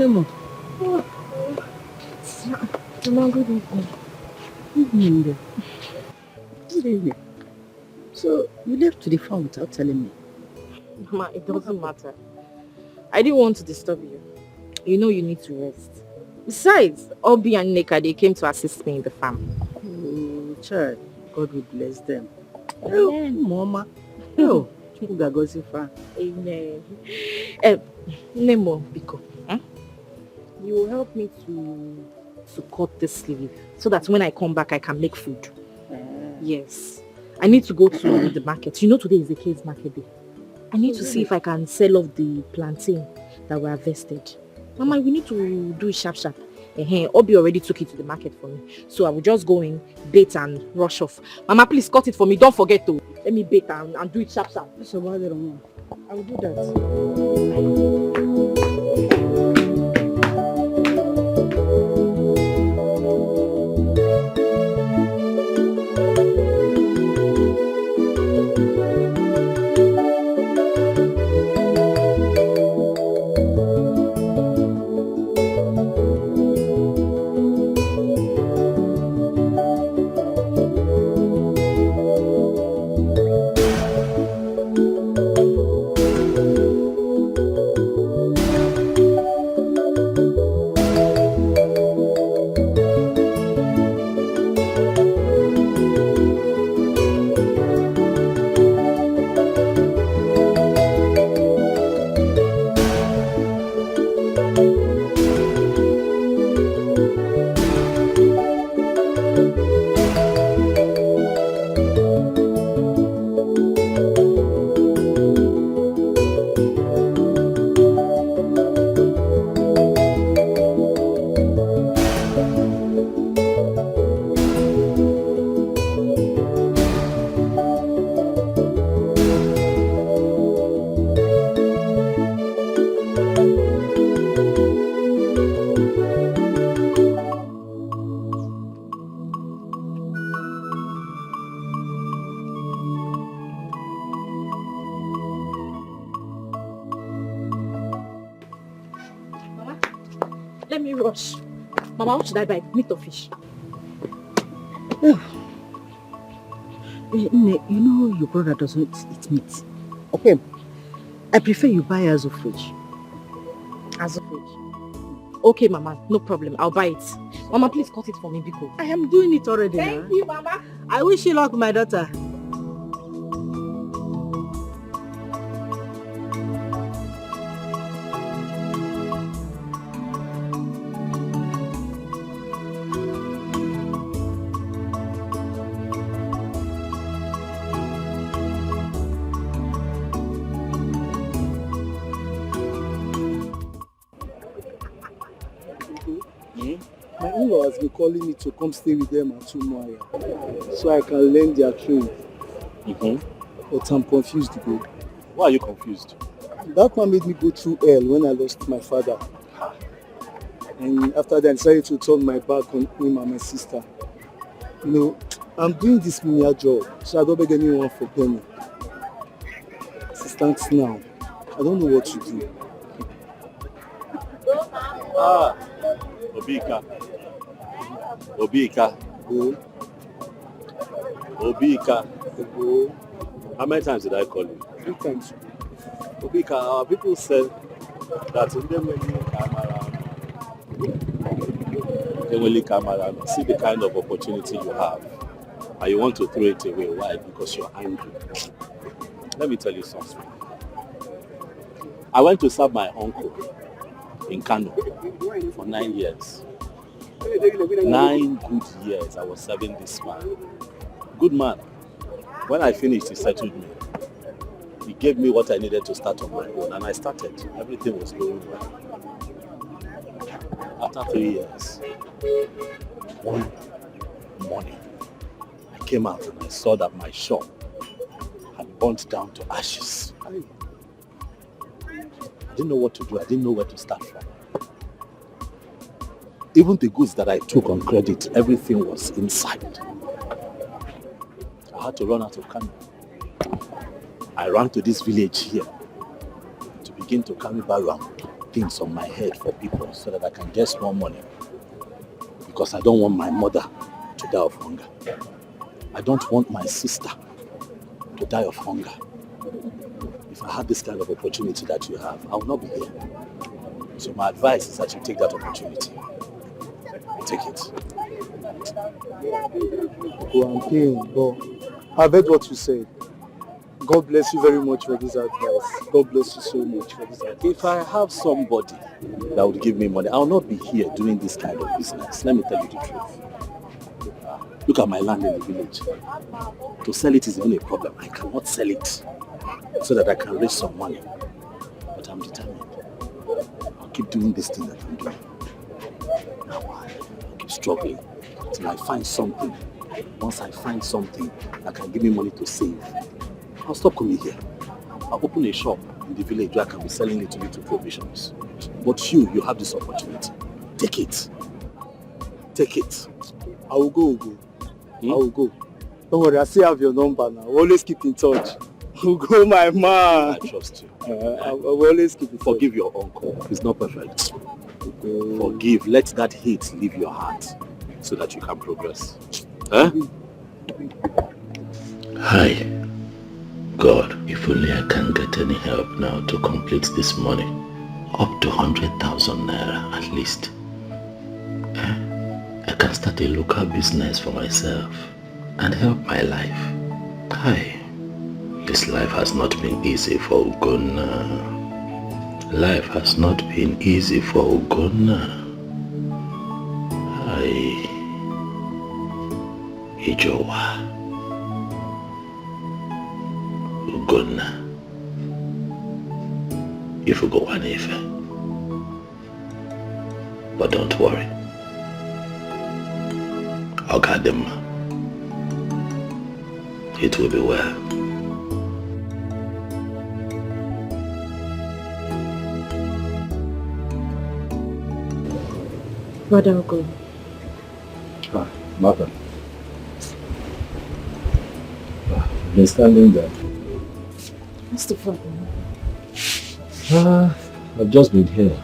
Nemo. Mama, good evening. Evening. Good evening. So, you left to the farm without telling me? Mama, it doesn't matter. I didn't want to disturb you. You know you need to rest. Besides, Obi and Neka, they came to assist me in the farm. Oh, child. God will bless them. Amen. Oh, Mama. Oh, Amen. Nemo, Biko, you will help me to cut this sleeve so that when I come back, I can make food. Yes. I need to go to the market. You know today is the case market day. I need to see if I can sell off the plantain that were harvested. Mama, we need to do it sharp. Obi already took it to the market for me. So I will just go in, bait and rush off. Mama, please cut it for me. Don't forget to let me bait and do it sharp. I will do that. Let me rush. Mama, what should I buy? Meat or fish? You know your brother doesn't eat meat. Okay. I prefer you buy Azu fish. Azu fish? Okay, Mama. No problem. I'll buy it. Mama, please cut it for me, Biko. I am doing it already. Thank you, Mama. I wish you luck, my daughter. My in-law has been calling me to come stay with them at Umuahia so I can learn their trade. But I'm confused though. Why are you confused? That man made me go through hell when I lost my father. And after that I decided to turn my back on him and my sister. You know, I'm doing this menial job, so I don't beg anyone for penny. As it stands now, I don't know what to do. Obika. How many times did I call you? 3 times. Obika, our people said that in them when you come around, see the kind of opportunity you have, and you want to throw it away. Why? Because you're angry. Let me tell you something. I went to serve my uncle in Kano for 9 years. 9 good years I was serving this man. Good man. When I finished, he settled me. He gave me what I needed to start on my own, and I started. Everything was going well. After 3 years, one morning, I came out and I saw that my shop had burnt down to ashes. I didn't know what to do. I didn't know where to start from. Even the goods that I took on credit, everything was inside. I had to run out of Kano. I ran to this village here to begin to carry barrow things on my head for people so that I can get more money. Because I don't want my mother to die of hunger. I don't want my sister to die of hunger. If I had this kind of opportunity that you have, I will not be here. So my advice is that you take that opportunity. Take it. Go and pay, but I've heard what you said. God bless you very much for this advice. God bless you so much for this advice. If I have somebody that would give me money, I will not be here doing this kind of business. Let me tell you the truth. Look at my land in the village. To sell it is even a problem. I cannot sell it so that I can raise some money. But I'm determined. I'll keep doing this thing that I'm doing. Now I'll keep struggling till I find something. Once I find something that can give me money to save, I'll stop coming here. I'll open a shop in the village where I can be selling little provisions. But you have this opportunity. Take it. Take it. I will go. I will go. Don't worry, I still have your number now. We'll always keep in touch. I will go, my man. I trust you. I will always keep in touch. Forgive your uncle. He's not perfect. Forgive. Let that hate leave your heart so that you can progress. Huh? Hi. God, if only I can get any help now to complete this money. Up to 100,000 naira at least. I can start a local business for myself and help my life. Hi. This life has not been easy for Ugonna. Life has not been easy for Ugonna. Hi. Ijowa. Ugonna. If you go one Ife. But don't worry. I'll guide them. It will be well. Brother Ogo. Mother. Been standing there. What's the problem? I've just been here.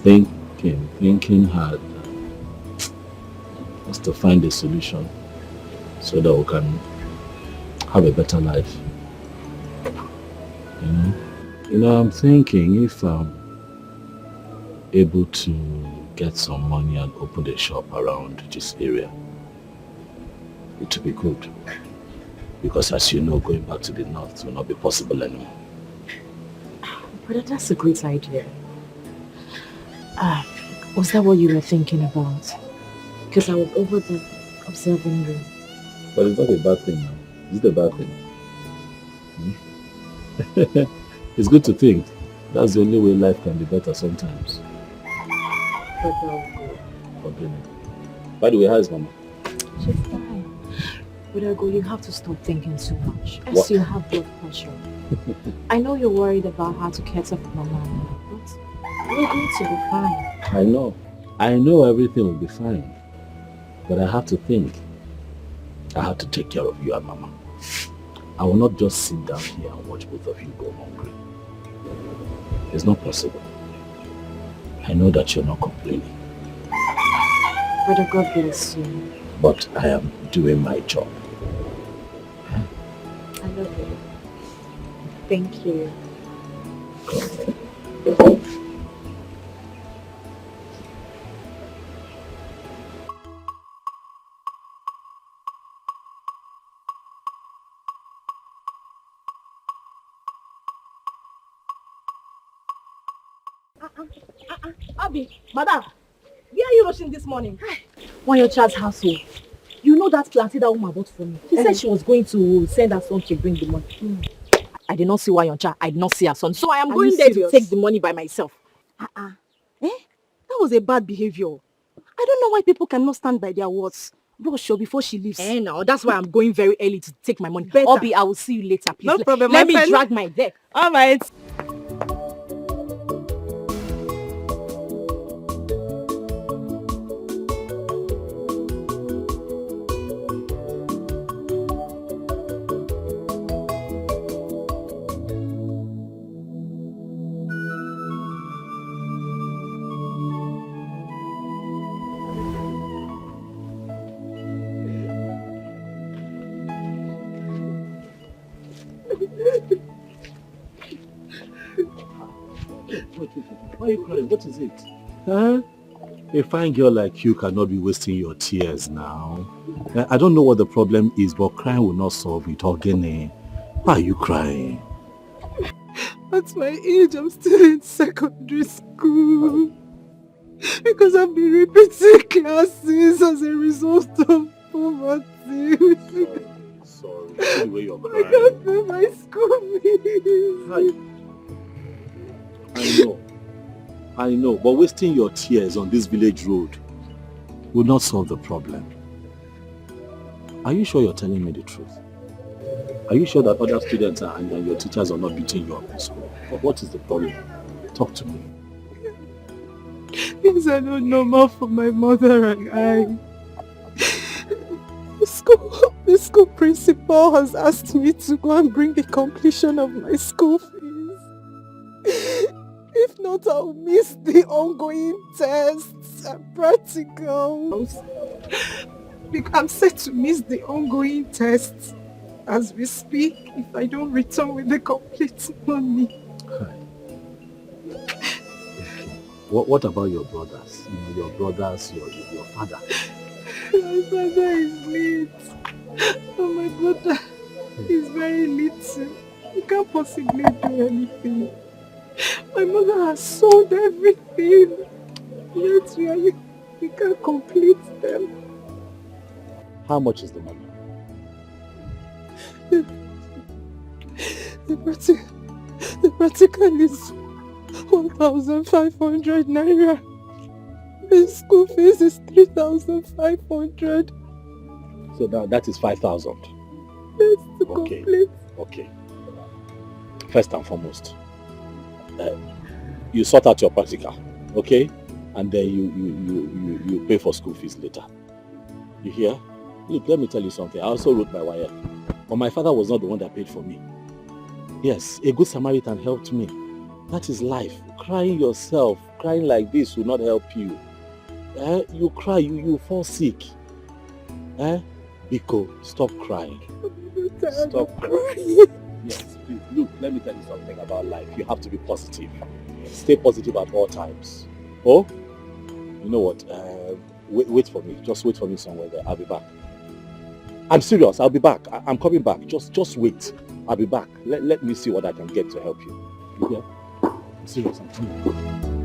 Thinking hard. Just to find a solution so that we can have a better life. You know, I'm thinking if I'm able to get some money and open a shop around this area, it will be good. Because as you know, going back to the north will not be possible anymore. Brother, that's a great idea. Was that what you were thinking about? Because I was over there observing you. But it's not a bad thing now. Is it a bad thing? It's good to think. That's the only way life can be better sometimes. Okay. By the way, how is Mama? She's fine. But Ogo, you have to stop thinking too much. As What? you have blood pressure. I know you're worried about how to care for Mama, but you're going to be fine. I know everything will be fine. But I have to think. I have to take care of you and Mama. I will not just sit down here and watch both of you go hungry. It's not possible. I know that you're not complaining. Brother, God bless you. But I am doing my job. I love you. Thank you. Abi, madam, where are you rushing this morning? One your child's household. You know that planty that woman bought for me. She said she was going to send her son to bring the money. I did not see Wanyoncha. I did not see her son. So I am Are going you there to serious? take the money by myself. That was a bad behavior. I don't know why people cannot stand by their words. Rush her before she leaves. Now that's why I'm going very early to take my money. Better. Obi, I will see you later, please. No problem, Let my me friend. drag my deck. All right. Why are you crying? What is it? Huh? A fine girl like you cannot be wasting your tears now. I don't know what the problem is, but crying will not solve it. Ogene, why are you crying? At my age, I'm still in secondary school. Because I've been repeating classes as a result of poverty. Sorry. See the way you're I crying. can't pay my school fees. I know, but wasting your tears on this village road will not solve the problem. Are you sure you're telling me the truth? Are you sure that other students and your teachers are not beating you up in school? What is the problem? Talk to me. Things are not normal for my mother and I. The school principal has asked me to go and bring the completion of my school fees. If not, I'll miss the ongoing tests and practicals. I'm set to miss the ongoing tests as we speak if I don't return with the complete money. What about your brothers? Your brothers, your father? My father is late. Oh, my brother is very little. He can't possibly do anything. My mother has sold everything. Yet we can't complete them. How much is the money? The practical is 1,500 naira. The school fees is 3,500. So that is 5,000. Yes, to complete. Okay. First and foremost, you sort out your practical, okay? And then you pay for school fees later. You hear? Look, let me tell you something. I also wrote my wire, but my father was not the one that paid for me. Yes, a good Samaritan helped me. That is life. Crying yourself, crying like this will not help you. You cry, you fall sick. Biko, stop crying. Stop crying. Yes, please. Look, let me tell you something about life. You have to be positive. Stay positive at all times. Oh, you know what? Wait for me. Just wait for me somewhere there. I'll be back. I'm serious. I'll be back. I'm coming back. Just wait. I'll be back. Let me see what I can get to help you. You hear? I'm serious. I'm coming.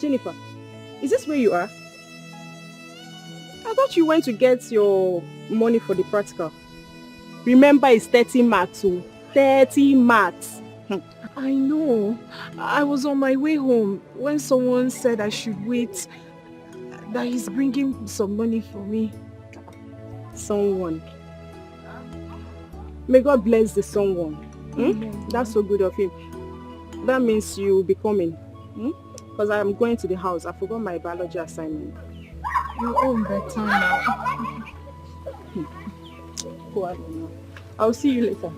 Jennifer, is this where you are? I thought you went to get your money for the practical. Remember, it's 30 marks, so 30 marks. I know. I was on my way home when someone said I should wait, that he's bringing some money for me. Someone. May God bless the someone. That's so good of him. That means you'll be coming. Because I'm going to the house. I forgot my biology assignment. You're on better now. I'll see you later.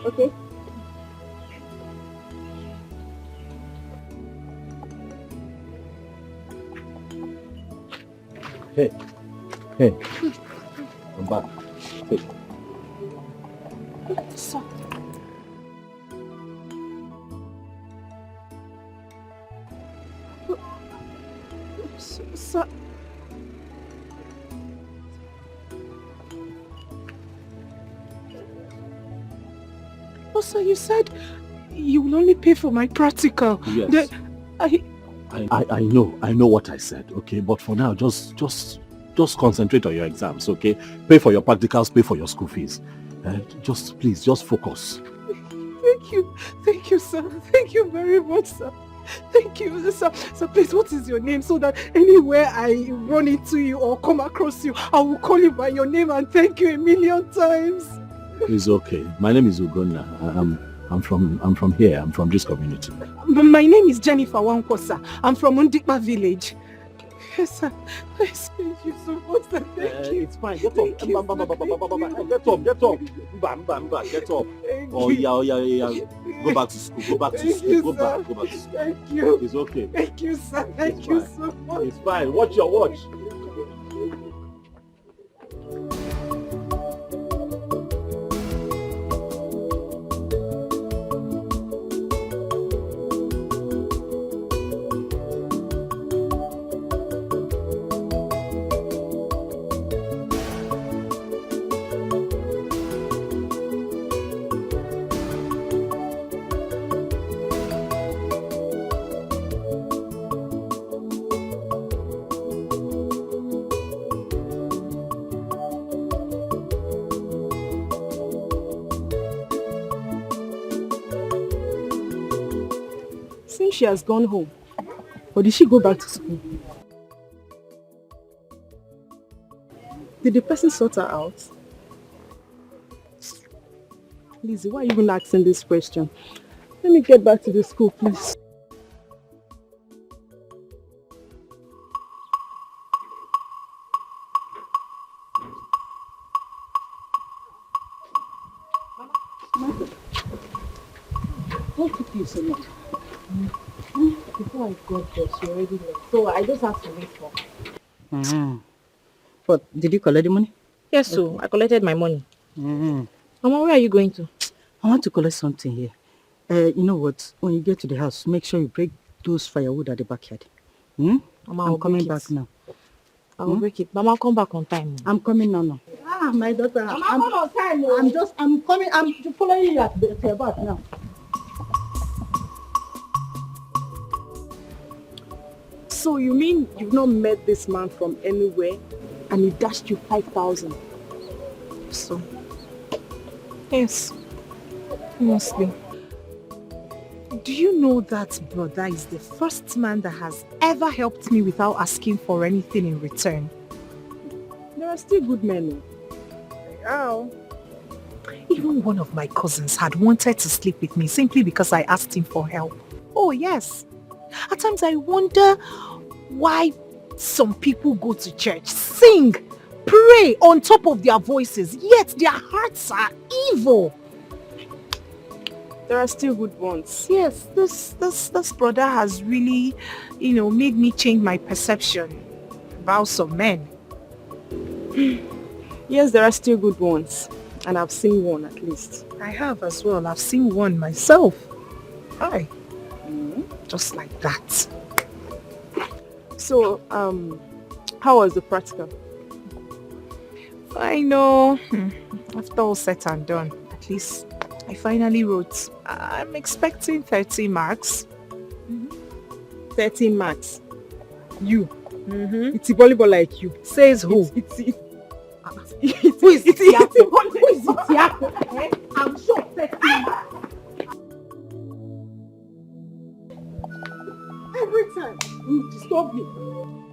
Okay? Hey, I'm back. Hey. Sir. Sir. Oh, sir, you said you will only pay for my practical. Yes. I know what I said, okay? But for now, just concentrate on your exams, okay? Pay for your practicals, pay for your school fees. Please focus. Thank you, sir. Thank you very much, sir. Thank you, sir. So please, what is your name so that anywhere I run into you or come across you, I will call you by your name and thank you a million times. It's okay. My name is Ugonna. I'm from here. I'm from this community. My name is Jennifer Wankosa. I'm from Undikma village. Yes, sir. Please, thank you so much. Sir. Thank you. It's fine. Get up. Thank you, Get up. sir. Get up. Get up. Oh yeah. Go back to school. Go back to Thank school. you, Go sir. back to school. Thank you. It's okay. Thank you, sir. Thank It's you fine. so much. It's fine. Watch your watch. Since she has gone home, or did she go back to school? Did the person sort her out? Lizzie, why are you even asking this question? Let me get back to the school, please. What took you so much? Before I got there, she already left. So I just have to wait for her. But did you collect the money? Yes, so I collected my money. Mm. Mama, where are you going to? I want to collect something here. You know what? When you get to the house, make sure you break those firewood at the backyard. Mama, I'm I'll coming break back it. now. I will break it. Mama, I'll come back on time. I'm coming now. Ah, my daughter. Mama, come on time. I'm coming. I'm following you at the back now. So you mean you've not met this man from anywhere and he dashed you 5,000? So, yes, mostly. Do you know that brother is the first man that has ever helped me without asking for anything in return? There are still good men. Oh. Even one of my cousins had wanted to sleep with me simply because I asked him for help. Oh yes. At times I wonder why some people go to church, sing, pray on top of their voices, yet their hearts are evil. There are still good ones. Yes, this brother has really, made me change my perception about some men. Yes, there are still good ones, and I've seen one at least. I have as well. I've seen one myself. Hi. Just like that. So, how was the practical? I know. After all said and done, at least I finally wrote. I'm expecting 30 marks. 30 marks. You. It's a volleyball like you. Says who? Who is it? Who is it? I'm sure 30 marks. Every time you disturb me,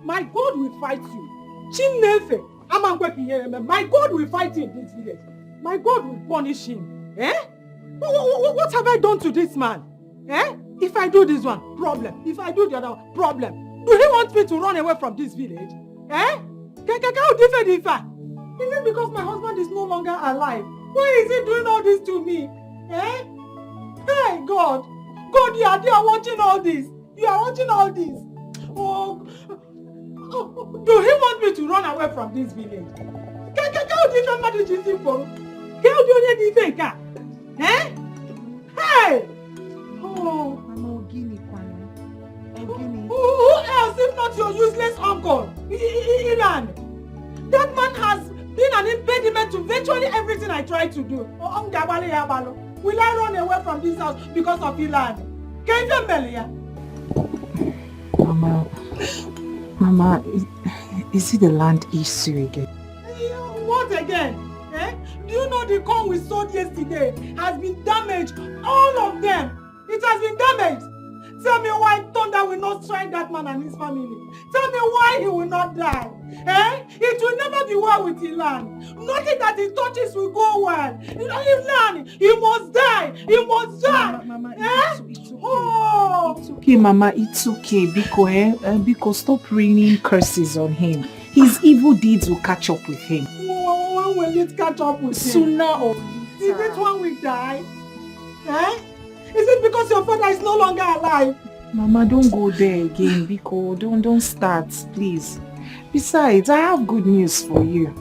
my God will fight you. Chinefe, my God will fight you in this village. My God will punish him. What have I done to this man? If I do this one, problem. If I do the other one, problem. Do he want me to run away from this village? Is it because my husband is no longer alive? Why is he doing all this to me? Hey, God. God, you are watching all this. You are watching all this. Oh, do he want me to run away from this village? Hey! Oh, who else if not your useless uncle, Iran? That man has been an impediment to virtually everything I try to do. Will I run away from this house because of Iran? Can you tell me? Mama, is it the land issue again? What again? Do you know the corn we sowed yesterday has been damaged? All of them. It has been damaged. Tell me why thunder will not strike that man and his family. Tell me why he will not die. Eh? It will never be well with Ilan. Nothing that he touches will go well. Ilan, he must die. He must die. Mama, eh? it's okay. Oh. It's okay, Mama. It's okay. Because stop raining curses on him. His evil deeds will catch up with him. When will it catch up with him? Sooner or Is it when we die? Eh? Is it because your father is no longer alive? Mama, don't go there again, Biko. Don't start, please. Besides, I have good news for you.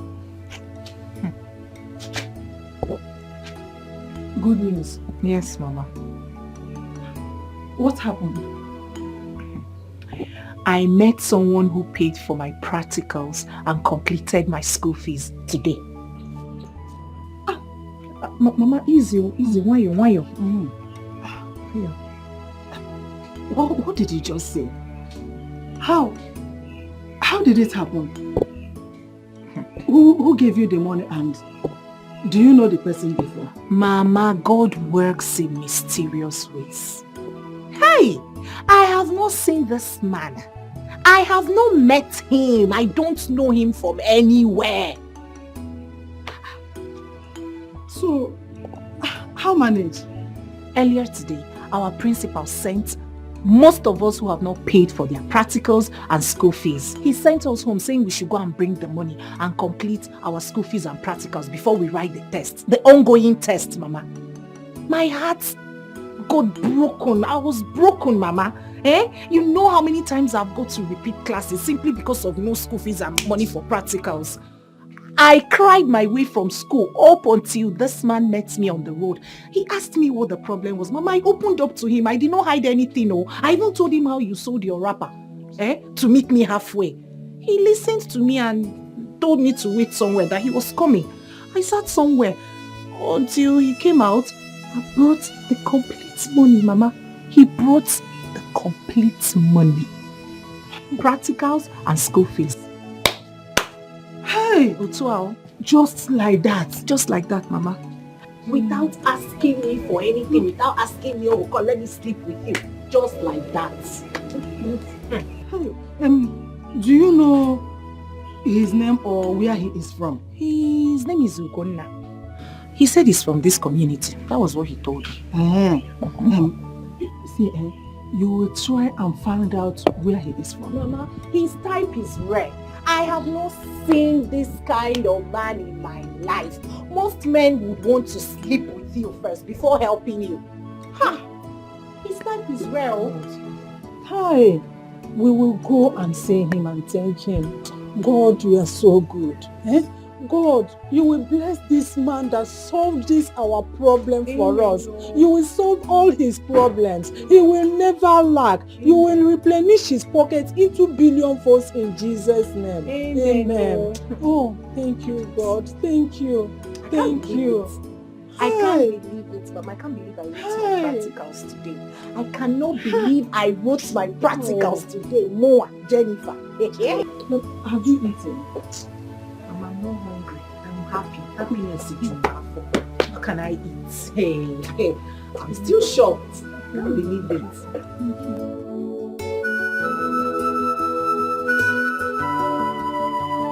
Good news. Yes, Mama. What happened? I met someone who paid for my practicals and completed my school fees today. Mama, easy. Why you? Yeah. What did you just say? How did it happen? Who gave you the money, and do you know the person before? Mama, God works in mysterious ways. Hey, I have not seen this man. I have not met him. I don't know him from anywhere. So, how manage? Earlier today, our principal sent most of us who have not paid for their practicals and school fees. He sent us home saying we should go and bring the money and complete our school fees and practicals before we write the test. The ongoing test, Mama. My heart got broken. I was broken, Mama. You know how many times I've got to repeat classes simply because of no school fees and money for practicals. I cried my way from school up until this man met me on the road. He asked me what the problem was. Mama, I opened up to him. I did not hide anything. Oh. I even told him how you sold your wrapper to meet me halfway. He listened to me and told me to wait somewhere, that he was coming. I sat somewhere until he came out and brought the complete money, Mama. He brought the complete money. Practicals and school fees. Hey, Otuao. just like that. Just like that, Mama. Without asking me for anything, without asking me, oh, God, let me sleep with you. Just like that. Hey, do you know his name or where he is from? His name is Ugonna. He said he's from this community. That was what he told me. See, you will try and find out where he is from. Mama, his type is rare. I have not seen this kind of man in my life. Most men would want to sleep with you first before helping you. His type is rare. Hi, we will go and see him and thank him. God, you are so good. God, you will bless this man that solved this our problem for us. You will solve all his problems. He will never lack. You will replenish his pockets into billion-folds in Jesus' name. Amen. Oh, thank you, God. Thank you. Thank you. I can't believe it, Mama. I can't believe I wrote my practicals today. I cannot believe I wrote my practicals today. Noah, Jennifer. Have you eaten? Mama, I'm not hungry. I'm happy. Happiness is what can I eat? Hey, I'm still shocked. I can't believe it.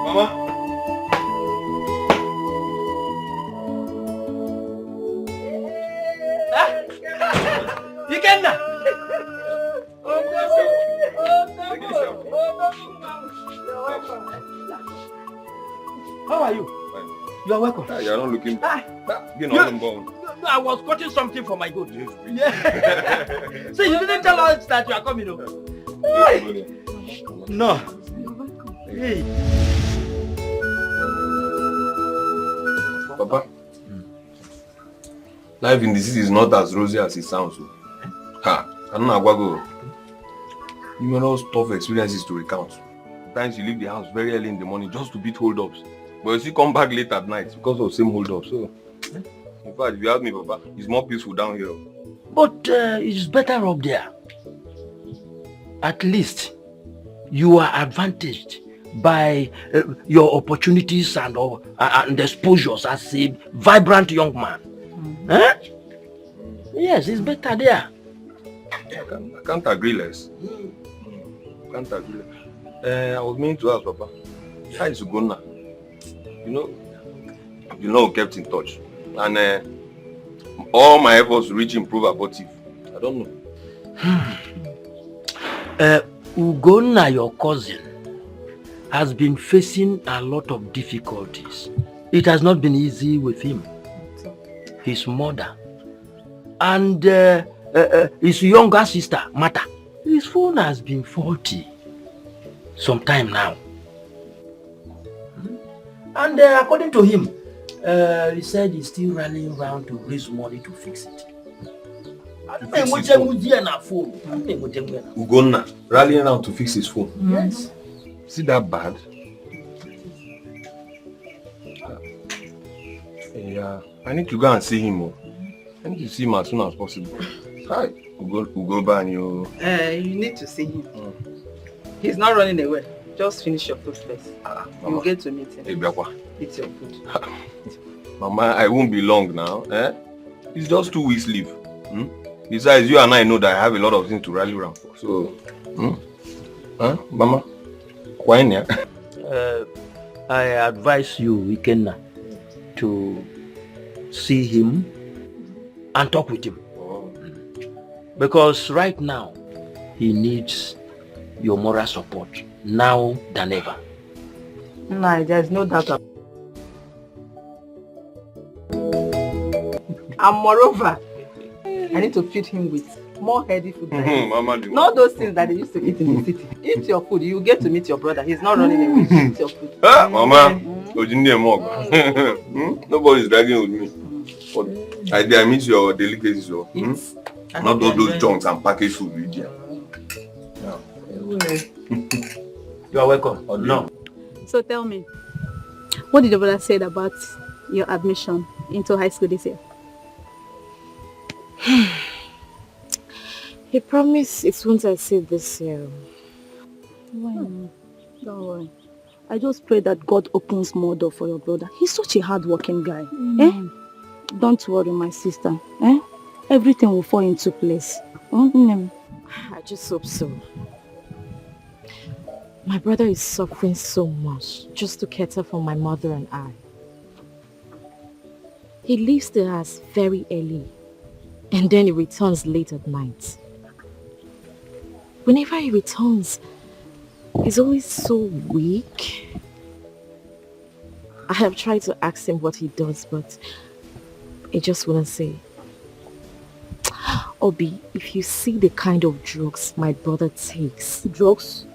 Mama. Ikenna. How are you? You are welcome. You are not looking bad. I was cutting something for my goat. Yeah. See, you didn't tell us that you are coming over. No. Hey. Papa, life in the city is not as rosy as it sounds. I don't know. Numerous tough experiences to recount. Sometimes you leave the house very early in the morning just to beat hold-ups. But you still come back late at night because of the same hold-ups. So, in fact, if you ask me, Papa, it's more peaceful down here. But it's better up there. At least you are advantaged by your opportunities and exposures as a vibrant young man. Yes, it's better there. I can't agree less. Can't agree less. I was meaning to ask Papa, how is Ugonna? You know, we kept in touch. And all my efforts to reach him prove abortive. I don't know. Ugonna, your cousin, has been facing a lot of difficulties. It has not been easy with him. His mother and his younger sister, Mata. His phone has been faulty some time now. And according to him, he said he's still rallying around to raise money to fix it. Ugonna rallying around to fix his phone. Yes. Is it that bad? Yeah, I need to go and see him. I need to see him as soon as possible. Hi, we'll go back and you need to see him. He's not running away. Just finish your food first. You'll get to meet him. Eat your food. Mama, I won't be long now. It's just 2 weeks leave. Besides, you and I know that I have a lot of things to rally around for. So, Mama, why not? I advise you, Ikenna, to see him and talk with him. Because right now, he needs your moral support now than ever. No, there's no doubt about it. And moreover, I need to feed him with more healthy food. Mama, not those things that they used to eat in the city. Eat your food. You get to meet your brother. He's not running away. Eat your food. Mama, nobody's dragging with me. But I miss your delicacies. Not those junks and packaged food. You are welcome. Or no. So tell me, what did your brother say about your admission into high school this year? He promised it won't exceed this year. Why not? Don't worry. I just pray that God opens more door for your brother. He's such a hard-working guy. Don't worry, my sister. Everything will fall into place. I just hope so. My brother is suffering so much just to cater for my mother and I. He leaves the house very early and then he returns late at night. Whenever he returns, he's always so weak. I have tried to ask him what he does, but he just wouldn't say. Obi, if you see the kind of drugs my brother takes. Drugs?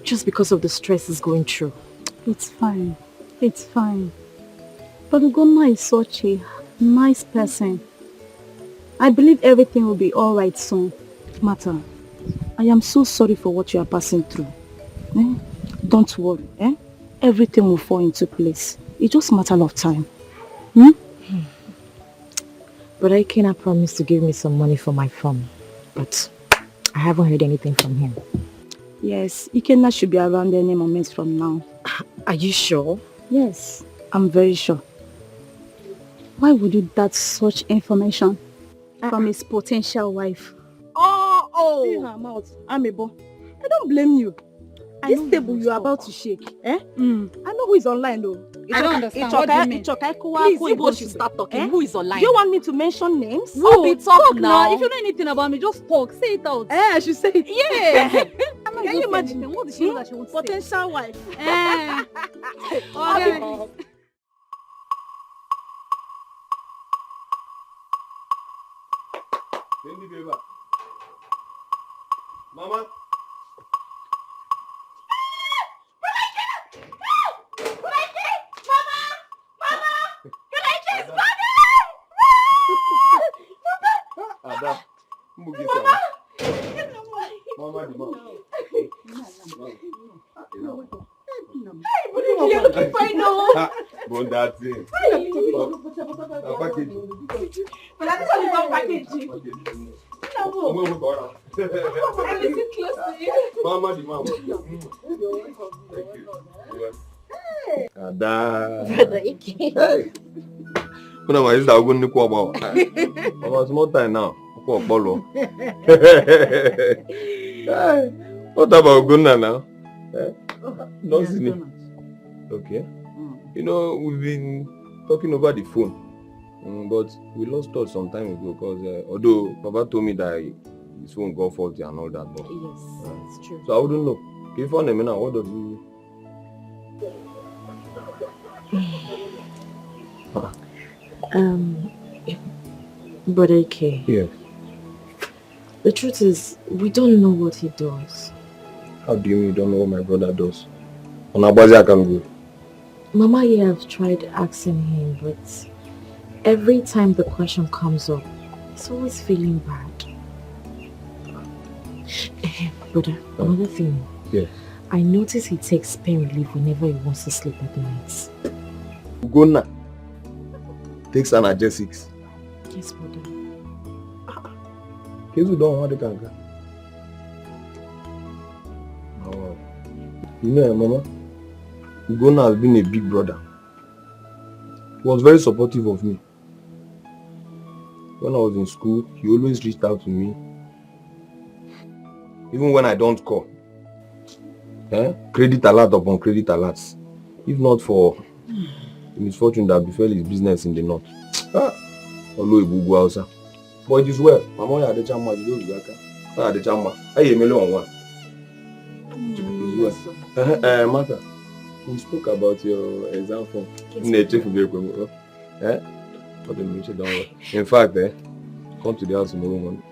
Just because of the stress he's going through. It's fine. It's fine. But Ugonna is such a nice person. I believe everything will be alright soon. Mata, I am so sorry for what you are passing through. Don't worry. Everything will fall into place. It's just a matter of time. But Ikenna promised to give me some money for my farm. But I haven't heard anything from him. Yes, Ikenna should be around any moment from now. Are you sure? Yes, I'm very sure. Why would you doubt such information from his potential wife? See her mouth, Amebo. I don't blame you. This table you are about to shake, I know who is online though. I don't understand. What do you mean? Please, Igbo should start talking. Who is online? Do you want me to mention names? Who? Talk now. If you know anything about me, just talk. Say it out. I should say it. Yeah. Can you imagine? What did she know that she wants to say? Potential wife. Mama. Ada, Mama, What am I? Is that going to go about? About small time now. What, Bolo? What about Gunna now? Not Yes, seen it. donuts. Okay. You know, we've been talking over the phone, but we lost touch some time ago because although Papa told me that his phone got faulty and all that, but Yes, it's true. so I wouldn't know. If you find him now, what does he? Brother Ike, Yes. the truth is, we don't know what he does. How do you mean you don't know what my brother does? On Abazi I can go. Mama here have tried asking him, but every time the question comes up, he's always feeling bad. Brother, another thing. Yes. I notice he takes pain relief whenever he wants to sleep at night. Ugonna takes analgesics. Yes, brother. Kids who don't want the cancer. Oh. You know, Mama, Ugonna has been a big brother. He was very supportive of me. When I was in school, he always reached out to me. Even when I don't call. Credit alert upon credit alerts. If not for the misfortune that befell his business in the north. But it is well. My mom had the chama, you know, I had the chama. I am on one. Martha, we spoke about your exam form. In fact, come to the house tomorrow morning.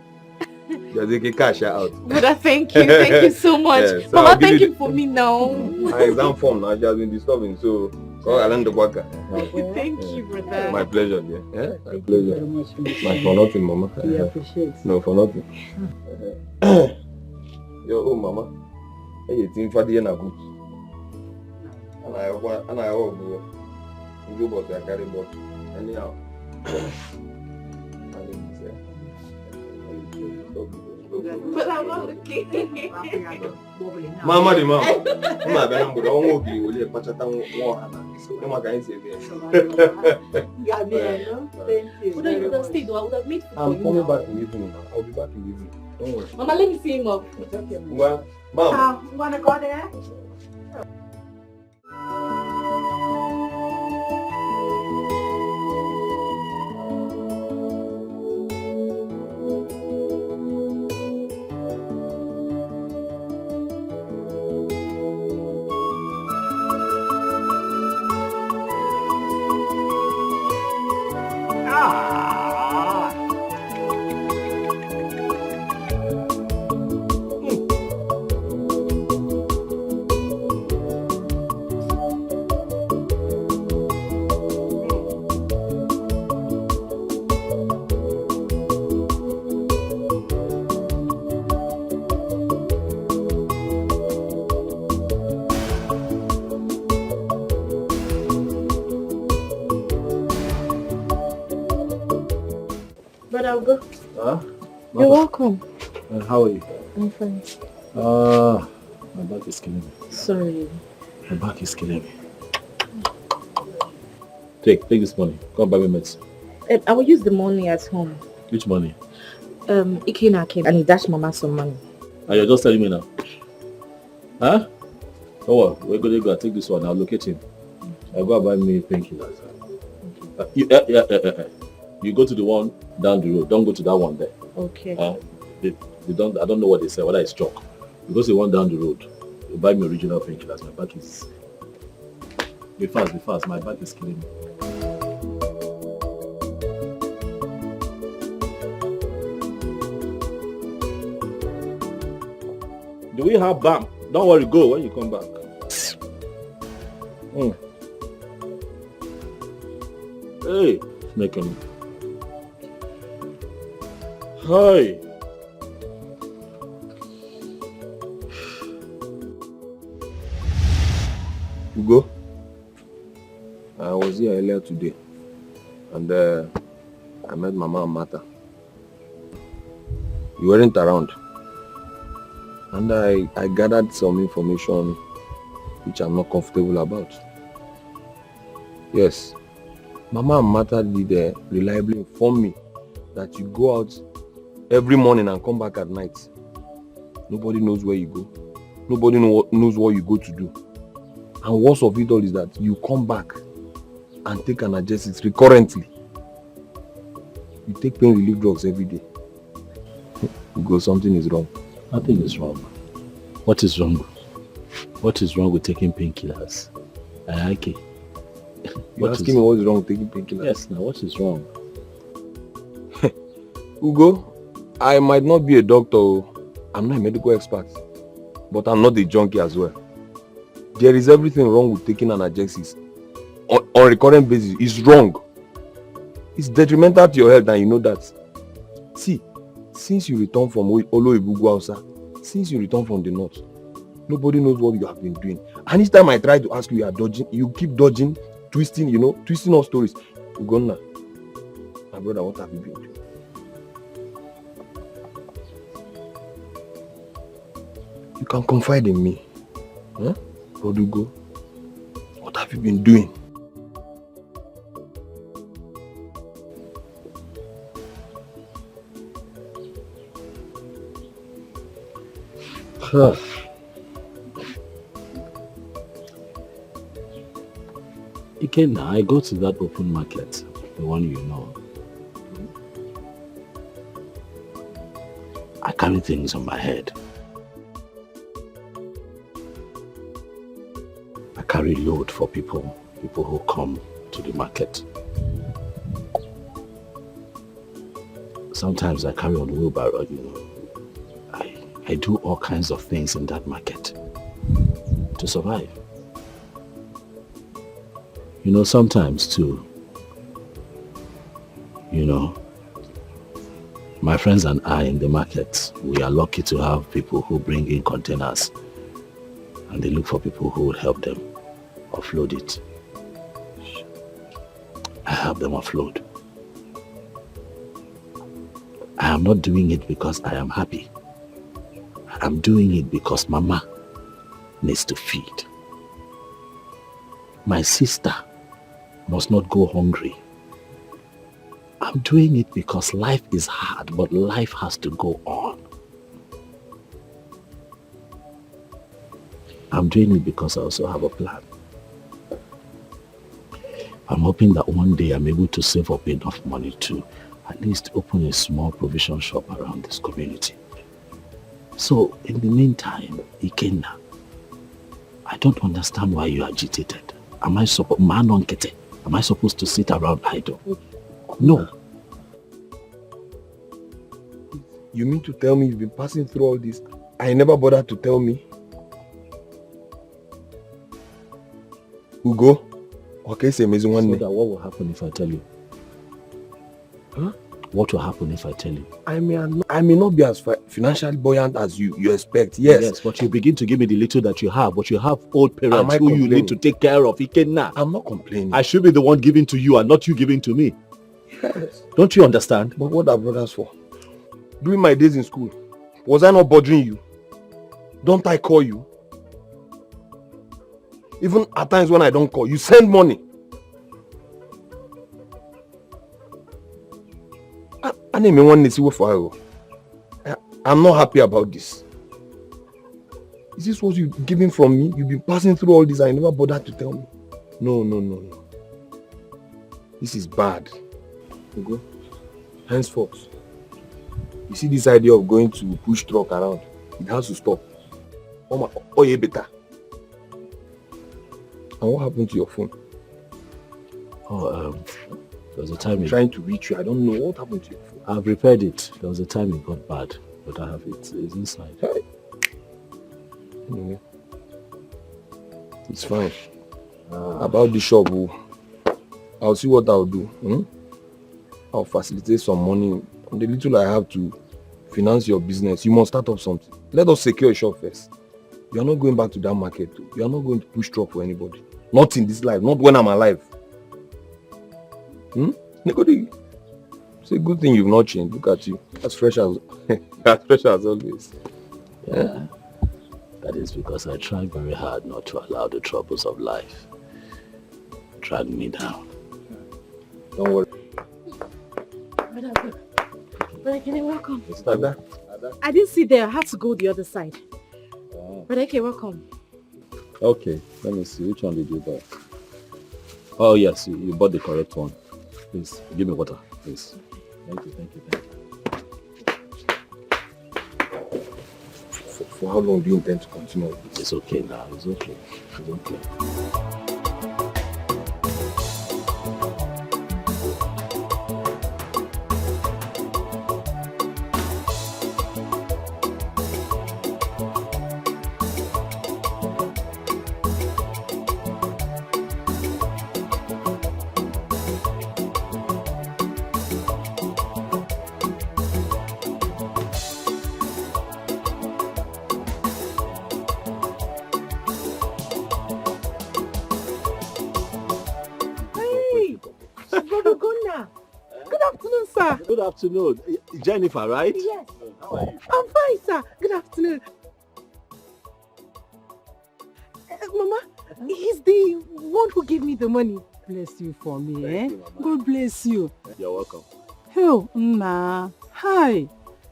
Just take a cash out. Brother, thank you so much. Yes, so Mama, thank you for me now. My exam form now just been disturbing, so I learned the worker. Thank you, brother. My pleasure, dear. Yeah? My Thank pleasure. you very much. My for nothing, Mama. We appreciate it. No, for nothing. Yo, oh, Mama. Hey, you think for the end of good? And I hope you go to carry boat. Anyhow. But I'm not looking. Mama, the mama. Mama, I'm going to be with you. But I'm going to say Thank you. Would you have stayed? I would have made food I'm for coming you. back in the evening. I'll be back in the evening. Don't worry. Mama, let me see him up. Well, Mom. You want to go there? Brother, I'll go. Huh? You're welcome. How are you? I'm fine. My back is killing me. Sorry. My back is killing me. Take this money. Come buy me medicine. I will use the money at home. Which money? Ikena came and he dashed Mama some money. And you're just telling me now? Huh? Oh, we're going to go and take this one. I'll locate him. I'll go and buy me painkillers. You go to the one down the road. Don't go to that one there. Okay. They don't. I don't know what they say. Whether it's chalk. You go to the one down the road. You buy me original painkillers. My back is. Be fast. My back is killing me. Do we have BAM? Don't worry. Go when you come back. Hey, making. Hi. Ugo, I was here earlier today and I met Mama and Martha. You weren't around and I gathered some information which I'm not comfortable about. Yes, Mama and Martha did reliably inform me that you go out every morning and come back at night. Nobody knows where you go. Nobody knows what you go to do. And worst of it all is that you come back and take analgesics recurrently. You take pain relief drugs every day. Because something is wrong. Nothing is wrong. What is wrong? What is wrong with taking painkillers? Okay. You're asking me what is wrong with taking painkillers? Yes, now what is wrong? Ugo, I might not be a doctor. I'm not a medical expert. But I'm not a junkie as well. There is everything wrong with taking analgesics. On a recurrent basis, it's wrong. It's detrimental to your health and you know that. See, since you return from Oloibugwausa, since you return from the north, nobody knows what you have been doing. And each time I try to ask you, you are dodging, you keep dodging, twisting all stories. Ugonna, my brother, what have you been doing? You can confide in me. Huh? Rodugo, what have you been doing? Ikenna, I go to that open market, the one you know. I carry things on my head. I carry load for people who come to the market. Sometimes I carry on wheelbarrow, I do all kinds of things in that market to survive. Sometimes too, my friends and I in the market, we are lucky to have people who bring in containers and they look for people who will help them offload it. I help them offload. I am not doing it because I am happy. I'm doing it because Mama needs to feed. My sister must not go hungry. I'm doing it because life is hard, but life has to go on. I'm doing it because I also have a plan. I'm hoping that one day I'm able to save up enough money to at least open a small provision shop around this community. So, in the meantime, Ikenna, I don't understand why you're agitated. Am I supposed to sit around idle? No. You mean to tell me you've been passing through all this? I never bothered to tell me. Ugo? Okay, say amazing one day. So that what will happen if I tell you? Huh? What will happen if I tell you? I may not be as financially buoyant as you expect, yes. Yes, but you begin to give me the little that you have, but you have old parents who you need to take care of. Ikenna. I'm not complaining. I should be the one giving to you and not you giving to me. Yes. Don't you understand? But what are brothers for? During my days in school, was I not bothering you? Don't I call you? Even at times when I don't call, you send money. I'm not happy about this. Is this what you're giving from me? You've been passing through all this and you never bothered to tell me. No. This is bad. Ugo, henceforth, you see this idea of going to push truck around, it has to stop. Oh yeah, better. And what happened to your phone? There was a time I'm trying to reach you. I don't know what happened to your phone. I've repaired it. There was a time it got bad, but I have it. It's inside. Hey. Anyway, it's fine. About the shop, I'll see what I'll do. I'll facilitate some money. The little I have to finance your business, you must start up something. Let us secure a shop first. You are not going back to that market. You are not going to push truck for anybody. Not in this life. Not when I'm alive. It's a good thing you've not changed. Look at you. As fresh as always. Yeah. That is because I try very hard not to allow the troubles of life drag me down. Don't worry. Brother Kenny, welcome. Ada. I didn't see there. I had to go the other side. Oh. Brother Kenny, welcome. Okay, let me see. Which one did you buy? Oh, yes, you bought the correct one. Please, give me water, please. Thank you. For how long do you intend to continue with this? It's okay now. It's okay. Good afternoon. Jennifer, right? Yes. How are you? I'm fine, sir. Good afternoon. Mama, he's the one who gave me the money. Bless you for me, Thank you, Mama. God bless you. You're welcome. Oh, Nna. Hi.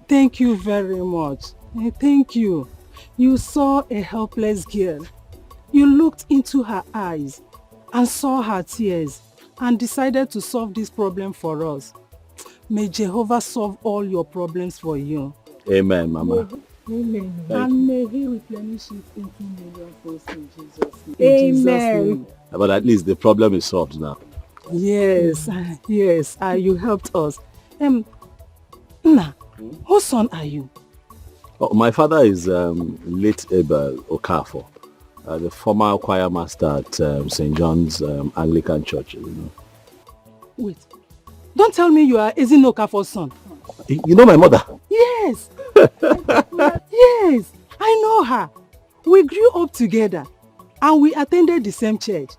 Thank you very much. Thank you. You saw a helpless girl. You looked into her eyes and saw her tears and decided to solve this problem for us. May Jehovah solve all your problems for you. Amen, Mama. Amen. Thank And may He replenish it into million folds in Jesus' name. Amen. But at least the problem is solved now. Yes, yes. You helped us. Nna, whose son are you? Oh, my father is late Abel Okafor, the former choir master at St. John's Anglican Church. You know. Wait. Don't tell me you are Ezinokafor's son. You know my mother? Yes. Yes, I know her. We grew up together and we attended the same church.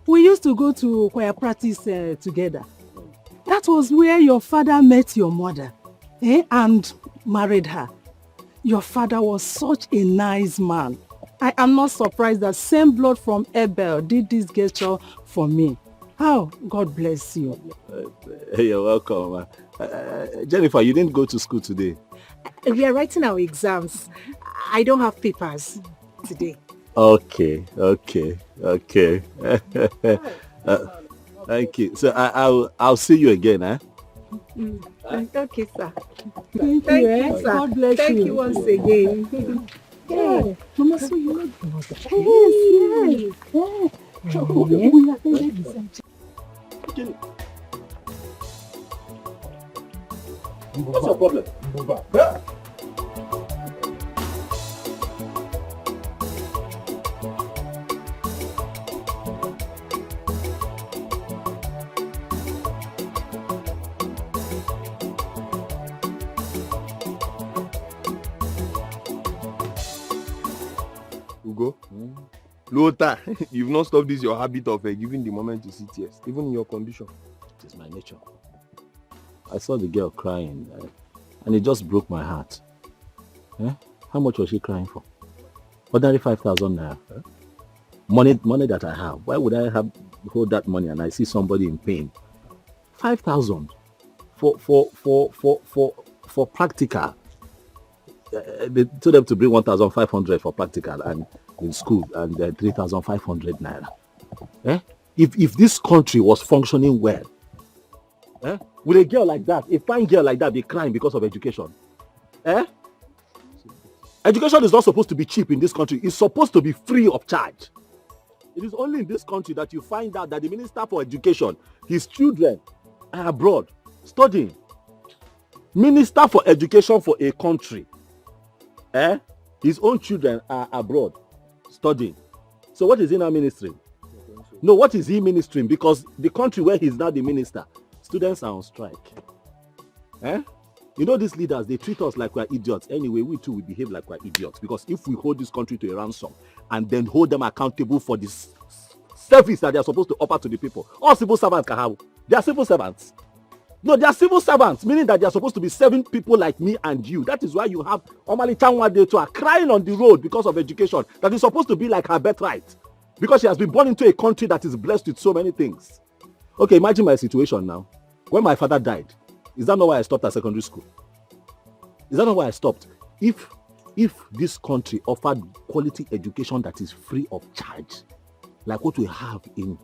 We used to go to choir practice together. That was where your father met your mother and married her. Your father was such a nice man. I am not surprised that same blood from Abel did this gesture for me. Oh, God bless you. You're welcome. Jennifer, you didn't go to school today. We are writing our exams. I don't have papers today. Okay. Thank you. So I'll see you again, eh? Okay, sir. Thank you. sir. God bless Thank you. you once again. Hey, Mama, so you know the mother. Yes. We attended the same church. What's your problem? Ugo? Lota, you've not stopped this your habit of giving the moment to see tears, even in your condition. It is my nature. I saw the girl crying and it just broke my heart. How much was she crying for? Ordinary 5,000 naira. Money that I have. Why would I hold that money and I see somebody in pain? 5,000 for practical. They told them to bring 1,500 for practical and in school and 3,500 naira. If this country was functioning well, with a girl like that, a fine girl like that be crying because of education? Education is not supposed to be cheap in this country. It's supposed to be free of charge. It is only in this country that you find out that the Minister for Education, his children are abroad studying. Minister for Education for a country, his own children are abroad studying. So what is he now ministering? No, what is he ministering? Because the country where he's now the minister, students are on strike. You know, these leaders, they treat us like we're idiots. Anyway, we too will behave like we're idiots. Because if we hold this country to a ransom and then hold them accountable for this service that they are supposed to offer to the people, all civil servants can have. They are civil servants. No, they are civil servants, meaning that they are supposed to be serving people like me and you. That is why you have Omali Chanwade to are crying on the road because of education. That is supposed to be like her birthright. Because she has been born into a country that is blessed with so many things. Okay, imagine my situation now. When my father died, is that not why I stopped at secondary school? Is that not why I stopped? If this country offered quality education that is free of charge, like what we have in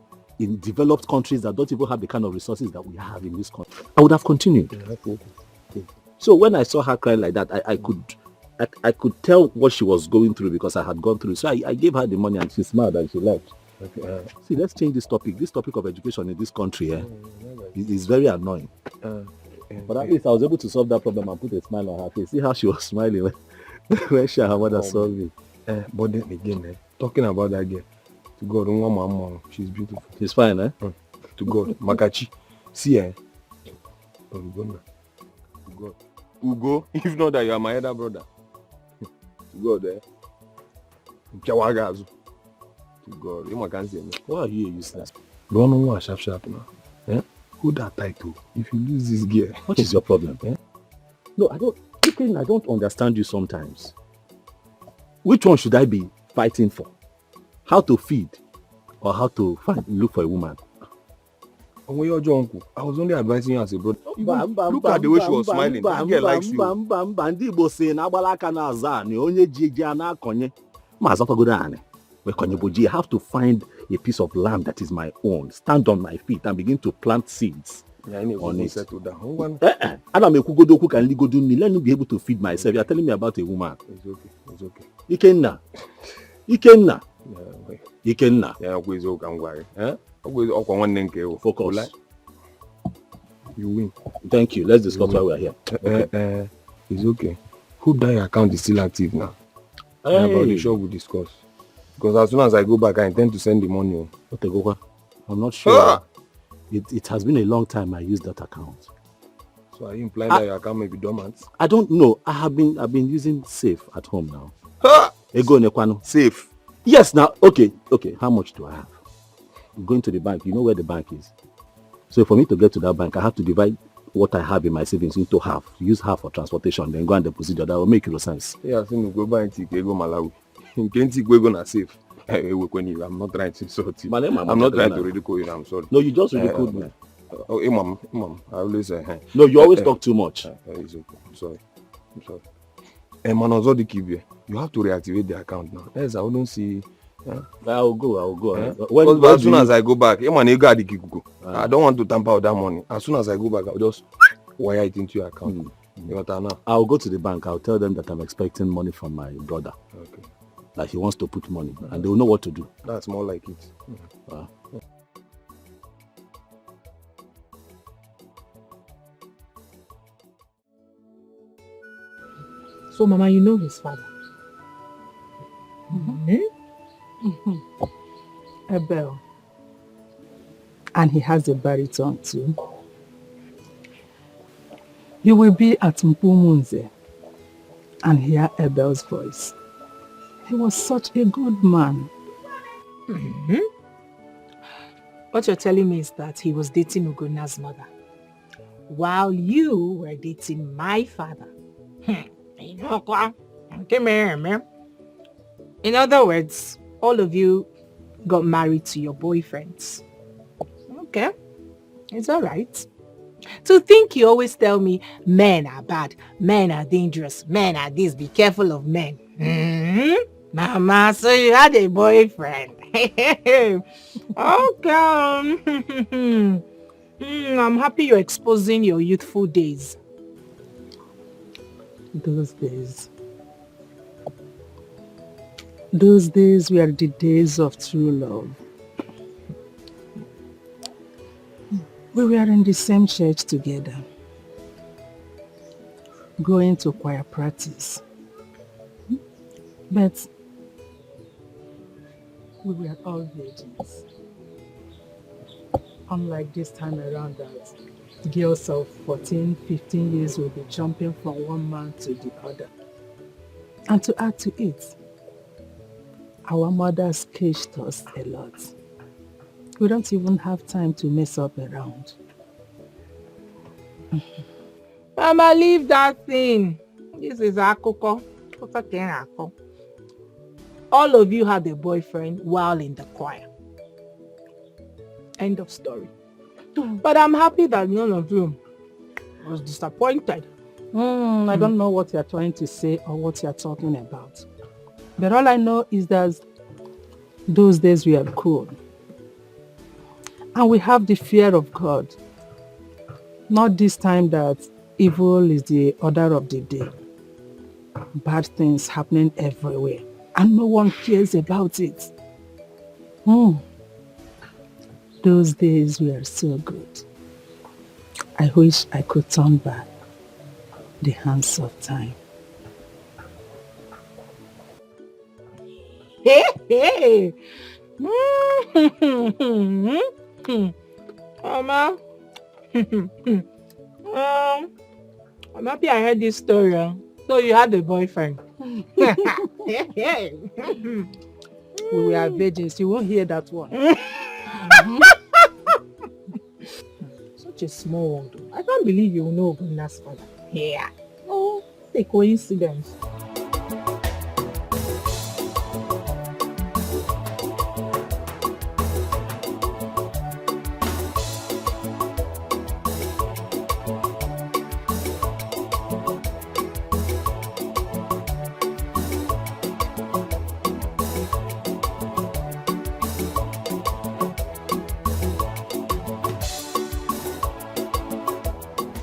developed countries that don't even have the kind of resources that we have in this country, I would have continued. So when I saw her cry like that, I could tell what she was going through because I had gone through. So I gave her the money and she smiled and she left. Okay. See, let's change this topic. This topic of education in this country is very annoying. But at least I was able to solve that problem and put a smile on her face. See how she was smiling when she and her mother saw me. But then again, talking about that girl, to God, she's beautiful. She's fine, eh? To God, Makachi. See, to God. Ugo, if not that you are my elder brother. To God, Kawagazu. To God, you can't say me. Why are you useless? Don't know what sharp now. Who that title? If you lose this girl, what is your problem? No, I don't understand you sometimes. Which one should I be fighting for? How to feed or how to look for a woman? I was only advising you as a brother. Look at the way she was smiling. That girl likes you. I have to find a piece of land that is my own, stand on my feet and begin to plant seeds on it. Let me be able to feed myself. You're telling me about a woman. It's okay. Ikenna. Focus. You win. Thank you. Let's discuss why we are here. Okay. It's okay. Who die account is still active now? About the show we discuss. Because as soon as I go back, I intend to send the money. I'm not sure. It has been a long time I used that account. So are you implying that your account may be dormant? I don't know. I've been using Safe at home now. Safe? Yes, now. Okay. How much do I have? Going to the bank. You know where the bank is. So for me to get to that bank, I have to divide what I have in my savings into half. Use half for transportation, then go and deposit it. That will make no sense. Yeah, so go buy and go Malawi. In Kenti, go na safe. I'm not trying to insult you. I'm not trying to ridicule you. I'm sorry. No, you just ridiculed me. Mom. I always say. No, you always talk too much. It's okay. I'm sorry. You have to reactivate the account now. Yes, I wouldn't see. I'll go. As soon as I go back, I don't want to tamper with that money. As soon as I go back, I'll just wire it into your account. I'll go to the bank. I'll tell them that I'm expecting money from my brother. Okay. That he wants to put money, and they will know what to do. That's more like it. So, Mama, you know his father? Abel. And he has a baritone too. You will be at Mpumunze and hear Abel's voice. He was such a good man. What you're telling me is that he was dating Ugona's mother, while you were dating my father. In other words, all of you got married to your boyfriends. Okay, it's all right. To think you always tell me men are bad, men are dangerous, men are this, be careful of men. Mama, so you had a boyfriend. Okay. I'm happy you're exposing your youthful days. Those days were the days of true love. We were in the same church together, going to choir practice. But we were all virgins. Unlike this time around that girls of 14, 15 years will be jumping from one man to the other. And to add to it, our mothers caged us a lot. We don't even have time to mess up around. Mama, leave that thing. This is Akoko. All of you had a boyfriend while in the choir. End of story. But I'm happy that none of you was disappointed I don't know what you're trying to say or what you're talking about. But all I know is that those days we are cool. And we have the fear of God. Not this time that evil is the order of the day. Bad things happening everywhere. And no one cares about it. Those days were so good. I wish I could turn back the hands of time. Hey! Mama. I'm happy I heard this story. So you had a boyfriend. We were virgins. You won't hear that one. Such a small one, though. I can't believe you know Ogunna's father. Yeah. Oh, a coincidence.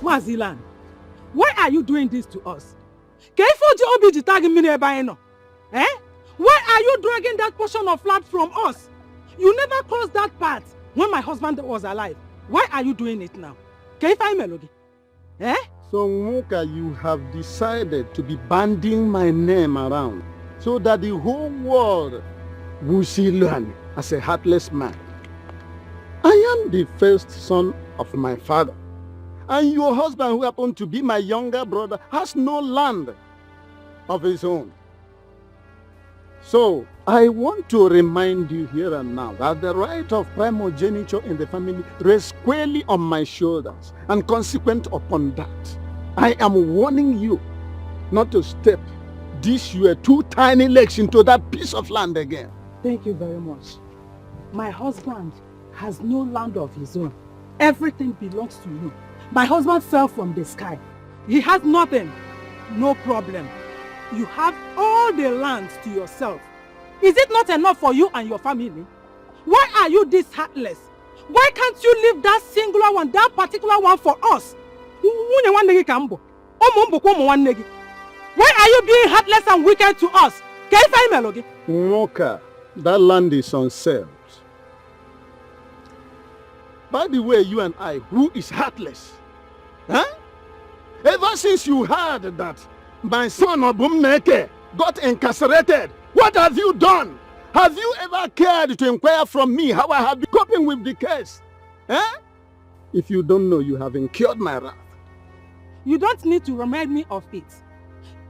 Mazilan, why are you doing this to us? Eh? Why are you dragging that portion of land from us? You never crossed that path when my husband was alive. Why are you doing it now? Eh? So, Nwoka, you have decided to be banding my name around so that the whole world will see Luan as a heartless man. I am the first son of my father. And your husband, who happened to be my younger brother, has no land of his own. So, I want to remind you here and now that the right of primogeniture in the family rests squarely on my shoulders, and consequent upon that, I am warning you not to step these your two tiny legs into that piece of land again. Thank you very much. My husband has no land of his own. Everything belongs to you. My husband fell from the sky. He has nothing. No problem. You have all the lands to yourself. Is it not enough for you and your family? Why are you this heartless? Why can't you leave that singular one, that particular one for us? Why are you being heartless and wicked to us? Nwoka, that land is on sale. By the way, you and I, who is heartless? Huh? Ever since you heard that my son Obumneke got incarcerated, what have you done? Have you ever cared to inquire from me how I have been coping with the case? Huh? If you don't know, you have incurred my wrath. You don't need to remind me of it.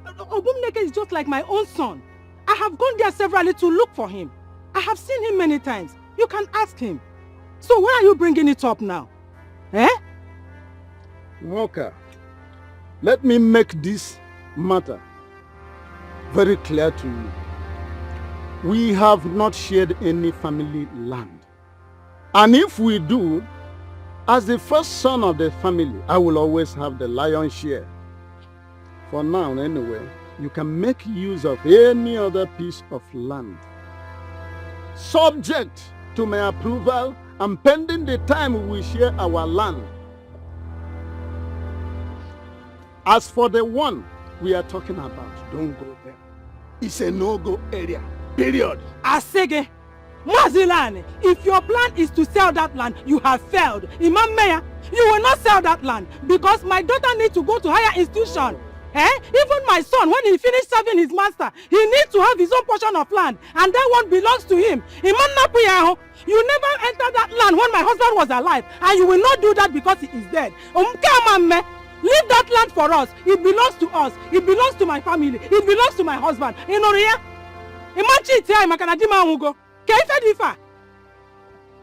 Obumneke is just like my own son. I have gone there severally to look for him. I have seen him many times. You can ask him. So why are you bringing it up now? Eh? Walker, let me make this matter very clear to you. We have not shared any family land. And if we do, as the first son of the family, I will always have the lion's share. For now, anyway, you can make use of any other piece of land, subject to my approval and pending the time we share our land. As for the one we are talking about, don't go there. It's a no-go area, period. Asege, Mazilani, if your plan is to sell that land, you have failed. Imam Mayor, you will not sell that land because my daughter needs to go to higher institution. Even my son, when he finished serving his master, he needs to have his own portion of land, and that one belongs to him. Imam Napuyaho, you never entered that land when my husband was alive, and you will not do that because he is dead. Leave that land for us. It belongs to us. It belongs to my family. It belongs to my husband.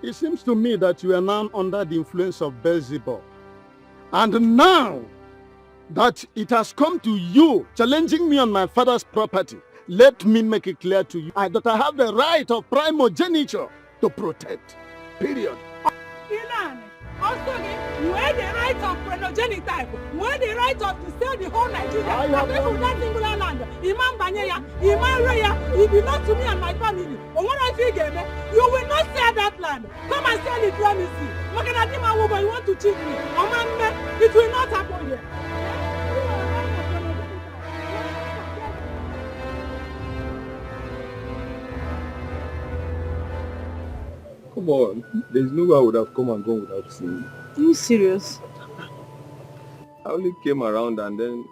It seems to me that you are now under the influence of Beelzebub. And now that it has come to you challenging me on my father's property, let me make it clear to you that I have the right of primogeniture to protect. Period. Also, you had the right of prenogenic type. You had the right of to sell the whole Nigeria. I have that singular land. Imam Banyeya, Imam Raya, it belongs to me and my family. But when I figure you will not sell that land. Come and sell it, let me see. Makanadima Wuba, you want to cheat me. It will not happen here. Come on, there's no way I would have come and gone without seeing you. Are you serious? I only came around and then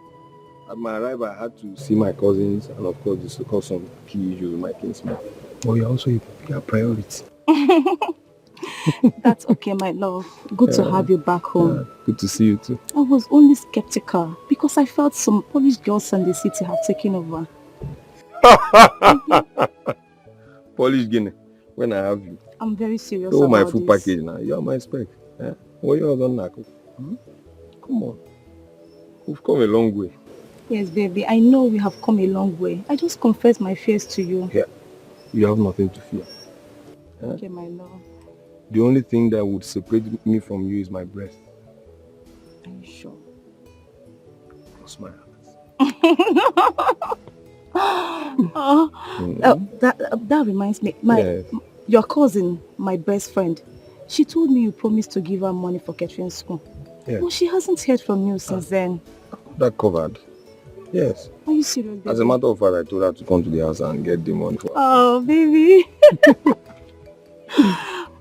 at my arrival I had to see my cousins and of course discuss some key issues with my kinsman. But you're also a bigger priority. That's okay, my love. Good to have you back home. Good to see you too. I was only skeptical because I felt some Polish girls in the city have taken over. Polish Guinea, when I have you. I'm very serious Oh, about my full this. package now. You are my spec. What you have done now? Come on. We've come a long way. Yes, baby. I know we have come a long way. I just confess my fears to you. Yeah. You have nothing to fear. Okay, my love. The only thing that would separate me from you is my breath. Are you sure? Cross my hands. That reminds me. Yes. Your cousin, my best friend, she told me you promised to give her money for Catherine's school. Yeah. Well, she hasn't heard from you since then. That covered. Yes. Are you serious, baby? As a matter of fact, I told her to come to the house and get the money for her. Oh, baby.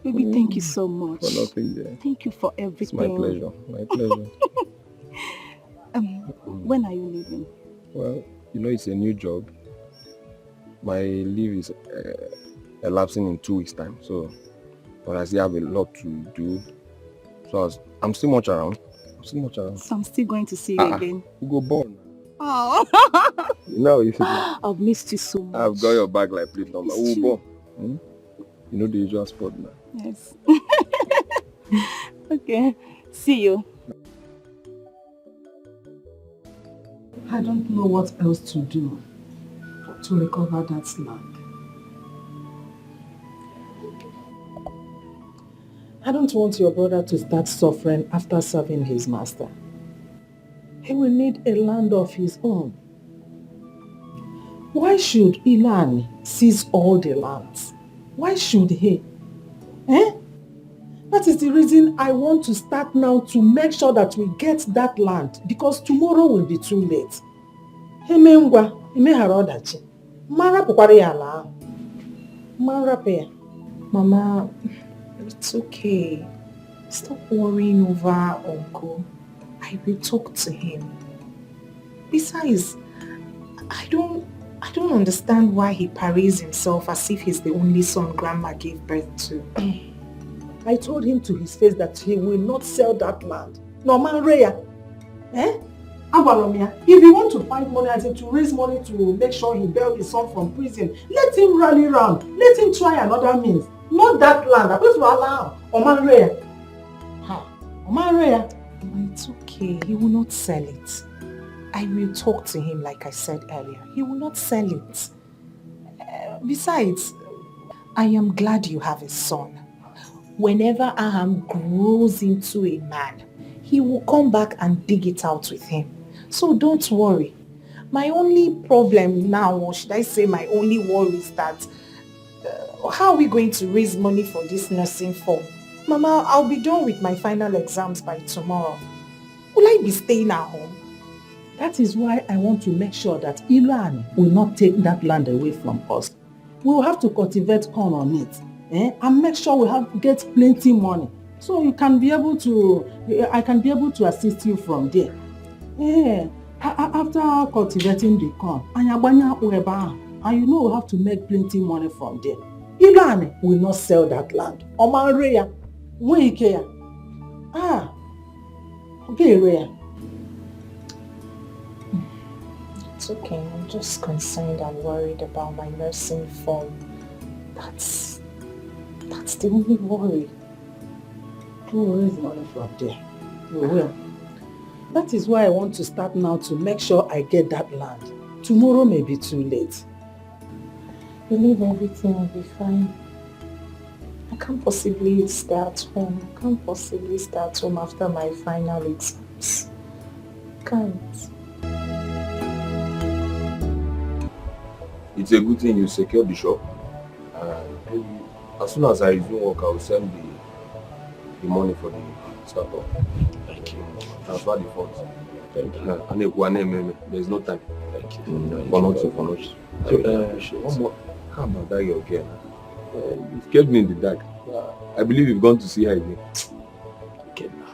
Baby, thank you so much. For nothing there. Thank you for everything. It's my pleasure. My pleasure. When are you leaving? Well, you know, it's a new job. My leave is elapsing in 2 weeks' time. So, but I still have a lot to do. So I'm still much around. So I'm still going to see you again. We go born. Oh. No, you see. I've missed you so much. I've got your back like plate number. It's Born. You know the usual spot now. Yes. Okay. See you. I don't know what else to do to recover that land. I don't want your brother to start suffering after serving his master. He will need a land of his own. Why should Ilan seize all the lands? Why should he? That is the reason I want to start now to make sure that we get that land, because tomorrow will be too late. Mama, it's okay. Stop worrying over Uncle. I will talk to him. Besides, I don't understand why he parades himself as if he's the only son Grandma gave birth to. I told him to his face that he will not sell that land. No man Rhea. If you want to find money, as in to raise money to make sure he bail his son from prison, let him rally round. Let him try another means. Not that land. I'm going to allow Oman Rhea. Oman Rhea. It's okay. He will not sell it. I will talk to him like I said earlier. He will not sell it. Besides, I am glad you have a son. Whenever Aham grows into a man, he will come back and dig it out with him. So don't worry. My only problem now, or should I say my only worry, is that how are we going to raise money for this nursing form? Mama, I'll be done with my final exams by tomorrow. Will I be staying at home? That is why I want to make sure that Ilan will not take that land away from us. We will have to cultivate corn on it, and make sure we get plenty money, so you can be able to. I can be able to assist you from there. After cultivating the corn, and you know we have to make plenty money from there. Ilan will not sell that land. Oman Rhea, when care. Okay, Rhea. It's okay. I'm just concerned and worried about my nursing form. That's the only worry. We will raise money from there. We will. That is why I want to start now to make sure I get that land. Tomorrow may be too late. Believe everything will be fine. I can't possibly stay at home. I can't possibly stay at home after my final exams. I can't. It's a good thing you secured the shop. As soon as I resume work, I will send the money for the startup. Thank you. Transfer the funds. Thank you. There's no time. Thank you. For nothing. So, one more. How about that your girl? You've kept me in the dark. I believe you've gone to see her again. Okay, now.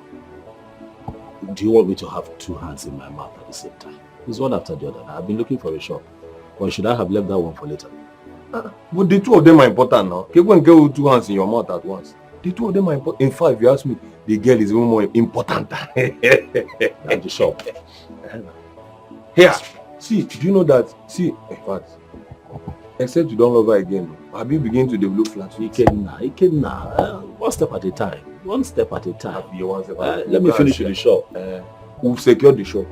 Do you want me to have two hands in my mouth at the same time? It's one after the other. I've been looking for a shop. Or should I have left that one for later? But the two of them are important now. You can't get two hands in your mouth at once. The two of them are important. In fact, if you ask me, the girl is even more important than the shop. Here, see, do you know that? See, in fact, except you don't love her again, have you beginning to develop flat? One step at a time. One step at a time. Let me finish with the shop. We've secured the shop.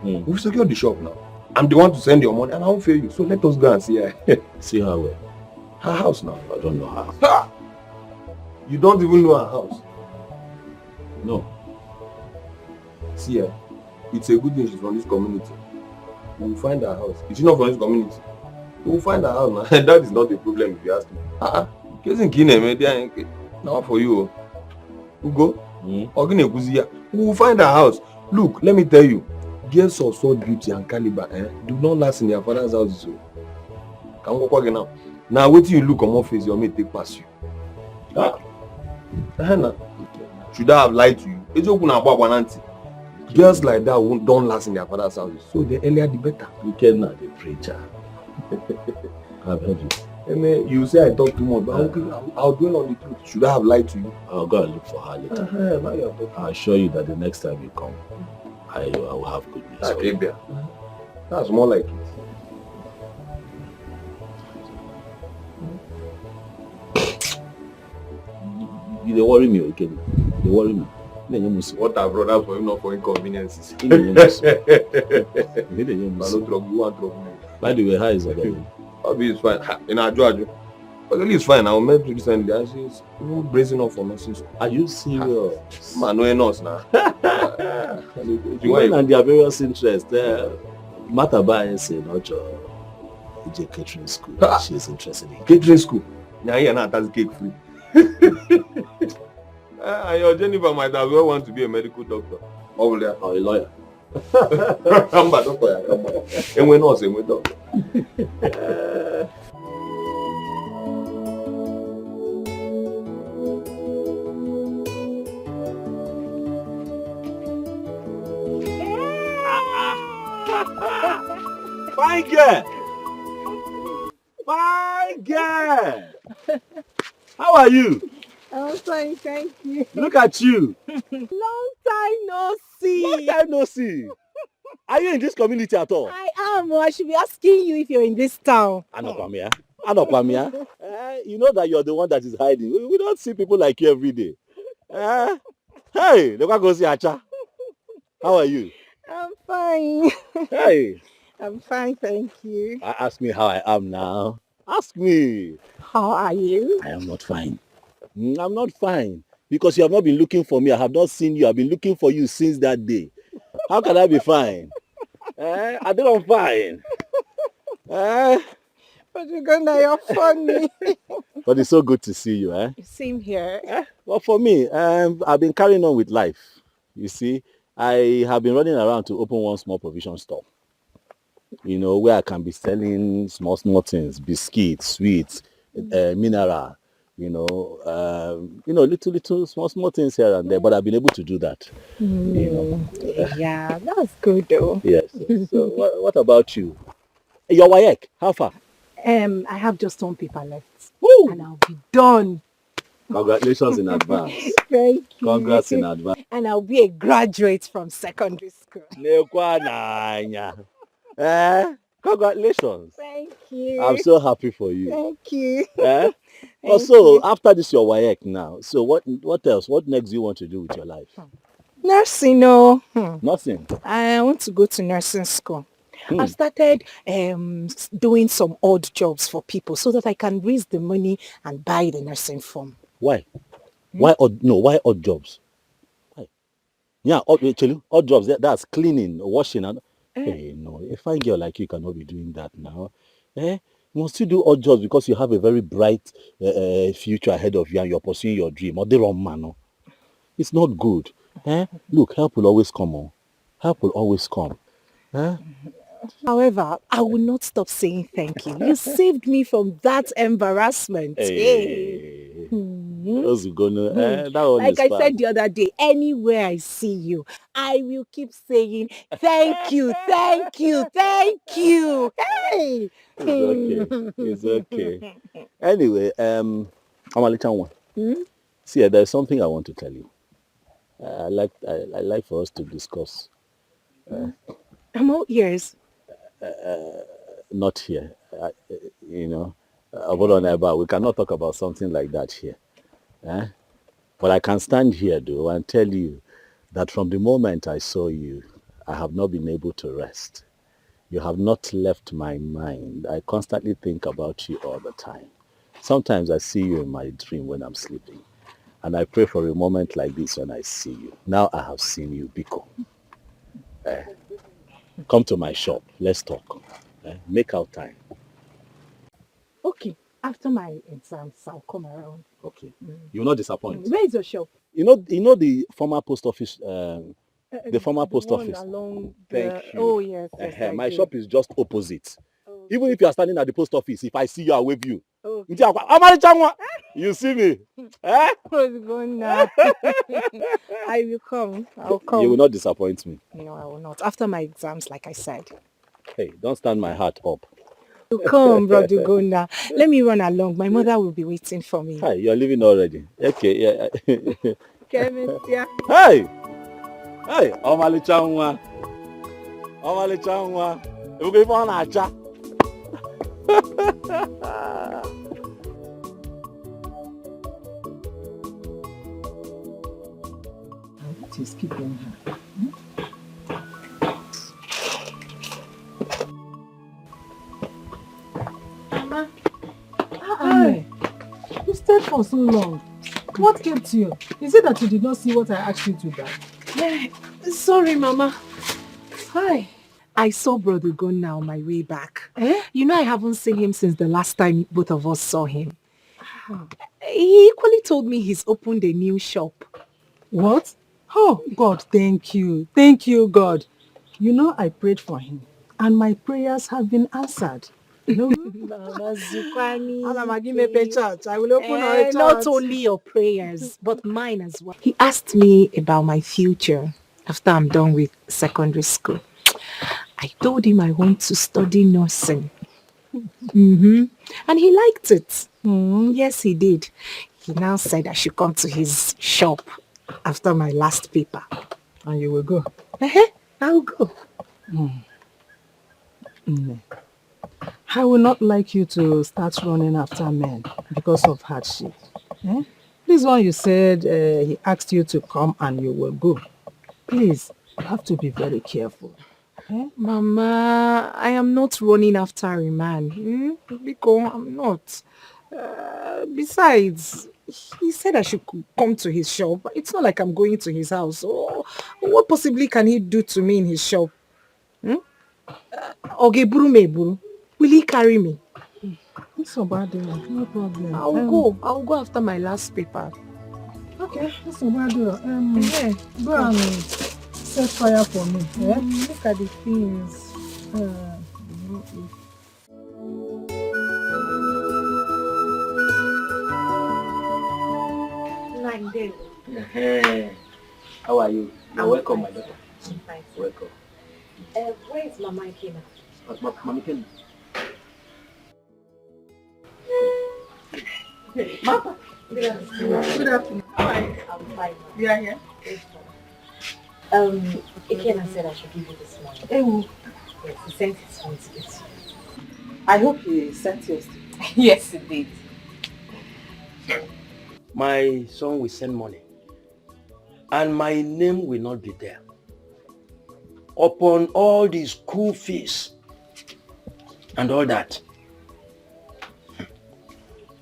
We've secured the shop now. I'm the one to send your money and I won't fail you. So let us go and see her. See her where? Her house now. I don't know her. You don't even know her house? No. See her. It's a good thing she's from this community. We'll find her house. If she's not from this community, we'll find her house now. That is not a problem if you ask me. Now for you. We'll go. We'll find her house. Look, let me tell you. Girls of sword beauty and caliber do not last in their father's house. Can go again now. Now wait till you look on my face, your mate take past you. Should I have lied to you? Girls like that don't last in their father's house. So the earlier the better. You cannot the preacher. I've heard you. You say I talk too much, but I'll dwell on the truth. Should I have lied to you? I'll go and look for her later. I'll assure you that the next time you come, I will have good news. Okay, that's more like it. You worry me, okay? You worry me. What I brought up for him, not for inconveniences. By the way, how is it? Obi is fine. In Ajo. But it's fine. I met to send the she's bracing up for nursing school. Are you serious? Man, no nurse now. When and their various interests, Mataba is in Ojo catering school. She's interested in catering school. Yeah, that's cake free. Your Jennifer might as well want to be a medical doctor. Over there. Or a lawyer. I'm a doctor. And we're not saying we're doctor. Fine girl! Fine girl! How are you? I'm fine, thank you. Look at you. Long time no see. Long time no see. Are you in this community at all? I am. I should be asking you if you're in this town. Anopamia. You know that you're the one that is hiding. We don't see people like you every day. Hey, look go see Acha. How are you? I'm fine. Hey. I'm fine, thank you. Ask me how I am now. Ask me. How are you? I am not fine. I'm not fine. Because you have not been looking for me. I have not seen you. I've been looking for you since that day. How can I be fine? I think I'm fine. But you're funny. But it's so good to see you. Same here. Well, for me, I've been carrying on with life. You see, I have been running around to open one small provision store. You know, where I can be selling small things, biscuits, sweets, mineral, little small things here and there, but I've been able to do that. Yeah, that's good though. Yes. So what about you? Your WAEC, how far? I have just one paper left. Woo! And I'll be done. Congratulations in advance. Thank you. Congrats in advance. And I'll be a graduate from secondary school. Congratulations. Thank you. I'm so happy for you. Thank you. Also, after this your WAEC now, so what else? What next do you want to do with your life? Nursing, no. Nothing. I want to go to nursing school. I've started doing some odd jobs for people so that I can raise the money and buy the nursing form. Why? Why odd jobs? Why? Yeah, odd jobs. That's cleaning, washing, and hey, no, a fine girl like you cannot be doing that now. You must still do odd jobs because you have a very bright future ahead of you and you're pursuing your dream. Or the wrong man, no? It's not good. Look, help will always come on. Help will always come. However, I will not stop saying thank you. You saved me from that embarrassment. Hey. Those who gonna, that one like is I fine. said the other day, anywhere I see you, I will keep saying thank you, thank you, thank you. Hey! It's okay. Anyway, Amalichanwa. See, there's something I want to tell you. I like for us to discuss. I'm all ears. Not here. But we cannot talk about something like that here. But I can stand here, though, and tell you that from the moment I saw you, I have not been able to rest. You have not left my mind. I constantly think about you all the time. Sometimes I see you in my dream when I'm sleeping. And I pray for a moment like this when I see you. Now I have seen you, Biko. Come to my shop. Let's talk. Make out time. Okay, after my exams, I'll come around. Okay. You will not disappoint. Where is your shop? You know the former post office. The former post one office. Along Thank you. Oh yes. I My do. shop is just opposite. Oh, Even if you are standing at the post office, if I see you, I'll wave you. oh. You see me? What's going on? I will come. I'll come. You will not disappoint me. No, I will not. After my exams, like I said. Hey, don't stand my heart up. You come, brother Gona. Let me run along. My mother will be waiting for me. Hi, you're leaving already. Okay, yeah. Kevin, yeah. Hey! Hey, Omalichanwa. Omalichanwa. You go for an acha. Just keep going. Mama. Hi. You stayed for so long. What kept you? Is it that you did not see what I asked you to buy? Sorry, Mama. Hi. I saw Brother Gona on my way back. You know I haven't seen him since the last time both of us saw him. He equally told me he's opened a new shop. What? Oh, God, thank you. Thank you, God. You know, I prayed for him, and my prayers have been answered. Mama Zukwani. I will open our church. Not only your prayers, but mine as well. He asked me about my future after I'm done with secondary school. I told him I want to study nursing. And he liked it. Yes, he did. He now said I should come to his shop after my last paper. And you will go? I'll go. I would not like you to start running after men because of hardship. This one you said he asked you to come and you will go. Please, you have to be very careful. Mama, I am not running after a man. Because I'm not. Besides, he said I should come to his shop. It's not like I'm going to his house. So what possibly can he do to me in his shop? Will he carry me? It's so bad, no problem. I'll go after my last paper. Okay, it's so bad. Go and set fire for me. Look at the things. How are you? You're welcome, my daughter. Thanks. Welcome. Where is Mama Ikena? Mama Ikena. Mama. Good afternoon. How are you? I'm fine. You are here? Ikena said I should give you this morning. Yes, he sent his phone to get you. I hope he sent yours. Yes, he did. My son will send money. And my name will not be there. upon all the school fees and all that.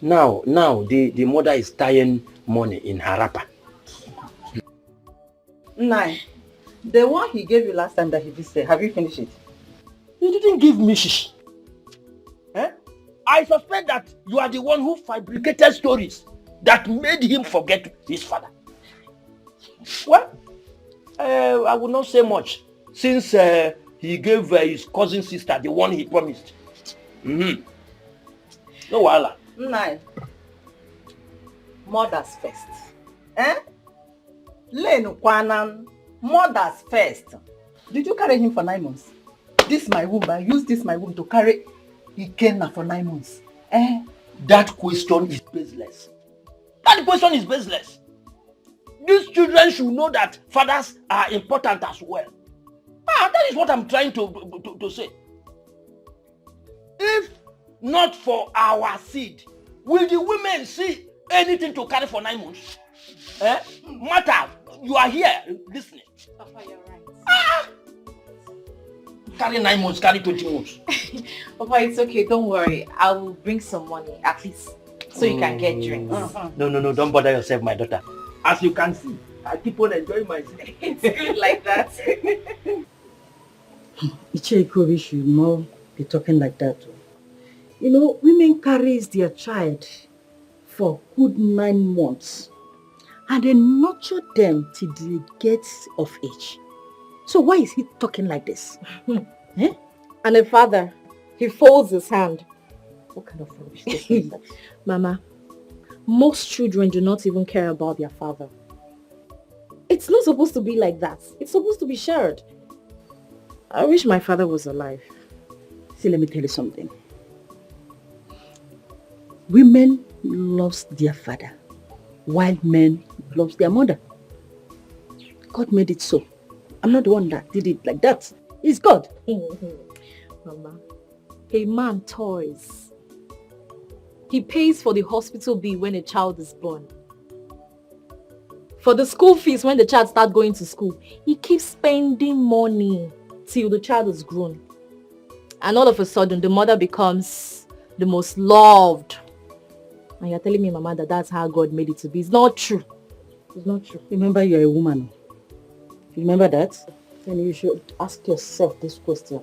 Now the mother is tying money in her wrapper. Nine. The one he gave you last time that he visited, have you finished it? He didn't give me shish. Eh? I suspect that you are the one who fabricated stories that made him forget his father. Well, I will not say much since he gave his cousin sister the one he promised. No wahala. Nine. Mothers first. Eh? Len Kwanan. Mothers first. Did you carry him for 9 months? This my womb. I use this my womb to carry Ikenna for 9 months. Eh? That question is baseless. That question is baseless. These children should know that fathers are important as well. That is what I'm trying to say. If not for our seed, will the women see anything to carry for 9 months? Eh? Matter, you are here listening. Papa, you're right. Carry 9 months, carry 20 months. Papa, it's okay, don't worry. I will bring some money, at least, so you can get drinks. No, don't bother yourself, my daughter. As you can see, I keep on enjoying myself. It's good like that. Icheko should not be talking like that. You know, women carries their child for good 9 months and they nurture them till they get of age. So why is he talking like this? Eh? And the father, he folds his hand. What kind of foolishness is that? Mama, most children do not even care about their father. It's not supposed to be like that. It's supposed to be shared. I wish my father was alive. See, let me tell you something. Women loves their father, while men loves their mother. God made it so. I'm not the one that did it like that. It's God. Mama, a man toys. He pays for the hospital bill when a child is born. For the school fees when the child starts going to school. He keeps spending money till the child is grown. And all of a sudden, the mother becomes the most loved. And you're telling me, Mama, that that's how God made it to be. It's not true. It's not true. Remember, you're a woman. Remember that? Then you should ask yourself this question.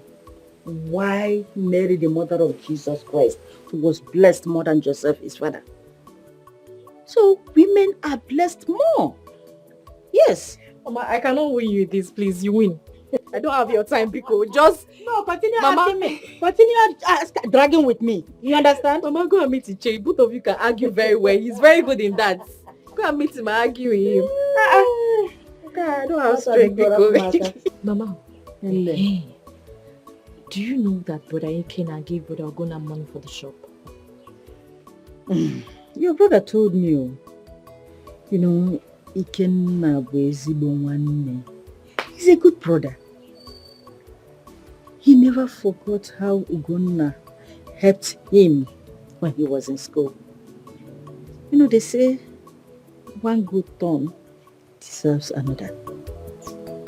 Why Mary, the mother of Jesus Christ, who was blessed more than Joseph, his father? So women are blessed more. Yes. Mama, I cannot win you this, please. You win. I don't have your time, Biko. Just... No, continue Mama, asking me. Continue dragging with me. You understand? Mama, go and meet Iche. Both of you can argue very well. He's very good in that. Go and meet him and argue with him. Okay, I don't have strength, Biko. Mama, hey, do you know that Brother Ikenna gave Brother Ogona money for the shop? Your brother told me, you know, Ikenna bụ ezigbo nwanne. He's a good brother. He never forgot how Ugonna helped him when he was in school. You know, they say one good turn deserves another.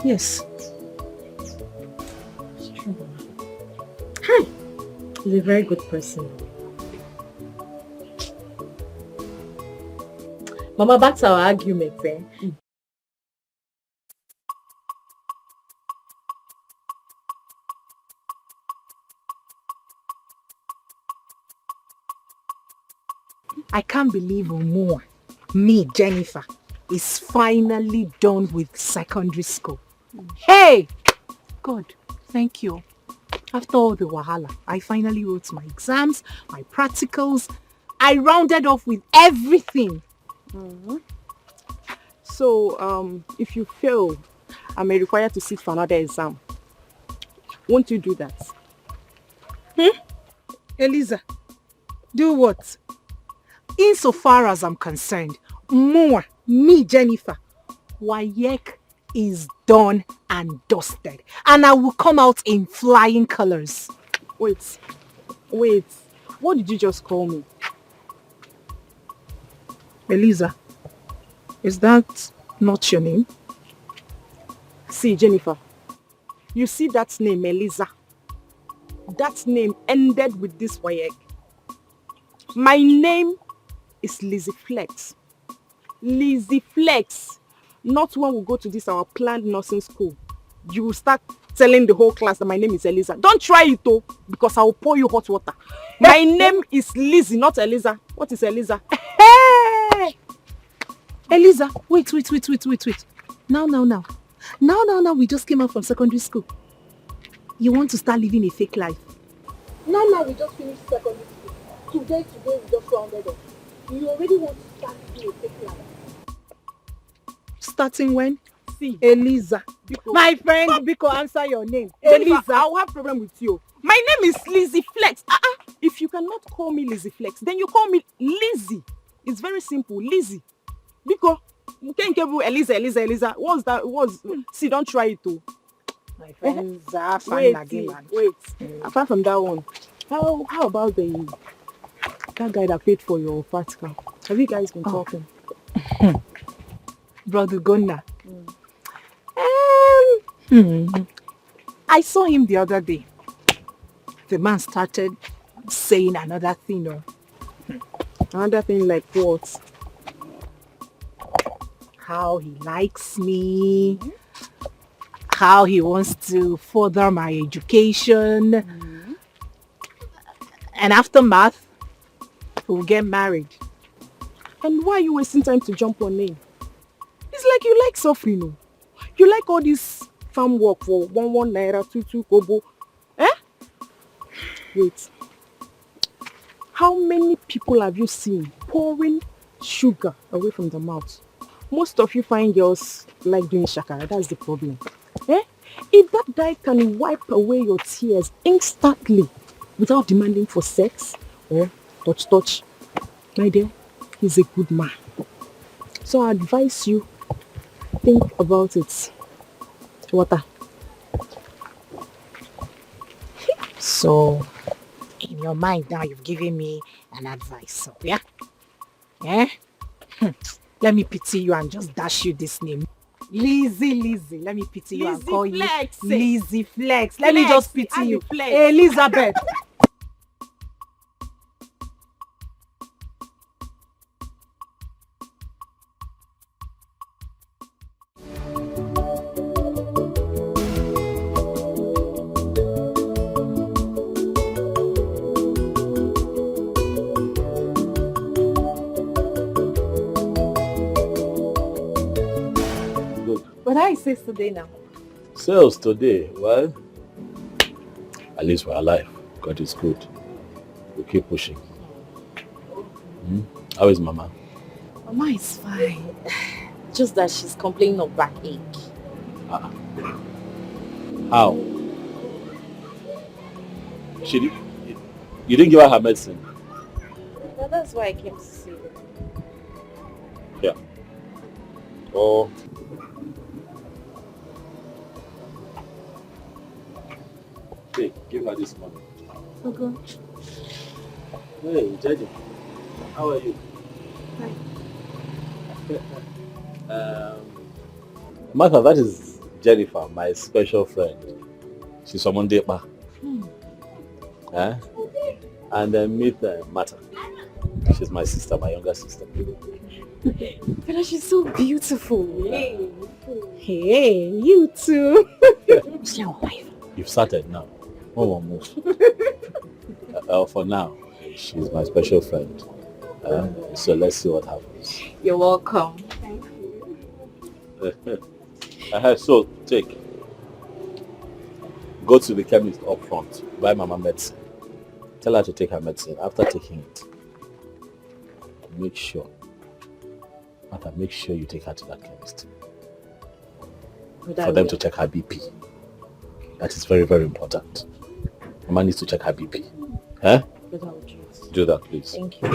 Yes. It's true. Hi. He's a very good person. Mama, back to our argument, eh? I can't believe Omoa, me, Jennifer, is finally done with secondary school. Hey! God, thank you. After all the wahala, I finally wrote my exams, my practicals. I rounded off with everything. So, if you fail, I may require to sit for another exam. Won't you do that? Eliza, do what? Insofar as I'm concerned, me, Jennifer, WAEC is done and dusted. And I will come out in flying colors. Wait. What did you just call me? Eliza, is that not your name? See, Jennifer, You see that name, Eliza? That name ended with this wayek. My name is Lizzie Flex. Lizzie Flex. Not when we go to this our planned nursing school. You will start telling the whole class that my name is Eliza. Don't try it though, because I will pour you hot water. My name is Lizzie, not Eliza. What is Eliza? Hey! Eliza, wait. Now, we just came out from secondary school. You want to start living a fake life? Now we just finished secondary school. Today we just rounded up. You already want to start living a fake life. Starting when? See, Eliza. Biko. My friend, Biko, answer your name. Eliza, I'll have problem with you. My name is Lizzie Flex. If you cannot call me Lizzie Flex, then you call me Lizzie. It's very simple, Lizzie. Biko, you can't give Eliza. What's that? See, don't try it too. My friend, Wait. Apart from that one, how about that guy that paid for your fat car? Have you guys been talking? Brother Gonna. I saw him the other day. The man started saying another thing. Another thing like what? How he likes me, how he wants to further my education, and after math, we'll get married. And why are you wasting time to jump on name? It's like you like suffering, no? You like all this farm work for 1 naira, 2 kobo. Wait. How many people have you seen pouring sugar away from the mouth? Most of you find girls like doing shakara. That's the problem. If that guy can wipe away your tears instantly without demanding for sex or touch, my dear, he's a good man. So I advise you, think about it. Water. So, in your mind now, you've given me an advice. So, yeah? Let me pity you and just dash you this name. Lizzie. Let me pity you and call you Lizzie Flex. Let me just pity you. Elizabeth. But how is sales today now? Sales today, well, at least we're alive. God is good. We keep pushing. How is Mama? Mama is fine. Just that she's complaining of backache. How? You didn't give her her medicine? Well, that's why I came to see her. Yeah. Oh. Hey, give her this money. Okay. Hey, Jenny. How are you? Hi. Martha, that is Jennifer, my special friend. She's from Mondepa. And then meet Martha. She's my sister, my younger sister. But she's so beautiful. Hey, you too. She's your wife. You've started now. One more move. For now, she's my special friend. So let's see what happens. You're welcome. Thank you. So go to the chemist up front, buy Mama medicine. Tell her to take her medicine. After taking it, make sure you take her to that chemist. For them to check her BP. That is very, very important. Mama needs to check her BP. Do that, please. Thank you.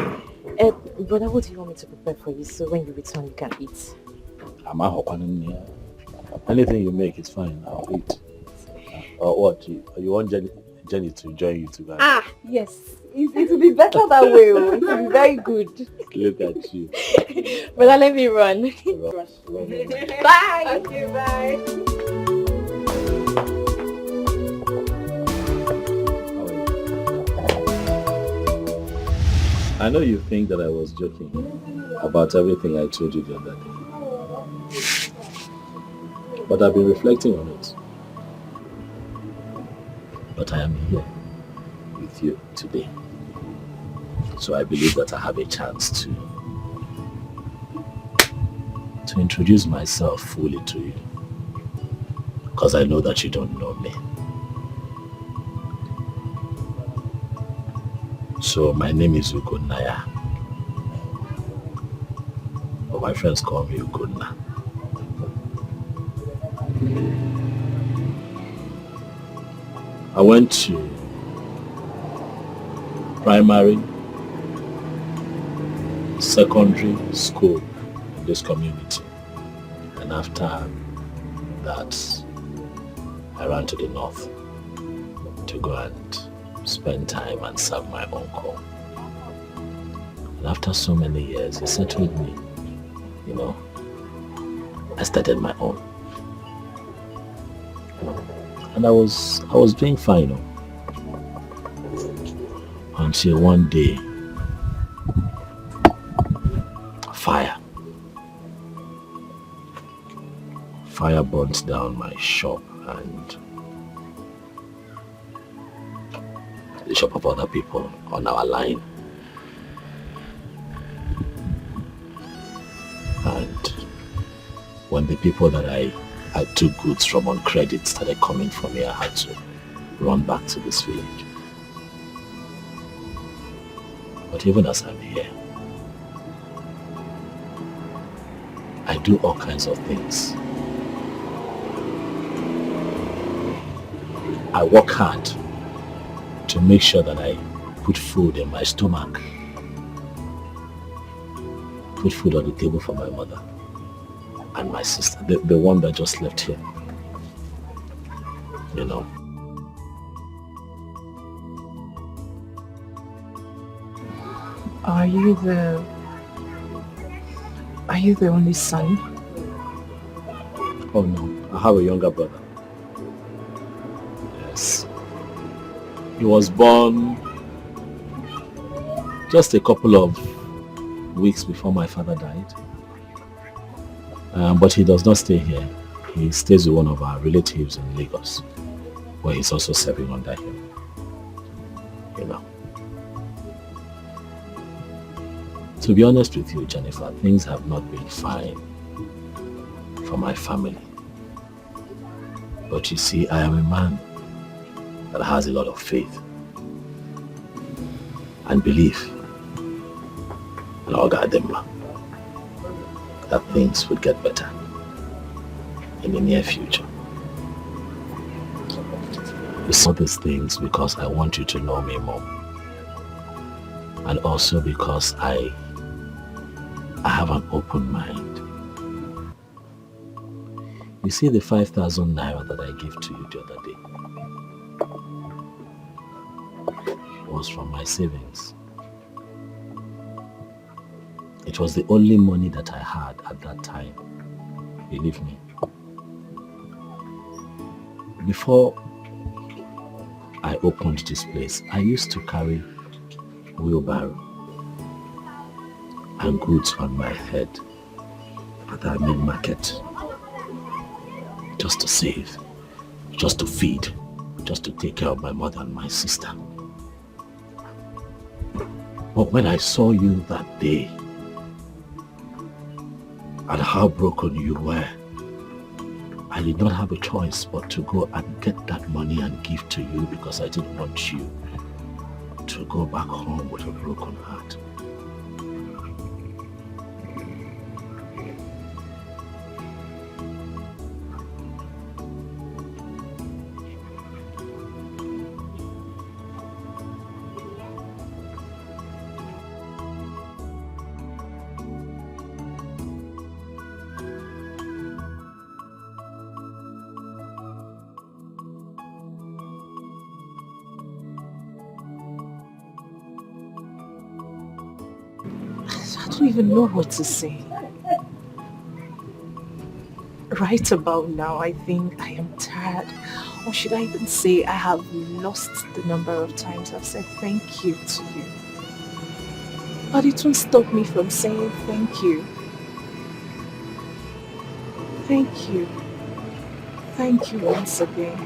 Brother, what do you want me to prepare for you so when you return you can eat? Anything you make is fine. I'll eat. Or what? You want Jenny to join you too, guys? Yes. It will be better that way. It will be very good. Look at you. Brother, let me run. Run. Bye. Okay, bye. I know you think that I was joking about everything I told you the other day. But I've been reflecting on it. But I am here with you today. So I believe that I have a chance to introduce myself fully to you. Because I know that you don't know me. So my name is Ugunaya. But my friends call me Ugunna. I went to primary, secondary school in this community. And after that, I ran to the north to go and spend time and serve my uncle. And after so many years, he settled me. You know, I started my own. And I was doing fine, you know, until one day, fire burnt down my shop and the shop of other people on our line. And when the people that I took goods from on credit started coming for me, I had to run back to this village. But even as I'm here, I do all kinds of things. I work hard to make sure that I put food in my stomach, put food on the table for my mother and my sister, the one that just left here. You know. Are you the only son? Oh no, I have a younger brother. Yes. He was born just a couple of weeks before my father died. But he does not stay here. He stays with one of our relatives in Lagos, where he's also serving under him. You know. To be honest with you, Jennifer, things have not been fine for my family. But you see, I am a man that has a lot of faith and belief in Ogademba that things would get better in the near future. We saw these things because I want you to know me more, and also because I have an open mind. You see the 5,000 naira that I gave to you the other day was from my savings. It was the only money that I had at that time, believe me. Before I opened this place, I used to carry wheelbarrow and goods on my head at the main market, just to save, just to feed, just to take care of my mother and my sister. But when I saw you that day and how broken you were, I did not have a choice but to go and get that money and give to you, because I didn't want you to go back home with a broken heart. I don't even know what to say. Right about now, I think I am tired. Or should I even say I have lost the number of times I've said thank you to you. But it won't stop me from saying thank you. Thank you. Thank you once again.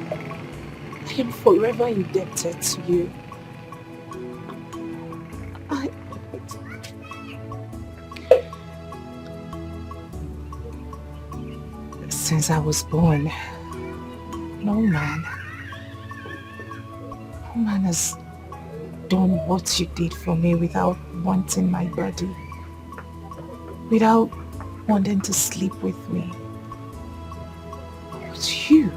I am forever indebted to you. Since I was born, no man has done what you did for me without wanting my body, without wanting to sleep with me. But you,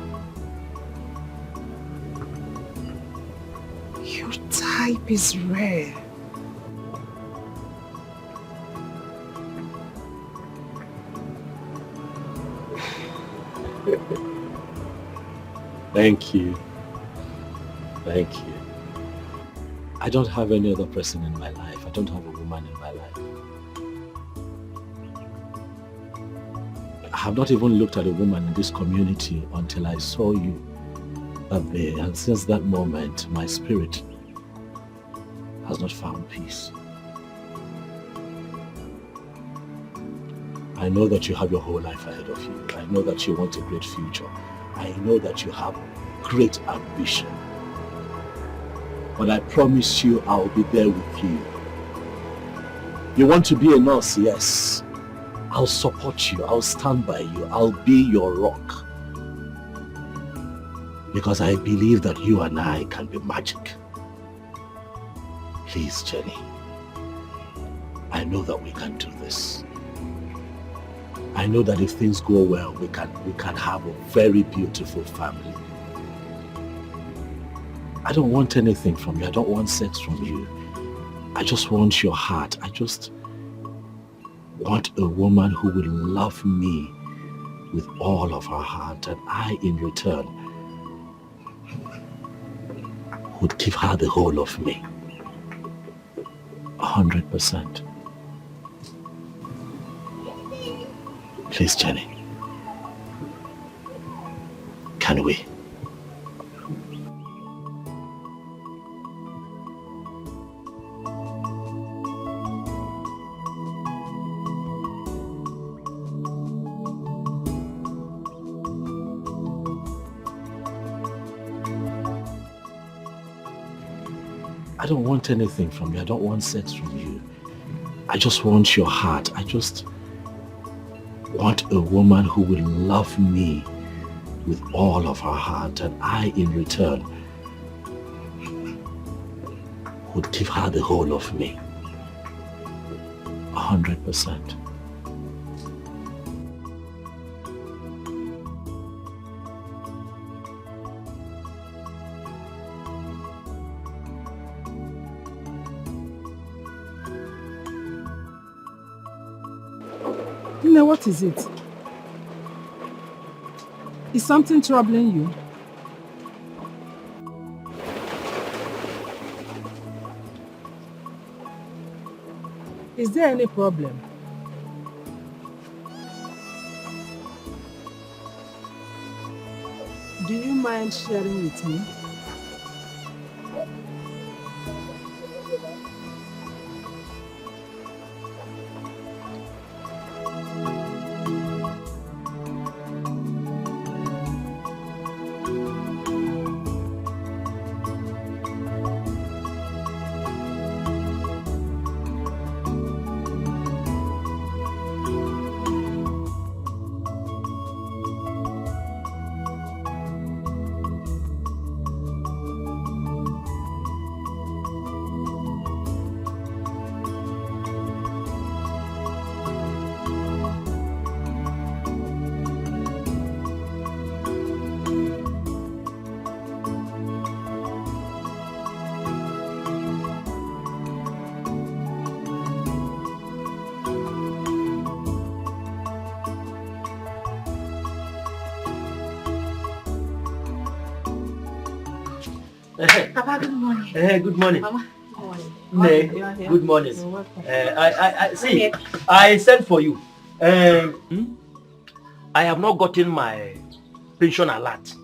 your type is rare. Thank you. Thank you. I don't have any other person in my life. I don't have a woman in my life. I have not even looked at a woman in this community until I saw you that day. And since that moment, my spirit has not found peace. I know that you have your whole life ahead of you. I know that you want a great future. I know that you have great ambition. But I promise you I'll be there with you. You want to be a nurse? Yes. I'll support you. I'll stand by you. I'll be your rock. Because I believe that you and I can be magic. Please, Jenny. I know that we can do this. I know that if things go well, we can have a very beautiful family. I don't want anything from you. I don't want sex from you. I just want your heart. I just want a woman who will love me with all of her heart, and I, in return, would give her the whole of me. 100%. Please, Jenny. Can we? I don't want anything from you. I don't want sex from you. I just want your heart. I just want a woman who will love me with all of her heart, and I, in return, would give her the whole of me. 100%. What is it? Is something troubling you? Is there any problem? Do you mind sharing with me? Papa, good morning. Good morning. Mama, good morning. Ne, good morning. I see. I sent for you. I have not gotten my pension alert,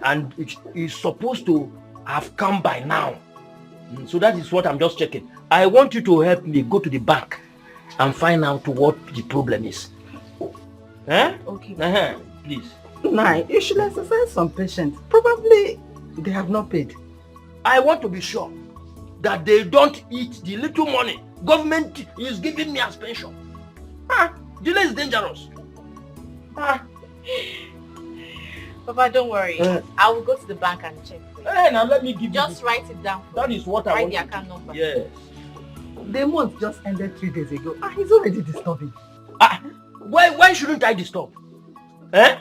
and it's supposed to have come by now. So that is what I'm just checking. I want you to help me go to the bank and find out what the problem is. Eh? Okay. Please. Nah, you should exercise some patience. Probably they have not paid. I want to be sure that they don't eat the little money government is giving me as pension. Delay is dangerous. Papa, don't worry. I will go to the bank and check. Now let me give just write it down. That is what I want. Write the account number. Yes. The month just ended 3 days ago. He's already disturbing. Why shouldn't I disturb? Eh?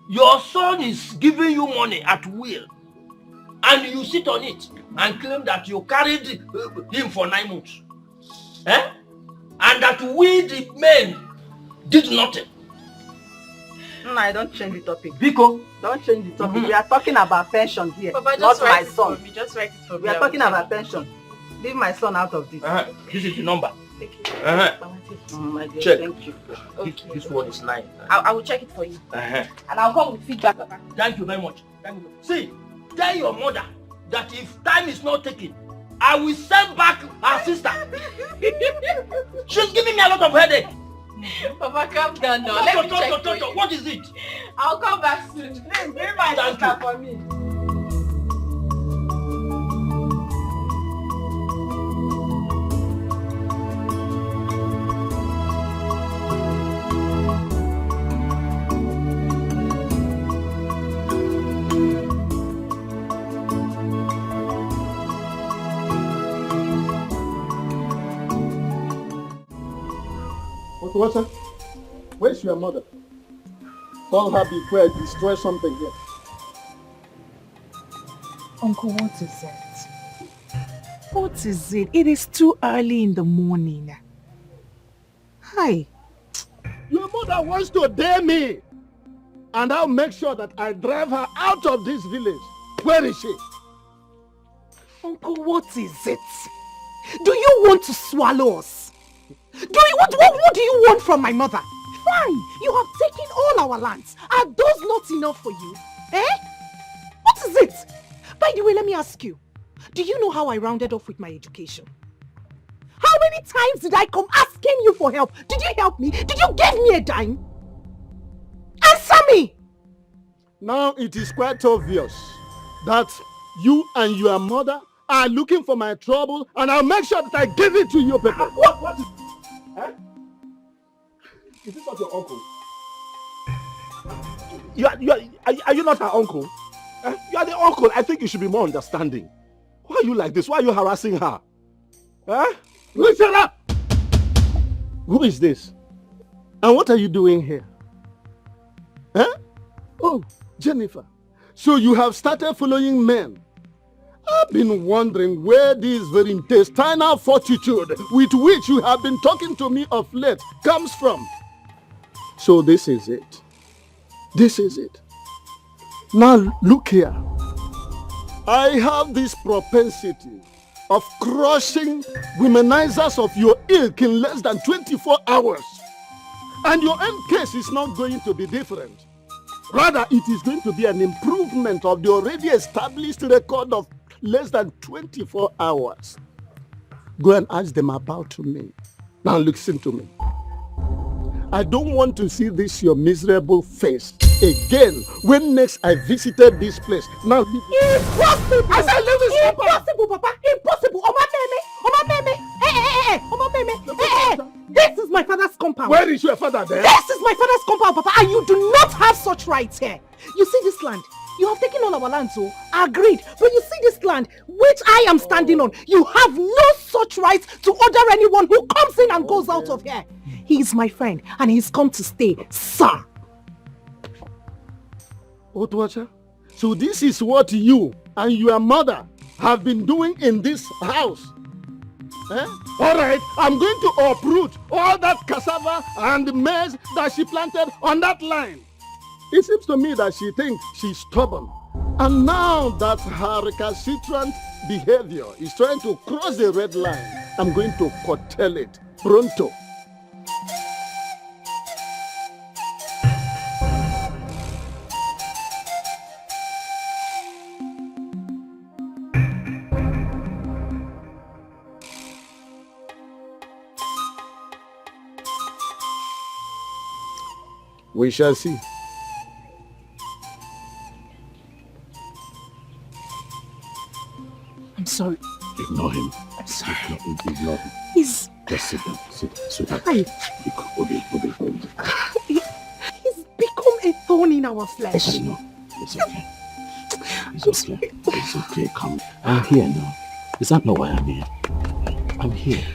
Your son is giving you money at will, and you sit on it and claim that you carried him for 9 months. Eh? And that we the men did nothing. No, I don't change the topic. Biko, don't change the topic. We are talking about pension here, Papa, not my son. Just write it for me. We are talking about pension. Leave my son out of this. This is the number. Thank you. My dear, check. Thank you. Okay. This one is 9. I will check it for you. And I'll come with feedback, Papa. Thank you very much. See, tell your mother that if time is not taken, I will send back her sister. She's giving me a lot of headache. Papa, calm down now. Let me check for you. What is it? I'll come back soon. Please, bring my sister for me. Water, where's your mother? Call her before I destroy something here. Uncle, what is it? What is it? It is too early in the morning. Hi. Your mother wants to dare me. And I'll make sure that I drive her out of this village. Where is she? Uncle, what is it? Do you want to swallow us? What do you want from my mother? Fine, you have taken all our lands. Are those not enough for you? Eh? What is it? By the way, let me ask you. Do you know how I rounded off with my education? How many times did I come asking you for help? Did you help me? Did you give me a dime? Answer me! Now it is quite obvious that you and your mother are looking for my trouble, and I'll make sure that I give it to you people. What? Huh? Is this not your uncle? Are you not her uncle? You are the uncle. I think you should be more understanding. Why are you like this? Why are you harassing her? Huh? Listen up! Who is this? And what are you doing here? Huh? Oh, Jennifer. So you have started following men. I've been wondering where this very intestinal fortitude with which you have been talking to me of late comes from. So this is it. This is it. Now look here. I have this propensity of crushing womenizers of your ilk in less than 24 hours. And your own case is not going to be different. Rather, it is going to be an improvement of the already established record of less than 24 hours. Go and ask them about me. Now listen to me. I don't want to see this your miserable face again when next I visited this place. Now leave it. Impossible! I said leave this. Impossible, Papa! Impossible! This is my father's compound. Where is your father then? This is my father's compound, Papa, and you do not have such rights here. You see this land? You have taken all our land, so agreed. But you see this land, which I am standing on, you have no such rights to order anyone who comes in and goes out of here. He is my friend, and he's come to stay, sir. Otwacha, so this is what you and your mother have been doing in this house. Eh? All right, I'm going to uproot all that cassava and maize that she planted on that line. It seems to me that she thinks she's stubborn. And now that her recalcitrant behavior is trying to cross the red line, I'm going to curtail it pronto. We shall see. I'm sorry. Ignore him. I'm sorry. Ignore him. He's... Just sit down. Sit down. Sit down. Hi. Obey. He's become a thorn in our flesh. No, it's okay. It's okay. It's okay. Come. I'm here now. Is that not why I'm here? I'm here.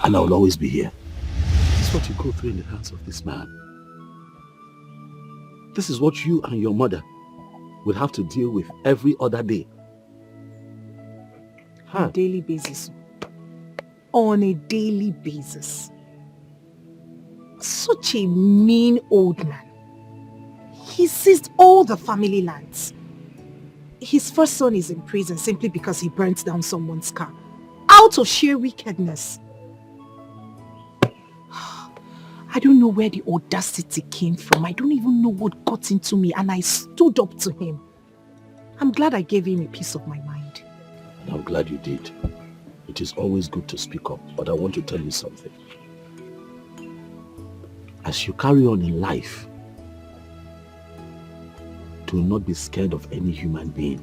And I will always be here. This is what you go through in the hands of this man. This is what you and your mother will have to deal with every other day. On a daily basis. On a daily basis. Such a mean old man. He seized all the family lands. His first son is in prison simply because he burnt down someone's car. Out of sheer wickedness. I don't know where the audacity came from. I don't even know what got into me, and I stood up to him. I'm glad I gave him a piece of my mind. I'm glad you did. It is always good to speak up, but I want to tell you something. As you carry on in life, do not be scared of any human being,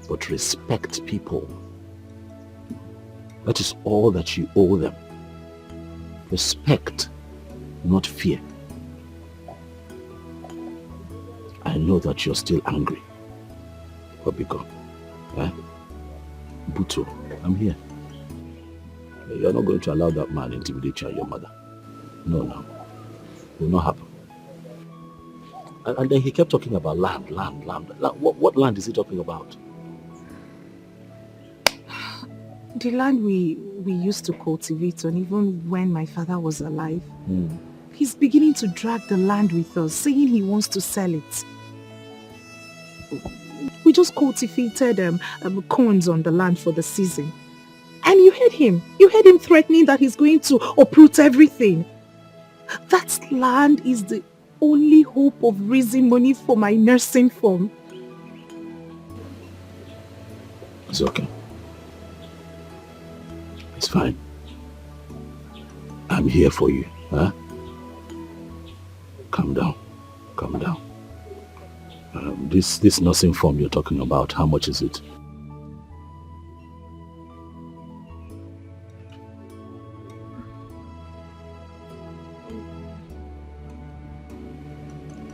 but respect people. That is all that you owe them. Respect, not fear. I know that you're still angry, but be gone. Buto, I'm here. You're not going to allow that man intimidate you and your mother. No. It will not happen. And then he kept talking about land. What land is he talking about? The land we used to cultivate on even when my father was alive. He's beginning to drag the land with us, saying he wants to sell it. We just cultivated corns on the land for the season. And you heard him. You heard him threatening that he's going to uproot everything. That land is the only hope of raising money for my nursing firm. It's okay. It's fine. I'm here for you, huh? Calm down. This nursing form you're talking about, how much is it?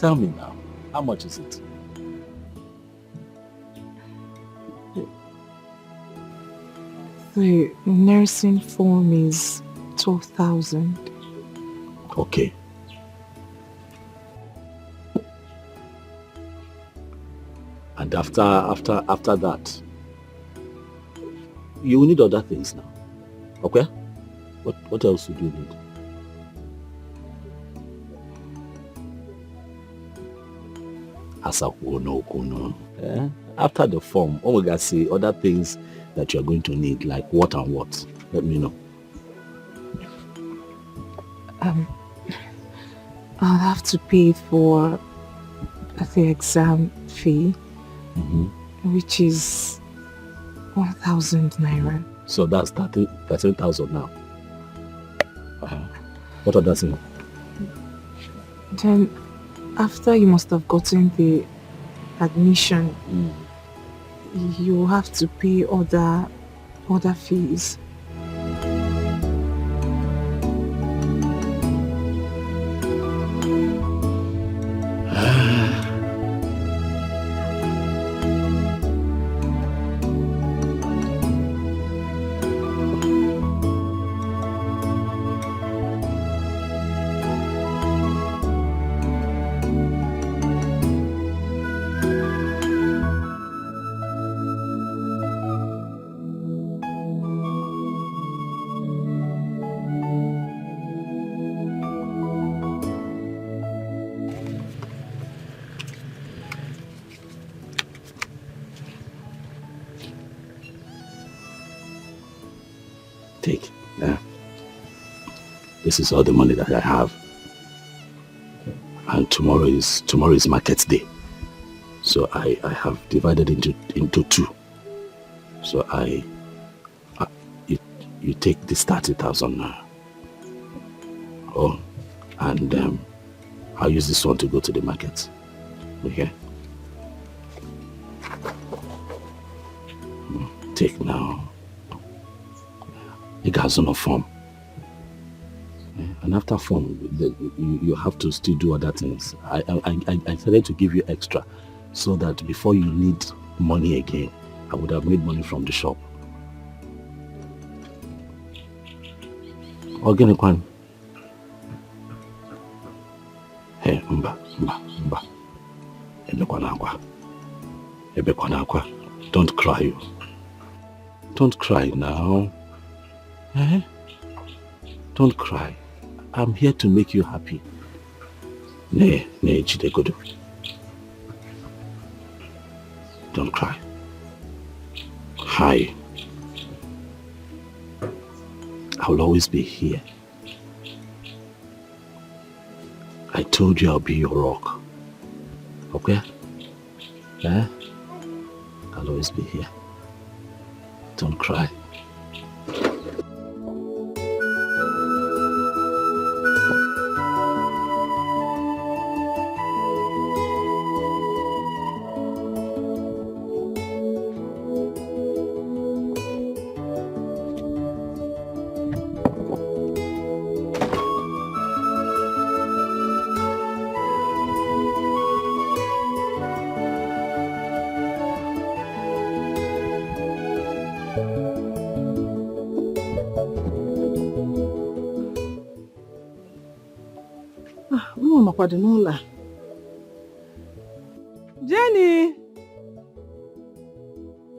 Tell me now, how much is it? The nursing form is 12,000. Okay. And after that, you will need other things now. Okay? What else would you need? After the form, we can see other things that you're going to need, like what and what. Let me know. I'll have to pay for the exam fee, which is 1,000 naira. So that's 13,000 now. What other thing? Then, after you must have gotten the admission, you will have to pay other fees. Take. This is all the money that I have. And tomorrow is market day. So I have divided into two. So you take this 30,000 now. Oh, And I'll use this one to go to the market. Okay? Take now. It has no form. And after form, you have to still do other things. I decided to give you extra so that before you need money again, I would have made money from the shop. Organic one. Hey, mba. Ebekwanakwa. Don't cry. Don't cry now. Eh? Don't cry. I'm here to make you happy. Chidegodo. Don't cry. Hi. I will always be here. I told you I'll be your rock. Okay? Eh? I'll always be here. Don't cry. Jenny!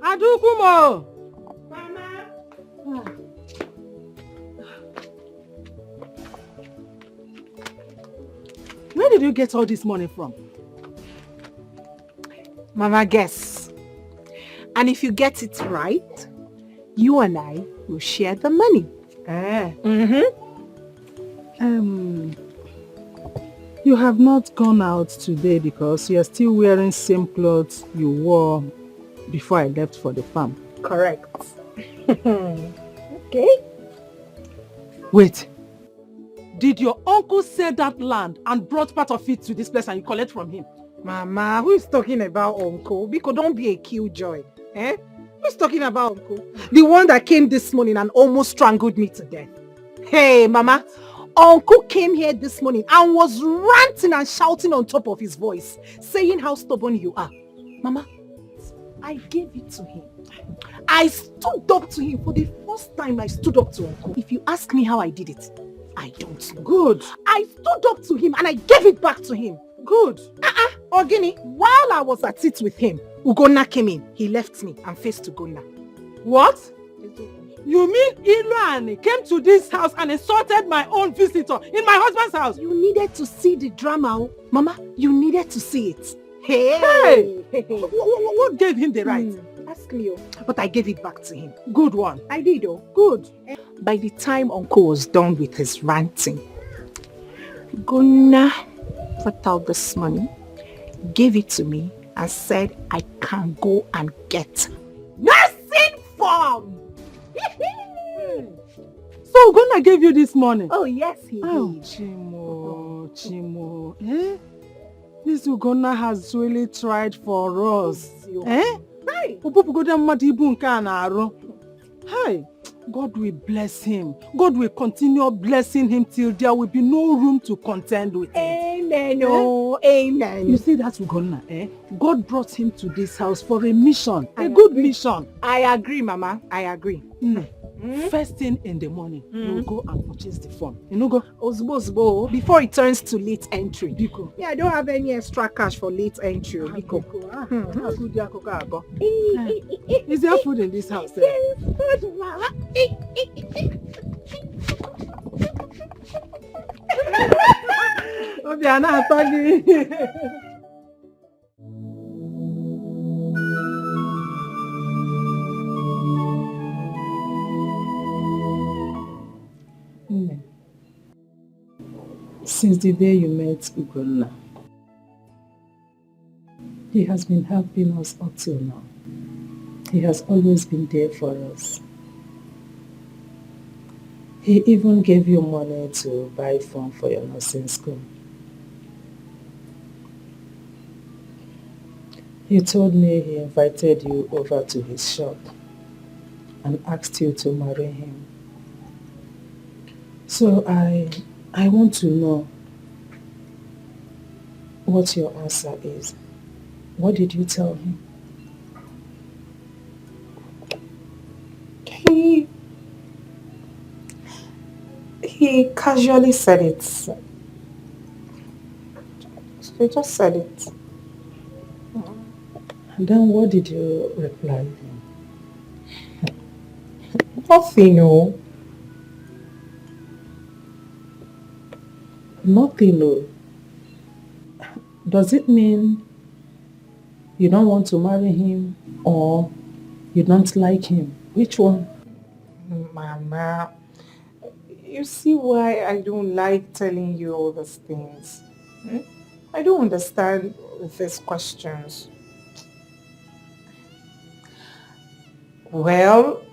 Adukumo! Mama! Where did you get all this money from? Mama, guess. And if you get it right, you and I will share the money. You have not gone out today because you are still wearing same clothes you wore before I left for the farm. Correct. Okay. Wait. Did your uncle sell that land and brought part of it to this place and you collect from him? Mama, who is talking about uncle? Because don't be a killjoy. Eh? Who's talking about uncle? The one that came this morning and almost strangled me to death. Hey, Mama. Uncle came here this morning and was ranting and shouting on top of his voice, saying how stubborn you are. Mama, I gave it to him. I stood up to him for the first time. I stood up to Uncle. If you ask me how I did it, I don't know. Good. I stood up to him and I gave it back to him. Good. Ogini, while I was at it with him, Ugonna came in. He left me and faced Ugonna. What? You mean Iluani came to this house and insulted my own visitor in my husband's house? You needed to see the drama. Mama, you needed to see it. Hey! What gave him the right? Ask me. But I gave it back to him. Good one. I did. Good. By the time Uncle was done with his ranting, Gunna put out this money, gave it to me, and said I can go and get nursing form. So Gunna gave you this money? Oh yes, he did. Chimo. Eh? This Ugonna has really tried for us. Eh? Hi. Hi. God will bless him. God will continue blessing him till there will be no room to contend with him. Amen. Oh, amen. You see that Ugonna, eh? God brought him to this house for a mission. A good mission. I agree, Mama. I agree. First thing in the morning, you will go and purchase the form. You know, go Ozbo, before it turns to late entry. Biko. Yeah, I don't have any extra cash for late entry. Biko. Is there food in this house? Yes, food, Mama. Since the day you met Ugonna, he has been helping us up till now. He has always been there for us. He even gave you money to buy phone for your nursing school. He told me he invited you over to his shop and asked you to marry him. So I want to know what your answer is. What did you tell him? He casually said it. He just said it. And then what did you reply him? Nothing, no. Nothing, no. Does it mean you don't want to marry him or you don't like him? Which one? Mama, you see why I don't like telling you all these things. I don't understand these questions. Well,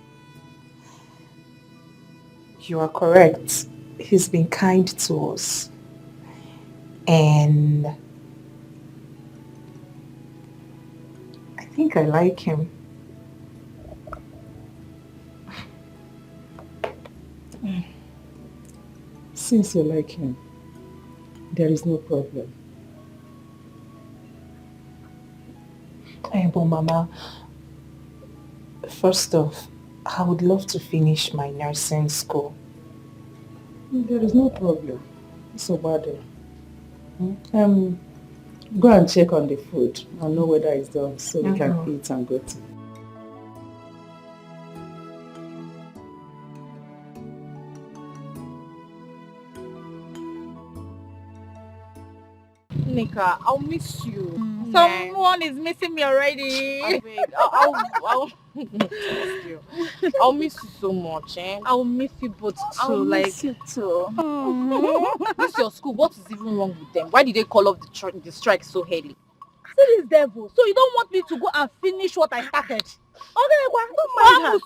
you are correct. He's been kind to us. And I think I like him. Since you like him, there is no problem. But Mama, first off, I would love to finish my nursing school. There is no problem. It's so bad. Go and check on the food and know whether it's done so we can eat and go to. Nika, I'll miss you. Someone is missing me already. I'll miss you so much, eh? I'll miss you both too. I'll miss you too. This your school, what is even wrong with them? Why did they call off the strike so early? See this devil. So you don't want me to go and finish what I started? Okay, don't mind her.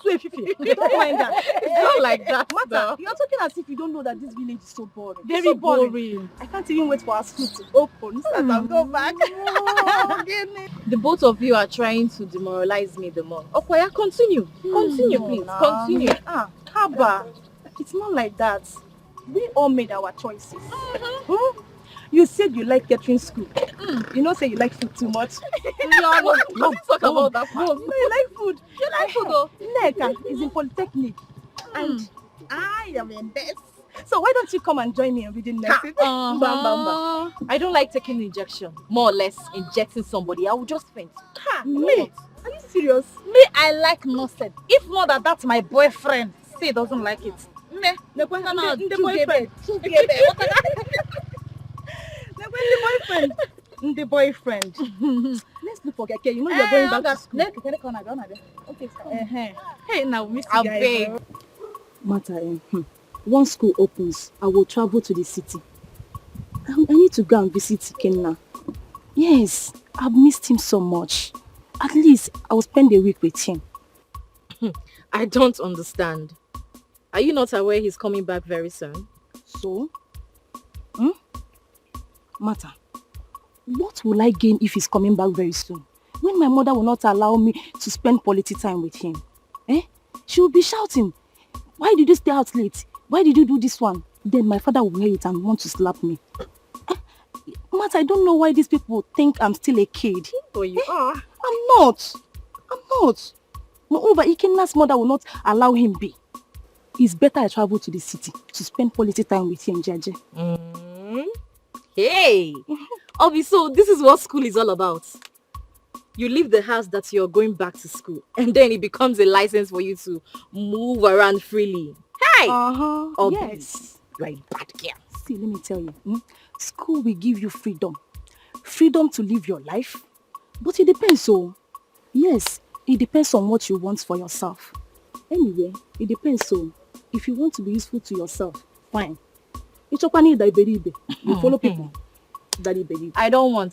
Don't mind her. It's not like that. Mata, you're talking as if you don't know that this village is so boring. Very so boring. I can't even wait for our school to open so that I'll go back. The both of you are trying to demoralize me the more. Okoya, continue. Continue, please. Continue. Haba, it's not like that. We all made our choices. You said you like catering school. You know, say you like food too much. No, talk about that part. No, you like food. You like food though? Neka is in Polytechnic. And I am in this. So why don't you come and join me in reading nursing? Bam, bam, bam. I don't like taking injection. More or less injecting somebody. I will just faint. Me? Are you serious? Me, I like nursing. If not that's my boyfriend. Say he doesn't like it. The boyfriend. The boyfriend. Let's look for Keke. You know you're going back to school. Okay, Hey, now miss I'll you guys. beg. Mata, once school opens, I will travel to the city. I need to go and visit Ikenna. Yes, I've missed him so much. At least I will spend a week with him. I don't understand. Are you not aware he's coming back very soon? So? Mata, what will I gain if he's coming back very soon? When my mother will not allow me to spend quality time with him? She will be shouting, why did you stay out late? Why did you do this one? Then my father will hear it and want to slap me. Mata, I don't know why these people think I'm still a kid. Oh, you are. I'm not. Moreover, Ikenna's mother will not allow him be. It's better I travel to the city to spend quality time with him, Jaje. Hey! Obi, so this is what school is all about. You leave the house that you're going back to school, and then it becomes a license for you to move around freely. Hey! Obi, Yes. you're a bad girl. See, let me tell you. School will give you freedom. Freedom to live your life. But it depends, yes, it depends on what you want for yourself. Anyway, it depends, if you want to be useful to yourself, fine. You follow people. I don't want.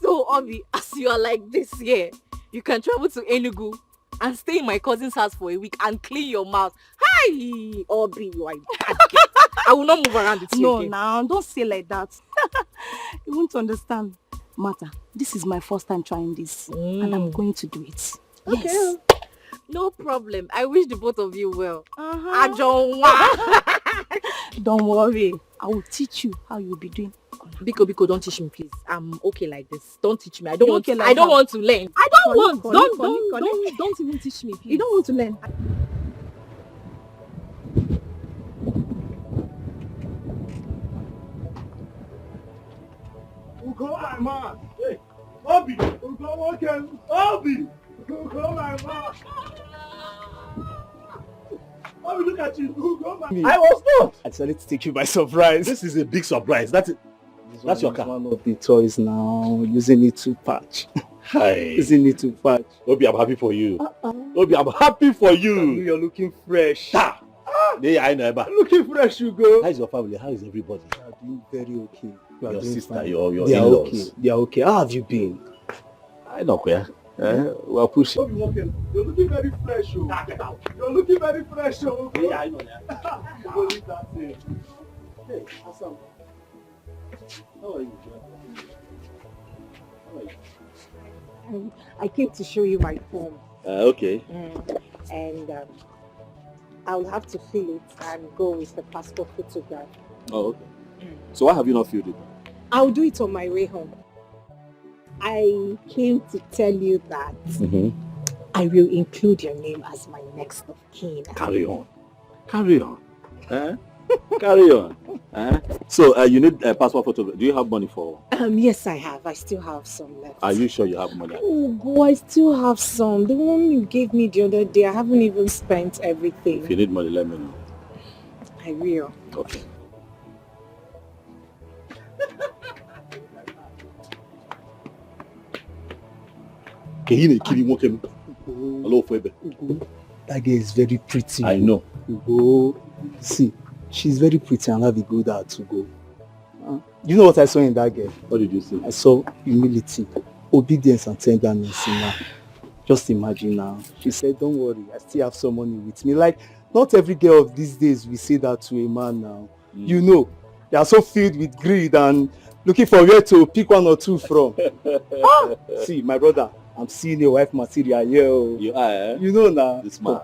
So, Obi, as you are like this here, you can travel to Enugu and stay in my cousin's house for a week and clean your mouth. Hi, Aubrey, you are a bad girl. I will not move around with you No, again. now, don't say like that. You won't understand. Martha, this is my first time trying this, and I'm going to do it. Okay. Yes. No problem. I wish the both of you well. Don't worry. I will teach you how you'll be doing. Biko, don't teach me, please. I'm okay like this. Don't teach me. I don't want. Okay like I don't that? want to learn. I don't want. Don't even teach me. Please. You don't want to learn. Ugo, my man. Hey, Obi. Ugo, what can Obi? Ugo, my man. Obi, look at you. Ugo, my man. I was not. I decided to take you by surprise. This is a big surprise. That's your car. One of the toys now. Using it to patch. Hi. Using it to patch. Obi, I'm happy for you. Obi, I'm happy for you. You're looking fresh. Ta. I know, but Looking fresh, Ugo. how is your family? How is everybody? You are doing very okay. You are Your doing sister, fine. your They are in-laws. okay. They are okay. How have you been? I know where. We're pushing. You're looking very fresh, oh. Get out. You're looking very fresh, oh. Yeah, I know. Go leave that thing. Hey, Hassan. How are you? How are you? I came to show you my form. Okay. And I'll have to fill it and go with the passport photograph. Oh, okay. So why have you not filled it? I'll do it on my way home. I came to tell you that I will include your name as my next of kin. Carry on. Carry on. Carry on. So you need a passport photo. Do you have money for? Yes, I have. I still have some left. Are you sure you have money? Oh, go! I still have some. The one you gave me the other day, I haven't even spent everything. If you need money, let me know. I will. Okay. Hello, Febe. That girl is very pretty. I know. Ugo. See, she's very pretty and have a good heart to go. You know what I saw in that girl? What did you see? I saw humility, obedience and tenderness in her. Just imagine now. She said, don't worry, I still have some money with me. Like, not every girl of these days will say that to a man now. You know, they are so filled with greed and looking for where to pick one or two from. See, my brother, I'm seeing a wife material here. Oh. You are, eh? You know now. This man.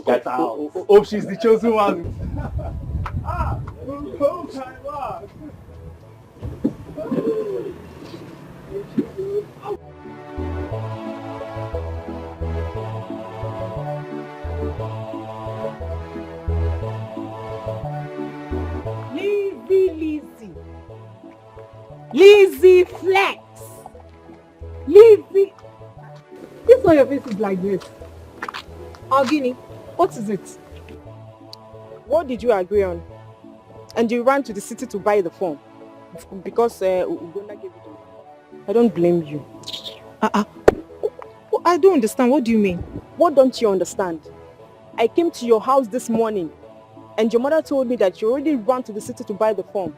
Get out. Hope she's the chosen one. Oh my God. Lizzie Flex. Lizzie. This why your face is like this. Ogini, what is it? What did you agree on? And you ran to the city to buy the form because Ugonna gave it to you. I don't blame you. I don't understand. What do you mean? What don't you understand? I came to your house this morning and your mother told me that you already ran to the city to buy the form.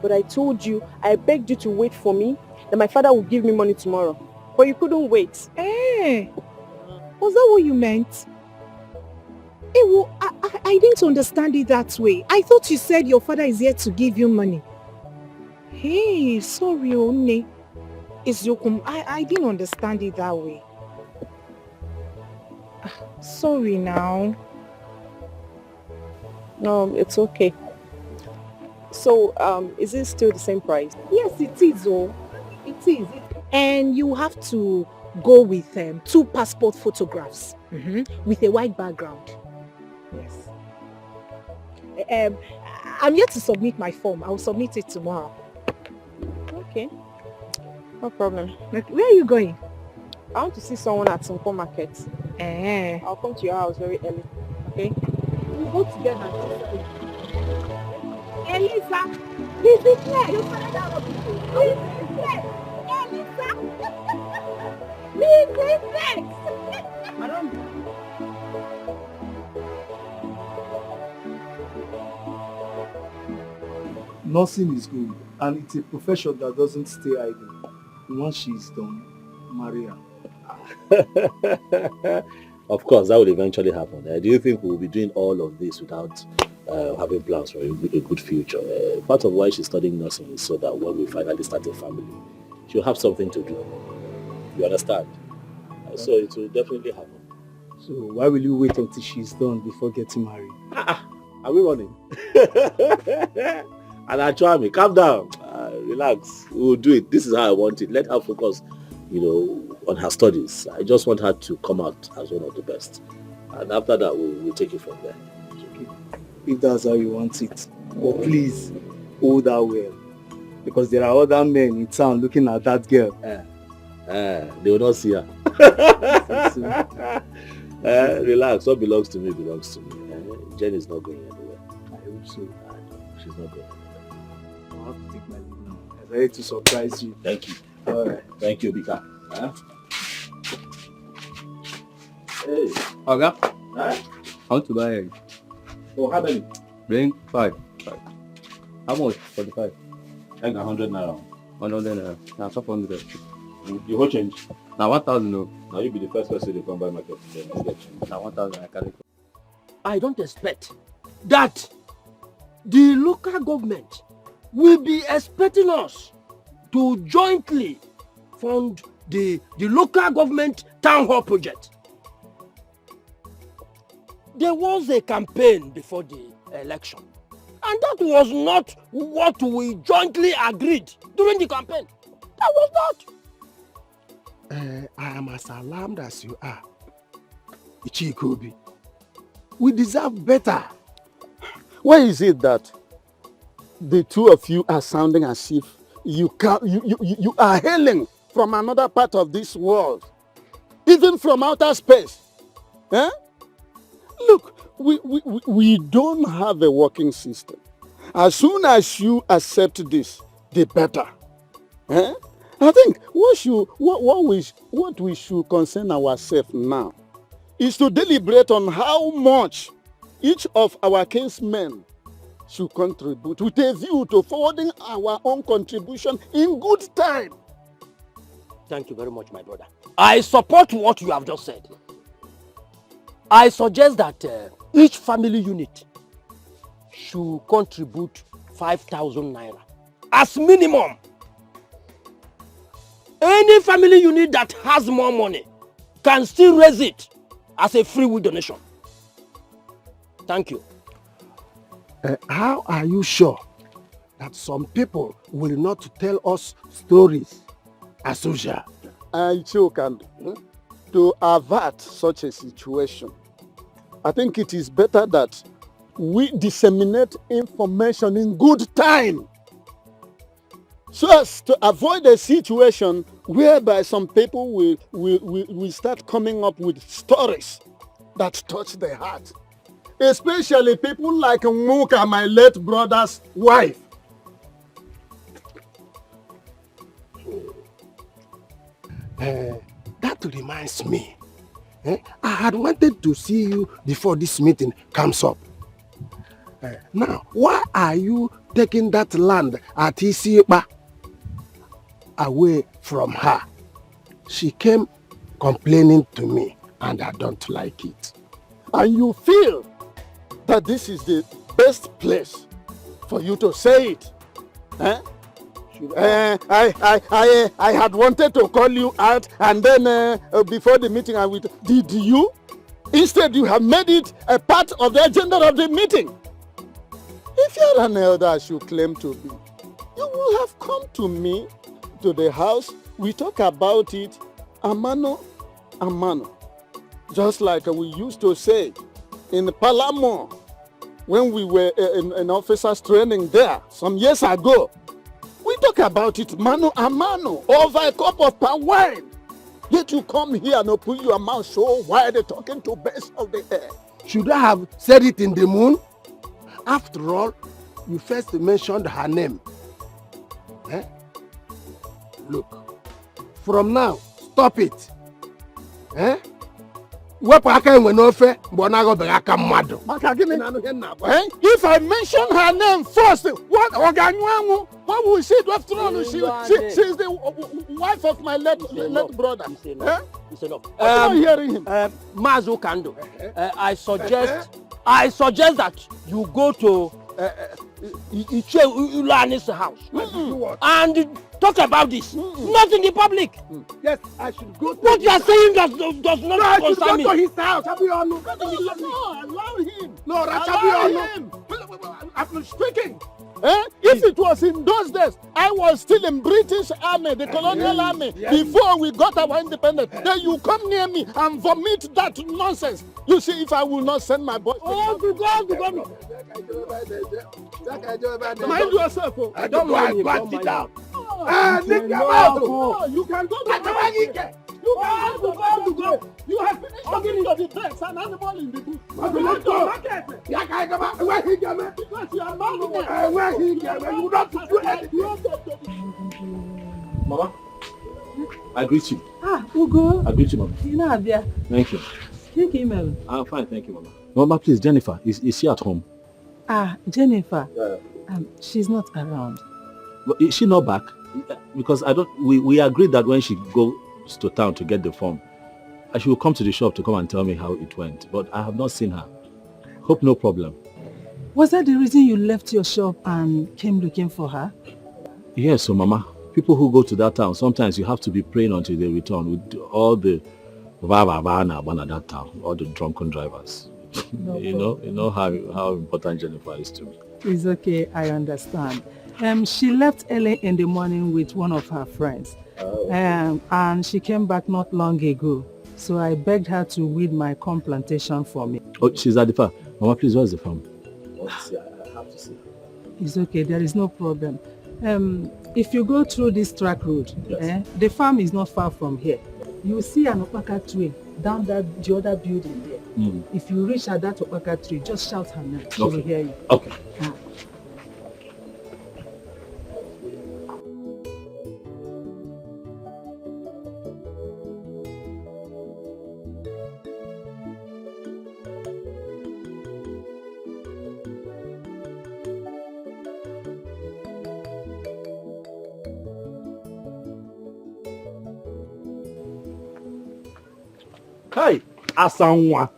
But I told you, I begged you to wait for me, that my father would give me money tomorrow. But you couldn't wait. Eh, was that what you meant? Eh, well, I didn't understand it that way. I thought you said your father is here to give you money. Hey, sorry, One. It's Yokum. I didn't understand it that way. Sorry now. No, it's okay. So, is it still the same price? Yes, it is. Oh, it is. And you have to go with 2 passport photographs with a white background. Yes. I'm yet to submit my form. I will submit it tomorrow. Okay. No problem. Where are you going? I want to see someone at some market. I'll come to your house very early. Okay? We'll go together. Elisa! Lizzie Flex! You find out what to do. Lizzie Flex! Elisa! Lizzie Flex! I don't... Nursing is good and it's a profession that doesn't stay idle. Once she's done, marry her. Of course, that will eventually happen. Do you think we will be doing all of this without having plans for a good future? Part of why she's studying nursing is so that when we finally start a family, she'll have something to do. You understand? So it will definitely happen. So why will you wait until she's done before getting married? Are we running? And Achwami, calm down. Relax. We will do it. This is how I want it. Let her focus, on her studies. I just want her to come out as one of the best. And after that, we'll take it from there. Okay. If that's how you want it. But please, hold her well. Because there are other men in town looking at that girl. They will not see her. Relax. What belongs to me belongs to me. Jen is not going anywhere. I hope so. She's not going anywhere. I'll have to take my leave now. I'm ready to surprise you. Thank you. All right. Thank you, Bika. Hey. Oga, I want to buy egg. Oh, how many? Bring 5. How much for the 5? Egg 100 naira. 100 naira. Now 500. You whole change? Now 1,000 no. Now you be the first person to come buy market. Now 1,000 I carry. I don't expect that the local government will be expecting us to jointly fund the local government town hall project. There was a campaign before the election, and that was not what we jointly agreed during the campaign. That was not. I am as alarmed as you are, Ichikobi. We deserve better. Why is it that the two of you are sounding as if you are hailing from another part of this world, even from outer space? Eh? Look, we don't have a working system. As soon as you accept this, the better. Eh? I think what we should concern ourselves now is to deliberate on how much each of our kinsmen should contribute with a view to forwarding our own contribution in good time. Thank you very much, my brother. I support what you have just said. I suggest that each family unit should contribute 5,000 naira as minimum. Any family unit that has more money can still raise it as a free will donation. Thank you. How are you sure that some people will not tell us stories as usual? I choke, and to avert such a situation, I think it is better that we disseminate information in good time, so as to avoid a situation whereby some people will start coming up with stories that touch the heart. Especially people like Muka, my late brother's wife. That reminds me. I had wanted to see you before this meeting comes up. Now, why are you taking that land at Isipa away from her? She came complaining to me, and I don't like it. And you feel that this is the best place for you to say it? Eh? I had wanted to call you out, and then before the meeting did you? Instead, you have made it a part of the agenda of the meeting. If you're an elder as you claim to be, you will have come to me, to the house. We talk about it, a mano. Just like we used to say in Palamo, when we were in officers training there some years ago. We talk about it mano a mano over a cup of palm wine. Yet you come here and open your mouth so wide talking to birds of the air. Should I have said it in the moon? After all, you first mentioned her name. Eh? Look, from now, stop it. Eh? If I mention her name first, what will she do? After all, she's the wife of my late brother. Eh? It's enough. I'm not hearing him. Mazo Kando, I suggest that you go to Iche Ulani's house and talk about this. Not in the public. Yes, I should go to what you are saying does not concern me. I should go to his house. No, allow him. No, allow him. I'm speaking. If it was in those days, I was still in British army, the colonial army, before we got our independence. Then you come near me and vomit that nonsense. You see, if I will not send my boy. Oh, to God. Mind yourself. I don't mind him. Don't mind him. You can go to You have finished talking to the birds and animal in the bush. Because you are not you don't do anything. Mama, I greet you. Ugo. I greet you, Mama. You know, Abia. Thank you. Take email. I'm fine, thank you, Mama. Mama, please, Jennifer, is she at home? Jennifer. She's not around. But is she not back? Because we agreed that when she goes to town to get the form, she will come to the shop to come and tell me how it went. But I have not seen her. Hope no problem. Was that the reason you left your shop and came looking for her? Yes, so Mama, people who go to that town, sometimes you have to be praying until they return with all the that town, all the drunken drivers. You know how important Jennifer is to me. It's okay, I understand. She left early in the morning with one of her friends. And she came back not long ago. So I begged her to weed my corn plantation for me. Oh, she's at the farm. Mama, please, where's the farm? I have to see. It's okay, there is no problem. If you go through this track road, the farm is not far from here. You will see an opaka tree down the other building there. If you reach at that opaka tree, just shout her name. She will hear you. Okay. Hey, Asanwa.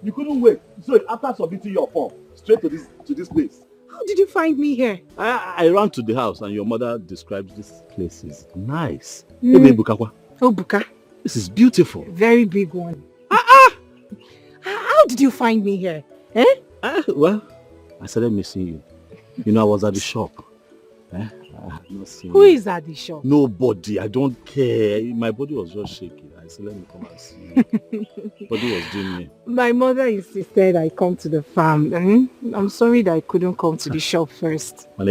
You couldn't wait. So after submitting your form, straight to this place. How did you find me here? I ran to the house and your mother describes this place is nice. Hey, Bukakwa. Oh, Buka. This is beautiful. Very big one. How did you find me here? Well, I started missing you. You know, I was at the shop. I have not seen Who is at the shop? Nobody. I don't care. My body was just shaking. I said, let me come and see you. Body was doing me. My mother insisted I come to the farm. I'm sorry that I couldn't come to the shop first. Are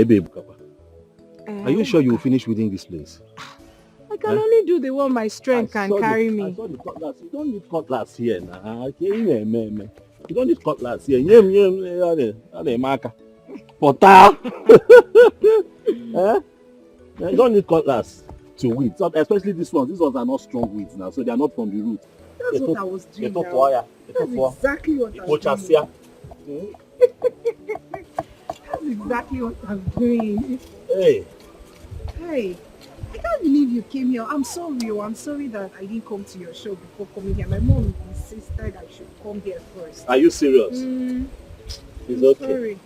you sure you will finish within this place? I can only do the one my strength can carry me. I saw the cutlass. You don't need cutlass here now. You don't need cutlass here. You don't need cutlass to weed, especially these ones. These ones are not strong weeds now, so they are not from the root. That's what I was doing now. That's exactly what I was doing. That's exactly what I'm doing. Hey, I can't believe you came here. I'm sorry that I didn't come to your show before coming here. My mom insisted I should come here first. Are you serious? It's okay. Sorry.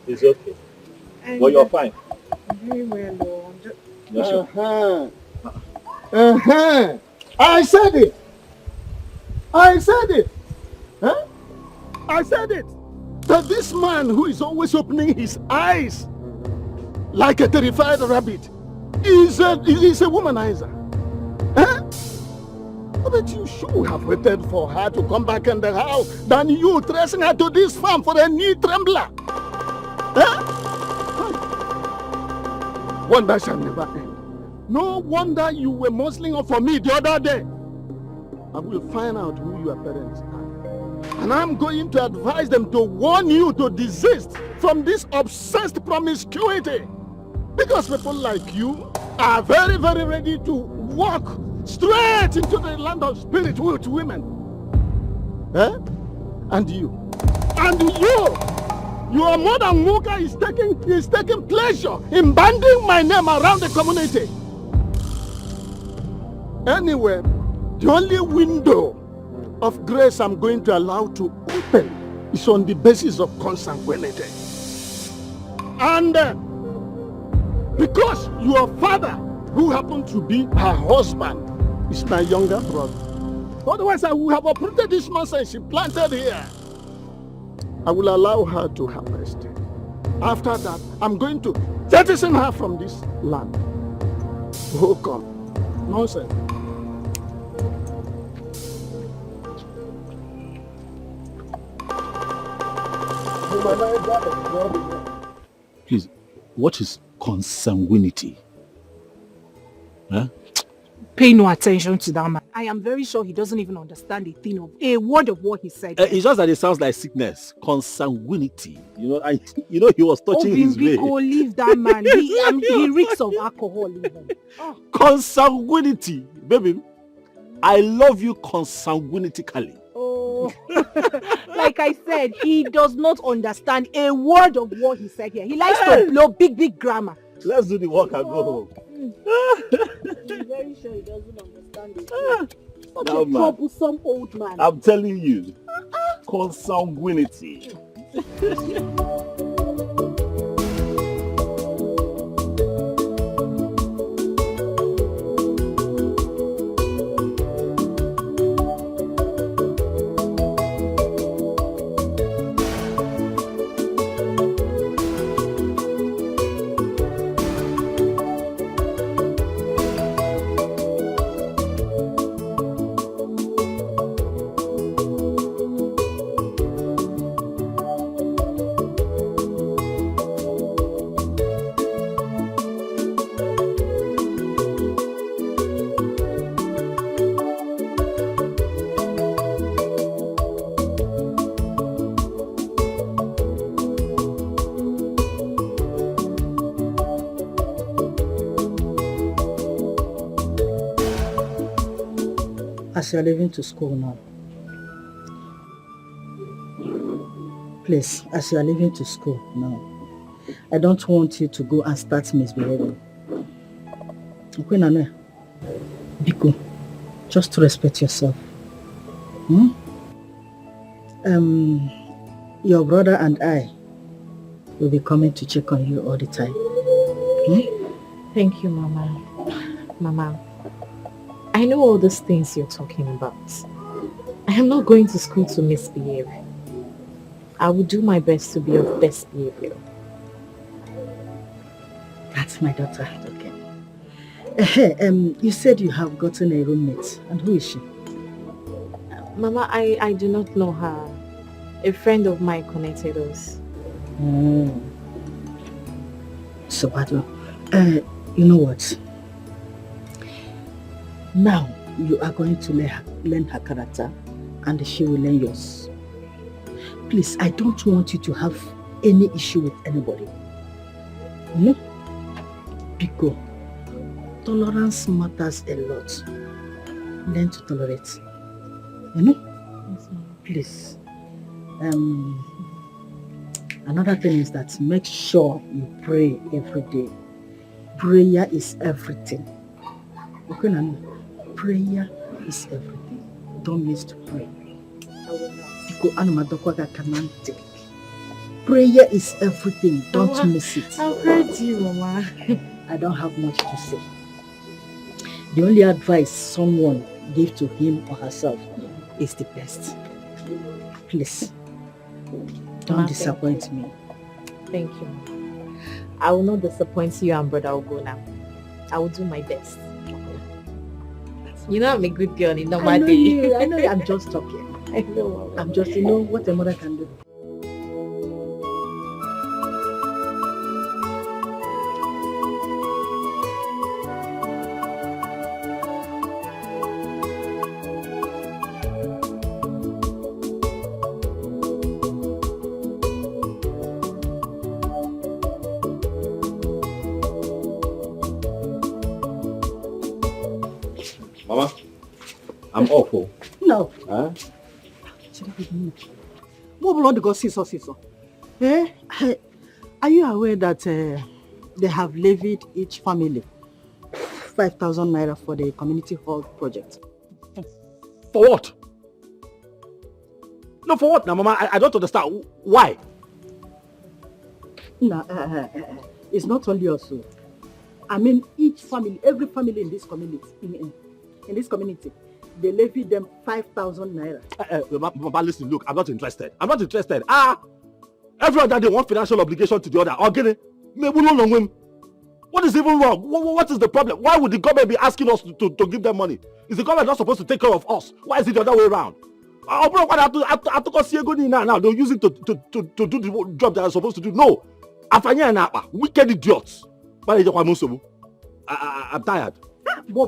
It's okay. But you're fine. Very well, I said it. I said it. That this man who is always opening his eyes like a terrified rabbit is a womanizer. But you should have waited for her to come back in the house than you tracing her to this farm for a knee trembler. Wonder shall never end. No wonder you were muzzling up for me the other day. I will find out who your parents are. And I'm going to advise them to warn you to desist from this obsessed promiscuity. Because people like you are very, very ready to walk straight into the land of spirit with women. And you. Your mother Muka is taking pleasure in banding my name around the community. Anyway, the only window of grace I'm going to allow to open is on the basis of consanguinity. And because your father, who happened to be her husband, is my younger brother. Otherwise, I would have uprooted this nonsense she planted here. I will allow her to harvest. After that, I'm going to jettison her from this land. Oh, come. Nonsense. Please, what is consanguinity? Huh? Pay no attention to that man. I am very sure he doesn't even understand a word of what he said. It's just that it sounds like sickness. Consanguinity. He was touching his vein. Leave that man. He reeks of alcohol even. Oh. Consanguinity. Baby, I love you consanguinitically. Oh, like I said, he does not understand a word of what he said here. He likes to blow big grammar. Let's do the work and go home. I'm very sure he doesn't understand it. Such a troublesome old man. I'm telling you, consanguinity. As you're leaving to school now, please, as you're leaving to school now, I don't want you to go and start misbehaving. Okay, Nana? Biko, just to respect yourself. Your brother and I will be coming to check on you all the time. Thank you, Mama. Mama, I know all these things you're talking about. I am not going to school to misbehave. I will do my best to be of best behavior. That's my daughter, okay. You said you have gotten a roommate. And who is she? Mama, I do not know her. A friend of mine connected us. So, you know what? Now, you are going to learn her character and she will learn yours. Please, I don't want you to have any issue with anybody. No? Because tolerance matters a lot. Learn to tolerate. You know? Yes, ma'am. Please. Another thing is that make sure you pray every day. Prayer is everything. Okay, Nana? Prayer is everything. Don't miss to pray. I will not. Prayer is everything. Don't miss it. I've heard you, Mama. I don't have much to say. The only advice someone gives to him or herself is the best. Please, don't Mama, disappoint me. Thank you. I will not disappoint you and Brother Ogona. I will do my best. You know I'm a good girl in normal day. I know you. I'm just talking. I know. I'm just, what a mother can do. Mama, I'm awful. No. Huh? Are you aware that they have levied each family 5,000 naira for the community hall project. For what? No, for what now, Mama? I don't understand. Why? No, it's not only us. I mean, each family, every family in this community, in this community, they levy them 5,000 naira. Mama, listen, look, I'm not interested. I'm not interested. Every other day, one financial obligation to the other. Okay, maybe no long. What is even wrong? What is the problem? Why would the government be asking us to give them money? Is the government not supposed to take care of us? Why is it the other way around? Oh, bro, I took us here now. They'll use it to do the job that I'm supposed to do. No. Wicked idiots. I'm tired. No.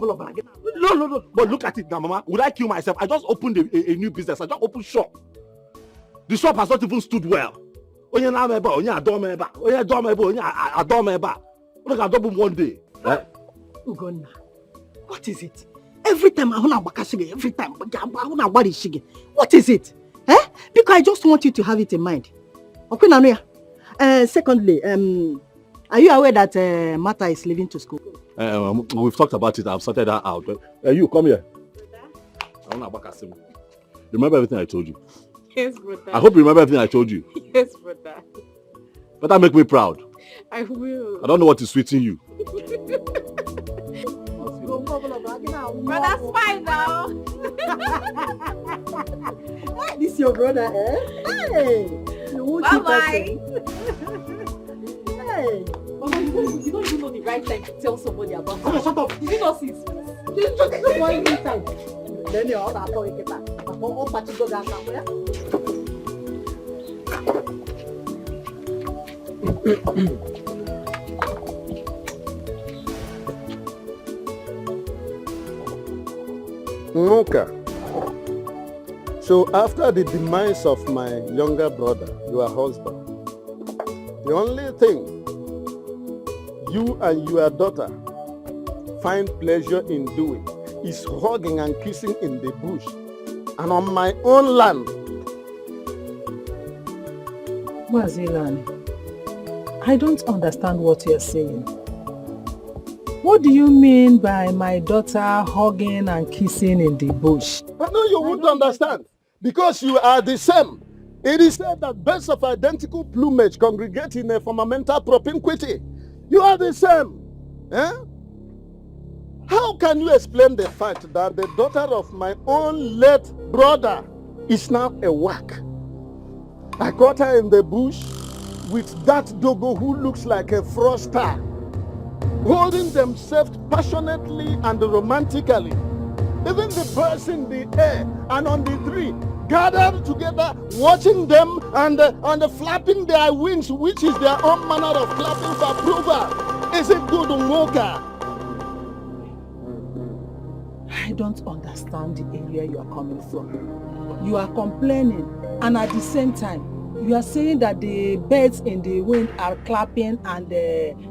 But look at it now, Mama. Would I kill myself? I just opened a new business. I just opened shop. The shop has not even stood well. Look at double one day. Ugonna, what is it? Every time I want to bakashige, every time I want to body shige. What is it? Because I just want you to have it in mind. Okay, Nanuya. Secondly, are you aware that Martha is leaving to school? We've talked about it. I've sorted that out. You come here. Remember everything I told you? Yes, brother. I hope you remember everything I told you. Yes, brother. Better make me proud. I will. I don't know what is sweeting you. Brother, smile now. This is your brother, eh? Hey! Bye-bye. Hey! Mama, you don't even know the right time to tell somebody about it. Shut up! Did you not see it? Just one time. Then you're all that talking about. All party go down somewhere. Nuka. So after the demise of my younger brother, your husband, the only thing you and your daughter find pleasure in doing is hugging and kissing in the bush and on my own land. Mazilani, I don't understand what you're saying. What do you mean by my daughter hugging and kissing in the bush? I know you wouldn't understand because you are the same. It is said that birds of identical plumage congregate in a fundamental propinquity. You are the same. Eh? How can you explain the fact that the daughter of my own late brother is now a whack? I caught her in the bush with that dogo who looks like a froster, holding themselves passionately and romantically. Even the birds in the air and on the tree gathered together, watching them and flapping their wings, which is their own manner of clapping for approval. Is it good, Umoka? I don't understand the area you are coming from. You are complaining, and at the same time, you are saying that the birds in the wind are clapping and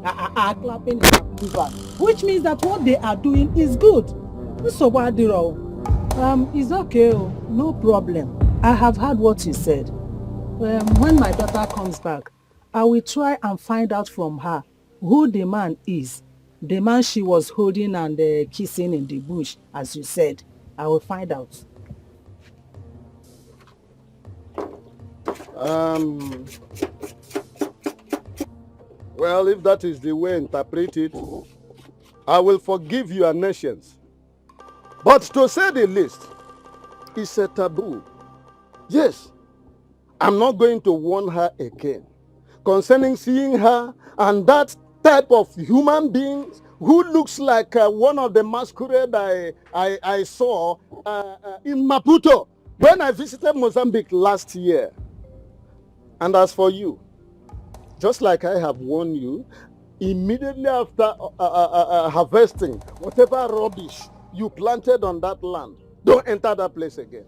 are clapping in approval, which means that what they are doing is good. It's okay, no problem. I have heard what you said. When my daughter comes back, I will try and find out from her who the man is. The man she was holding and kissing in the bush, as you said. I will find out. Well, if that is the way interpreted, I will forgive your nations. But to say the least, it's a taboo. Yes, I'm not going to warn her again concerning seeing her and that type of human beings who looks like one of the masquerade I saw in Maputo when I visited Mozambique last year. And as for you, just like I have warned you, immediately after harvesting whatever rubbish you planted on that land, don't enter that place again.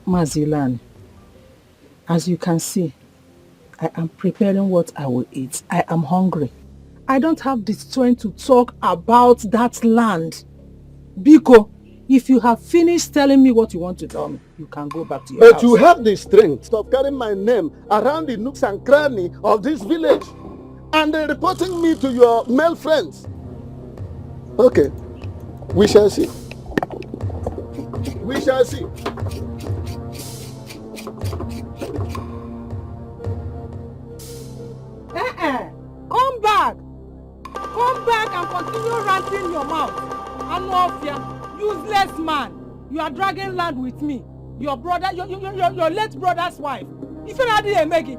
Mazilani, as you can see, I am preparing what I will eat. I am hungry. I don't have the strength to talk about that land. Biko, if you have finished telling me what you want to tell me, you can go back to your house. But you have the strength of carrying my name around the nooks and crannies of this village. and reporting me to your male friends. Okay, we shall see. We shall see. Come back. Come back and continue ranting your mouth. Anofia, useless man. You are dragging land with me. Your brother, your late brother's wife. If you not here, Maggie,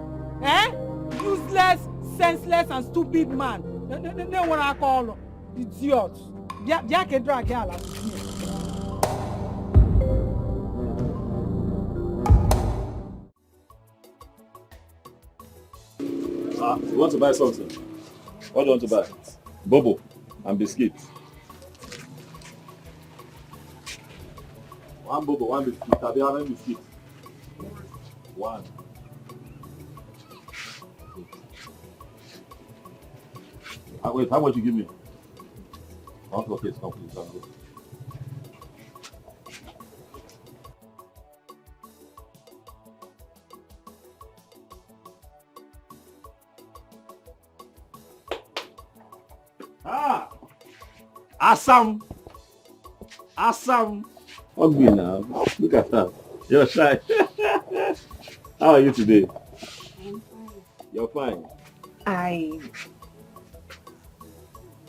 useless, senseless, and stupid man. They what I call idiot. They can drag here with me. You want to buy something? What do you want to buy? Bobo and biscuits. One bobo, one biscuit. Have you had biscuit? One. Wait, how much you give me? Okay, it's complete. Assam. Ugly now. Look at that. You're shy. How are you today? I'm fine. You're fine.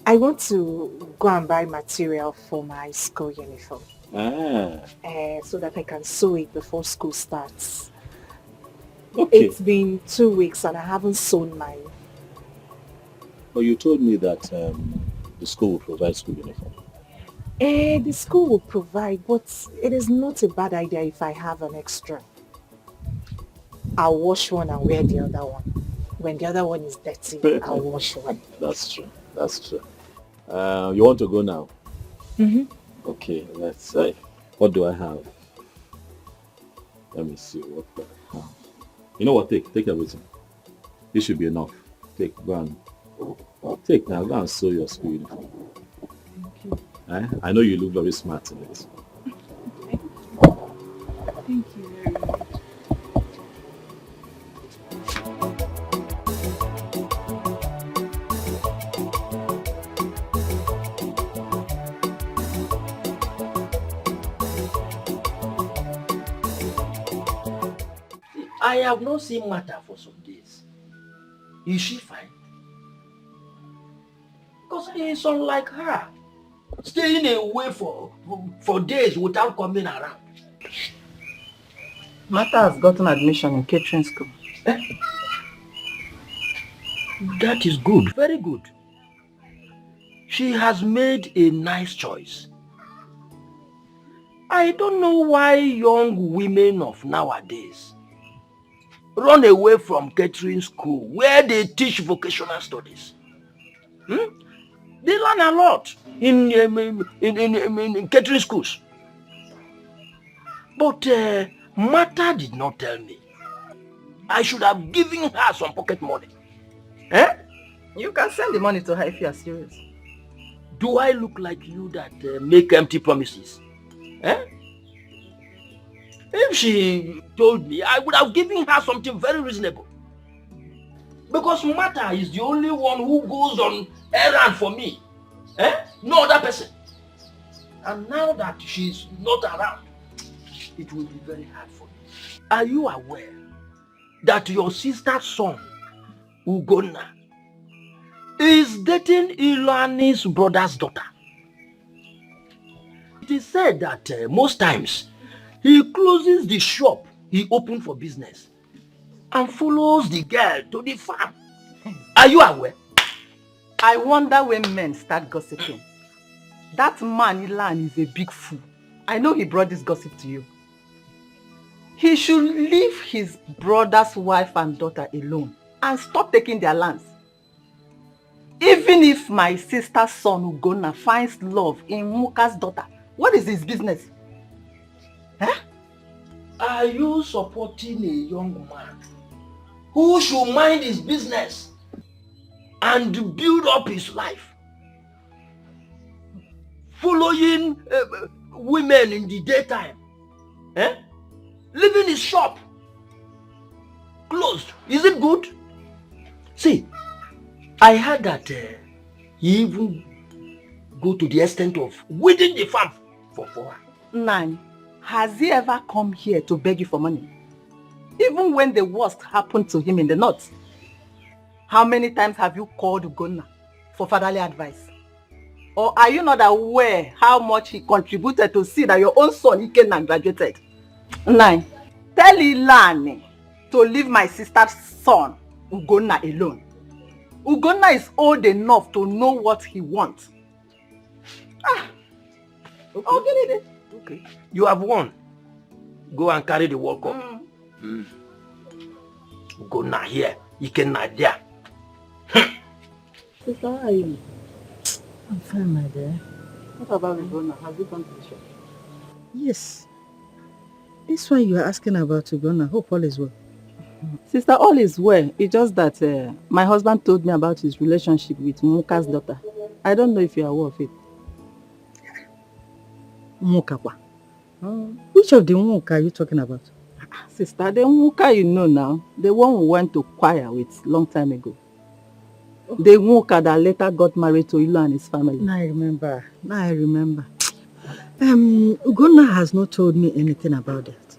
I want to go and buy material for my school uniform. So that I can sew it before school starts. Okay. It's been 2 weeks and I haven't sewn mine. Well, you told me that the school will provide school uniform. The school will provide, but it is not a bad idea if I have an extra. I'll wash one and wear the other one. When the other one is dirty, I'll wash one. That's true. You want to go now? Mm-hmm. Okay, let's say. What do I have? Let me see what I have. You know what? Take everything. This should be enough. Take, go and take now. Go and sew your school uniform. Thank you. I know you look very smart in it. Thank you very much. I have not seen Martha for some days. Is she fine? Because it's unlike her. Staying away for days without coming around. Martha has gotten admission in catering school. That is good, very good. She has made a nice choice. I don't know why young women of nowadays run away from catering school where they teach vocational studies. They learn a lot in catering schools. But Martha did not tell me. I should have given her some pocket money. You can send the money to her if you are serious. Do I look like you that make empty promises? If she told me, I would have given her something very reasonable. Because Martha is the only one who goes on errand for me. No other person. And now that she's not around, it will be very hard for me. Are you aware that your sister's son, Ugonna, is dating Ilani's brother's daughter? It is said that most times he closes the shop he opened for business and follows the girl to the farm. Are you aware? I wonder when men start gossiping. That man, Ilan, is a big fool. I know he brought this gossip to you. He should leave his brother's wife and daughter alone and stop taking their lands. Even if my sister's son, Ugonna, finds love in Muka's daughter, what is his business? Are you supporting a young man who should mind his business and build up his life? Following women in the daytime? Leaving his shop closed. Is it good? See, I heard that he even go to the extent of weeding the farm for her. Nine, has he ever come here to beg you for money? Even when the worst happened to him in the north? How many times have you called Ugonna for fatherly advice? Or are you not aware how much he contributed to see that your own son Ikenna graduated? Nine, tell Ilani to leave my sister's son Ugonna alone. Ugonna is old enough to know what he wants. Okay. Okay. You have won. Go and carry the World Cup. Ugonna here, Ikenna there. Sister, how are you? I'm fine, my dear. What about Ugonna? Have you gone to the shop? Yes. This one you are asking about Ugonna. Hope all is well. Sister, all is well. It's just that my husband told me about his relationship with Muka's daughter. I don't know if you are aware of it. Mukakwa. Which of the Muka are you talking about? Sister, the Muka you know now, the one who went to choir with long time ago. The Muka that later got married to Ilu and his family. Now I remember. Ugonna has not told me anything about that.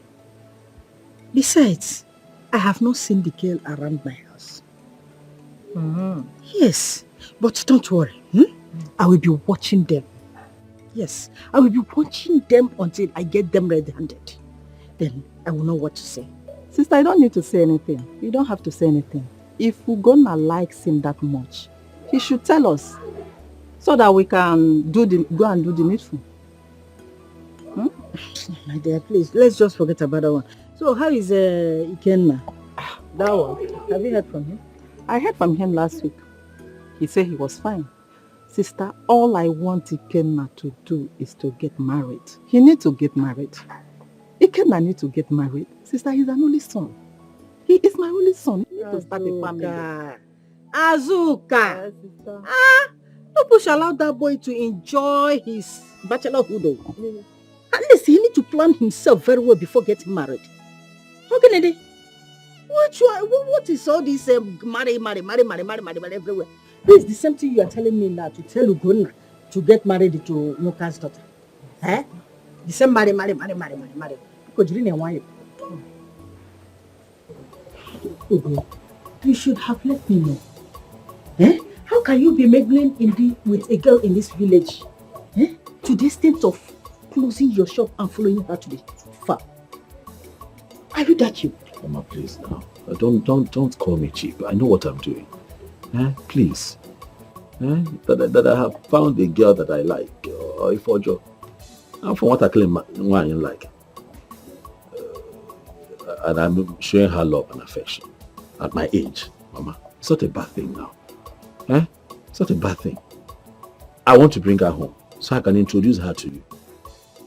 Besides, I have not seen the girl around my house. Yes, but don't worry. I will be watching them. Yes, I will be watching them until I get them red-handed. Then I will know what to say. Sister, you don't need to say anything. You don't have to say anything. If Ugonna likes him that much, he should tell us so that we can go and do the needful. My dear, please, let's just forget about that one. So how is Ikenna? That one. Have you heard from him? I heard from him last week. He said he was fine. Sister, all I want Ikenna to do is to get married. He needs to get married. Ikenna needs to get married. Sister, he's an only son. He is my only son. He needs to start a family. Azuka! Nobody shall allow that boy to enjoy his bachelorhood. At least he needs to plan himself very well before getting married. How can he? What is all this marry everywhere? This is the same thing you are telling me now to tell Ugonna to get married to Muka's daughter. The same marry. Because you didn't want it. Ugo, you should have let me know. How can you be mingling with a girl in this village? To the extent of closing your shop and following her to the farm? Are you that cheap? Mama, please now. Don't call me cheap. I know what I'm doing. Please. That I have found a girl that I like, or if Ojo. And from what I claim, one I like. And I'm showing her love and affection. At my age, Mama. It's not a bad thing now. It's not a bad thing. I want to bring her home so I can introduce her to you.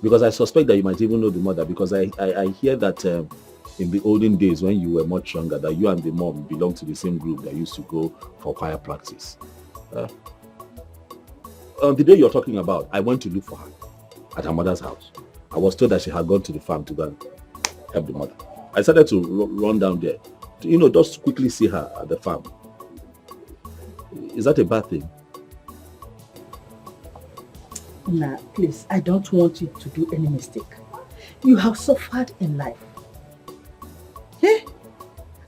Because I suspect that you might even know the mother, because I hear that in the olden days when you were much younger, that you and the mom belonged to the same group that used to go for choir practice. On the day you're talking about, I went to look for her at her mother's house. I was told that she had gone to the farm to go and help the mother. I started to run down there, to, just quickly see her at the farm. Is that a bad thing? Nah, please, I don't want you to do any mistake. You have suffered in life.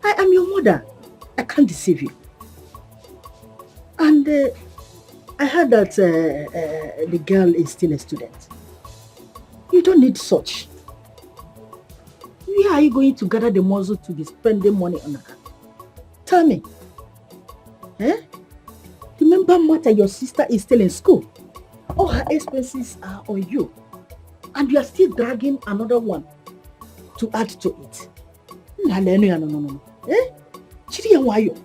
I am your mother. I can't deceive you. And I heard that the girl is still a student. You don't need such. Where are you going to gather the muscle to be spending money on her? Tell me. Remember, Martha, your sister is still in school. All her expenses are on you. And you are still dragging another one to add to it. No. Chiri ya wayo.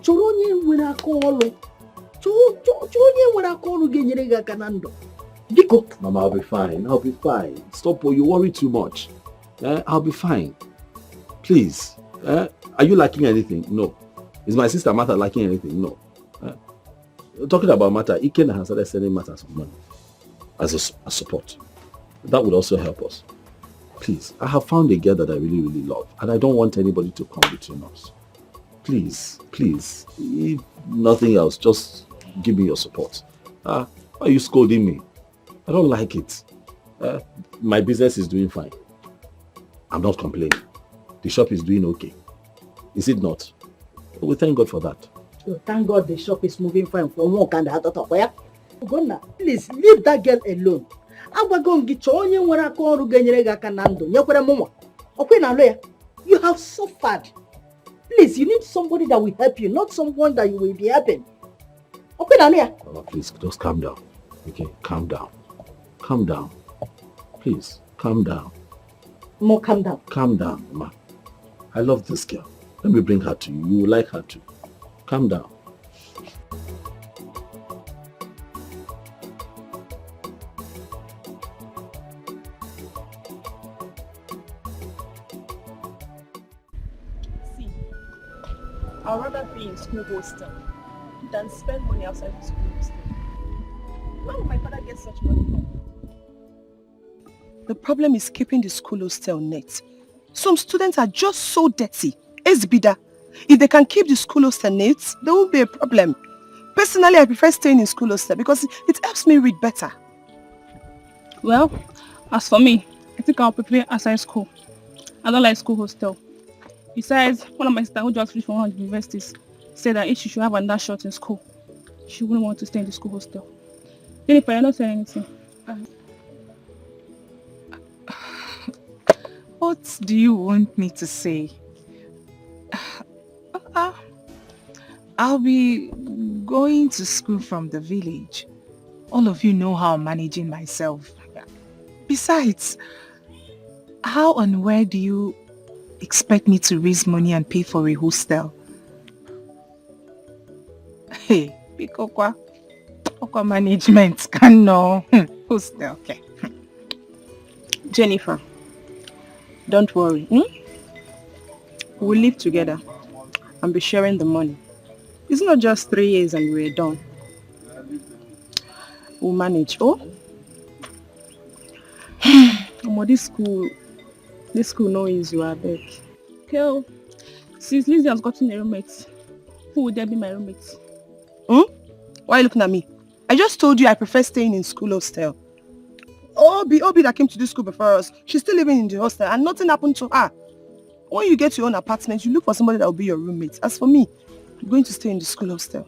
Choro onye nwere aka ọrụ. Choro onye nwere aka ọrụ ga-enyere gị aka na ndụ. Biko. Mama, I'll be fine. Stop, you worry too much. I'll be fine. Please. Are you lacking anything? No. Is my sister Martha lacking anything? No. Talking about Martha, Ikenna has started sending Martha some money as a support. That would also help us. Please, I have found a girl that I really, really love, and I don't want anybody to come between us. please, if nothing else, just give me your support. Why are you scolding me? I don't like it. My business is doing fine. I'm not complaining. The shop is doing okay. Is it not? We thank God for that. So thank God the shop is moving fine from one kind of other where. Ugonna, please leave that girl alone. You have suffered. Please, you need somebody that will help you, not someone that you will be helping. Please, just calm down. Okay, calm down. Calm down. Please, calm down. More calm down. Calm down, ma. I love this girl. Let me bring her to you. You will like her too. Calm down. See, I'd rather be in school hostel than spend money outside the school hostel. Where will my father get such money from? The problem is keeping the school hostel net. Some students are just so dirty. Bida. If they can keep the school hostel net, there won't be a problem. Personally, I prefer staying in school hostel because it helps me read better. Well, as for me, I think I'll prepare outside school. I don't like school hostel. Besides, one of my sisters who just finished from one of the universities said that if she should have another shot in school, she wouldn't want to stay in the school hostel. Jennifer, you're not saying anything. What do you want me to say? I'll be going to school from the village. All of you know how I'm managing myself. Besides, how and where do you expect me to raise money and pay for a hostel? Hey, Bikokwa management can know. Hostel, okay. Jennifer, don't worry. We'll live together and be sharing the money. It's not just 3 years and we're done. We'll manage. Oh, this school knows you are back. Okay, since Lizzie has gotten a roommate, who would there be my roommate? Why are you looking at me? I just told you I prefer staying in school hostel. Obi that came to this school before us, she's still living in the hostel and nothing happened to her. When you get your own apartment, you look for somebody that will be your roommate. As for me, I'm going to stay in the school hostel.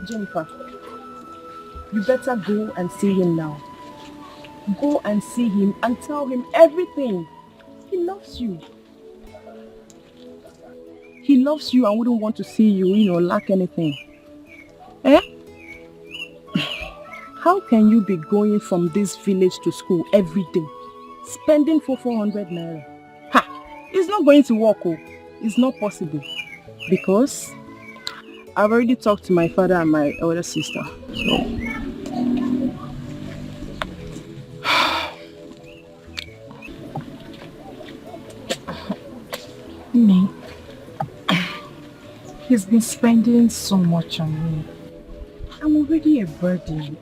Jennifer, you better go and see him now. Go and see him and tell him everything. He loves you. He loves you and wouldn't want to see you, lack anything. How can you be going from this village to school every day, spending 400 naira? It's not going to work. It's not possible. Because I've already talked to my father and my elder sister. Me. He's been spending so much on me. I'm already a burden.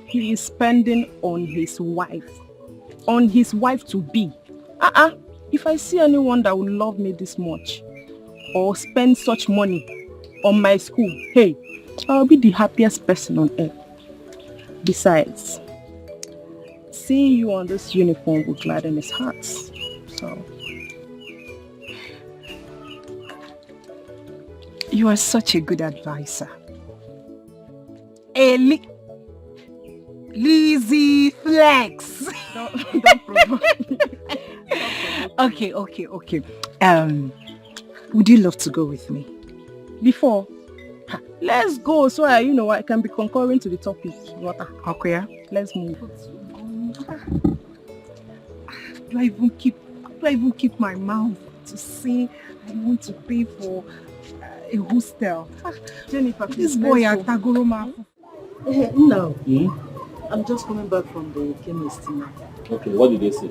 He is spending on his wife. On his wife to be. If I see anyone that would love me this much or spend such money on my school, hey, I'll be the happiest person on earth. Besides, seeing you on this uniform will gladden his heart. So, you are such a good advisor. Lizzie Flex. Don't provoke. Okay. Would you love to go with me? Before, let's go so I can be concurring to the topic. Okay, yeah? Let's move. Do I even keep my mouth to say I want to pay for a hostel? Jennifer, this boy at Tagoroma. No. I'm just coming back from the chemist now. Okay, what did they say?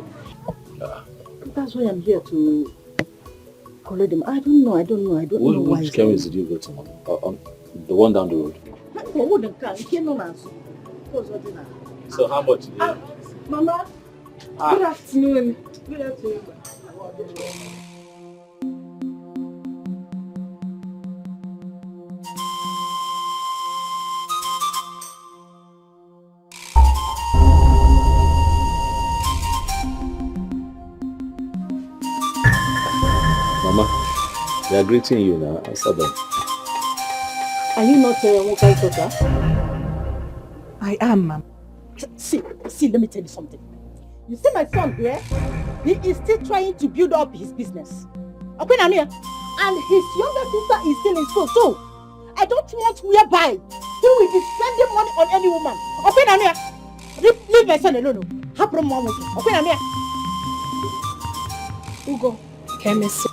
That's why I'm here to collect them. I don't know why. Which chemist did you go to, Mom? The one down the road? So how much? Mama, good afternoon. Good afternoon. Mama, they are greeting you now. Answer them. Are you not Wokai daughter? I am, Mama. See, let me tell you something. You see my son here? He is still trying to build up his business. Okay, Nania? And his younger sister is still in school, so I don't want whereby he will be spending money on any woman. Okay, Nania? Leave my son alone. Have problem with him. Okay, Nania? Ugo, can I say?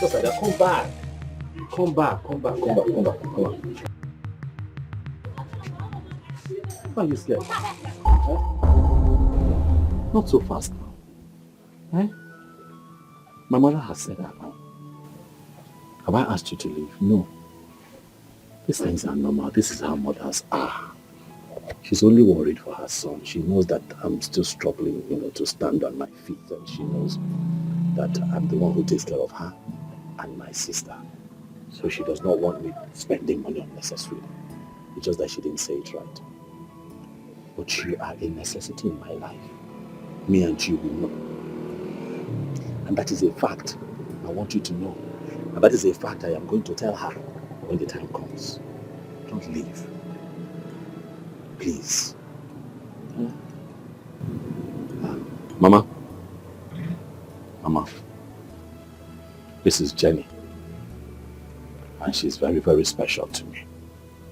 Just like that, come back. Come back. Why are you scared? Not so fast now. Eh? My mother has said that now. Have I asked you to leave? No. These things are normal. This is how mothers are. She's only worried for her son. She knows that I'm still struggling, to stand on my feet, and she knows that I'm the one who takes care of her and my sister. So she does not want me spending money unnecessarily. It's just that she didn't say it right. But you are a necessity in my life. Me and you will know. And that is a fact I want you to know. And that is a fact I am going to tell her when the time comes. Don't leave. Please. Mama. This is Jenny. And she's very, very special to me.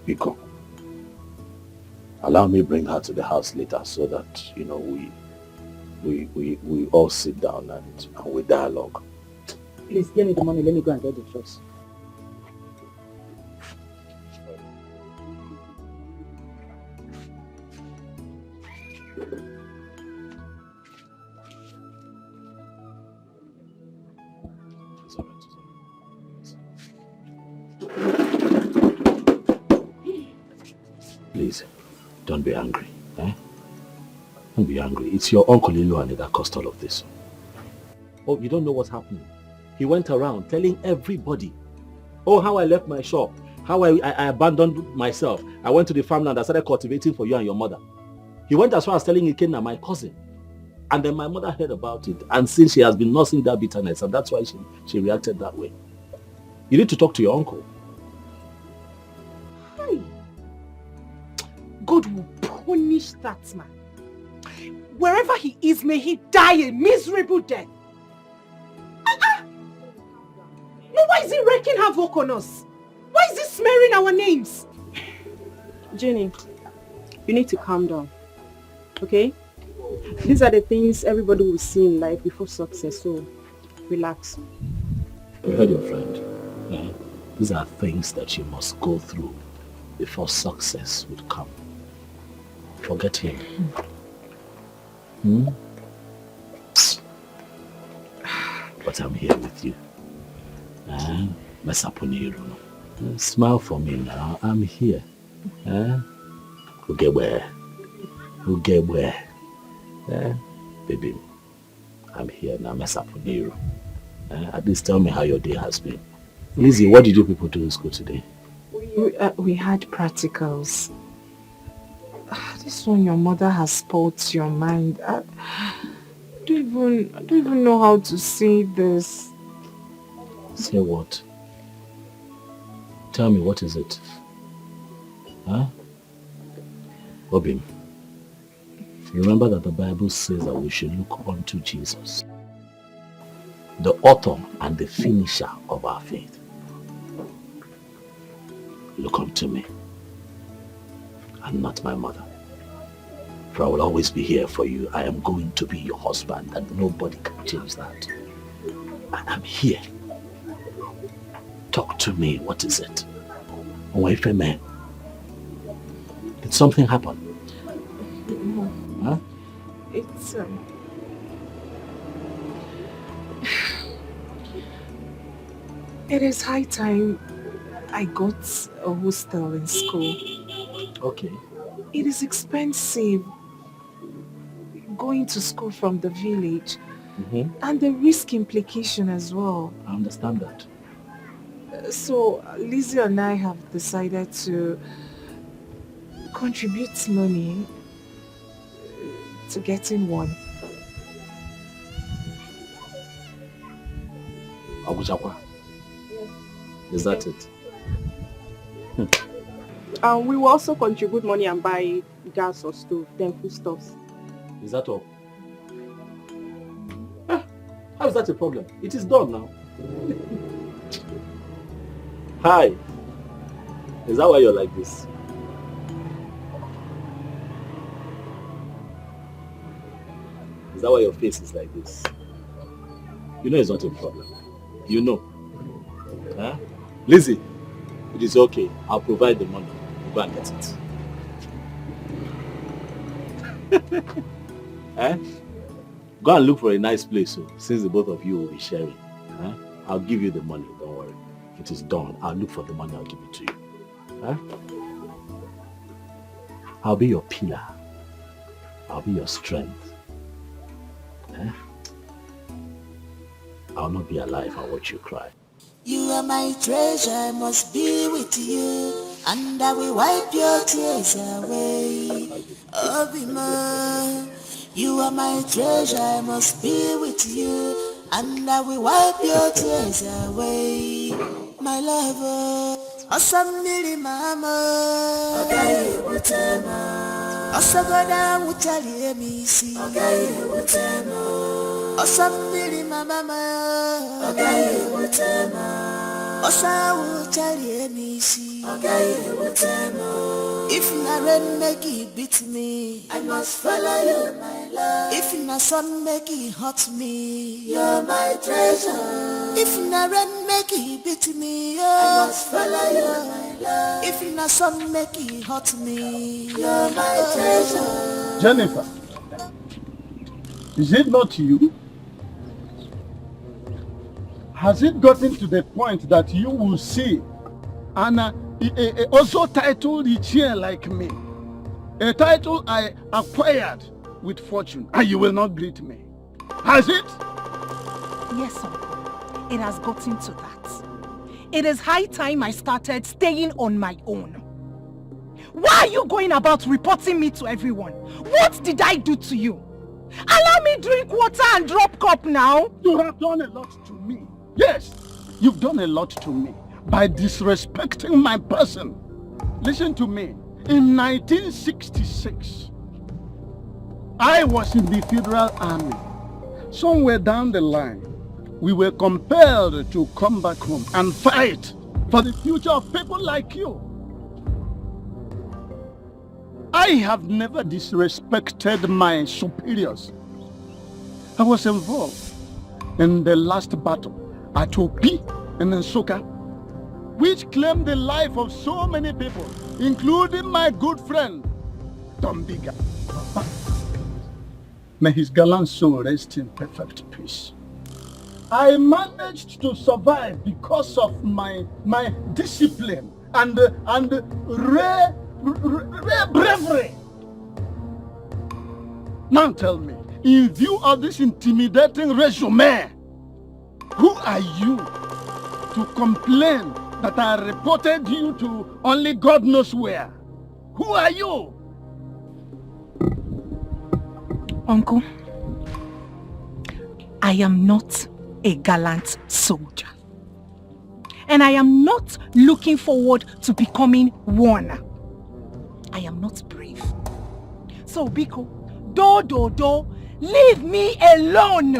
Biko. Allow me to bring her to the house later so that, we all sit down and we dialogue. Please give me the money. Let me go and get the drugs. Please, don't be angry. Don't be angry. It's your Uncle Iluani that caused all of this. Oh, you don't know what's happening. He went around telling everybody, how I left my shop, how I abandoned myself. I went to the farmland, I started cultivating for you and your mother. He went as far as telling Ikenna, my cousin. And then my mother heard about it. And since she has been nursing that bitterness, and that's why she reacted that way. You need to talk to your uncle. Hi. God will punish that man. Wherever he is, may he die a miserable death. No, why is he wreaking havoc on us? Why is he smearing our names? Jenny, you need to calm down, okay? These are the things everybody will see in life before success, so relax. You heard your friend. These are things that you must go through before success would come. Forget him. But I'm here with you. Smile for me now. I'm here. Ugebwe. Baby, I'm here now. Mesapuniru. At least tell me how your day has been. Lizzie, what did you people do in school today? We had practicals. This one your mother has spoilt your mind. I don't even know how to say this. Say what? Tell me, what is it? Obim, remember that the Bible says that we should look unto Jesus, the author and the finisher of our faith. Look unto me and not my mother. For I will always be here for you. I am going to be your husband, and nobody can change that. And I'm here. Talk to me. What is it? Wife and man. Did something happen? No. It's it is high time I got a hostel in school. Okay. It is expensive going to school from the village. And the risk implication as well. I understand that. So Lizzie and I have decided to contribute money to getting one. Agujakwa. Is that it? We will also contribute money and buy gas or stove, then foodstuffs. Is that all? How is that a problem? It is done now. Hi. Is that why you're like this? Is that why your face is like this? You know it's not a problem. You know. Huh? Lizzie, it is okay. I'll provide the money. You go and get it. Eh? Go and look for a nice place, since the both of you will be sharing. Eh? I'll give you the money, don't worry. It is done. I'll look for the money, I'll give it to you. Eh? I'll be your pillar. I'll be your strength. Eh? I'll not be alive and watch you cry. You are my treasure, I must be with you, and I will wipe your tears away. Oh, Bima, you are my treasure, I must be with you, and I will wipe your tears away. My lover, Asamili mama, Agaye Utema, Asagoda Utali Emisi, Agaye Utema, Asamili mama, Agaye Utema, Osa Utali Emisi, Agaye Utema. If na rain make it beat me, I must follow you, my love. If na sun make it hurt me, you're my treasure. If na rain make it beat me, I must follow you, my love. If na sun make it hurt me, you're my treasure. Jennifer, is it not you? Has it gotten to the point that you will see Anna also titled Nigerian like me, a title I acquired with fortune, and you will not greet me? Has it? Yes, uncle. It has gotten to that. It is high time I started staying on my own. Why are you going about reporting me to everyone? What did I do to you? Allow me drink water and drop cup now. You have done a lot to me. Yes, you've done a lot to me by disrespecting my person. Listen to me. In 1966, I was in the Federal Army. Somewhere down the line, we were compelled to come back home and fight for the future of people like you. I have never disrespected my superiors. I was involved in the last battle at Opi in Nsukka, which claimed the life of so many people, including my good friend, Tombiga. May his gallant soul rest in perfect peace. I managed to survive because of my discipline and rare bravery. Now tell me, in view of this intimidating resume, who are you to complain that I reported you to only God knows where? Who are you? Uncle, I am not a gallant soldier. And I am not looking forward to becoming one. I am not brave. So, Biko, leave me alone.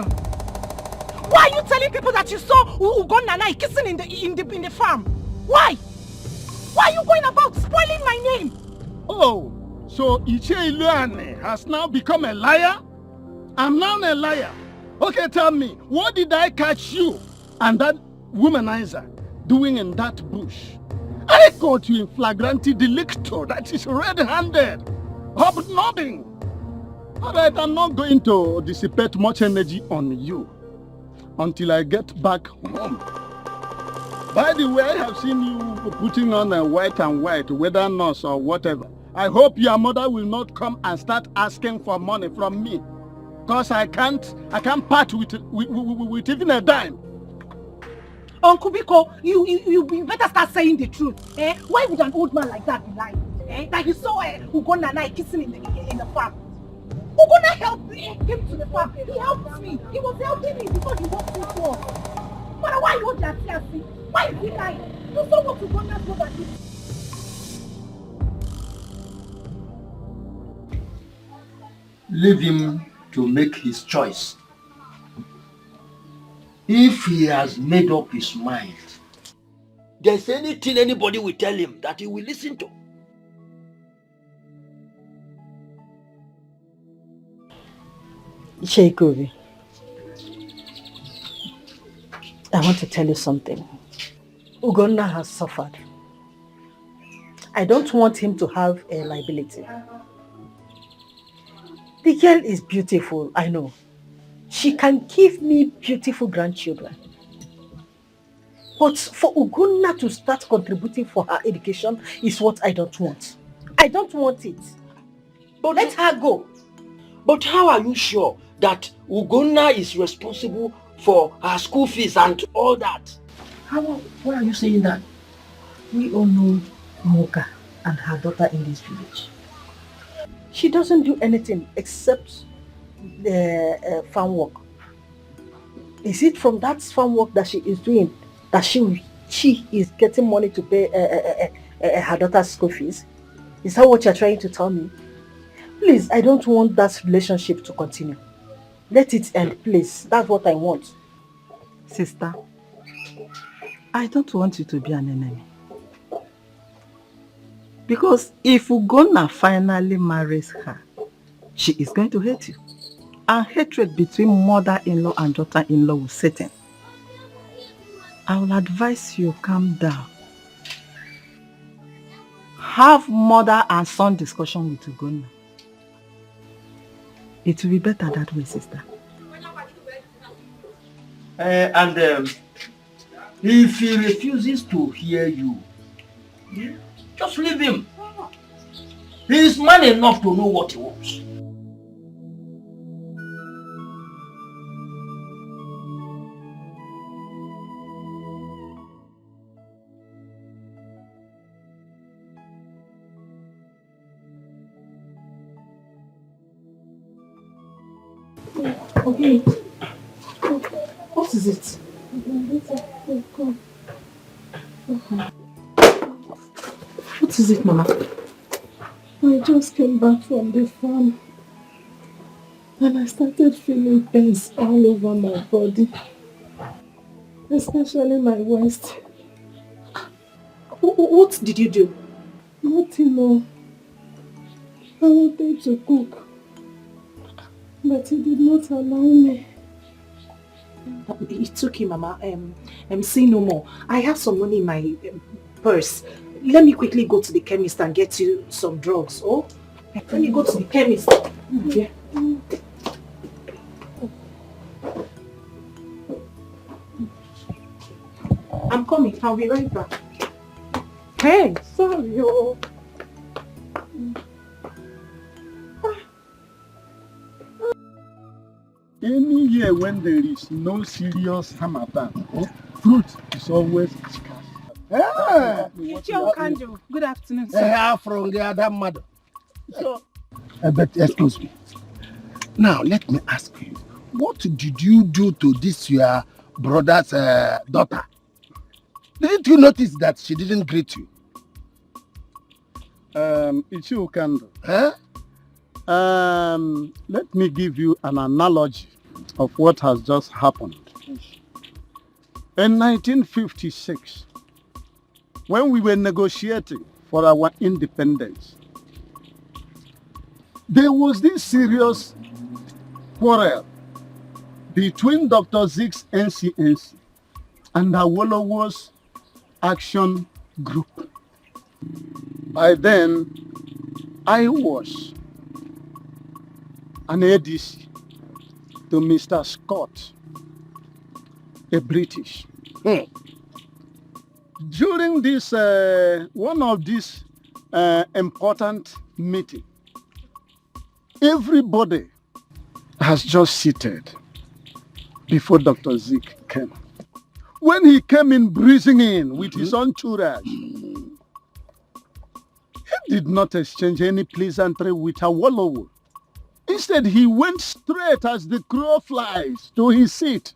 Why are you telling people that you saw Ugon Nanai kissing in the farm? Why? Why are you going about spoiling my name? Oh, so Iche Iluane has now become a liar? I'm now a liar. Okay, tell me, what did I catch you and that womanizer doing in that bush? I caught you in flagrante delicto, that is red-handed, hobnobbing. Alright, I'm not going to dissipate much energy on you until I get back home. By the way, I have seen you putting on a white and white, whether nurse or whatever. I hope your mother will not come and start asking for money from me. Because I can't part with even a dime. Uncle Biko, you better start saying the truth. Eh? Why would an old man like that be lying? Eh? Like you saw Ugonna and I kissing in the farm. Ugonna helped me, came to the farm. He helped me. He was helping me because he was so poor. But why you want that? Why is he lying? You saw what Ugonna's mother did. Leave him to make his choice. If he has made up his mind, there's anything anybody will tell him that he will listen to. Sheikovi, I want to tell you something. Ugonna has suffered. I don't want him to have a liability. The girl is beautiful, I know. She can give me beautiful grandchildren. But for Ugonna to start contributing for her education is what I don't want. I don't want it. But let her go. But how are you sure that Ugonna is responsible for her school fees and all that? Why are you saying that? We all know Moka and her daughter in this village. She doesn't do anything except the farm work. Is it from that farm work that she is doing that she is getting money to pay her daughter's school fees? Is that what you're trying to tell me? Please, I don't want that relationship to continue. Let it end, please. That's what I want. Sister, I don't want you to be an enemy. Because if Ugonna finally marries her, she is going to hate you. And hatred between mother-in-law and daughter-in-law will set in. I will advise you calm down. Have mother and son discussion with Ugonna. It will be better that way, sister. If he refuses to hear you, just leave him. He is man enough to know what he wants. Okay. What is it? What is it, Mama? I just came back from the farm and I started feeling pains all over my body, especially my waist. What did you do? Nothing, no. I wanted to cook, but he did not allow me. It's okay, Mama. Say no more. I have some money in my purse. Let me quickly go to the chemist and get you some drugs. Oh, let me go to the chemist. Yeah. I'm coming. I'll be right back. Hey, sorry, oh. Any year when there is no serious harmattan, fruit is always scarce. Good afternoon, sir. From the other mother. So, but excuse me. Now, let me ask you, what did you do to this your brother's daughter? Didn't you notice that she didn't greet you? Ichiu Kando. Huh? Let me give you an analogy of what has just happened. In 1956, when we were negotiating for our independence, there was this serious quarrel between Dr. Zeke's NCNC and Awolowo's Action Group. By then, I was an ADC to Mr. Scott, a British. During this, one of these important meeting. Everybody has just seated before Dr. Zeke came. When he came in breezing in with his entourage, he did not exchange any pleasantry with Awolowo. Instead, he went straight as the crow flies to his seat.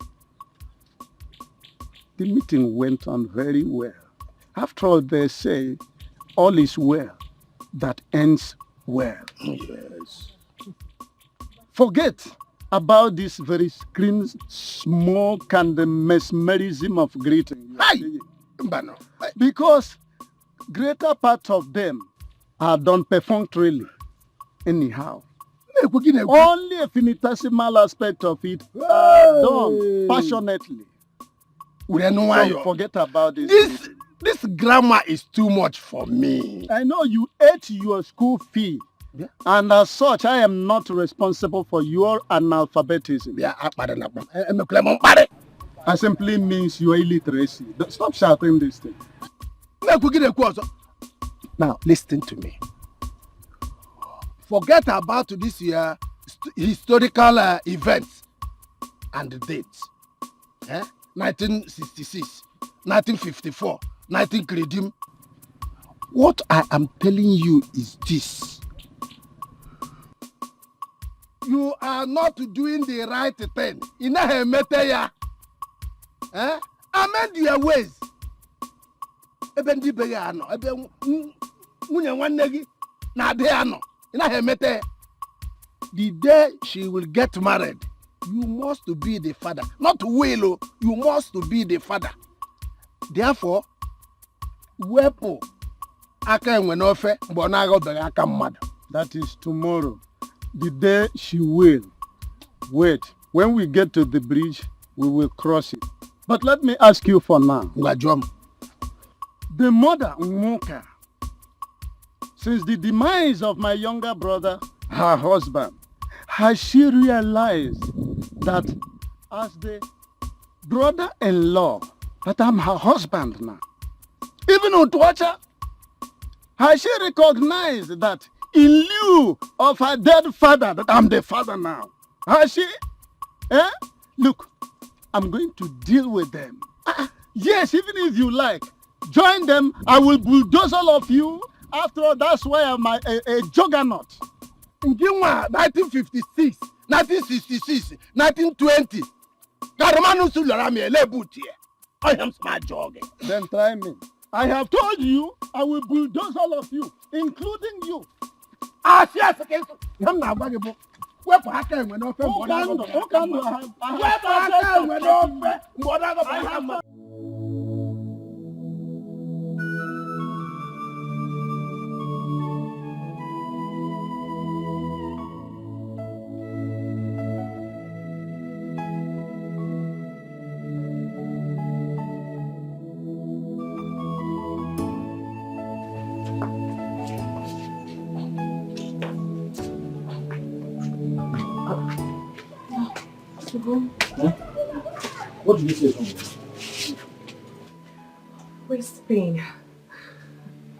The meeting went on very well. After all, they say, all is well that ends well. Yes. Forget about this very screen smoke and the mesmerism of greeting. Because greater part of them are done perfunctorily. Anyhow. Only a finitesimal aspect of it are done passionately. So forget about this. This grammar is too much for me. I know you ate your school fee. Yeah. And as such, I am not responsible for your analphabetism. I simply means your illiteracy. Stop shouting this thing. Now, listen to me. Forget about this year historical events and the dates. 1966, 1954, 19 Credim. What I am telling you is this. You are not doing the right thing. Amend your ways. The day she will get married, you must be the father. Not will, you must be the father. Therefore, wepo aka enwenofe bonago aka mmadu. That is tomorrow. The day she will. Wait, when we get to the bridge, we will cross it. But let me ask you for now. The mother, Nwoka, since the demise of my younger brother, her husband, has she realized that as the brother-in-law, that I'm her husband now? Even Utwacha, has she recognized that in lieu of her dead father, that I'm the father now? Has she? Look, I'm going to deal with them. Yes, even if you like, join them, I will bulldoze all of you. After all, that's why I'm a juggernaut. 1956, 1966, 1920. I am smart jogging. Then try me. I have told you I will bulldoze all of you, including you. What did you say to me? Waist pain.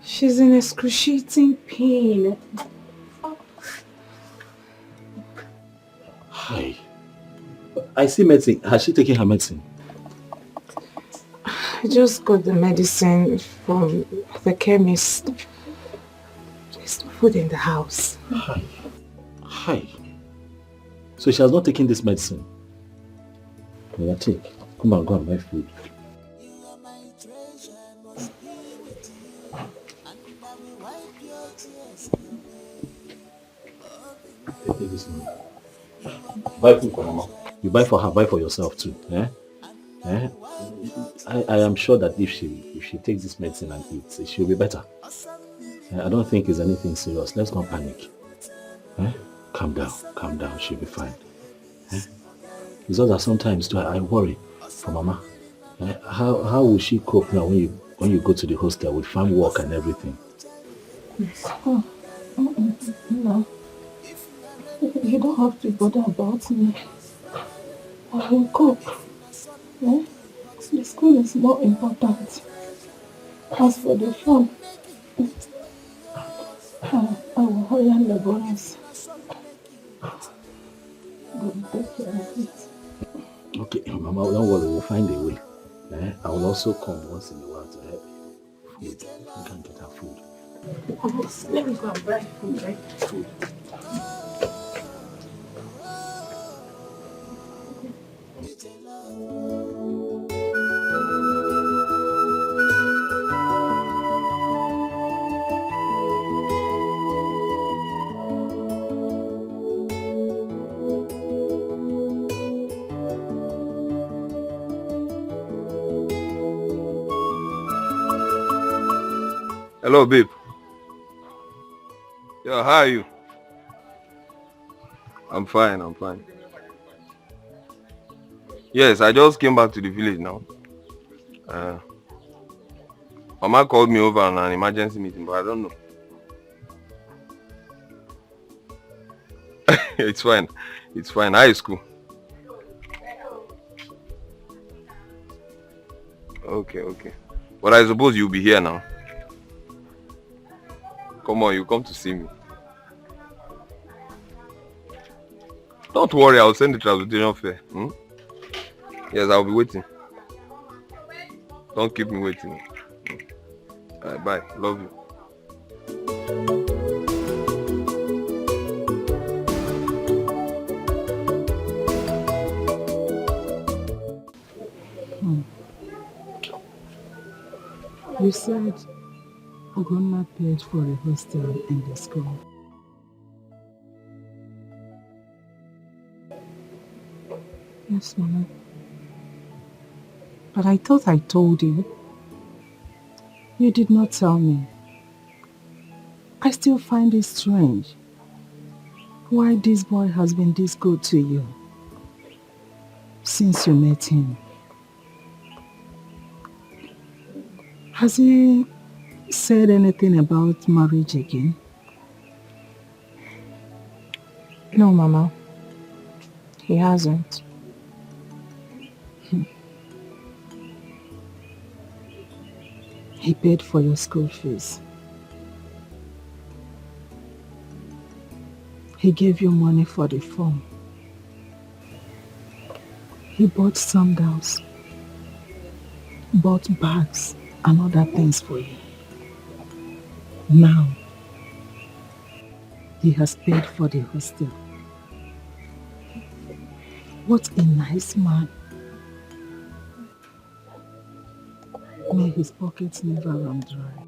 She's in excruciating pain. Hi. I see medicine. Has she taken her medicine? I just got the medicine from the chemist. There's no food in the house. Hi. So she has not taken this medicine? Yeah, take. Come on, go and buy food. Take this money. Buy food for Mama. You buy for her, buy for yourself too. I am sure that if she takes this medicine and eats, she'll be better. I don't think it's anything serious. Let's not panic. Calm down, she'll be fine. It's just that sometimes too, I worry for Mama. How will she cope now when you go to the hostel with farm work and everything? No. You don't have to bother about me. I will cope. The school is more important. As for the farm, Oh, hurry and the bonus. Take care of it. Okay, Mama, don't worry, we'll find a way. I will also come once in a while to help you. Food. You can get her food. Let me go and buy food, right? Food. Hello, babe. Yo, how are you? I'm fine, I'm fine. Yes, I just came back to the village now. Mama called me over on an emergency meeting, but I don't know. It's fine. It's fine. How is school? Okay, okay. But I suppose you'll be here now. Come on, you come to see me. Don't worry, I'll send the transportation fare. Yes, I'll be waiting. Don't keep me waiting. Alright, bye. Love you. You said Ugonna paid for a hostel in the school. Yes, Mama. But I thought I told you. You did not tell me. I still find it strange why this boy has been this good to you since you met him. Has he said anything about marriage again? No, Mama. He hasn't. He paid for your school fees. He gave you money for the form. He bought sandals, bought bags and other things for you. Now, he has paid for the hostel. What a nice man. May his pockets never run dry.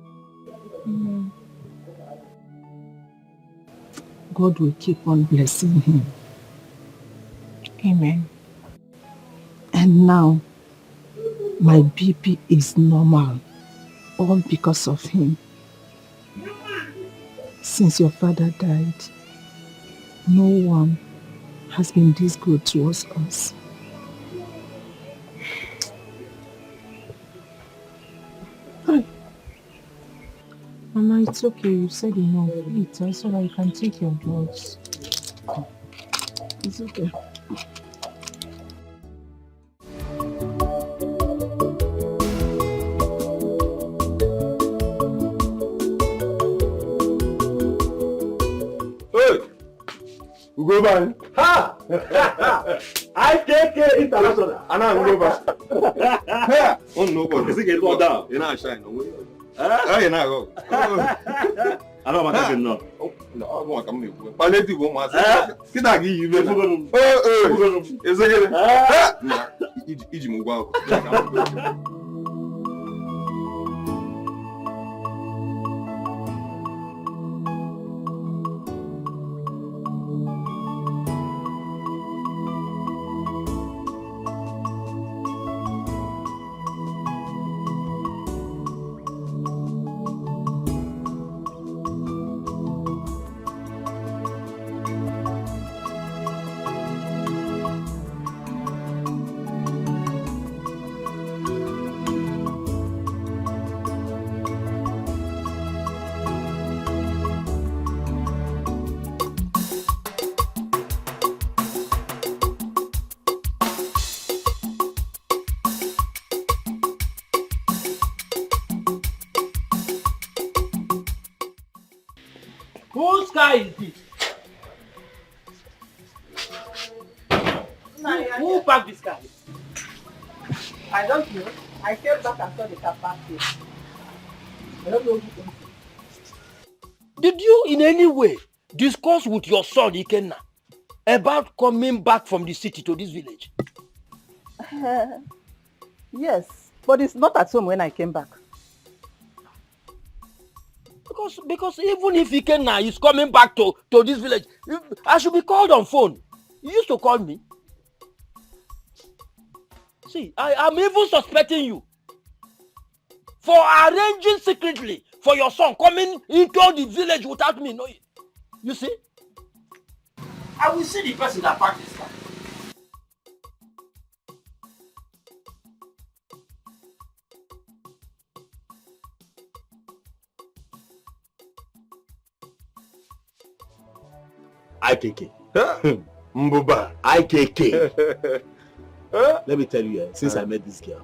God will keep on blessing him. Amen. And now, my BP is normal, all because of him. Since your father died, no one has been this good towards us. Mama, it's okay. You said enough. Eat so that you can take your drugs. It's okay. Go back. Ha! IKK International. Anna, go back. Oh no, but is it get down? You're not shine. Ah, you're not go. I don't want to know. No, I want to come here. Paleti go mas. Kita gi yibe. Is it? Ah! Iji mugwa. Whose car is this? Who parked this car? I don't know. I came back and saw the car parked here. I don't know who owns it. Did you in any way discuss with your son Ikenna about coming back from the city to this village? Yes, but it's not at home when I came back. Because even if Ikenna is coming back to this village, I should be called on phone. You used to call me. See, I'm even suspecting you for arranging secretly for your son coming into the village without me knowing. You see? I will see the person that parked this car. IKK. Mbuba. IKK. Let me tell you, since I met this girl,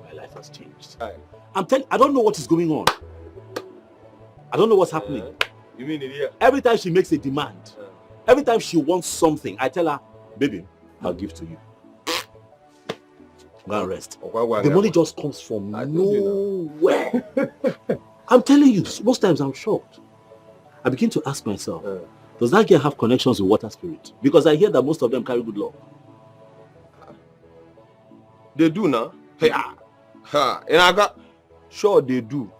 my life has changed. I don't know what is going on. I don't know what's happening. You mean it here? Every time she makes a demand, every time she wants something, I tell her, baby, I'll give to you. Go and rest. The money just comes from nowhere. I'm telling you, most times I'm shocked. I begin to ask myself, does that girl have connections with water spirit? Because I hear that most of them carry good luck. They do now. And I got sure they do.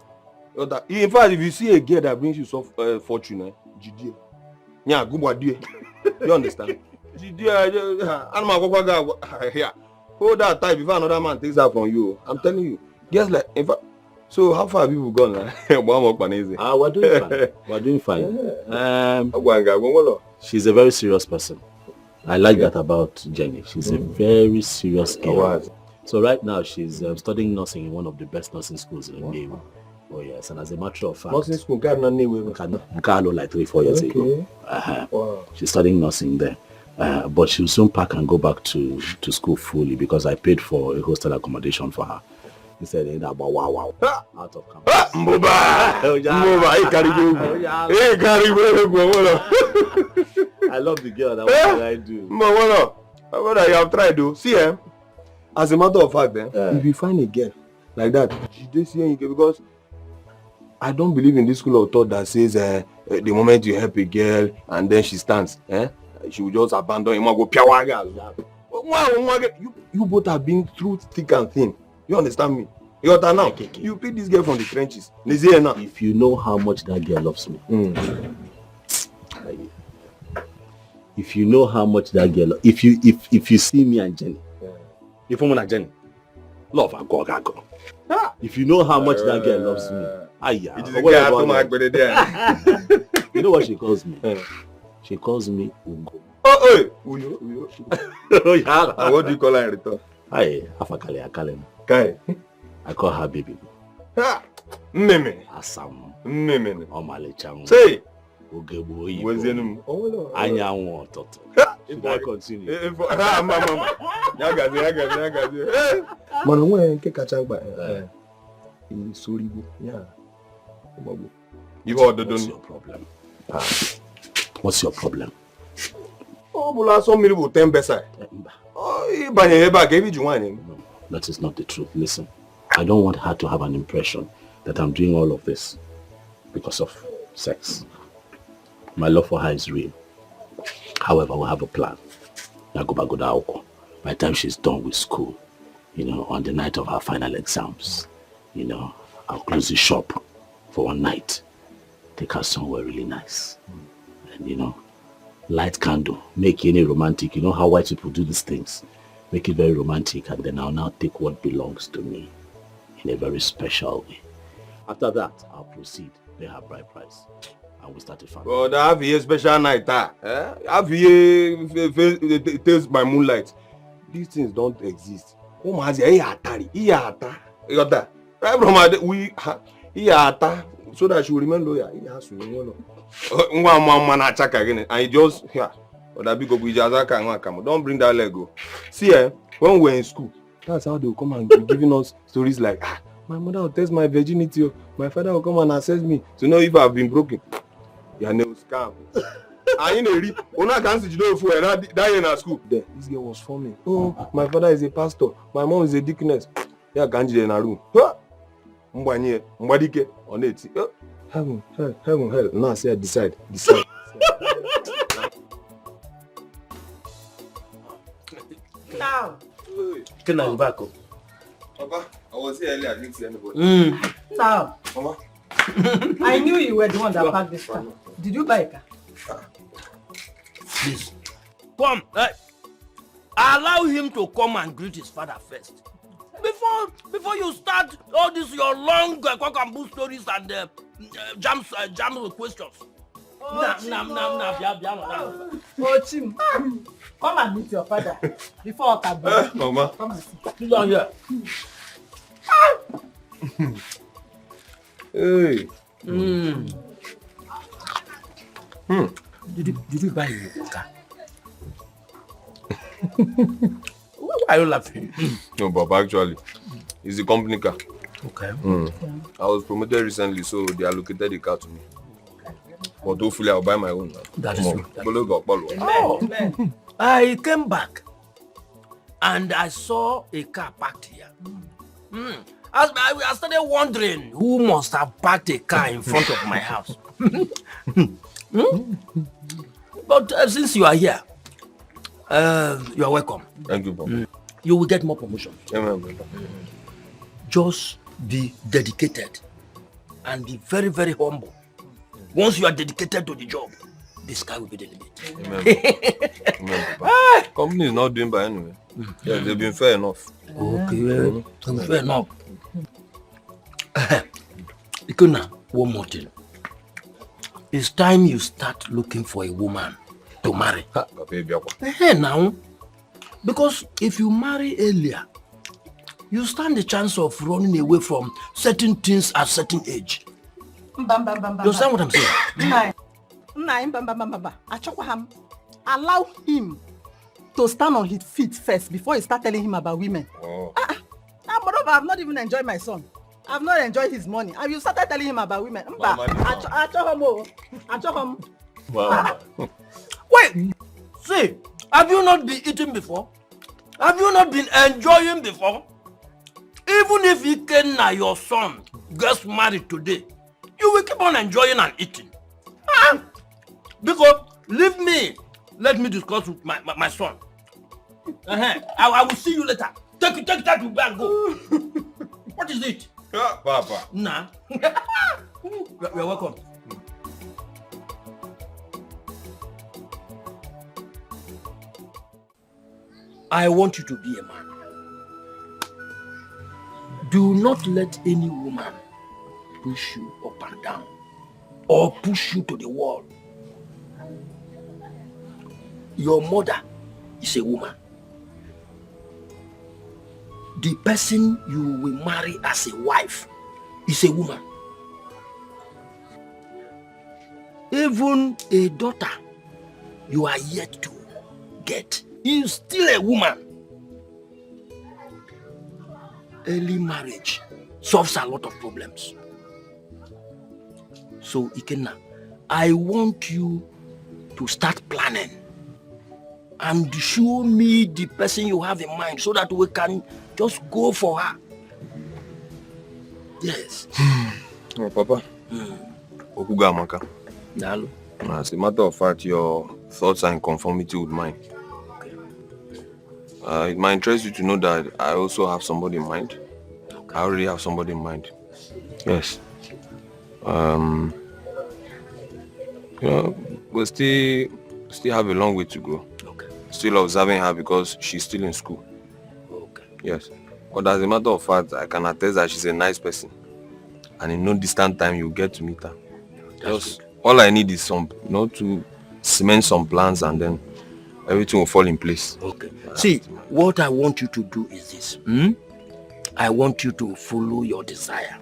In fact, if you see a girl that brings you some fortune, GD. Yeah, good boy. You understand? Hold that tight before another man takes that from you. I'm telling you. Guess like, in fact, so how far have people gone now? We're doing fine. We're doing fine. She's a very serious person. I like that about Jenny. She's a very serious girl. So right now she's studying nursing in one of the best nursing schools in Nollywood. Oh yes, and as a matter of fact, nursing school got Nkalo like 3-4 years ago. Wow. She's studying nursing there. But she'll soon pack and go back to school fully because I paid for a hostel accommodation for her. He said, wow, out of campus. I love the girl. That's what I do. You have tried though. See, as a matter of fact, if you find a girl like that, she see you because I don't believe in this school of thought that says the moment you help a girl and then she stands, she will just abandon him and go piawaga. You both have been through thick and thin. You understand me? You pick this girl from the trenches. If you know how much that girl loves me. If you know how much that girl, if you see me and Jenny, if I'm not Jenny, love her go. If you know how much that girl loves me, you know what she calls me? She calls me Ugo. Uyo. And what do you call her in return? I call her baby. Meme. Asam. Meme. Omalicham. Say. Anyanwu Toto. Should I continue? What's your problem? What's your problem? No, that is not the truth. Listen, I don't want her to have an impression that I'm doing all of this because of sex. My love for her is real. However, we have a plan. By the time she's done with school, on the night of her final exams, I'll close the shop for one night. Take her somewhere really nice. And, light candle, make any romantic. You know how white people do these things. Make it very romantic, and then I'll now take what belongs to me in a very special way. After that, I'll proceed, pay her bride price, and we start a family. But I have a special night, I have a taste by moonlight. These things don't exist. So that she will remain loyal. He has to remain loyal. And he just don't bring that Lego. See, when we're in school, that's how they'll come and be giving us stories like, my mother will test my virginity, my father will come and assess me to know if I've been broken. Your name scam. I in a reap. Una can't see you for that in our school. There, this girl was forming. Oh, my father is a pastor. My mom is a deaconess. Yeah, Ganji in a room. Mbanye, Mbadike, on it. Heaven, hell. Now say decide. Now. Can I back up? Papa, I was here earlier. I didn't see anybody. Now. Mama. I knew you were the one that packed this car. Did you buy a car? Please. Come, allow him to come and greet his father first. Before you start all this your long cock-and-bull stories and jams with questions. Oh, Chim. Come and meet your father before I can Mama. Come and sit. Sit down here. Hey. Did you buy a car? Why are you laughing? No, Papa, actually, it's the company car. Okay. I was promoted recently, so they allocated the car to me. But hopefully I'll buy my own. That is true. Amen. I came back and I saw a car parked here. I started wondering who must have parked a car in front of my house. But since you are here, you are welcome. Thank you, Papa. You will get more promotion. Amen, Papa. Just be dedicated and be very, very humble. Once you are dedicated to the job, the sky will be the limit. Amen, Papa. Company is not doing bad anyway. Yeah, they've been fair enough. Okay, fair enough. Ikuna, one more thing. It's time you start looking for a woman to marry. Now, because if you marry earlier, you stand the chance of running away from certain things at certain age. You understand what I'm saying? Allow him to stand on his feet first before you start telling him about women. Moreover, I've not even enjoyed my son. I've not enjoyed his money. And you started telling him about women. Wait, see, have you not been eating before? Have you not been enjoying before? Even if Ikenna, your son, gets married today, you will keep on enjoying and eating. Because, leave me, let me discuss with my son. I will see you later. Take that to and go. What is it? Papa. Nah. You're welcome. I want you to be a man. Do not let any woman push you up and down or push you to the wall. Your mother is a woman. The person you will marry as a wife is a woman. Even a daughter you are yet to get is still a woman. Early marriage solves a lot of problems. So, Ikenna, I want you to start planning and show me the person you have in mind so that we can just go for her. Yes. Oh, Papa. Okuga Amaka. Nalo. As a matter of fact, your thoughts are in conformity with mine. It might interest you to know that I also have somebody in mind. I already have somebody in mind. Yes. You know, we still have a long way to go. Okay. Still observing her because she's still in school. Okay. Yes. But as a matter of fact, I can attest that she's a nice person. And in no distant time, you'll get to meet her. Just all I need is some, to cement some plans and then everything will fall in place. Okay. See, what I want you to do is this. I want you to follow your desire.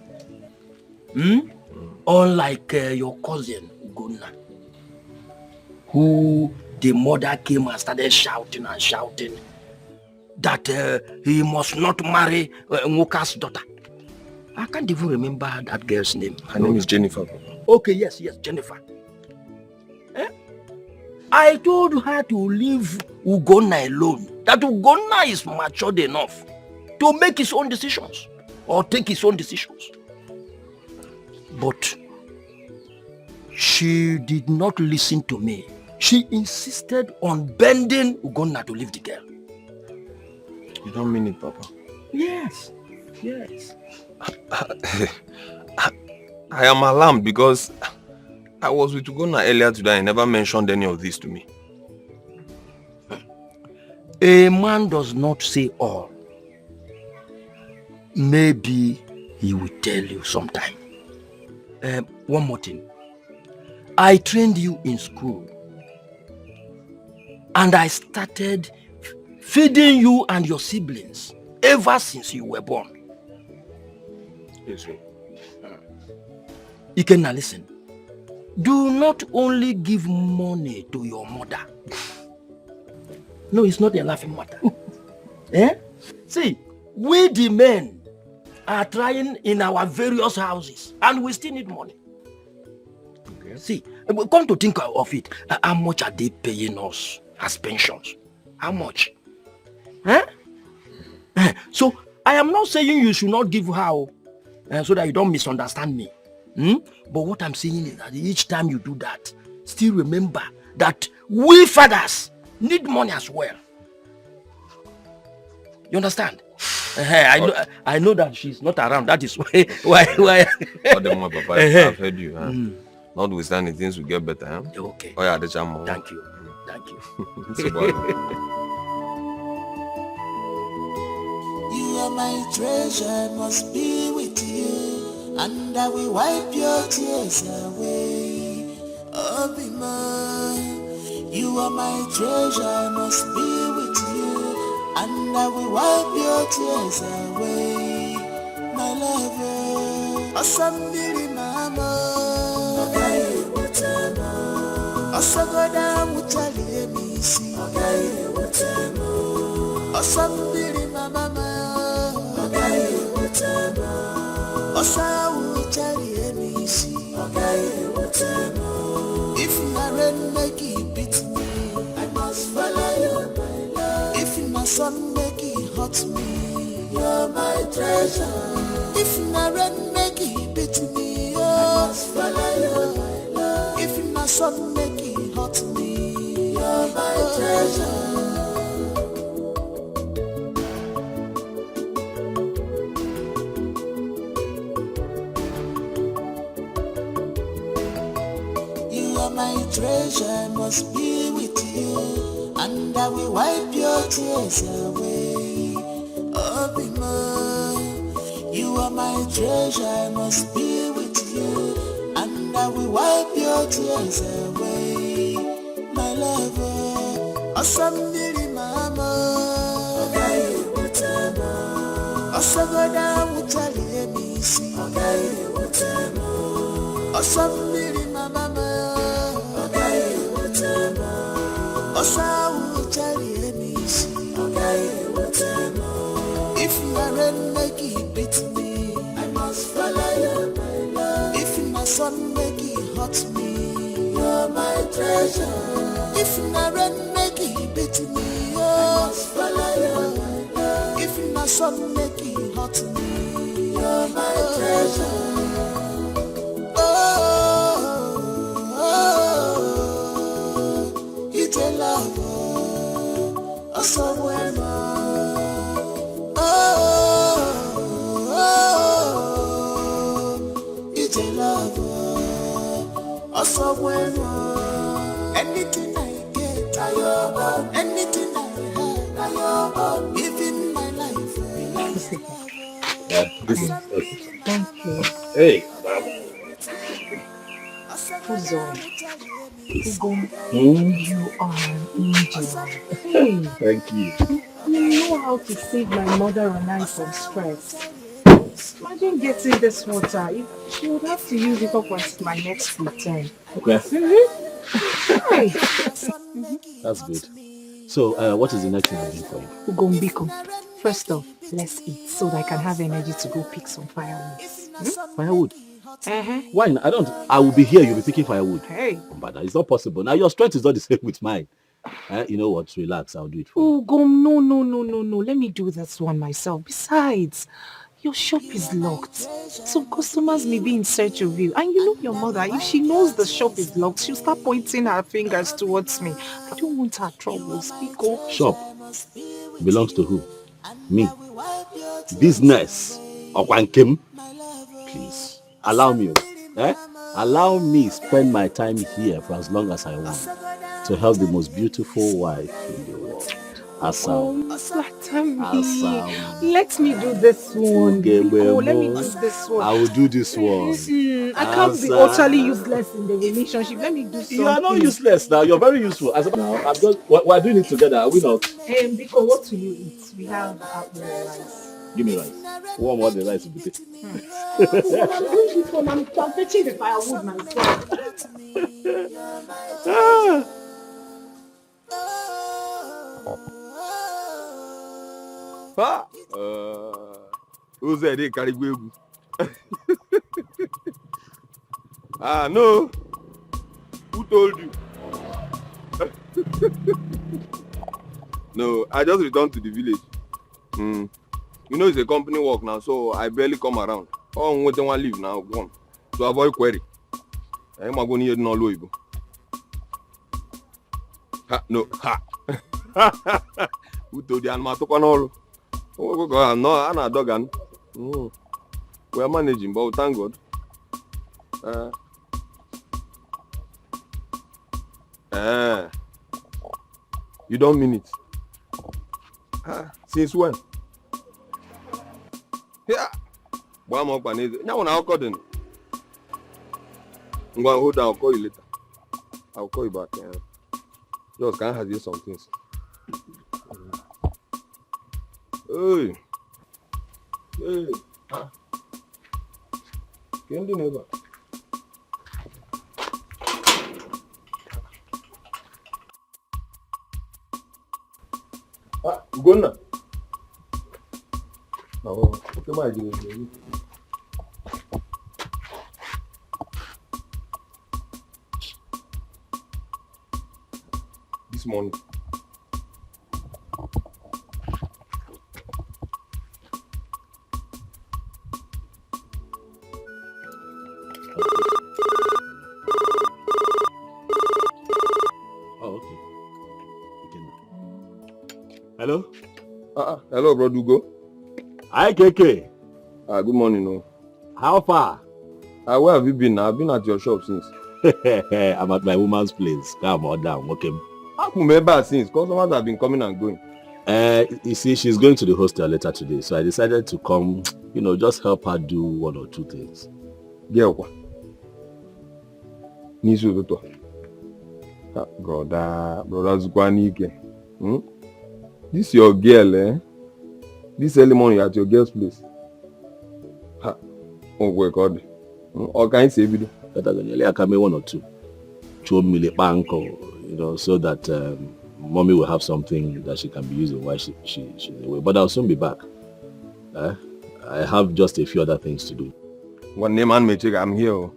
Unlike your cousin, Gunna, who the mother came and started shouting that he must not marry Nwoka's daughter. I can't even remember that girl's name. Her name is Jennifer. Okay, yes, Jennifer. I told her to leave Ugonna alone. That Ugonna is matured enough to make his own decisions or take his own decisions. But she did not listen to me. She insisted on bending Ugonna to leave the girl. You don't mean it, Papa? Yes, yes. I am alarmed because I was with Ugonna earlier today and never mentioned any of this to me. A man does not say all. Maybe he will tell you sometime. One more thing. I trained you in school. And I started feeding you and your siblings ever since you were born. Yes, sir. Ikenna, listen. Do not only give money to your mother. No, it's not a laughing matter. Eh? See, we the men are trying in our various houses and we still need money. Okay. See, come to think of it, how much are they paying us as pensions? How much? Eh? So, I am not saying you should not give her so that you don't misunderstand me. But what I'm saying is that each time you do that, still remember that we fathers need money as well. You understand? I know that she's not around. That is why. All the more, Papa, I've heard you. Notwithstanding, things will get better. Huh? Okay. Oh, yeah, the chamo. Thank you. Thank you. You are my treasure, must be with you. And I will wipe your tears away. Oh, be mine. You are my treasure, must be with you. And I will wipe your tears away. My lover, Asambili mama. Okay, whatever. Asagoda mutali emisi. Okay, whatever. Asambili mama. Okay, whatever. Osawu chari emisi. Okay, whatever. If you are rain, make it beat me. I must follow you, my love. If you are sun, make it hot me. You're my treasure. If you are rain, make it beat me. I must follow you, my love. If you are sun, make it hot me. You're my treasure. My treasure must be with you, and I will wipe your tears away. Oh, be mine. You are my treasure, must be with you, and I will wipe your tears away. My lover, Asambili mama. Okay, whatever. Asagoda mutali emisi. Okay, whatever. Asambili mama. Osawu chari emisi. Okay, whatever. If you are rain, make it beat me. I must follow you, my love. If you are sun, make it hot me. You're my treasure. If you are rain, make it beat me. I must follow you, my love. If you are sun, make it hot me. You're my treasure. Somewhere it's a love, somewhere anything I get, anything I have, even my life. Thank you. Hey. Who's on? You are an angel. Hey. Thank you. You know how to save my mother and I from stress. Imagine getting this water. She would have to use it up until my next return. Okay. Hey. That's good. So, what is the next thing I'm doing for you? Ugombiko. First off, let's eat so that I can have energy to go pick some firewood. Firewood? Why not? I will be here, you'll be picking firewood. Hey. But it's not possible. Now your strength is not the same with mine. You know what? Relax, I'll do it for you. Oh, Gom, no. Let me do this one myself. Besides, your shop is locked. Some customers may be in search of you. And you know your mother, if she knows the shop is locked, she'll start pointing her fingers towards me. I don't want her trouble. Speak up. Shop belongs to who? Me. Business. Okwankim. Please, allow me. Allow me spend my time here for as long as I want to help the most beautiful wife in the world. Asam. Let me do this one. Let me do this one. I will do this one. I can't be utterly useless in the relationship. Let me do something. You are not useless now. You're very useful. I'm just. We're doing it together. Are we not? Biko, what will you eat? We have rice. Give me rice. One more the rice will be taken. I'm doing this one. I'm fetching the firewood myself. Who's there? They carry baby. No. Who told you? No, I just returned to the village. You know it's a company work now, so I barely come around. Oh, I'm waiting one leave now, gone. To avoid query. I'm going to no Louisville. No. Who told you I'm not talking all? Oh, God, no, I'm not a dog. We are managing, but thank God. You don't mean it. Since when? Yeah. One more panel. Now when I'll call them. I'm going to hold down. I'll call you later. I'll call you back. Just can I have you some things? Hey. Can't do never. Go now. Oh, okay, my dear. This morning. Oh, okay. Hello? Hello, bro Dugo. Hi, KK. Good morning, no. How far? Where have you been? I've been at your shop since. I'm at my woman's place. Come on down, okay? I've been remember since. Customers have been coming and going. You see, she's going to the hostel later today, so I decided to come, just help her do one or two things. Girl, Nisu Toto. Brother Zukwanike. This your girl, eh? This early morning at your girl's place. Oh, God. Or can you say video? I can make one or two. So that mommy will have something that she can be using while she's away. But I'll soon be back. I have just a few other things to do. One name and check. I'm here.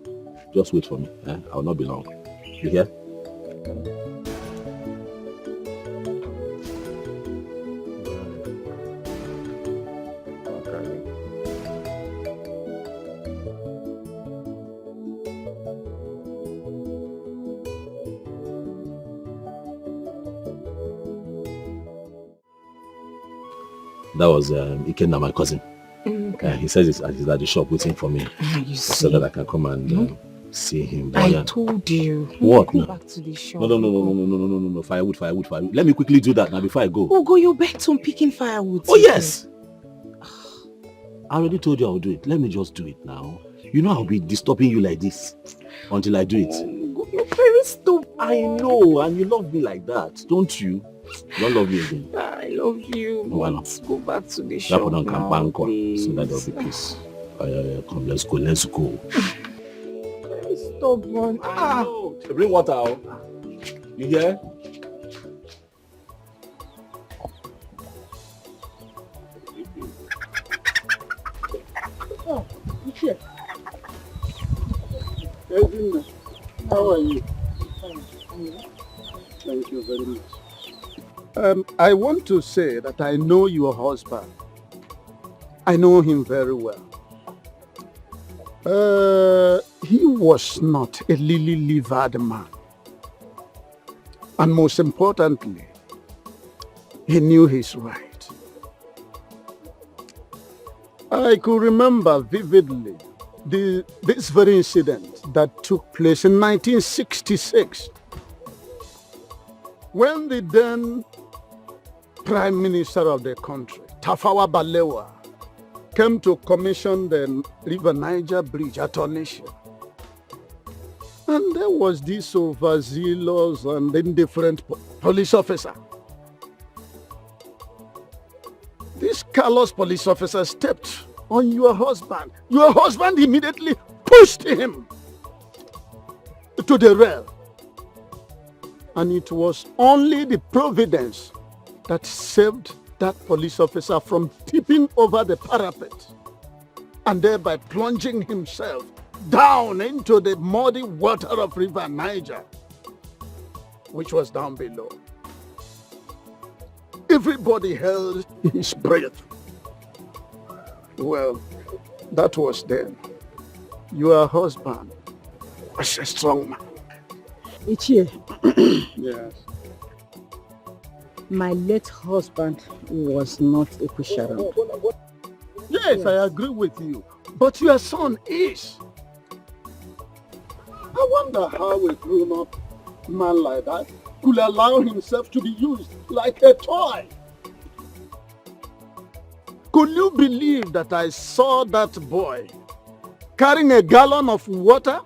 Just wait for me. I'll not be long. You hear? That was Ikenna, my cousin. Okay. He says he's at the shop waiting for me so that I can come and see him. But, I told you. What? Go back to the shop. No. Firewood. Let me quickly do that now before I go. Oh, go, you're bent on picking firewood. Oh, yes. I already told you I'll do it. Let me just do it now. You know I'll be disturbing you like this until I do it. Oh, you're very stupid. I know, and you love me like that, don't you? I don't love you again. I love you. Why not? Let's go back to the shop now, so that there'll be peace. Come, let's go. Very stubborn. I know. Bring water out. You hear? Oh, shit. How are you? Thank you very much. I want to say that I know your husband. I know him very well. He was not a lily-livered man. And most importantly, he knew his right. I could remember vividly this very incident that took place in 1966 when the then Prime Minister of the country, Tafawa Balewa, came to commission the River Niger Bridge at Onitsha. And there was this overzealous and indifferent police officer. This callous police officer stepped on your husband. Your husband immediately pushed him to the rail. And it was only the providence that saved that police officer from tipping over the parapet and thereby plunging himself down into the muddy water of River Niger, which was down below. Everybody held his breath. Well, that was then. Your husband was a strong man. Ichie. Yes. My late husband was not a pusher. Yes, I agree with you. But your son is. I wonder how a grown-up man like that could allow himself to be used like a toy. Could you believe that I saw that boy carrying a gallon of water,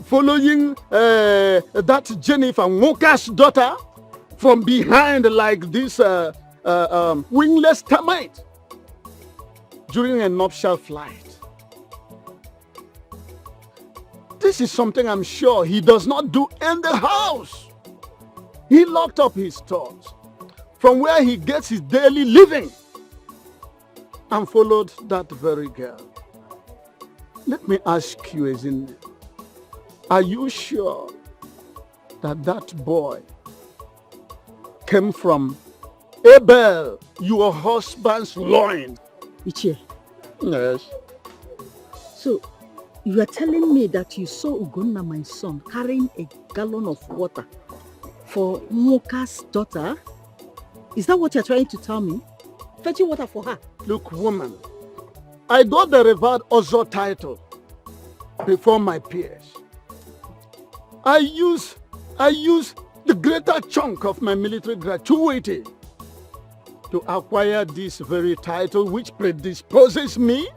following that Jennifer Walker's daughter from behind like this wingless termite during a nuptial flight? This is something I'm sure he does not do in the house. He locked up his stores from where he gets his daily living and followed that very girl. Let me ask you, Ezinne, are you sure that that boy came from Abel, your husband's loin? Ichie. Yes. So, you are telling me that you saw Ugonna, my son, carrying a gallon of water for Moka's daughter? Is that what you're trying to tell me? Fetching water for her? Look, woman, I got the revered Ozo title before my peers. I use the greater chunk of my military gratuity to acquire this very title, which predisposes me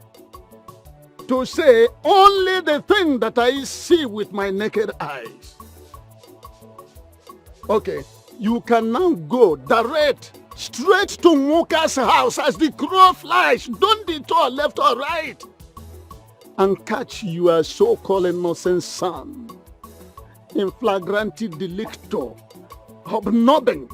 to say only the thing that I see with my naked eyes. Okay, you can now go direct straight to Muka's house as the crow flies. Don't detour left or right. And catch your so-called innocent son in flagranti delicto, hobnobbing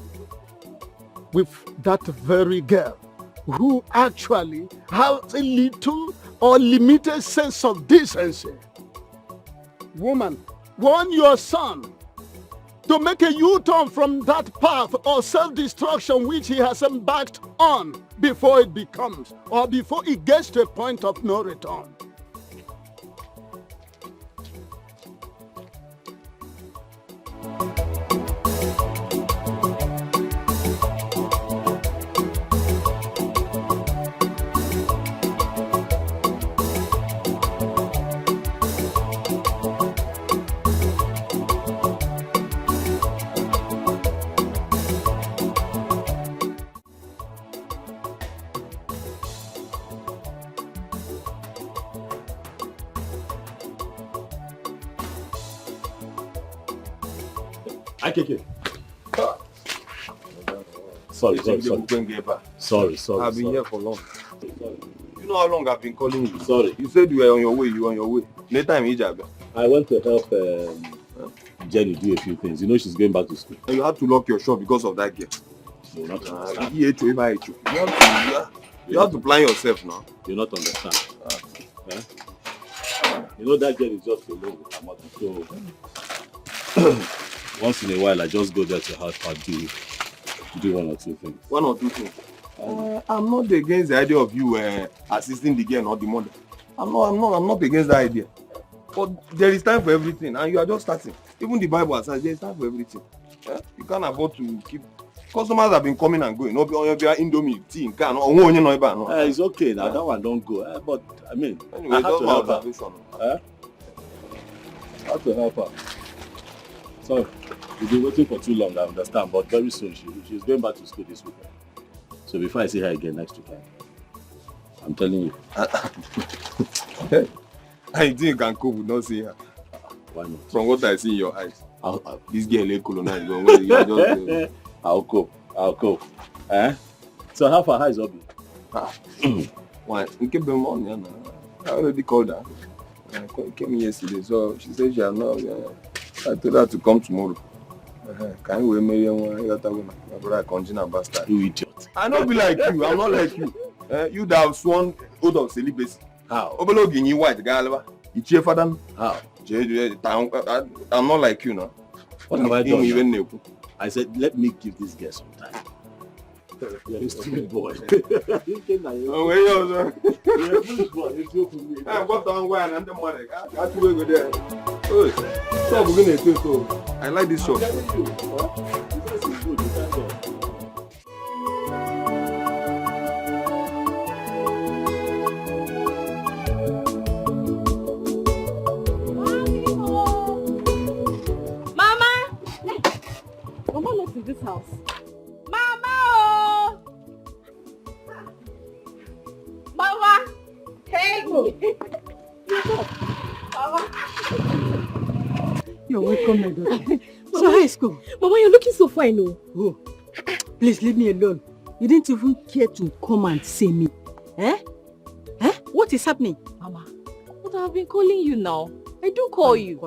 with that very girl who actually has a little or limited sense of decency. Woman, warn your son to make a U-turn from that path or self-destruction which he has embarked on before it becomes, or before it gets to a point of no return. Sorry. I've been here for long. You know how long I've been calling you? Sorry. You said you were on your way. Next time, Ijab. I went to help Jenny do a few things. You know she's going back to school. And you had to lock your shop because of that girl. You're not understand. You have to plan yourself now. You're not understand. You know that girl is just alone with her mother. So Once in a while, I just go there to help her do one or two things. One or two things. I'm not against the idea of you assisting the girl, not the mother. I'm not against that idea. But there is time for everything, and you are just starting. Even the Bible says there is time for everything. You can't afford to keep. Customers have been coming and going. No, Indomie, tea, can. It's okay now. That one don't go. But I mean, anyway, I have to help her. her. I have to help her. Sorry, we've been waiting for too long. I understand, but very soon she's going back to school this weekend. So before I see her again next weekend, I'm telling you. I think you can cope with not seeing her. Why not? From what I see in your eyes, this girl is colonized. I'll cope. So how far is Obi? Why? You keep them on, I already called her. I came yesterday, so she said she had not. I told her to come tomorrow. Can you marry my brother? Continue bastard. You idiot. I don't be like you. I'm not like you. You that have sworn oath of celibacy. How? Obelogin you white galva. You cheer for them. How? I'm not like you now. What have I done? I said, let me give this girl some time. You're a stupid boy. Oh, where you are? You're a foolish boy. It's your for me. I'm going to go and I'm money. I got to go there. Oh, so we're going to do so. I like this shop. This house. Mama! Oh! Mama! Hey! Mama! You're welcome, my daughter. So high school. Mama, you're looking so fine, no? Oh, please leave me alone. You didn't even care to come and see me. What is happening? Mama, but I've been calling you now. I do call you.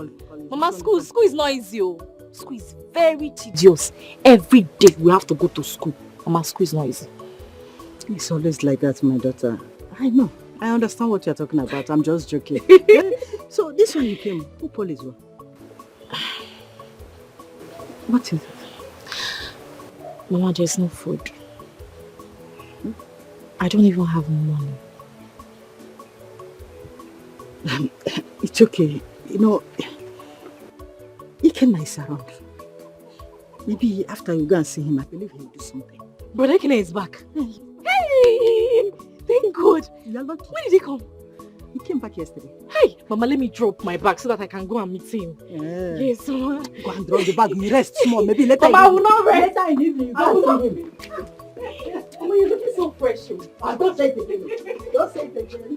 Mama, school is not easy. School is very tedious. Every day we have to go to school. Mama, school is not easy. It's always like that, my daughter. I know. I understand what you're talking about. I'm just joking. So this one you came, who police were? What is it? Mama, there's no food. I don't even have money. It's okay. You know, Ikenna is around. Maybe after you go and see him, I believe he'll do something. Brother Ikenna is back. Hey! Thank God. You're lucky. When did he come? He came back yesterday. Hey! Mama, let me drop my bag so that I can go and meet him. Yeah. Yes, Mama. Go and drop the bag. You rest small. Maybe later. Mama, I will not rest. Later in the evening. I will not. Mama, you're looking so fresh. Don't say it again. Don't say it again.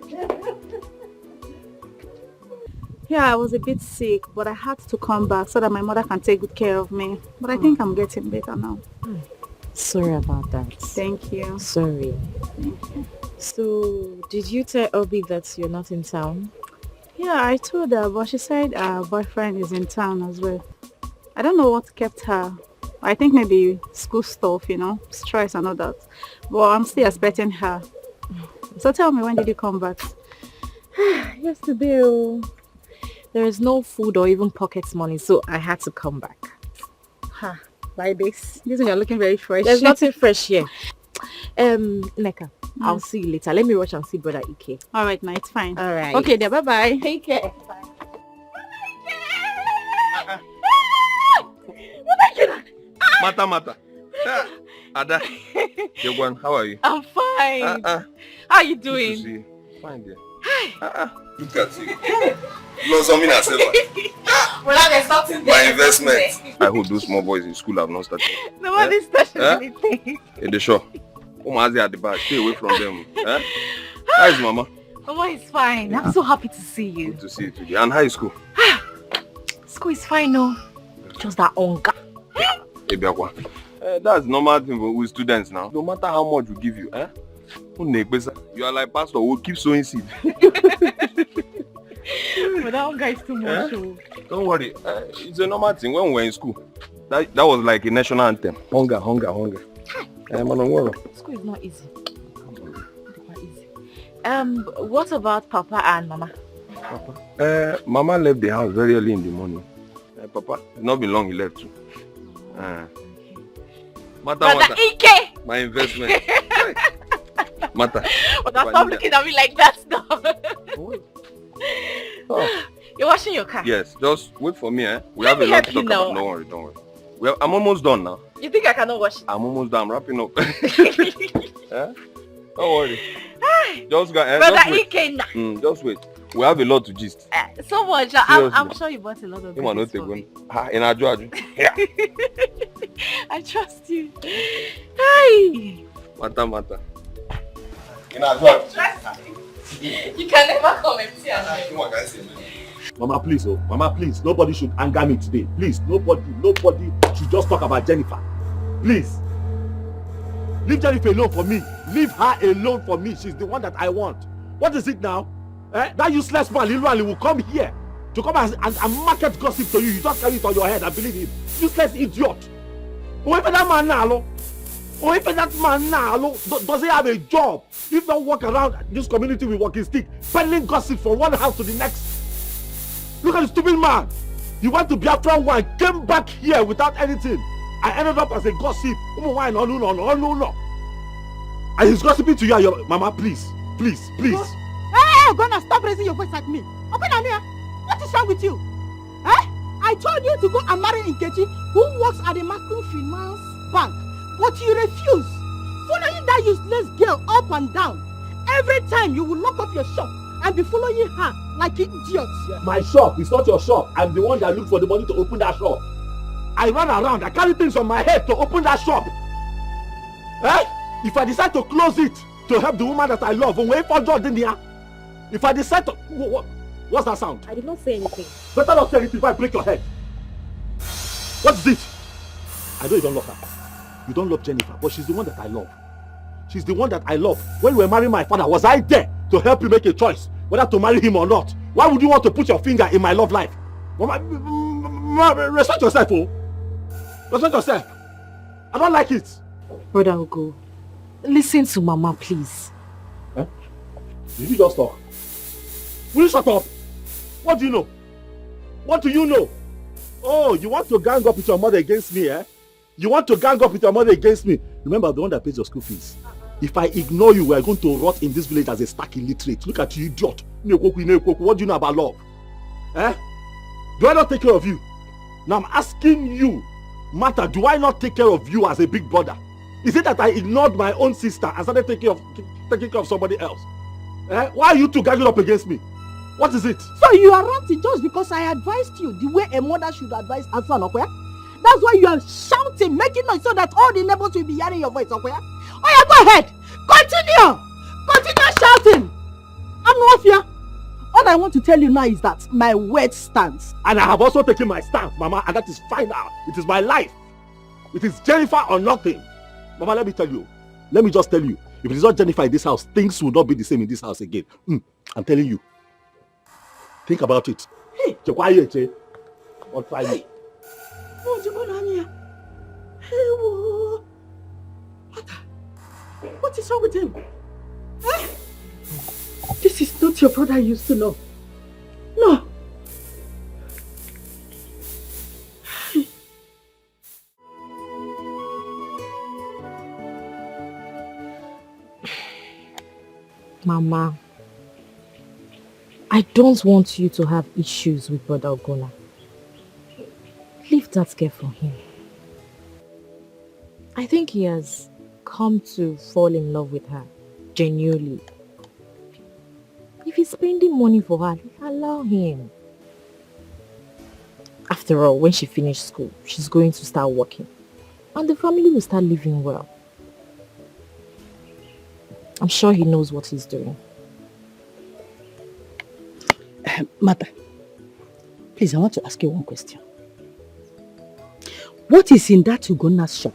Yeah, I was a bit sick, but I had to come back so that my mother can take good care of me. But I think I'm getting better now. Sorry about that. Thank you. Sorry. Thank you. So, did you tell Obi that you're not in town? Yeah, I told her, but she said her boyfriend is in town as well. I don't know what kept her. I think maybe school stuff, stress and all that. But I'm still expecting her. So tell me, when did you come back? Yesterday. There is no food or even pocket money, so I had to come back. Like this? This one you're looking very fresh. There's nothing fresh here. Neka, I'll see you later. Let me rush and see Brother Ike. Alright, now it's fine. Alright. Okay, then bye-bye. Take care. Mata. Ada, Yogwan, how are you? I'm fine. How are you doing? Good to see you. Fine, dear. Look at you. No, something I said. Well, there's nothing there. My investment. I hope those small boys in school have not started. Nobody's touching anything. In the shop. Umazi at the back. Stay away from them. How is Mama? Mama is fine. I'm so happy to see you. Good to see you today. And how is school? School is fine, no. Just that hunger. That's normal thing with students now. No matter how much we give you, you are like pastor who keep sowing seed. But that hunger is too much. Don't worry. It's a normal thing when we were in school. That was like a national anthem. Hunger. School is not easy. What about Papa and Mama? Mama left the house very early in the morning. Papa, it's not been long he left too. Brother Ike! My investment. Mata. But stop looking at me like that now. You're washing your car? Yes, just wait for me, We Let have a me lot to help you talk about. now. Don't worry. Well, I'm almost done now. You think I cannot wash it? I'm almost done. I'm wrapping up. Don't worry. Just go. Brother Just wait. Ike now. Just wait. We have a lot to gist. So much. I'm sure you bought a lot of things for me. In Aju. Yeah. I trust you. Hi. Mata. In Aju. You can never come empty. Mama, please, Mama, please. Nobody should anger me today. Please, nobody should just talk about Jennifer. Please. Leave Jennifer alone for me. Leave her alone for me. She's the one that I want. What is it now? That useless man, Lil will come here to come and market gossip to you. You just carry it on your head and believe him. Useless idiot. Whoever that man now, does he have a job? If not walk around this community with walking stick, peddling gossip from one house to the next. Look at the stupid man. He went to Biafra one, came back here without anything. I ended up as a gossip. No. And he's gossiping to you and your mama, please. Hey, gonna stop raising your voice at me. What is wrong with you? I told you to go and marry Nkechi, who works at the microfinance bank, but you refuse. Following that useless girl up and down. Every time you will lock up your shop and be following her like idiots. My shop is not your shop. I'm the one that looked for the money to open that shop. I run around, I carry things on my head to open that shop. If I decide to close it to help the woman that I love, if I decide to... What's that sound? I did not say anything. Better not say anything if I break your head. What is it? I know you don't love her. You don't love Jennifer, but she's the one that I love. She's the one that I love. When we were marrying my father, was I there to help you make a choice whether to marry him or not? Why would you want to put your finger in my love life? Respect yourself, Respect yourself. I don't like it. Brother Ugo, listen to Mama, please. Did you just talk? Will you shut up? What do you know? What do you know? Oh, you want to gang up with your mother against me, You want to gang up with your mother against me? Remember, the one that pays your school fees. If I ignore you, we are going to rot in this village as a stark illiterate. Look at you, idiot. What do you know about love? Do I not take care of you? Now I'm asking you, Martha, do I not take care of you as a big brother? Is it that I ignored my own sister and started taking care of somebody else? Why are you two gagging up against me? What is it? So you are ranting just because I advised you the way a mother should advise her son, okay? That's why you are shouting, making noise so that all the neighbors will be hearing your voice, okay? Oh yeah, go ahead. Continue shouting. I'm not here. All I want to tell you now is that my word stands. And I have also taken my stance, Mama, and that is final. It is my life. It is Jennifer or nothing. Mama, let me tell you. Let me just tell you. If it is not Jennifer in this house, things will not be the same in this house again. I'm telling you. Think about it. Hey. You're quiet, Or try me. What's going on here? Hey, what is wrong with him? This is not your brother I used to know. No. Mama, I don't want you to have issues with Brother Ogona. Leave that girl for him. I think he has come to fall in love with her, genuinely. If he's spending money for her, allow him. After all, when she finishes school, she's going to start working. And the family will start living well. I'm sure he knows what he's doing. Mother, please, I want to ask you one question. What is in that Ugona's shop?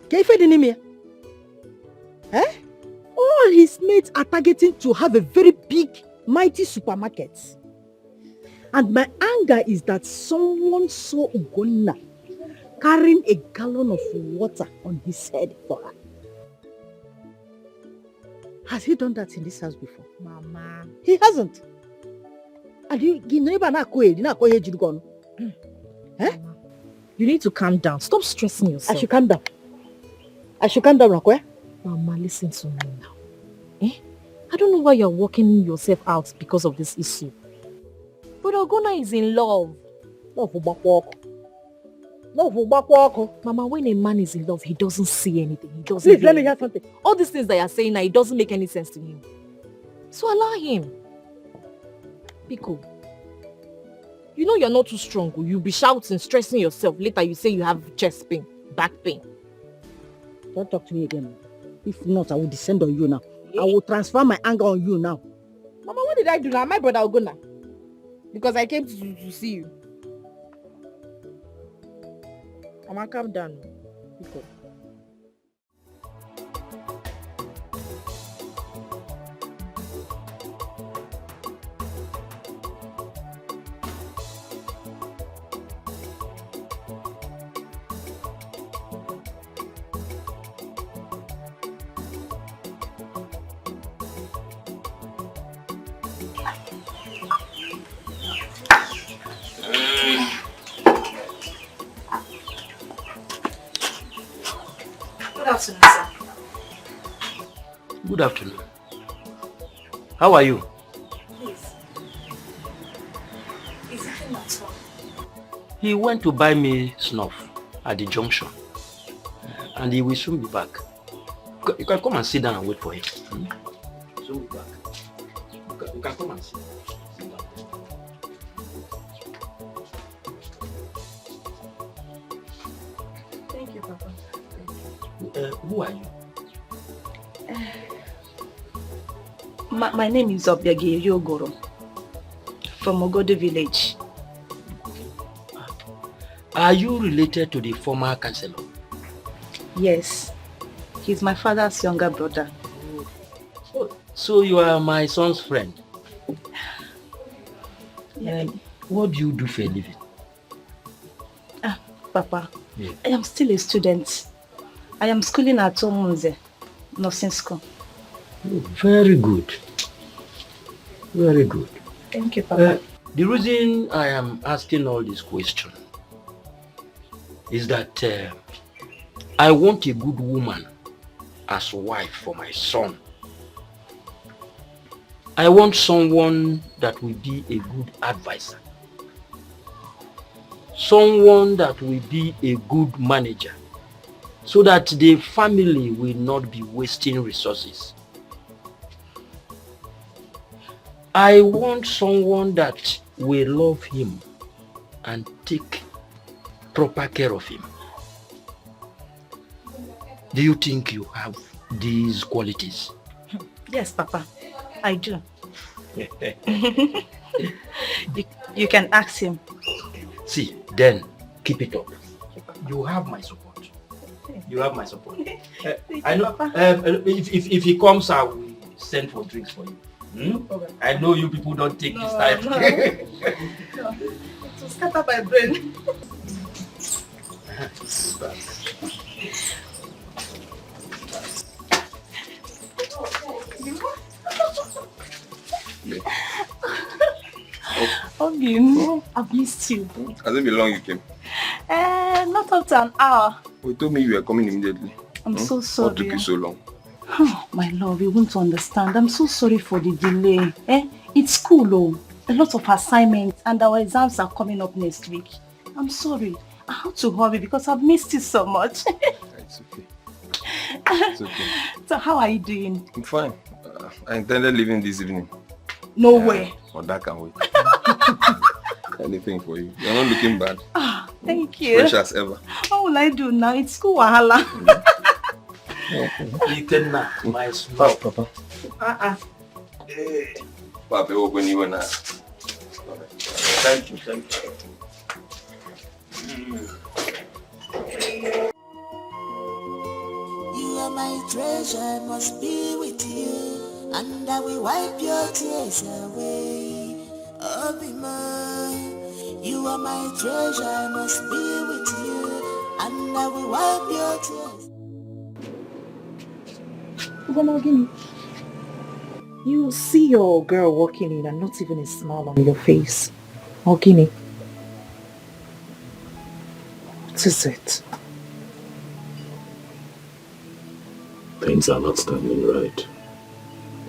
Can you find the name here? All his mates are targeting to have a very big, mighty supermarket. And my anger is that someone saw Ugonna carrying a gallon of water on his head for her. Has he done that in this house before? Mama. He hasn't. And you never na ko eri na ko ye jiru gonu. You need to calm down. Stop stressing yourself. I should calm down. I should calm down, Rakwe. Mama, listen to me now. I don't know why you're working yourself out because of this issue. But Ogona is in love. Mama, when a man is in love, he doesn't see anything. He doesn't. Please, let me hear something. All these things that you're saying now, it doesn't make any sense to him. So allow him. Pico, you know you're not too strong. You'll be shouting, stressing yourself. Later you say you have chest pain, back pain. Don't talk to me again. If not, I will descend on you now. I will transfer my anger on you now. Mama, what did I do now? My brother Ogona. Because I came to see you. Mama, calm down. Pico. Good afternoon, sir. Good afternoon. How are you? Please. Is it him at all? He went to buy me snuff at the junction. And he will soon be back. You can come and sit down and wait for him. Soon be back. You can come and sit down. Thank you, Papa. Who are you? My name is Obiagi Yogoro from Ogode village. Are you related to the former councillor? Yes. He's my father's younger brother. So you are my son's friend? Yeah. What do you do for a living? Papa, Yeah. I am still a student. I am schooling at Omunze, nursing school. Very good. Very good. Thank you, Papa. The reason I am asking all these questions is that I want a good woman as wife for my son. I want someone that will be a good advisor. Someone that will be a good manager, so that the family will not be wasting resources. I want someone that will love him and take proper care of him. Do you think you have these qualities? Yes, Papa, I do. You can ask him. See, then keep it up. You have my support. You have my support. I know. If he comes, I will send for drinks for you. I know you people don't take this time. No. It will scatter my brain. Obin, I've missed you. Has it been long you came? Not up to an hour. You told me you were coming immediately. I'm so sorry. What took you so long? Oh, my love, you won't understand. I'm so sorry for the delay. It's school, oh. A lot of assignments and our exams are coming up next week. I'm sorry. I have to hurry because I've missed you so much. It's okay. It's okay. So how are you doing? I'm fine. I intended leaving this evening. No way. But that can wait. Anything for you. You're not looking bad. Thank you. Fresh as ever. What will I do now? It's school wahala. My small Papa. Papa, open you now. Thank you, thank you. You are my treasure, I must be with you, and I will wipe your tears away. Oh, be mine. You are my treasure, I must be with you, and I will wipe your tears. You see your girl walking in and not even a smile on your face. Ogini. What is it? Things are not standing right,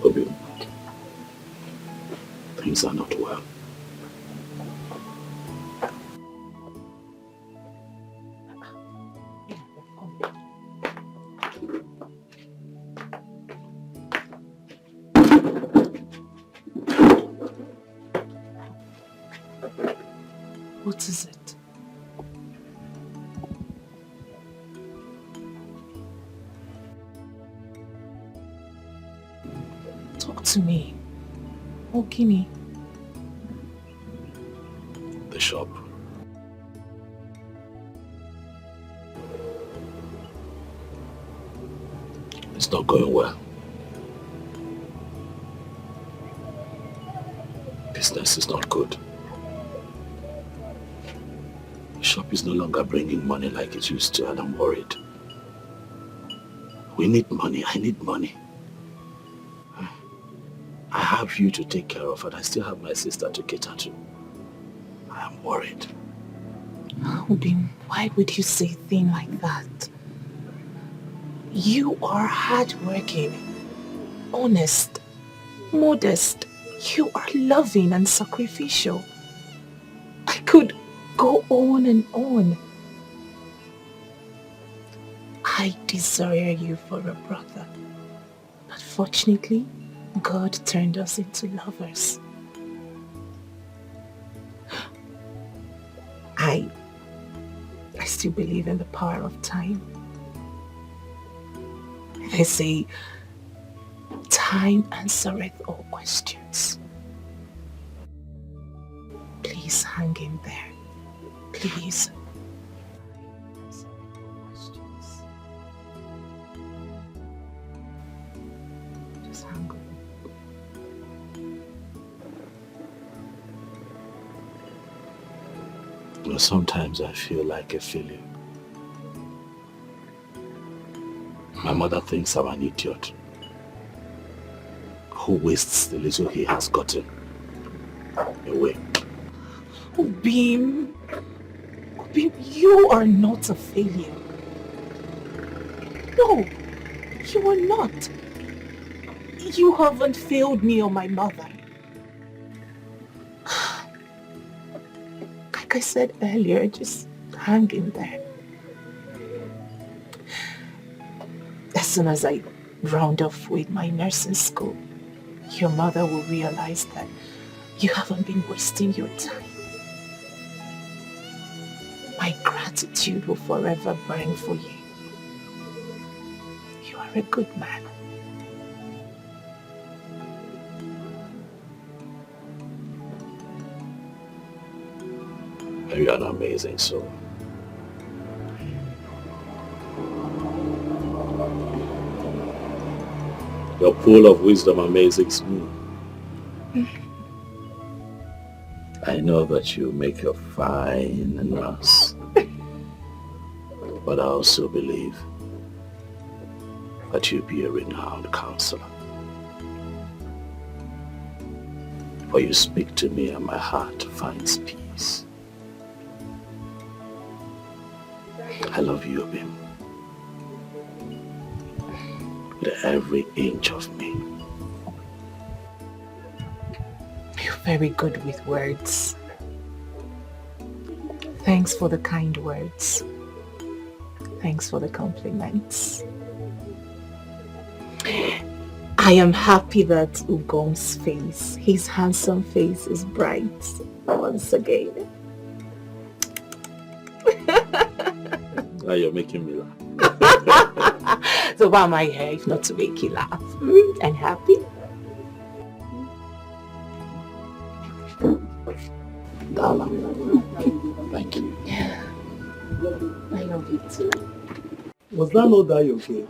Obi. Things are not well. What is it? Talk to me. Ogini. The shop. It's not going well. Business is not good. The shop is no longer bringing money like it used to, and I'm worried. We need money. I need money. I have you to take care of, and I still have my sister to cater to. I am worried. Obim, why would you say a thing like that? You are hardworking, honest, modest. You are loving and sacrificial. I could go on and on. I desire you for a brother. But fortunately, God turned us into lovers. I still believe in the power of time. They say, time answereth all questions. Please hang in there. Please. Just hang on. Sometimes I feel like a failure. My mother thinks I'm an idiot who wastes the little he has gotten away. Obim, you are not a failure. No, you are not. You haven't failed me or my mother. Like I said earlier, just hang in there. As soon as I round off with my nursing school, your mother will realize that you haven't been wasting your time. My gratitude will forever burn for you. You are a good man. You are an amazing soul. Your pool of wisdom amazes me. I know that you make a fine nurse, but I also believe that you'll be a renowned counselor. For you speak to me and my heart finds peace. I love you, Obim. With every inch of me. You're very good with words. Thanks for the kind words. Thanks for the compliments. I am happy that Ugong's face, his handsome face, is bright once again. Now you're making me laugh. So why am I here if not to make you laugh? And happy? Darling, thank you. I love you too. Was that not that your girl?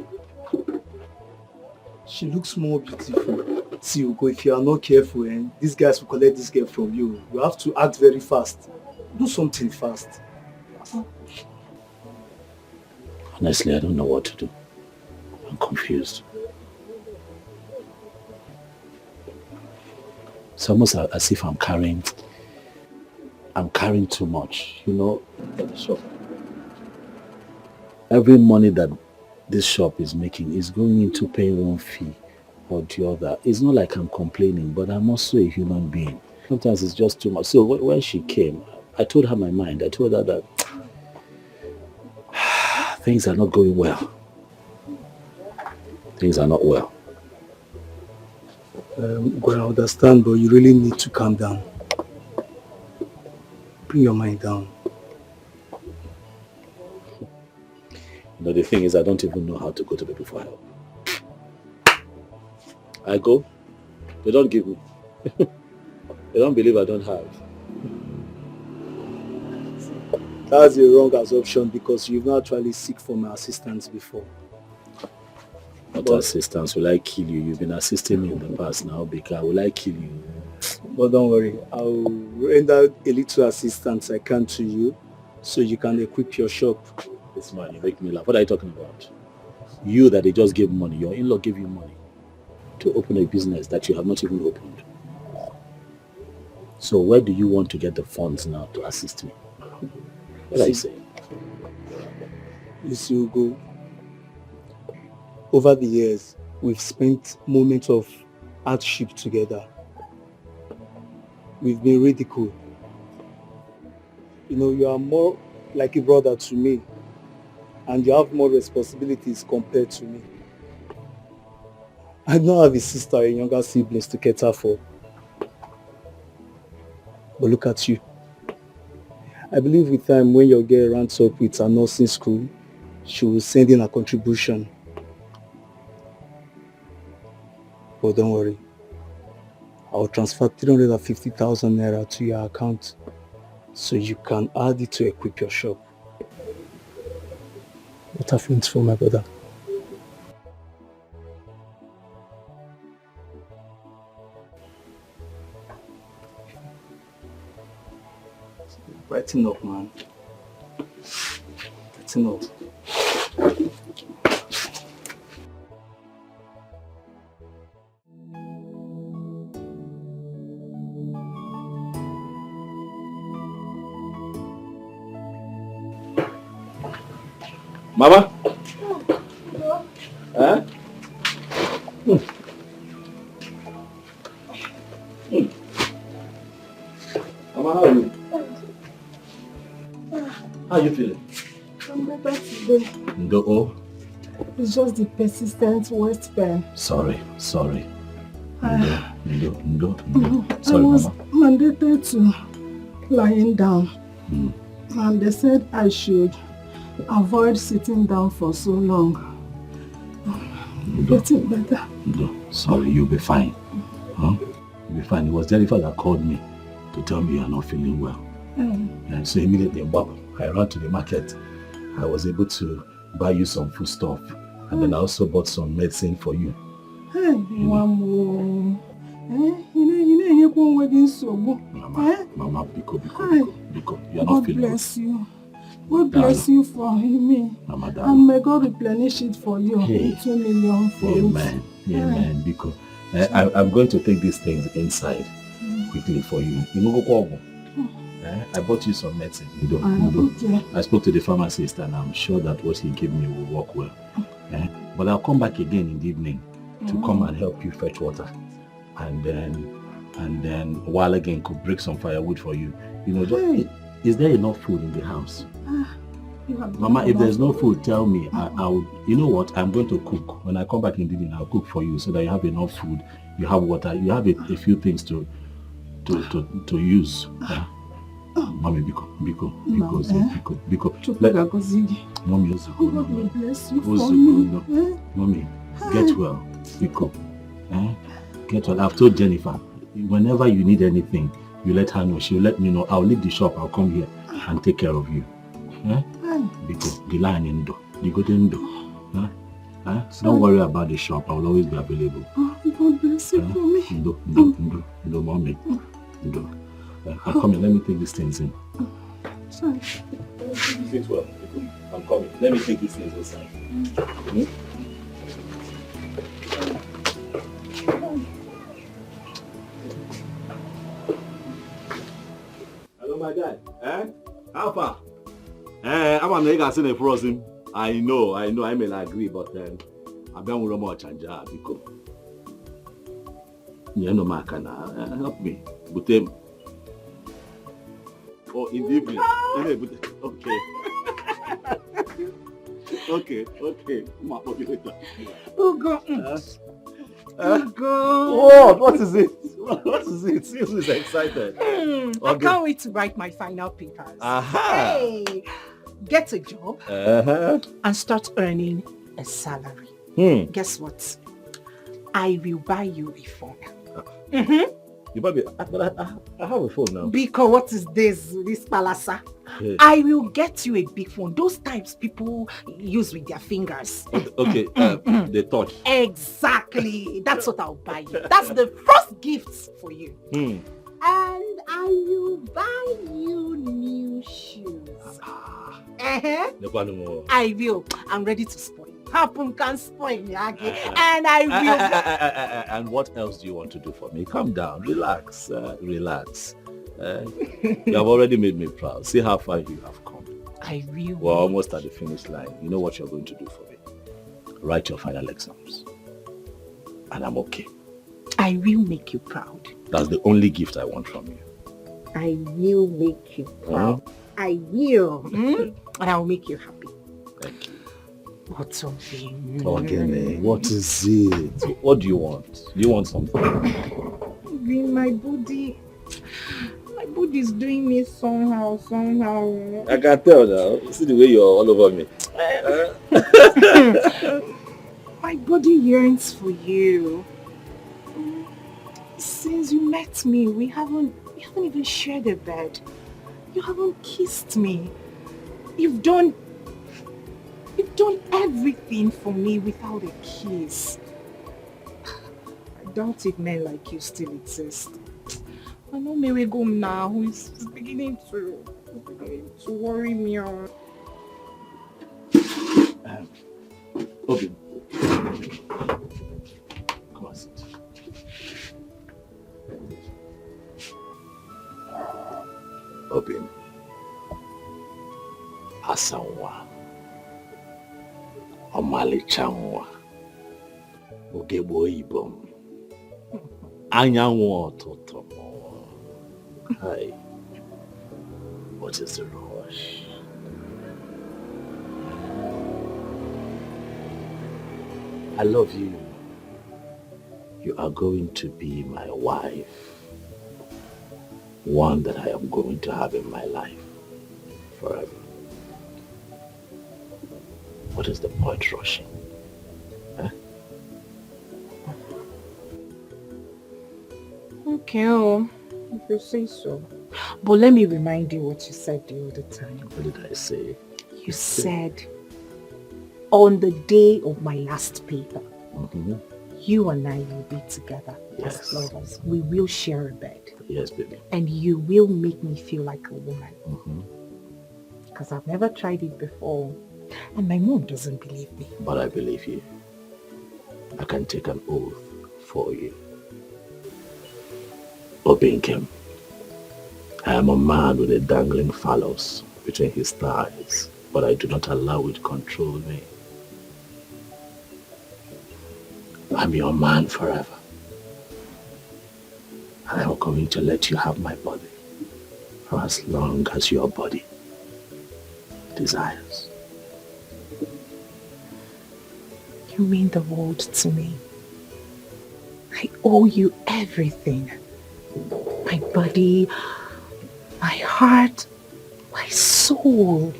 She looks more beautiful. See, Ugo, if you are not careful, these guys will collect this girl from you. You have to act very fast. Do something fast. Honestly, I don't know what to do. I'm confused. It's almost as if I'm carrying too much, you know. So every money that this shop is making is going into paying one fee or the other. It's not like I'm complaining, but I'm also a human being. Sometimes it's just too much. So when she came, I told her my mind. I told her that things are not going well. Things are not well. Well, I understand, but you really need to calm down. Bring your mind down. You know, the thing is, I don't even know how to go to people for help. I go, they don't give me. They don't believe I don't have. That's a wrong assumption because you've not actually seek for my assistance before. What assistance? Will I kill you? You've been assisting me in the past now, Bika. Will I kill you? But don't worry, I'll render a little assistance I can to you so you can equip your shop. This man, you make me laugh. What are you talking about? You that they just gave money, your in-law gave you money to open a business that you have not even opened. So where do you want to get the funds now to assist me? What are you saying? You see, Ugo, over the years, we've spent moments of hardship together. We've been ridiculed. You know, you are more like a brother to me, and you have more responsibilities compared to me. I don't have a sister or younger siblings to cater for. But look at you. I believe with time, when your girl runs up with her nursing school, she will send in a contribution. But don't worry. I'll transfer 350,000 naira to your account so you can add it to equip your shop. What have you for my brother? Brighten up, man. Brighten up. Mama? Huh? Mama, how are you? How are you feeling? I'm better today. No. It's just the persistent waist pain. Sorry. Sorry, Mama. I was mandated to lying down. And they said I should avoid sitting down for so long. Getting better. No, sorry, you'll be fine. Huh? You'll be fine. It was Jennifer that called me to tell me you're not feeling well. And so immediately, I ran to the market. I was able to buy you some food stuff. And then I also bought some medicine for you. Hey, Mama, Mama, Biko, you're not feeling well. Bless you. God bless you for me. Mama, and may God replenish it for you. Hey. 2 million for Amen. it. Amen. Biko, I'm going to take these things inside quickly for you. I bought you some medicine. Okay. I spoke to the pharmacist and I'm sure that what he gave me will work well. But I'll come back again in the evening to come and help you fetch water. And then while again could break some firewood for you. Is there enough food in the house? Mama, if there's no food, tell me. I'll. You know what? I'm going to cook. When I come back in the evening, I'll cook for you so that you have enough food, you have water, you have a few things to use. Mommy, Biko. Mommy, God will bless you for me. Mommy, get well. Biko. Get well. I've told Jennifer, whenever you need anything, you let her know. She'll let me know. I'll leave the shop. I'll come here and take care of you. Biko, the line in do. You go in do. Don't worry about the shop. I will always be available. God bless you for me. No, Mommy. I'm coming. Let me take these things in. Sorry. Sit well. I'm coming. Let me take these things inside. guy. How far? I'm an egg as in a frozen. I know, I may agree, but I've been with more chanja because you know, man can help me. But oh, in the evening. Okay. Okay. Ugo. Ugo. What is it? What is it? Seriously, is excited. I can't wait to write my final papers. Hey, get a job and start earning a salary. Guess what? I will buy you a phone. You buy me? I have a phone now. Because what is this palasa? I will get you a big phone. Those types people use with their fingers. Okay, they touch. Exactly. That's what I'll buy you. That's the first gift for you. And I will buy you new shoes. I will. I'm ready to spoil. Happen can spoil me again. And I will. And what else do you want to do for me? Calm down. Relax. Relax. You have already made me proud. See how far you have come. I will. We're almost at the finish line. You know what you're going to do for me? Write your final exams. And I'm okay. I will make you proud. That's the only gift I want from you. I will make you proud. I will. And I will make you happy. Thank you. What's something? Okay, what is it? What do you want? Do you want something? My body is doing me somehow. I can tell now. See the way you're all over me. My body yearns for you. Since you met me, we haven't even shared a bed. You haven't kissed me. You've done everything for me without a kiss. I doubt if men like you still exist. I know Mewego now who is beginning to worry me on. Okay. Come on, sit. Open. Asanwa. Ọmalịcha nwa. Ogegbo Igbo m. Anyanwụ ụtụtụ m. Hi. What is the rush? I love you. You are going to be my wife. One that I am going to have in my life forever. What is the point rushing? Huh? Okay, if you say so. But let me remind you what you said the other time. What did I say? You said, on the day of my last paper, you and I will be together as lovers. We will share a bed. Yes, baby. And you will make me feel like a woman. Because I've never tried it before. And my mom doesn't believe me. But I believe you. I can take an oath for you. Obinkem, I am a man with a dangling phallus between his thighs, but I do not allow it to control me. I'm your man forever. And I'm going to let you have my body for as long as your body desires. You mean the world to me. I owe you everything. My body, my heart, my soul.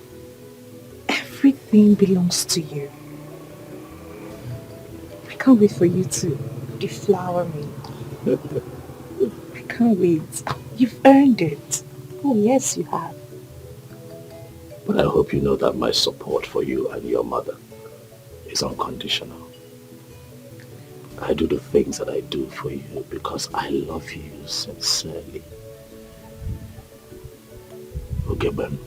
Everything belongs to you. I can't wait for you to deflower me. I can't wait. You've earned it. Oh yes, you have. But I hope you know that my support for you and your mother is unconditional. I do the things that I do for you because I love you sincerely. Okay, Ben,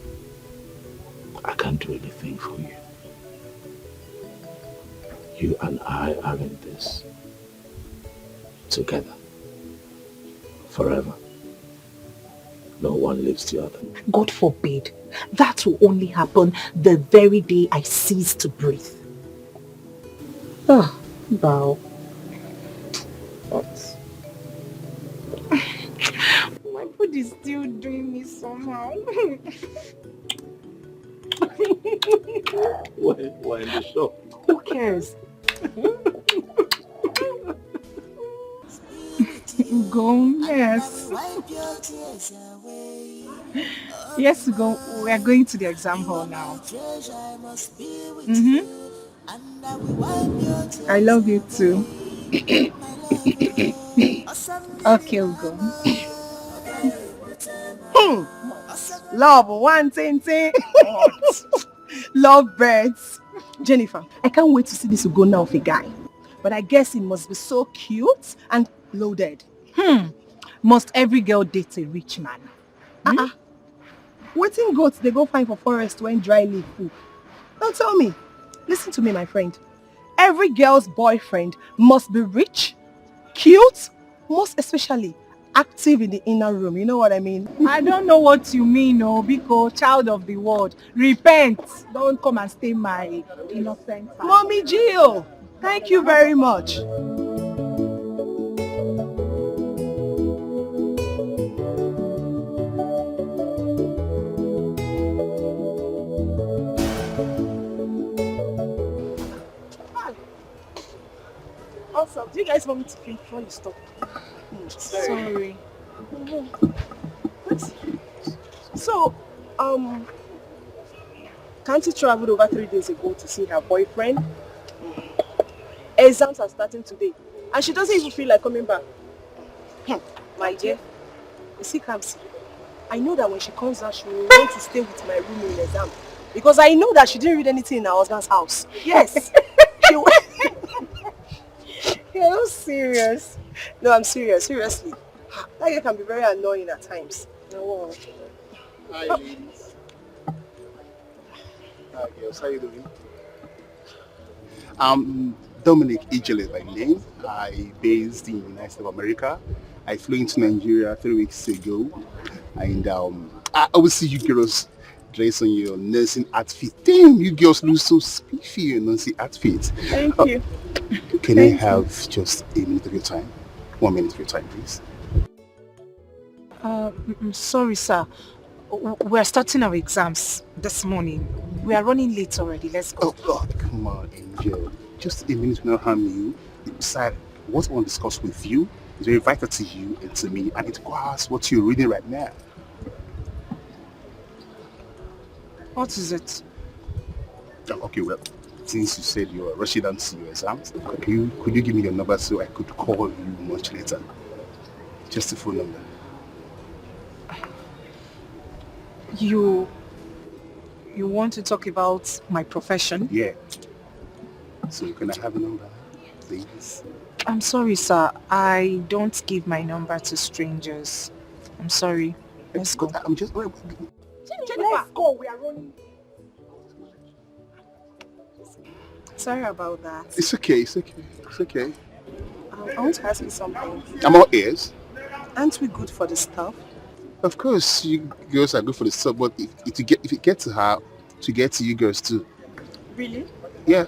I can't do anything for you. You and I are in this together, forever. No one leaves the other. God forbid. That will only happen the very day I cease to breathe. Ah, wow. What? My food is still doing me somehow. We're in the shop. Who cares? Go, yes. Yes, go. We are going to the exam hall now. I love you too. Okay, we'll go. Love, one thing. Love birds. Jennifer, I can't wait to see this Ugonna of a guy. But I guess he must be so cute and loaded. Must every girl date a rich man? Waiting goats they go find for forest when dry leaf full. Now tell me, listen to me, my friend. Every girl's boyfriend must be rich, cute, most especially active in the inner room. You know what I mean? I don't know what you mean, Biko, child of the world. Repent. Don't come and stay my innocent. Mommy Gio, thank you very much. Also, do you guys want me to finish before you stop? Sorry. So, Kanti traveled over 3 days ago to see her boyfriend. Exams are starting today, and she doesn't even feel like coming back. My dear, you see, Kamsi, I know that when she comes out, she will want to stay with my room in exam, because I know that she didn't read anything in her husband's house. Yes. You're not serious. No, I'm serious. Seriously. That girl can be very annoying at times. No. Hi, ladies. Hi, girls. How you doing? I'm Dominic Ijele by name. I based in the United States of America. I flew into Nigeria 3 weeks ago. And I always see you girls dress on your nursing outfit. Damn, you girls look so spiffy in your nursing outfit. Thank you. Can I have just a minute of your time? 1 minute of your time, please. Sorry, sir. We're starting our exams this morning. We are running late already. Let's go. Oh, God, come on, Angel. Just a minute will not harm you. Besides, what I want to discuss with you is very vital to you and to me. I need to go ask what you're reading right now. What is it? Okay, well, since you said you're rushing down to your exams, could you give me your number so I could call you much later? Just a phone number. You want to talk about my profession? Yeah. So can I have a number, please? I'm sorry, sir. I don't give my number to strangers. I'm sorry. Let's go. I'm just... Let's go. We are running. Sorry about that. It's okay. It's okay. It's okay. I want to ask you something. I'm all ears. Aren't we good for the stuff? Of course, you girls are good for the stuff, but if you get to her, to get to you girls too. Really? Yeah.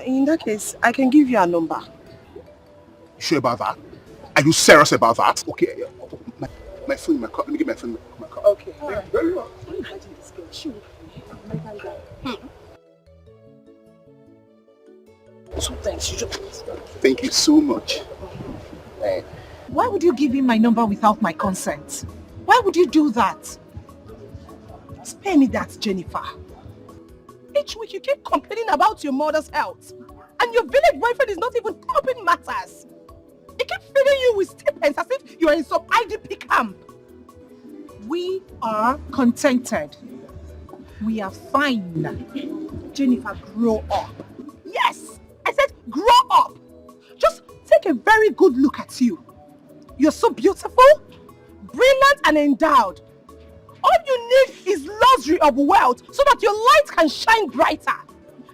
In that case, I can give you a number. Sure about that? Are you serious about that? Okay. My phone in my car. Let me get my phone in my car. Okay. Thank you very much. Imagine this girl. She will be American guy. So thanks. Thank you so much. Why would you give him my number without my consent? Why would you do that? Spare me that, Jennifer. Each week you keep complaining about your mother's health. And your village boyfriend is not even helping matters. He keeps feeding you with stipends as if you are in some IDP camp. We are contented. We are fine. Jennifer, grow up. Yes, I said grow up. Just take a very good look at you. You're so beautiful, brilliant and endowed. All you need is luxury of wealth so that your light can shine brighter.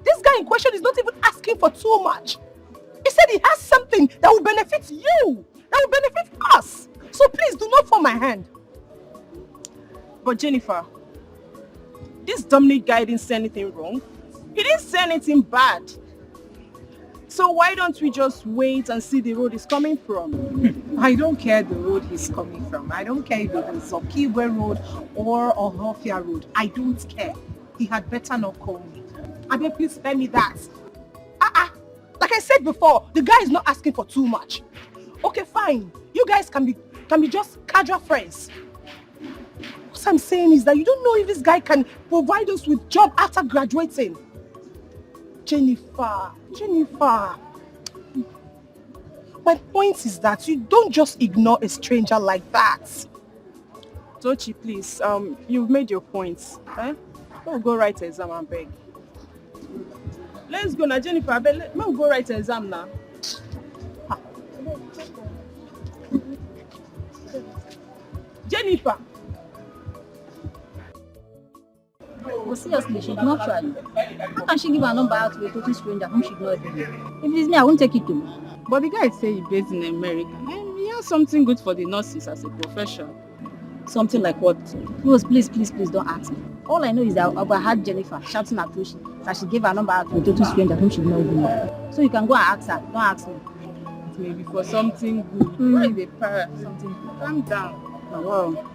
This guy in question is not even asking for too much. He said he has something that will benefit you, that will benefit us. So please do not force my hand. But Jennifer, this Dominic guy didn't say anything wrong. He didn't say anything bad. So why don't we just wait and see the road he's coming from? I don't care the road he's coming from. I don't care if it's Okigwe Road or Ohofia Road. I don't care. He had better not call me. Abeg, please spare me that. Like I said before, the guy is not asking for too much. Okay, fine. You guys can be just casual friends. What I'm saying is that you don't know if this guy can provide us with job after graduating. Jennifer. My point is that you don't just ignore a stranger like that. Tochi, please, you've made your points. Let's go write the exam and beg. Let's go now, Jennifer. Let's go write the exam now. Jennifer. But seriously, she did not try. How can she give her number out to a total stranger whom she did not even know? If it is me, I won't take it to. But the guy say he's based in America. And he has something good for the nurses as a profession. Something like what? Rose, please don't ask me. All I know is that I had Jennifer shouting at Toshi that she gave her number out to a total stranger whom she did not even know. So you can go and ask her. Don't ask me. It may be for something good. Why is the para? Something good. Calm down. Oh, wow.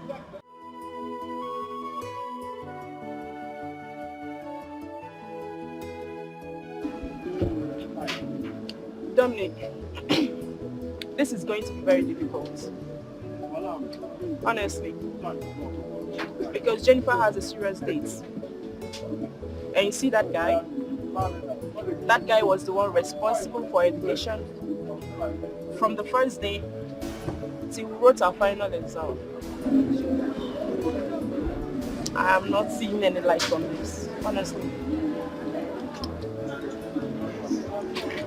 Dominic, this is going to be very difficult. Honestly. Because Jennifer has a serious date. And you see that guy? That guy was the one responsible for education from the first day till we wrote our final exam. I am not seeing any light from this, honestly.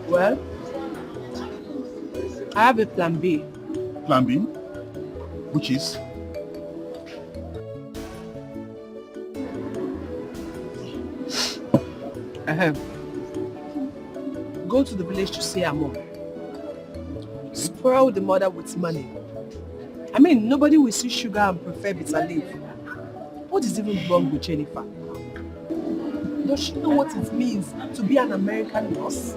Well, I have a plan B. Plan B? Which is? Go to the village to see her mom. Spoil the mother with money. I mean, nobody will see sugar and prefer bitter leaf. What is even wrong with Jennifer? Does she know what it means to be an American nurse?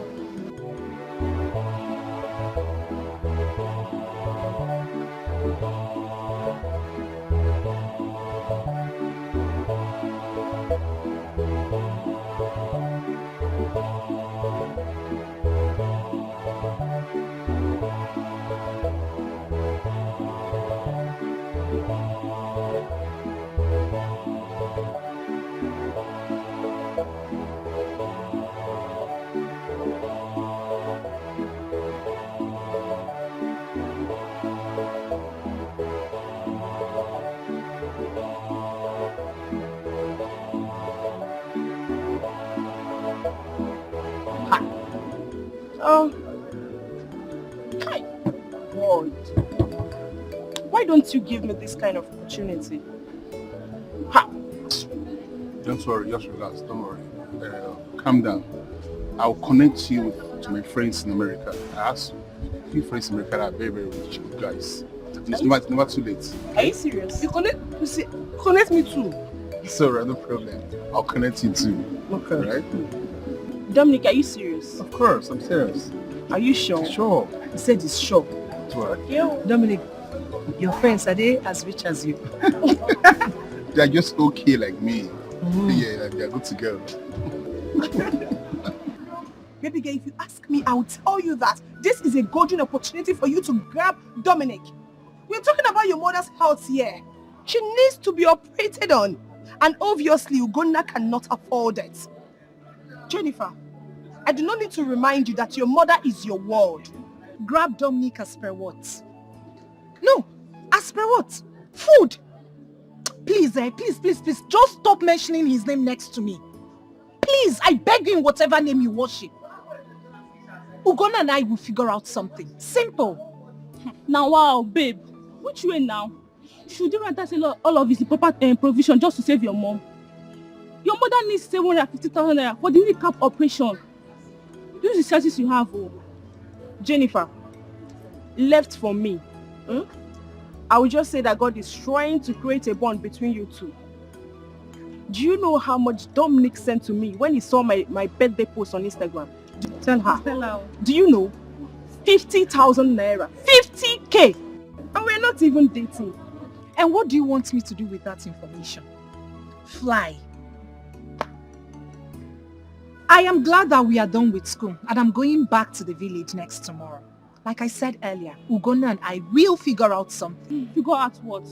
Why don't you give me this kind of opportunity? Don't worry, just relax, don't worry. Calm down. I'll connect you to my friends in America. I have a few friends in America that are very, very rich guys. It's never too late. Are you serious? You connect me too. It's alright, no problem. I'll connect you too. Okay. Right? Dominic, are you serious? Of course, I'm serious. Are you sure? Sure. He said he's sure. Yeah. Dominic, your friends, are they as rich as you? They're just okay like me. Yeah, they're good to go. Baby girl, if you ask me, I'll tell you that this is a golden opportunity for you to grab Dominic. We're talking about your mother's health here. She needs to be operated on. And obviously, Ugonna cannot afford it. Jennifer, I do not need to remind you that your mother is your world. Grab Dominic as per what? No, as per what? Food. Please, please, just stop mentioning his name next to me. Please, I beg you in whatever name you worship. Ugonna and I will figure out something. Simple. Now, wow, babe. Which way now? Should you rather sell all of his proper provision just to save your mom? Your mother needs 750,000 naira for the recap operation. Use the services you have. Oh. Jennifer, left for me. I will just say that God is trying to create a bond between you two. Do you know how much Dominic sent to me when he saw my birthday post on Instagram? Tell her. Tell her. Do you know? 50,000 naira. 50k! And we're not even dating. And what do you want me to do with that information? Fly. I am glad that we are done with school and I'm going back to the village next tomorrow. Like I said earlier, Ugonna and I will figure out something. Figure out what?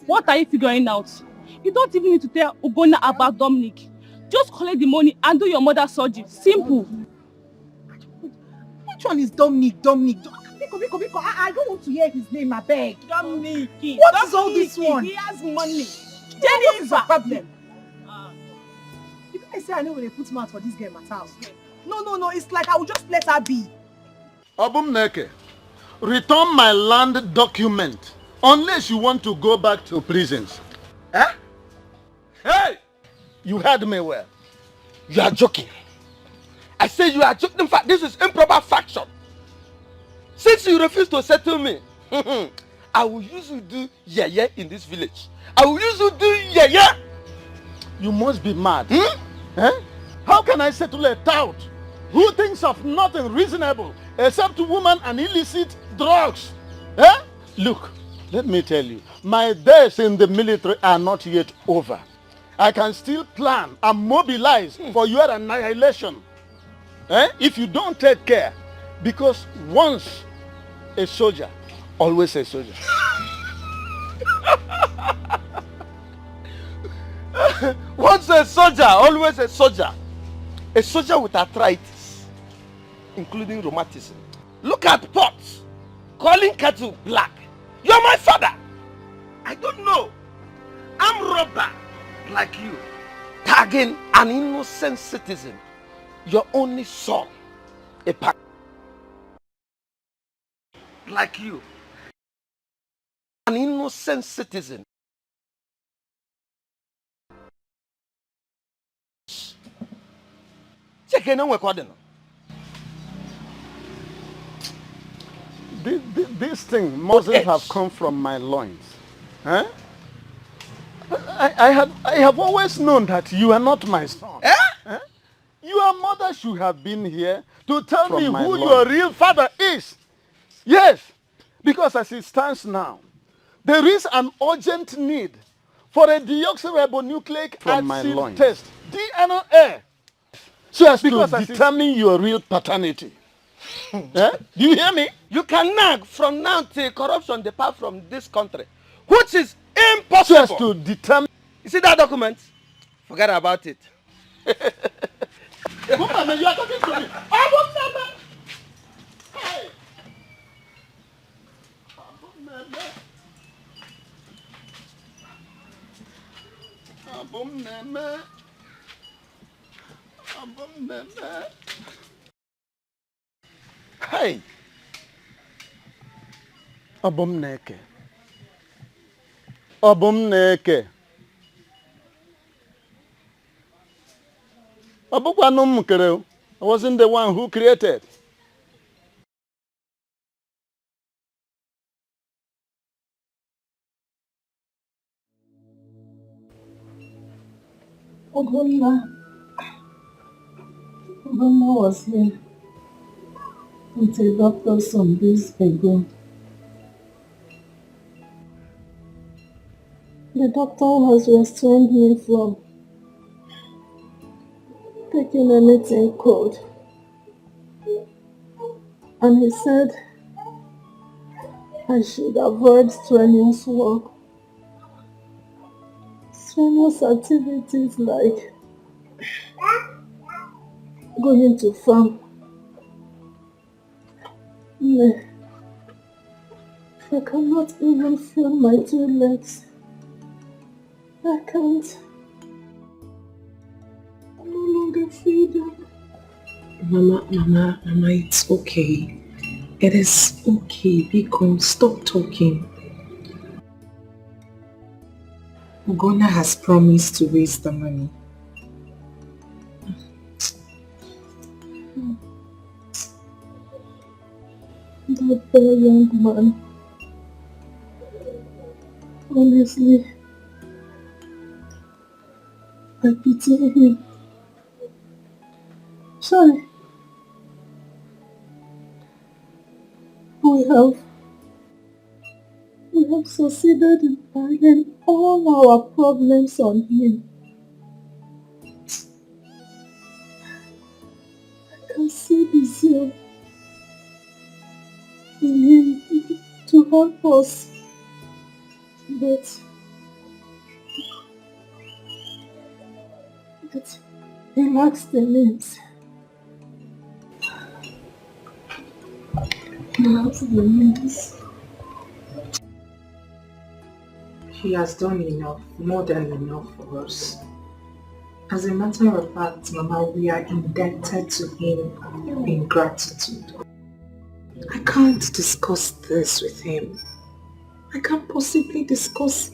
What are you figuring out? You don't even need to tell Ugonna about Dominic. Just collect the money and do your mother's surgery. Simple. Which one is Dominic? Biko. I don't want to hear his name, I beg. Dominic. What is all this one? He has money. What is the problem? If I say I know when they put mouth for this girl at house. No, it's like I will just let her be. Obumneke, return my land document unless you want to go back to prisons. Eh? Hey! You heard me well. You are joking. I say you are joking. In fact, this is improper faction. Since you refuse to settle me, I will use you do yeye in this village. I will use you do yeye. You must be mad. Eh? How can I settle a tout who thinks of nothing reasonable except woman and illicit drugs? Eh? Look, let me tell you, my days in the military are not yet over. I can still plan and mobilize for your annihilation. Eh? If you don't take care, because once a soldier, always a soldier. Once a soldier, always a soldier. A soldier with arthritis, including rheumatism. Look at pots, calling cattle black. You're my father. I don't know. I'm robber like you, tagging an innocent citizen. Your only son, a pack like you, an innocent citizen. Check in on recording. This thing mustn't have come from my loins. Huh? I have always known that you are not my son. Eh? Eh? Your mother should have been here to tell me From my who loins. your real father is. Yes, because as it stands now, there is an urgent need for a deoxyribonucleic acid test, DNA, so as to determine your real paternity. Eh? Do you hear me? You can nag from now till corruption depart from this country, which is impossible. So as to determine. You see that document? Forget about it. Woman, you are talking to me. I will never. Hey. Hey. Obumneke. I wasn't the one who created. Ugonna was here with a doctor some days ago. The doctor has restrained me from taking anything cold. And he said I should avoid strenuous work. Strenuous activities like going to farm. I cannot even feel my two legs. I can't. I no longer feel them. Mama, it's okay. It is okay. Be calm. Stop talking. Ugonna has promised to raise the money. That poor young man. Honestly, I pity him. Sorry. We have succeeded in piling all our problems on him. I can see the zeal in him to help us, but he lacks the means. He lacks the means. He has done enough, more than enough for us. As a matter of fact, Mama, we are indebted to him in gratitude. I can't discuss this with him. I can't possibly discuss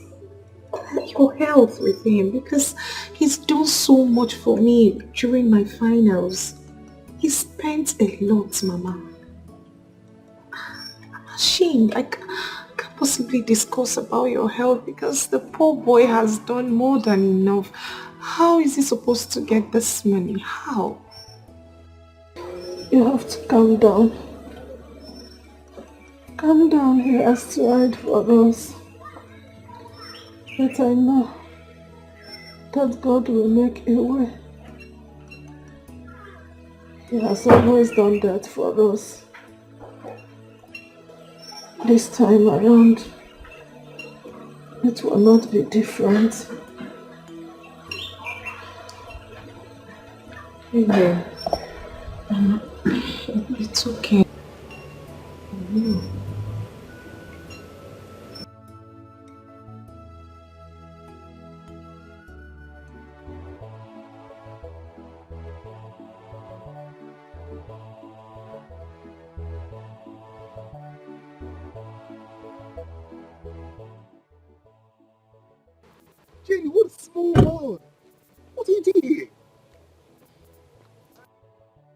your health with him because he's done so much for me during my finals. He spent a lot, Mama. I'm ashamed. I can't possibly discuss about your health because the poor boy has done more than enough. How is he supposed to get this money? How? You have to calm down. Calm down, he has tried for us. But I know that God will make a way. He has always done that for us. This time around, it will not be different. Amen. It's okay. Jenny, what a small world. What do you do here?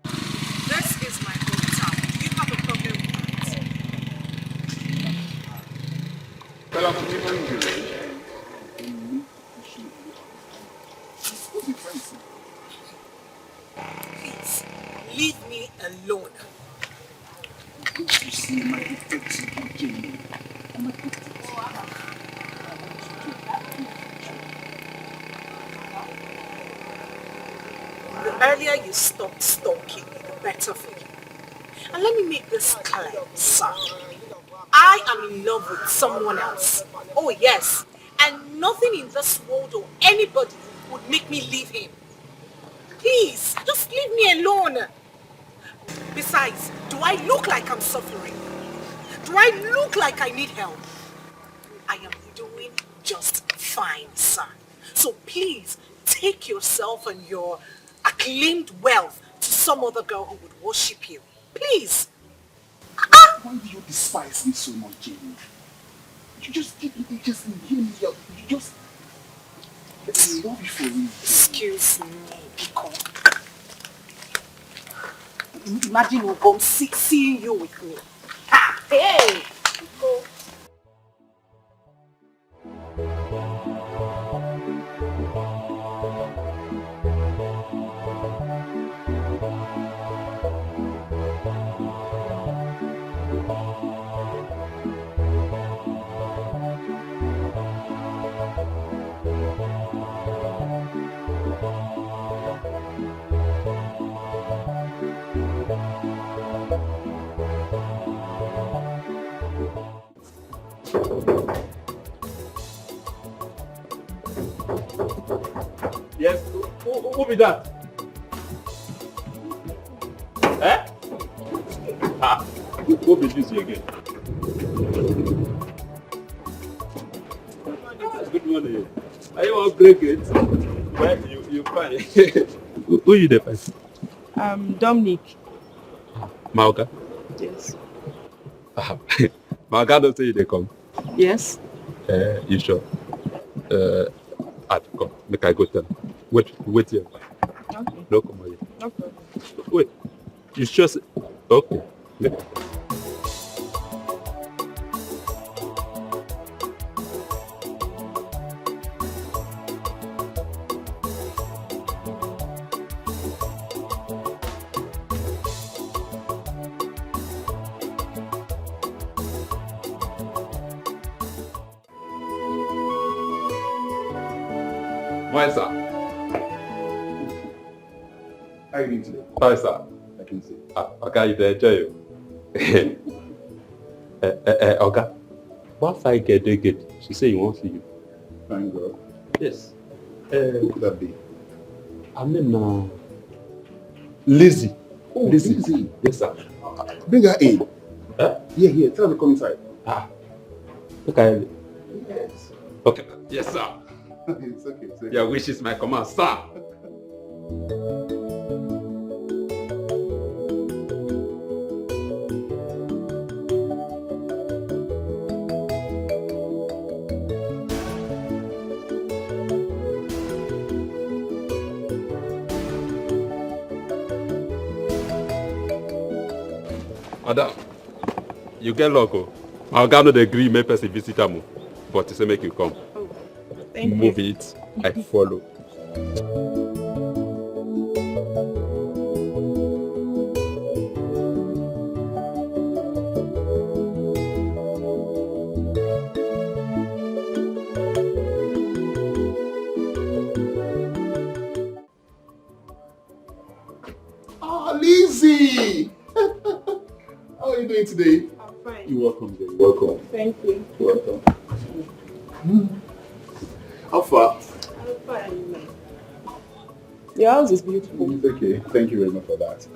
This is my hometown. Do you have a problem with that? Well, I'm a neighboring village. What's the difference? Please, leave me alone. You see my detective, Jenny. I'm a detective. The earlier you stop stalking, the better for you. And let me make this clear, sir. I am in love with someone else. Oh yes. And nothing in this world or anybody would make me leave him. Please, just leave me alone. Besides, do I look like I'm suffering? Do I look like I need help? I am doing just fine, sir. So please, take yourself and your acclaimed wealth to some other girl who would worship you. Please. Why do you despise me so much, Jenny? You just hear me out. You just love you for me. Excuse me, because imagine Obom seeing you with me. Ah, hey! Go. Yes, who be that? Eh? Ah, who be this again? Good morning. Are you want break it? Well, you fine. Who you the person? Dominic. Mauka? Yes. Mauka don't say they come. Yes. You sure? Come, make I go tell him. Wait here. Okay. No, come here. No problem. Wait, you sure? Okay. Make I go. Why, sir? How are you doing today? Hi, sir. I can see. Okay, you enjoy you. Okay. What I get? She say you won't see you. Fine, girl. Yes. Who could that be? I mean, Lizzie. Oh, Lizzie. Yes, sir. Bring her in. Huh? Here. Tell her to come inside. Okay. Yes. Okay. Yes, sir. It's okay. Your wish is my command, sir. Madam, you get luck. I'll go to agree make person visit am, but to say make you come. Thank you. Move it, I follow. Lizzie! How are you doing today? I'm fine. You're welcome, dear. You're welcome. Thank you. You're welcome. How far? I'm fine. Your house is beautiful. It's okay. Thank you very much for that.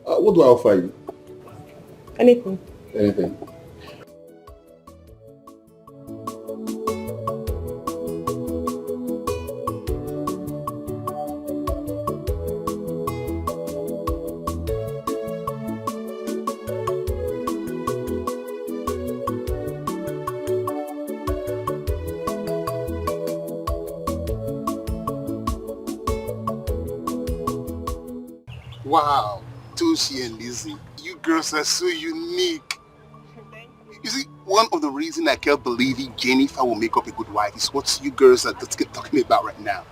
What do I offer you? Anything. Anything. Wow, Toshi and Lizzie, you girls are so unique. You see, one of the reasons I kept believing Jennifer will make up a good wife is what you girls are talking about right now.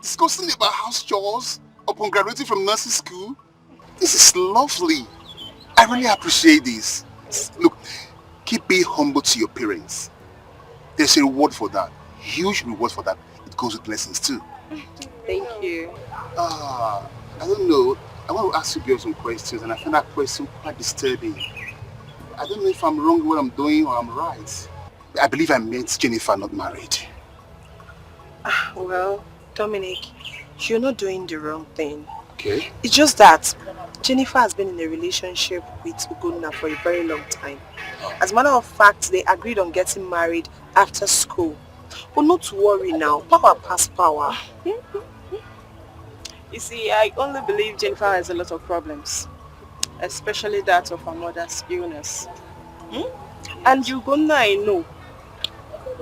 Discussing about house chores upon graduating from nursing school. This is lovely. I really appreciate this. Look, keep being humble to your parents. There's a reward for that. Huge reward for that. It goes with blessings too. Thank you. I don't know. I want to ask you girls some questions, and I find that question quite disturbing. I don't know if I'm wrong in what I'm doing or I'm right. I believe I met Jennifer not married. Well, Dominic, you're not doing the wrong thing. Okay. It's just that Jennifer has been in a relationship with Ugonna for a very long time. As a matter of fact, they agreed on getting married after school. But not to worry now, power past power. You see, I only believe Jennifer has a lot of problems, especially that of her mother's illness. And Ugonna, I know,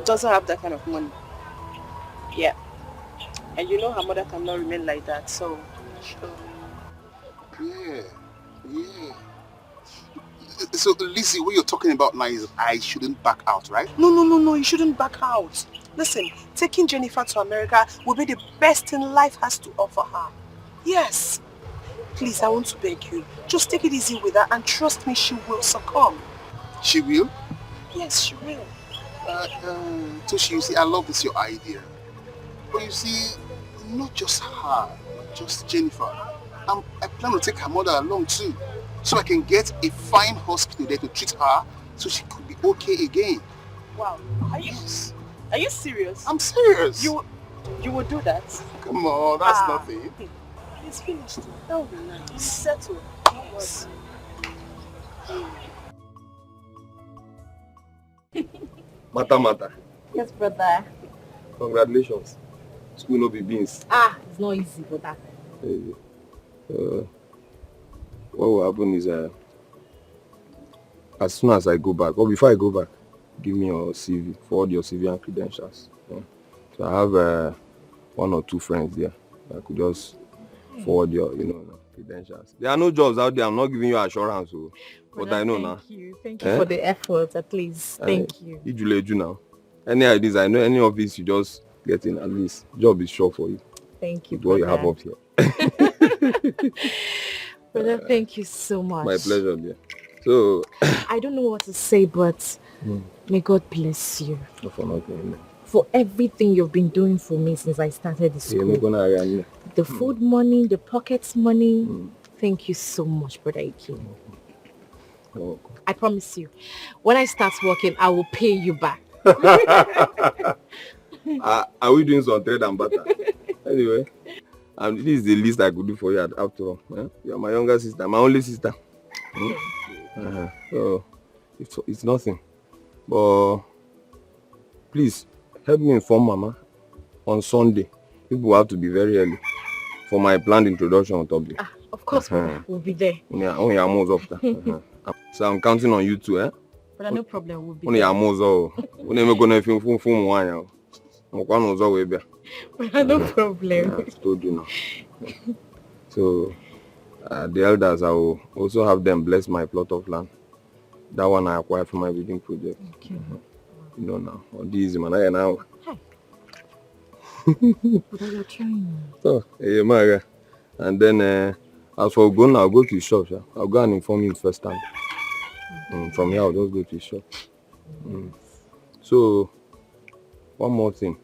doesn't have that kind of money. Yeah. And you know her mother cannot remain like that, so... Yeah. So, Lizzie, what you're talking about now is I shouldn't back out, right? No, you shouldn't back out. Listen, taking Jennifer to America will be the best thing life has to offer her. Yes. Please, I want to beg you. Just take it easy with her and trust me, she will succumb. She will? Yes, she will. Toshi, you see, I love this, your idea. But you see, not just her, just Jennifer. I plan to take her mother along too. So I can get a fine hospital there to treat her so she could be okay again. Wow. Are you serious? I'm serious. You will do that? Come on, that's nothing. It's finished. That would be nice. It's settled. Mata. Yes, brother. Congratulations. School no be beans. It's not easy, brother. What will happen is as soon as I go back, or before I go back, give me your CV, forward your CV and credentials. Yeah. So I have one or two friends there. I could just forward your, credentials. There are no jobs out there. I'm not giving you assurance, but I know now. Thank you for the effort, at least. Thank you. You now. Any ideas? I know any of this you just get in at least. Job is sure for you. Thank you, with what you have up here. Brother, thank you so much. My pleasure, dear. So I don't know what to say, but may God bless you. for nothing. for everything you've been doing for me since I started the school. The food money, the pockets money. Thank you so much, Brother Ike. I promise you, when I start working, I will pay you back. Are we doing some trade and butter? Anyway, this is the least I could do for you after all. You're my younger sister, my only sister. So it's nothing. But please help me inform Mama on Sunday. People have to be very early for my planned introduction on top there. Of course, we'll be there. So I'm counting on you too, eh? But no problem, we'll be there. No problem. I told you now. So the elders, I will also have them bless my plot of land. That one I acquired from my wedding project. Okay. You know now. On this man, I now. But you're trying. So, Maga. And then as for going, I'll go to the shop. Yeah? I'll go and inform you first time. From here, I'll just go to the shop. So, one more thing.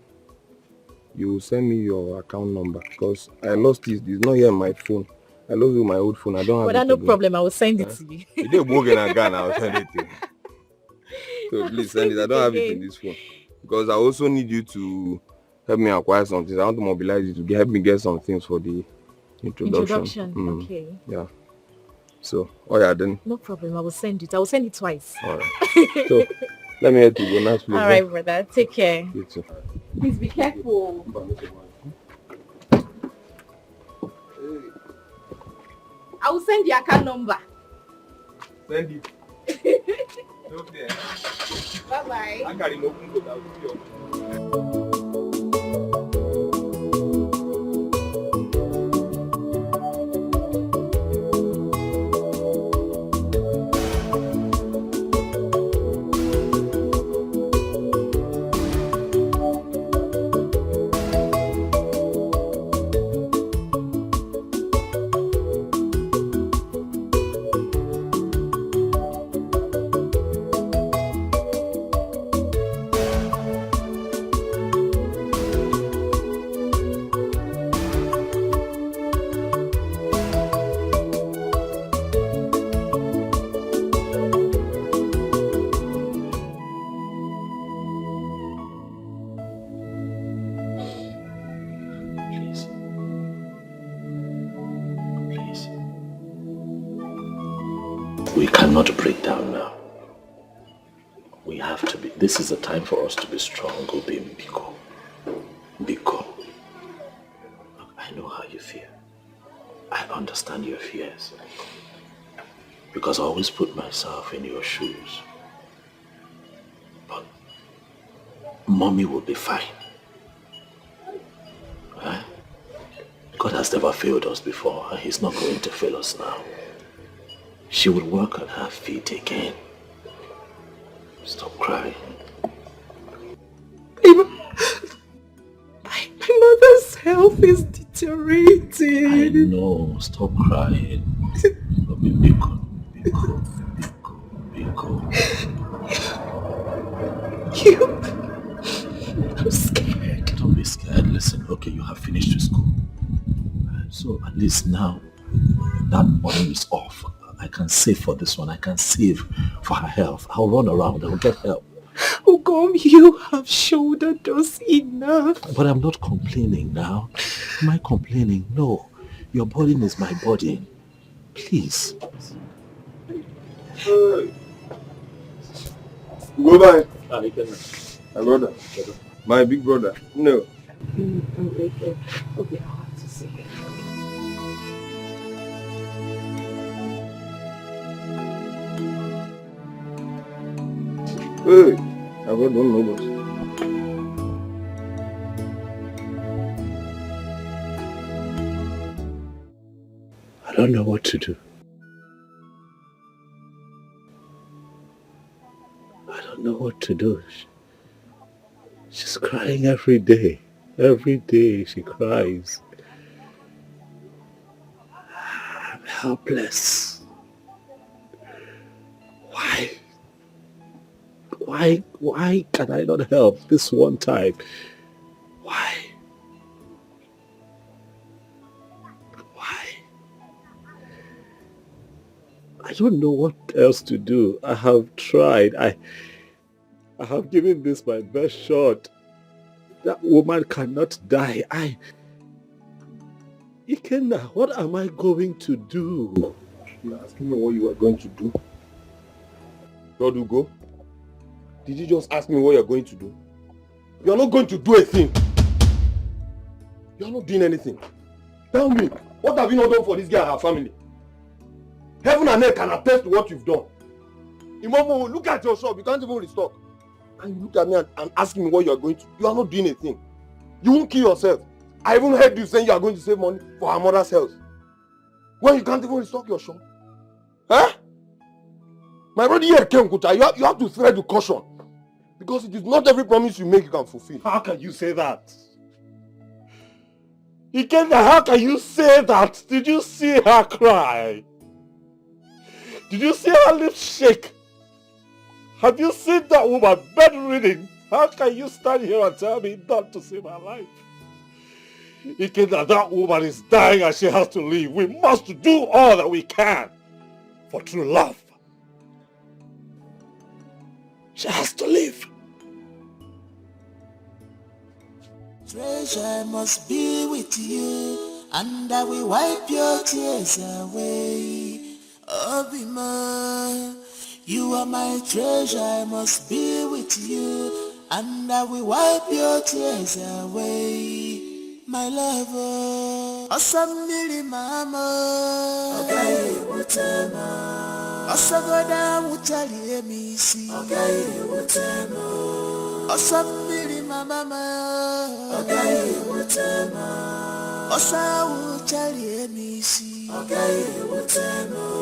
You will send me your account number because I lost it. It's not here on my phone. I lost it with my old phone. I don't have it. But no problem. I will send it to you. You didn't work in a gun. I'll send it to you. So please send it. I don't have it in this phone because I also need you to help me acquire some things. I want to mobilize you to help me get some things for the introduction. Okay. Yeah. So, then. No problem. I will send it. I will send it twice. All right. So, let me head to go now, please. All right, brother. Take care. You too. Please be careful. I will send the account number. Send it. Okay. Bye-bye. I got it. We cannot break down now. We have to be. This is the time for us to be strong, Obi Biko. Biko. I know how you feel. I understand your fears. Because I always put myself in your shoes. But Mommy will be fine. Right? God has never failed us before, and He's not going to fail us now. She will work on her feet again. Stop crying. My mother's health is deteriorating. I know. Stop crying. Biko. I'm scared. Don't be scared. Listen, okay, you have finished school. So at least now that money is off. I can save for this one. I can save for her health. I'll run around. I'll get help. Ogom, you have shouldered us enough. But I'm not complaining now. Am I complaining? No. Your burden is my burden. Please. Go by. My brother. My big brother. No. Okay, I'll have to see. Hey, I don't know this. I don't know what to do. I don't know what to do. She's crying every day. Every day she cries. I'm helpless. Why Why can I not help this one time? Why? I don't know what else to do. I have tried. I have given this my best shot. That woman cannot die. Ikenna, what am I going to do? You're asking me what you are going to do? God will go? Did you just ask me what you're going to do? You're not going to do a thing. You're not doing anything. Tell me, what have you not done for this girl and her family? Heaven and earth can attest to what you've done. Imomo, look at your shop. You can't even restock. And you look at me and ask me what you are going to do. You are not doing a thing. You won't kill yourself. I even heard you saying you are going to save money for her mother's health. When you can't even restock your shop. Huh? My brother here, Ken Kuta, you have to tread with caution. Because it is not every promise you make you can fulfill. How can you say that? Ikenna, how can you say that? Did you see her cry? Did you see her lips shake? Have you seen that woman bedridden? How can you stand here and tell me not to save her life? Ikenna, that woman is dying and she has to leave. We must do all that we can for true love. She has to live. Treasure must be with you, and I will wipe your tears away. Obima, you are my treasure, I must be with you, and I will wipe your tears away. My lover, Osamili mama, okay, whatever. Osagoda mutali emisi, okay, whatever. Osamili mama, okay, whatever. Osa mutali emisi, okay, whatever.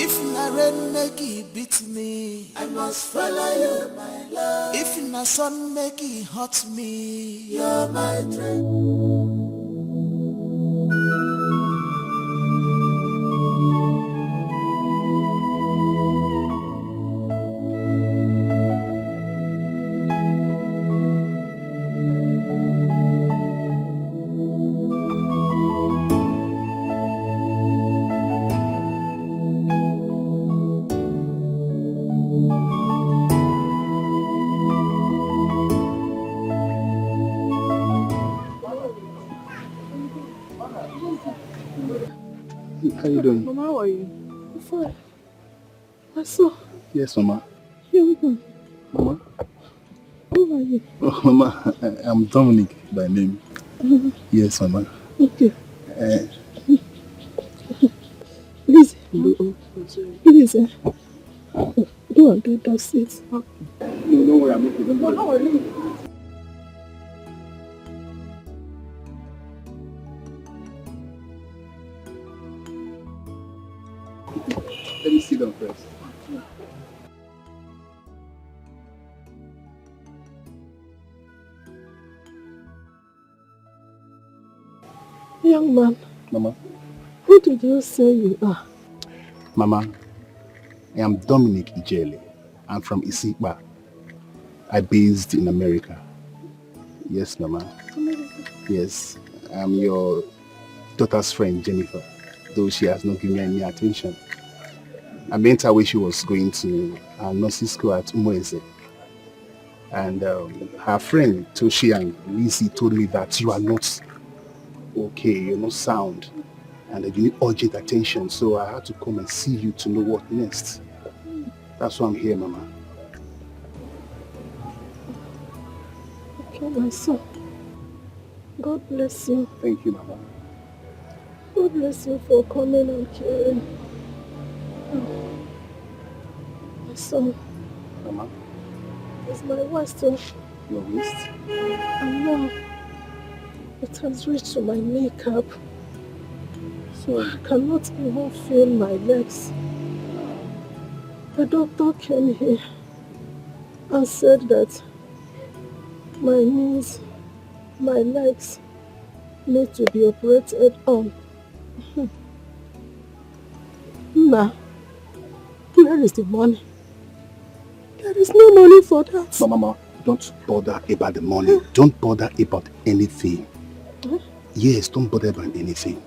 If na rain make it beat me, I must follow you, my love. If na sun make it hurt me, you're my dream. How you doing? Mama, how are you? I'm fine. I saw. Yes, Mama. You're good. Mama? Who are you? Oh, Mama, I'm Dominic by name. Yes, Mama. Okay. Please. Please. Go and get that seat. No, don't worry, I'm okay. Don't worry. How are you? Let me sit down first. Young man. Mama. Who did you say you are? Mama, I am Dominic Ijele. I'm from Isikpa. I based in America. Yes, Mama. America. Yes, I'm your daughter's friend, Jennifer, though she has not given me any attention. I met her when she was going to nursing school at Umueze. And her friend, Toshi and Lizzie, told me that you are not okay, you're not sound, and that you need urgent attention. So I had to come and see you to know what next. That's why I'm here, Mama. Okay, my son. God bless you. Thank you, Mama. God bless you for coming and caring. My son. Mama. Is my waist too? Your waist? And now it has reached to my kneecap. So I cannot even feel my legs. The doctor came here and said that my knees, my legs need to be operated on. Now, where is the money? There is no money for that. No, Mama, don't bother about the money. Don't bother about anything. Yes, don't bother about anything.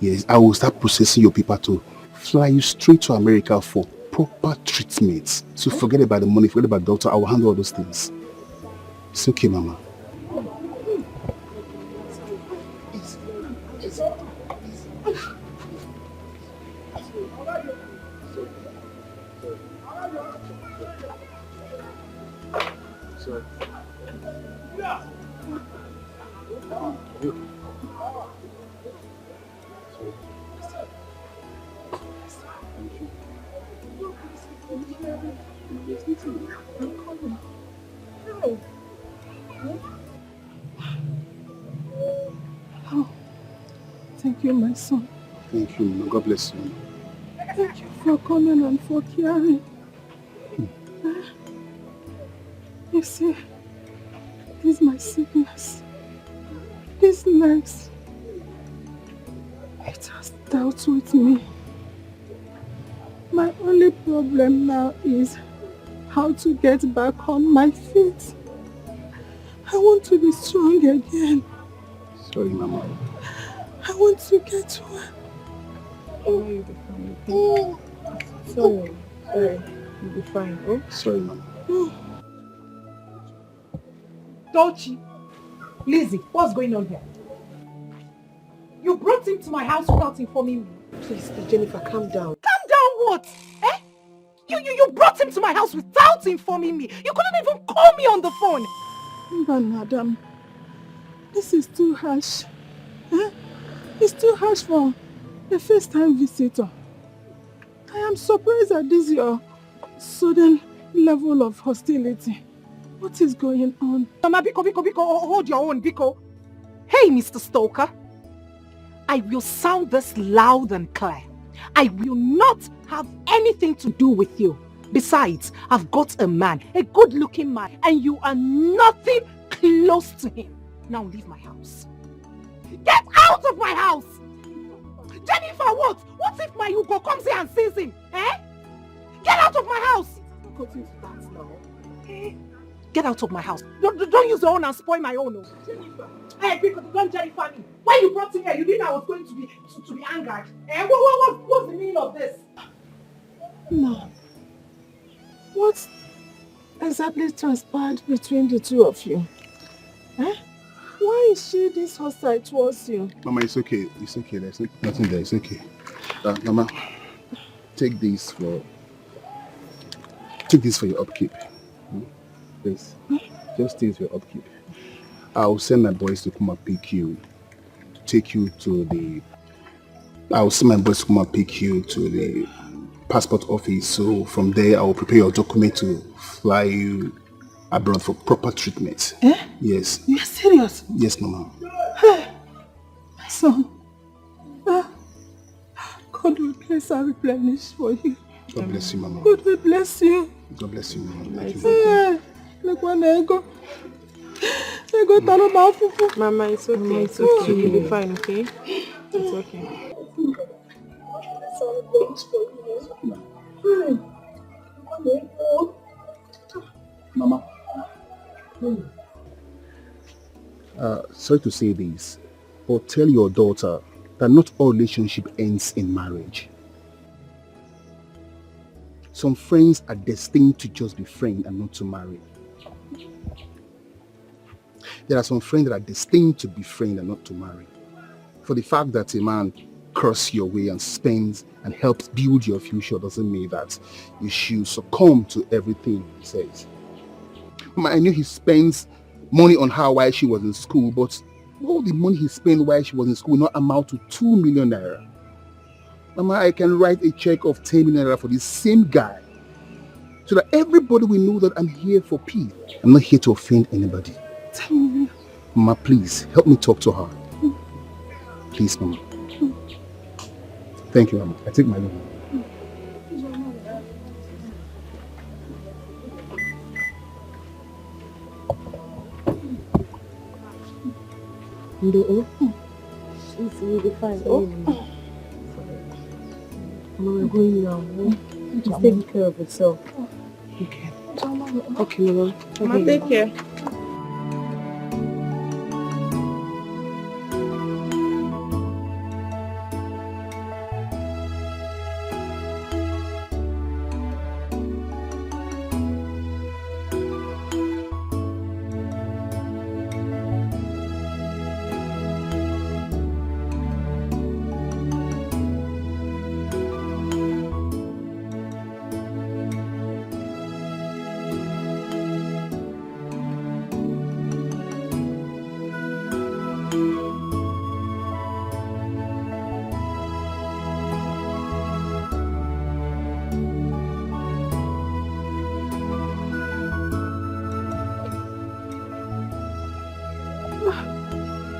Yes, I will start processing your paper to fly you straight to America for proper treatment. So forget about the money, forget about the doctor. I will handle all those things. It's okay, Mama. Oh, thank you, my son. Thank you, Mama. God bless you. Thank you for coming and for caring. You see, this is my sickness. These legs, it has dealt with me. My only problem now is how to get back on my feet. I want to be strong again. Sorry, Mama. I want to get well. Oh, you'll be fine. Oh. Sorry. You'll be fine. Oh? Sorry, Mama. Dolce, Lizzie, what's going on here? You brought him to my house without informing me. Please, Jennifer, calm down. Calm down what? Eh? You brought him to my house without informing me. You couldn't even call me on the phone. But madam, this is too harsh. Eh? It's too harsh for a first-time visitor. I am surprised at this your sudden level of hostility. What is going on? Mama, Biko, hold your own, Biko. Hey, Mr. Stoker. I will sound this loud and clear. I will not have anything to do with you. Besides, I've got a man, a good-looking man, and you are nothing close to him. Now leave my house. Get out of my house! Jennifer, what? What if my Hugo comes here and sees him? Eh? Get out of my house! Get out of my house. Don't use your own and spoil my own. Jennifer. Hey, because don't Jennifer me. When you brought him here, you didn't know I was going to be angered. Eh? What's the meaning of this? No. What exactly transpired between the two of you? Eh? Why is she this hostile towards you? Mama, it's okay. It's okay. There's nothing there. It's okay. Mama, take this for your upkeep. Please. Just take this for your upkeep. I'll send my boys to come and pick you. I'll send my boys to come and pick you to the passport office. So from there, I will prepare your document to fly you abroad for proper treatment. Eh? Yes. You're serious? Yes, Mama. Hey, my son. God will bless and replenish for you. God bless you, Mama. God will bless you. God bless you, Mama. Hey, look when I go. I go tell about fufu. Mama, it's okay. It's okay. You'll be fine, okay? It's okay. Mama. Sorry to say this, but tell your daughter that not all relationship ends in marriage. Some friends are destined to just be friends and not to marry. There are some friends that are destined to be friends and not to marry. For the fact that a man curses your way and spends and helps build your future doesn't mean that you should succumb to everything he says. I knew he spends money on her while she was in school, but all the money he spent while she was in school will not amount to 2 million naira. Mama, I can write a check of 10 million naira for this same guy so that everybody will know that I'm here for peace. I'm not here to offend anybody. 10 million. Mama, please, help me talk to her. Please, Mama. Thank you, Mama. I take my leave. You'll be fine. Mama, we're going now. Just take care of yourself. Okay. Okay, Mama. Mama, take care.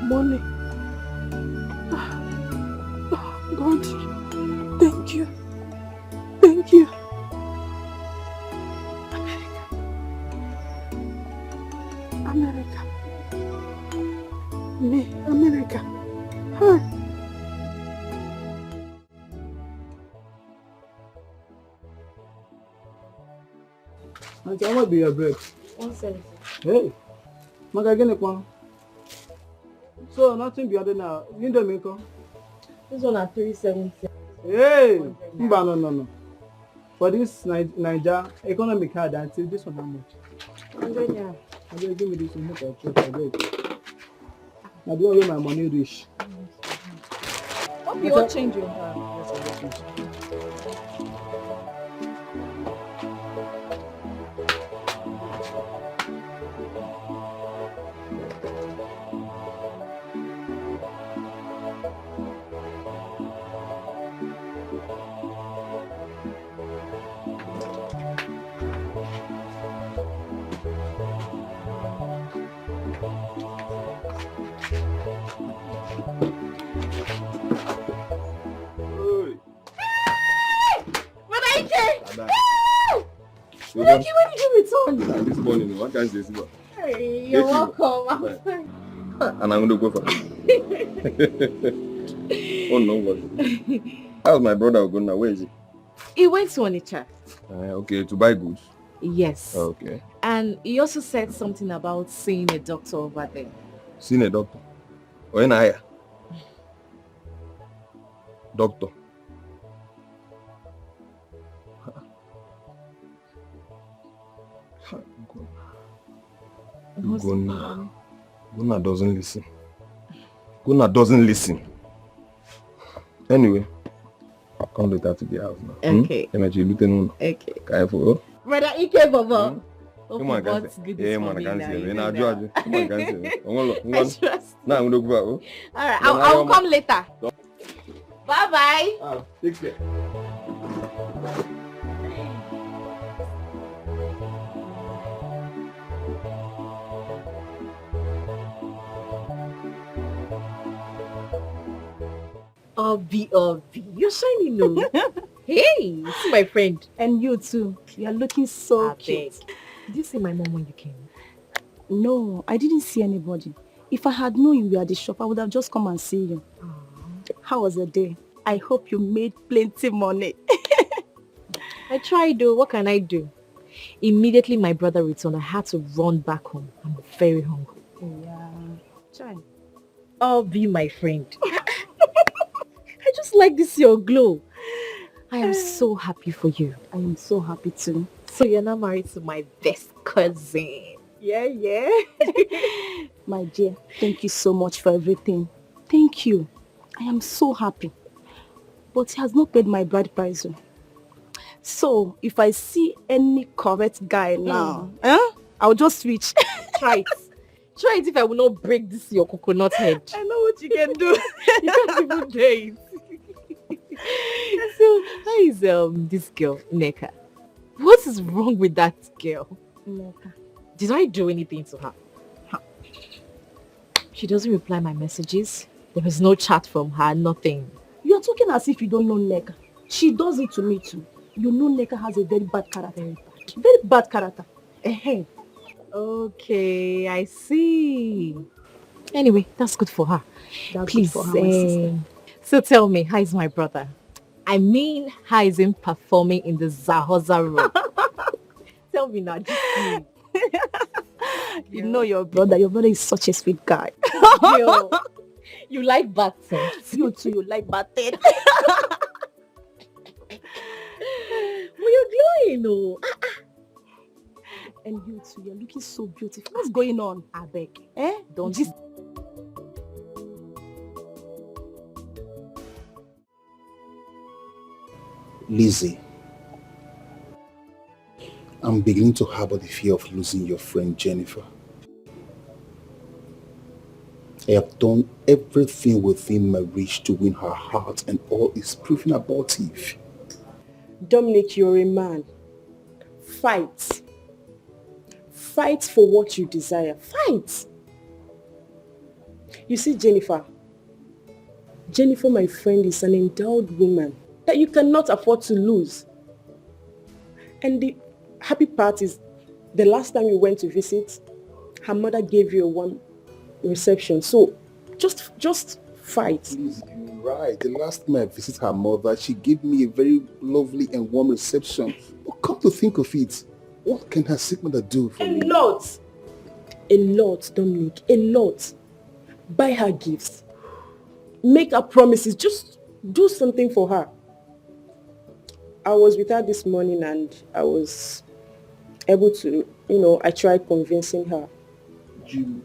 Money. God, thank you. Thank you. America. Me, America. Hi. I can be your bread. 170. Hey, Magagene Kwan. So nothing beyond it now. You don't make up. This one at 370. Hey, no. For this Naija economic hard, I say this one how much? 100 naira. I will give me this one. Make I check. I beg. I don't know where my money reach. Hope you all change your hand. When did you return? This morning, what can I say? Hey, you're welcome. I'm fine. And I'm going to go for Oh no, what? How's my brother going now? Where is he? He went to Onitsha. Okay, to buy goods. Yes. Okay. And he also said something about seeing a doctor over there. Seeing a doctor? Or in Naija? Doctor. Guna doesn't listen. Guna doesn't listen. Anyway, I'll come later to the house now. Okay. Okay. Careful. Brother Ike Baba. Come on, guys. Yeah, man, I can't see you. Now, George. Come on, guys. Now, I'm going to go. Alright, I'll come later. Bye-bye. Take care. Obi, you're shining, no? Hey, see my friend. And you too. You're looking so cute. Did you see my mom when you came? No, I didn't see anybody. If I had known you were at the shop, I would have just come and see you. How was the day? I hope you made plenty money. I tried though. What can I do? Immediately my brother returned, I had to run back home. I'm very hungry. Yeah. Try. Obi, my friend. I just like this your glow. I am so happy for you. I am so happy too. So you're now married to my best cousin. Yeah. My dear, thank you so much for everything. Thank you. I am so happy. But he has not paid my bride price. So if I see any correct guy now, I'll just switch. Try it. Try it if I will not break this your coconut head. I know what you can do. You can't even date. So how is this girl, Neka? What is wrong with that girl? Neka. Did I do anything to her? She doesn't reply my messages. There is no chat from her, nothing. You're talking as if you don't know Neka. She does it to me too. You know Neka has a very bad character. Very bad character. Okay, I see. Anyway, that's good for her. Please, good for her, my sister. So tell me, how is my brother? I mean, how is him performing in the Zahoza role? Tell tell me now. You know your brother. Your brother is such a sweet guy. Yo, you like bad things. You too, you like bad things. Well, you're glowing, oh. And you too, you're looking so beautiful. What's going on? I beg. Don't Just Lizzie, I'm beginning to harbor the fear of losing your friend Jennifer. I have done everything within my reach to win her heart and all is proving abortive. Dominic, you're a man. Fight. Fight for what you desire. Fight. You see, Jennifer, my friend, is an endowed woman that you cannot afford to lose. And the happy part is, the last time you went to visit, her mother gave you a warm reception. So just fight. Please, you're right. The last time I visited her mother, she gave me a very lovely and warm reception. But come to think of it, what can her sick mother do for me? A lot, Dominic, a lot. Buy her gifts. Make her promises. Just do something for her. I was with her this morning and I was able to, I tried convincing her. You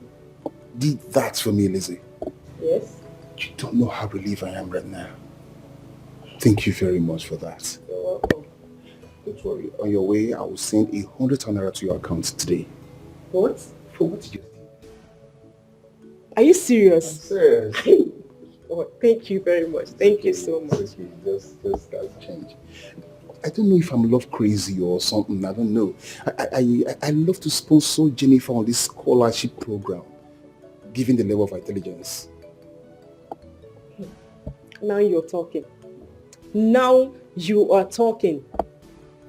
did that for me, Lizzie. Yes? You don't know how relieved I am right now. Thank you very much for that. You're welcome. Don't worry. On your way, I will send 100 naira to your account today. What? For what you did. Are you serious? I'm serious. Oh, thank you very much. Thank you so much. Just that's change. I don't know if I'm love crazy or something. I don't know. I love to sponsor Jennifer on this scholarship program, given the level of intelligence. Now you're talking. Now you are talking.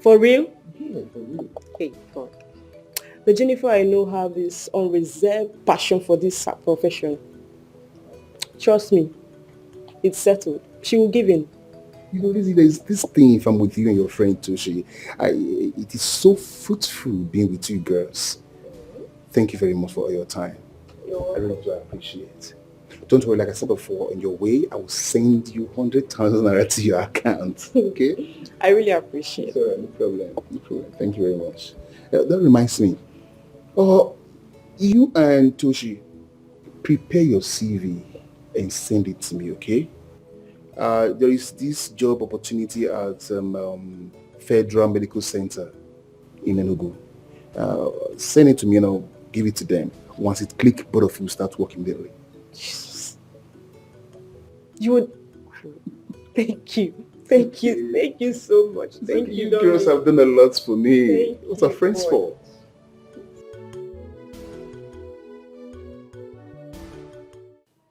For real? Yeah, for real. Hey, God. The Jennifer I know have this unreserved passion for this profession. Trust me, it's settled. She will give in. You know, Lizzie, there's this thing, if I'm with you and your friend Toshi, it is so fruitful being with you girls. Thank you very much for all your time. I really do appreciate. Don't worry, like I said before, on your way, I will send you 100,000 naira to your account. Okay? I really appreciate it. Sorry, no problem. No problem. Thank you very much. That reminds me. You and Toshi, prepare your CV and send it to me, okay? There is this job opportunity at Federal Medical Center in Enugu. Send it to me and I'll give it to them. Once it clicks, both of you start working there. Jesus. You would... Thank you. Thank you. Thank you so much. Thank you, You girls have done a lot for me. What's our friends for?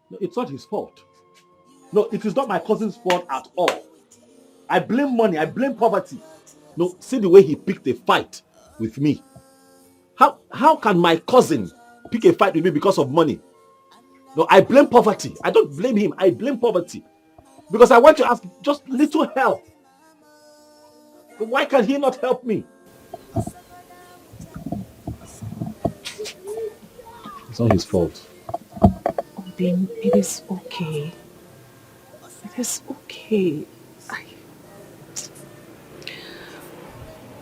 No, it's not his fault. No, it is not my cousin's fault at all. I blame money. I blame poverty. No, see the way he picked a fight with me. How can my cousin pick a fight with me because of money? No, I blame poverty. I don't blame him. I blame poverty. Because I want to ask just little help. Why can he not help me? It's not his fault. Obim, it is okay. It is okay.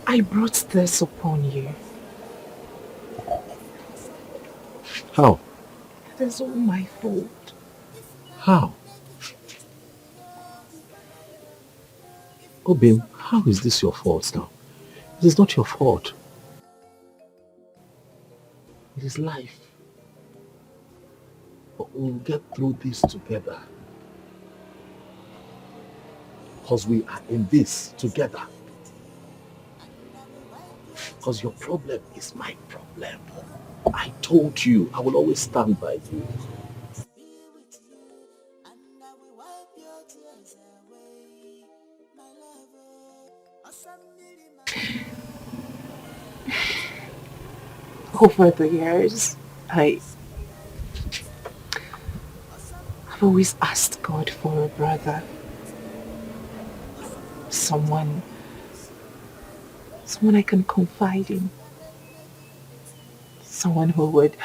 I brought this upon you. How? It is all my fault. How? Obim, how is this your fault now? It is not your fault. It is life. But we'll get through this together. Because we are in this together. Because your problem is my problem. I told you, I will always stand by you. Over the years, I've always asked God for a brother. Someone I can confide in. Someone who would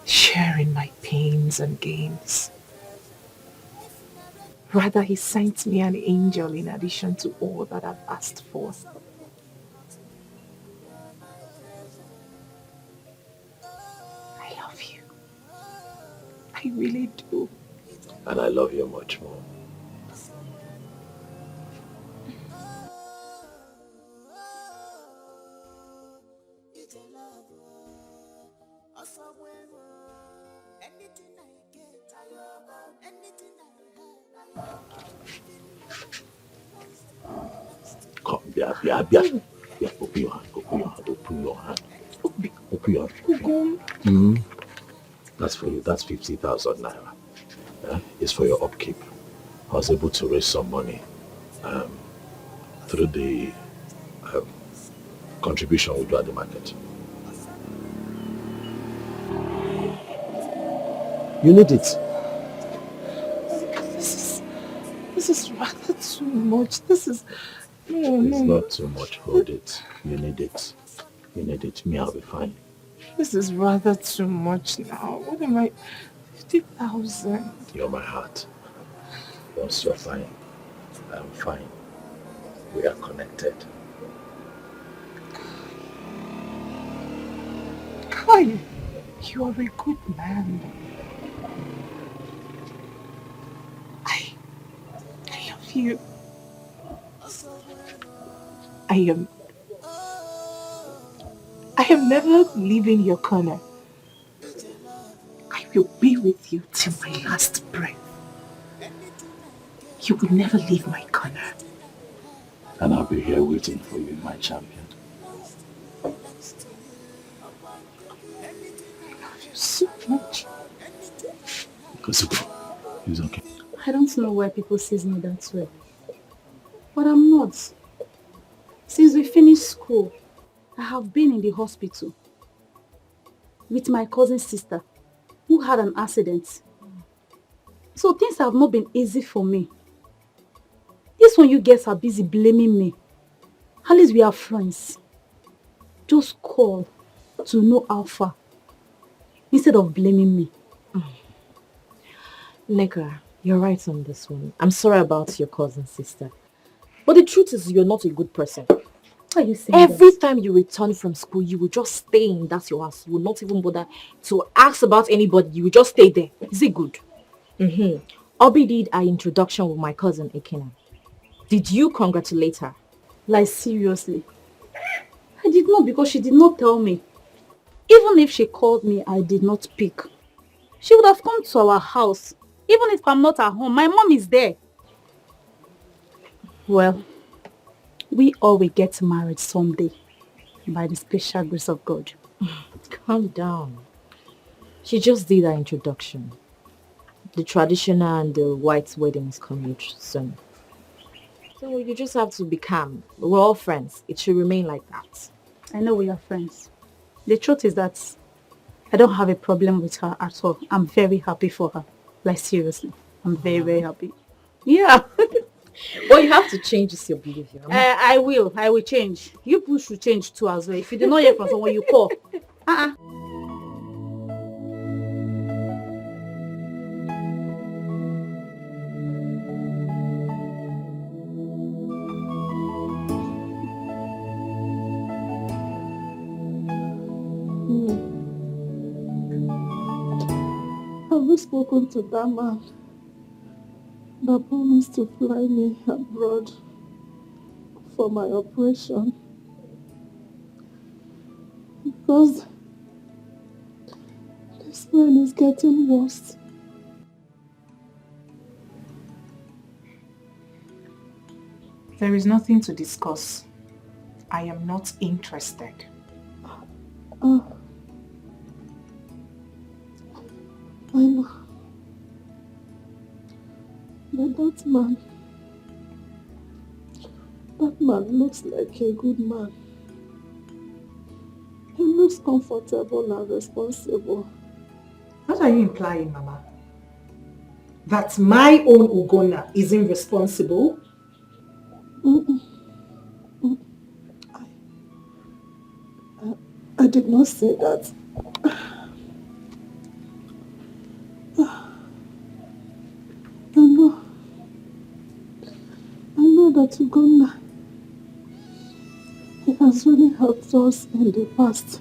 share in my pains and gains. Rather, he sent me an angel in addition to all that I've asked for. I love you. I really do. And I love you much more. Come, Bia. Open your hand, open your hand. Open your hand. That's for you, that's 50,000 naira. It's for your upkeep. I was able to raise some money through the contribution we do at the market. You need it. This is rather too much. This is... No. It's not too much. Hold it. You need it. You need it. Me, I'll be fine. This is rather too much now. What am I... 50,000. You're my heart. Once you're fine, I'm fine. We are connected. Kai, you are a good man. I love you. I am never leaving your corner. I will be with you till my last breath. You will never leave my corner. And I'll be here waiting for you, my champion. I love you so much. It's okay. I don't know why people see me that way. But I'm not. Since we finished school, I have been in the hospital with my cousin's sister who had an accident. So things have not been easy for me. This one you guys are busy blaming me. At least we are friends. Just call to know how far instead of blaming me. Negra, you're right on this one. I'm sorry about your cousin's sister. But the truth is you're not a good person. Why are you saying Every time you return from school, you will just stay in that your house. You will not even bother to ask about anybody. You will just stay there. Is it good? Obi did our introduction with my cousin Ekena. Did you congratulate her? Like seriously? I did not, because she did not tell me. Even if she called me, I did not pick. She would have come to our house. Even if I'm not at home, my mom is there. Well, we all will get married someday by the special grace of God. Calm down. She just did her introduction. The traditional and the white wedding is coming soon. So you just have to be calm. We're all friends. It should remain like that. I know we are friends. The truth is that I don't have a problem with her at all. I'm very happy for her. Like seriously. I'm very, very happy. Yeah. But you have to change your behavior. I will change. You people should change too as well. If you do not hear from someone, you call. Have you spoken to that man that promised to fly me abroad for my operation? Because this man is getting worse. There is nothing to discuss. I am not interested. I know. But that man looks like a good man. He looks comfortable and responsible. What are you implying, Mama? That my own Ugonna isn't responsible? I did not say that. I know that Uganda, he has really helped us in the past.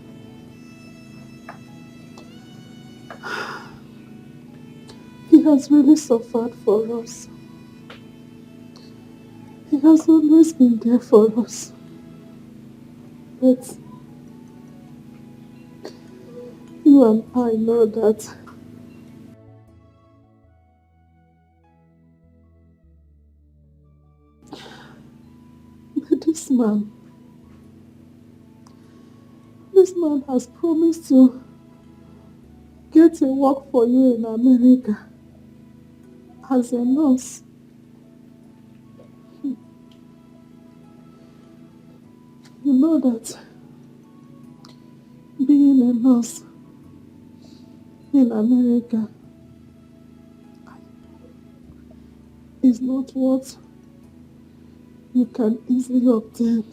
He has really suffered for us. He has always been there for us. But you and I know that this man has promised to get a work for you in America as a nurse. You know that being a nurse in America is not what you can easily obtain.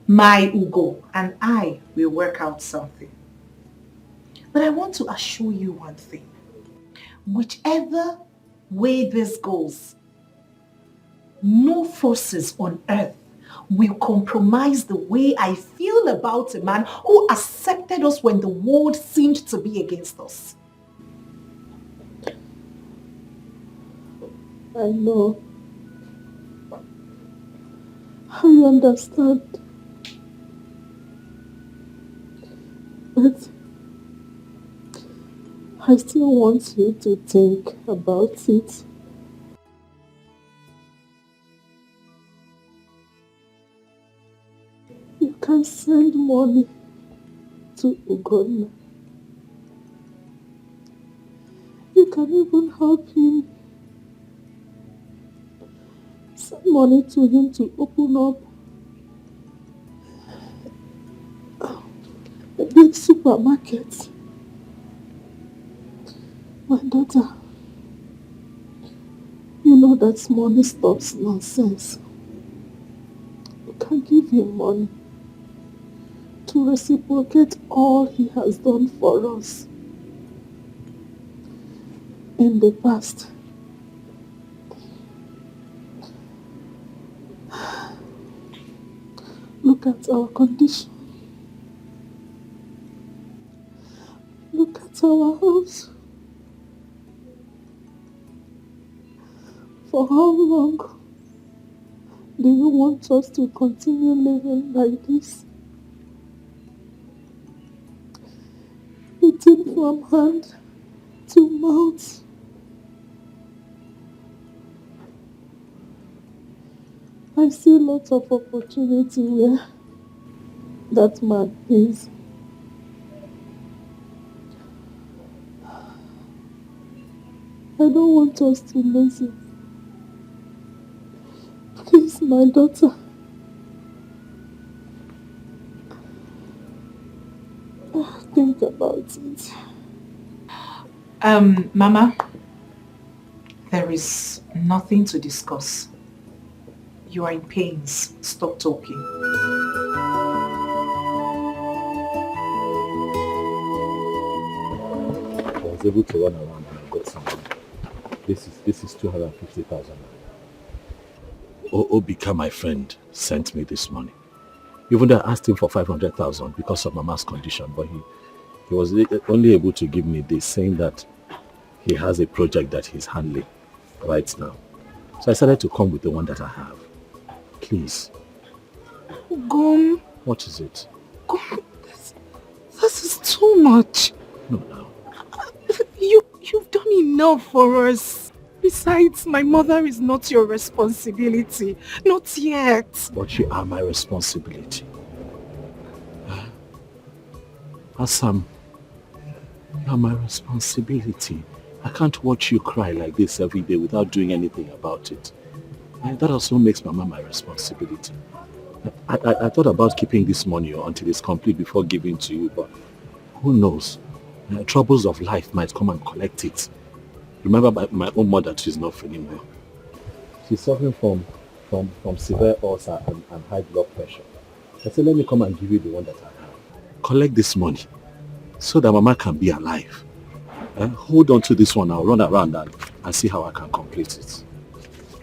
My Ugo and I will work out something. But I want to assure you one thing. Whichever way this goes, no forces on earth will compromise the way I feel about a man who accepted us when the world seemed to be against us. I know. I understand. But I still want you to think about it. You can send money to Uganda. You can even help him. Send money to him to open up a big supermarket. My daughter, you know that money stops nonsense. You can give him money to reciprocate all he has done for us in the past. Look at our condition. Look at our house. For how long do you want us to continue living like this? Eating from hand to mouth. I see lots of opportunity where that man is. I don't want us to lose it. Please, my daughter. Think about it. Mama, there is nothing to discuss. You are in pains. Stop talking. I was able to run around and I got some money. This is 250,000. Obika, my friend, sent me this money. Even though I asked him for 500,000 because of Mama's condition, but he was only able to give me this, saying that he has a project that he's handling right now. So I decided to come with the one that I have. Please. Gum. What is it? Gum, this is too much. No. You've done enough for us. Besides, my mother is not your responsibility. Not yet. But you are my responsibility. Assam, you are my responsibility. I can't watch you cry like this every day without doing anything about it. And that also makes Mama my responsibility. I thought about keeping this money until it's complete before giving to you, but who knows? Troubles of life might come and collect it. Remember, my own mother too is not feeling well. She's suffering from severe ulcer and high blood pressure. I said, let me come and give you the one that I have. Collect this money so that Mama can be alive. Hold on to this one. I'll run around and see how I can complete it.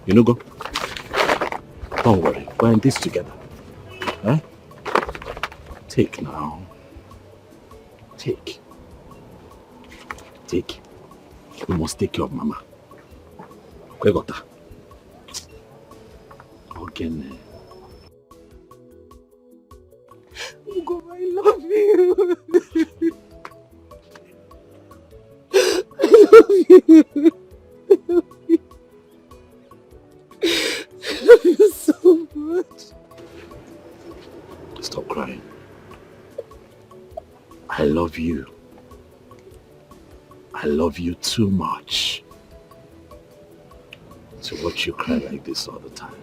You know, go. Don't worry. We're in this together. Take now. Take. We must take care of Mama. Okay, got that. Again. Ugo, I love you. I love you. I love you so much. Stop crying. I love you. I love you too much to watch you cry like this all the time.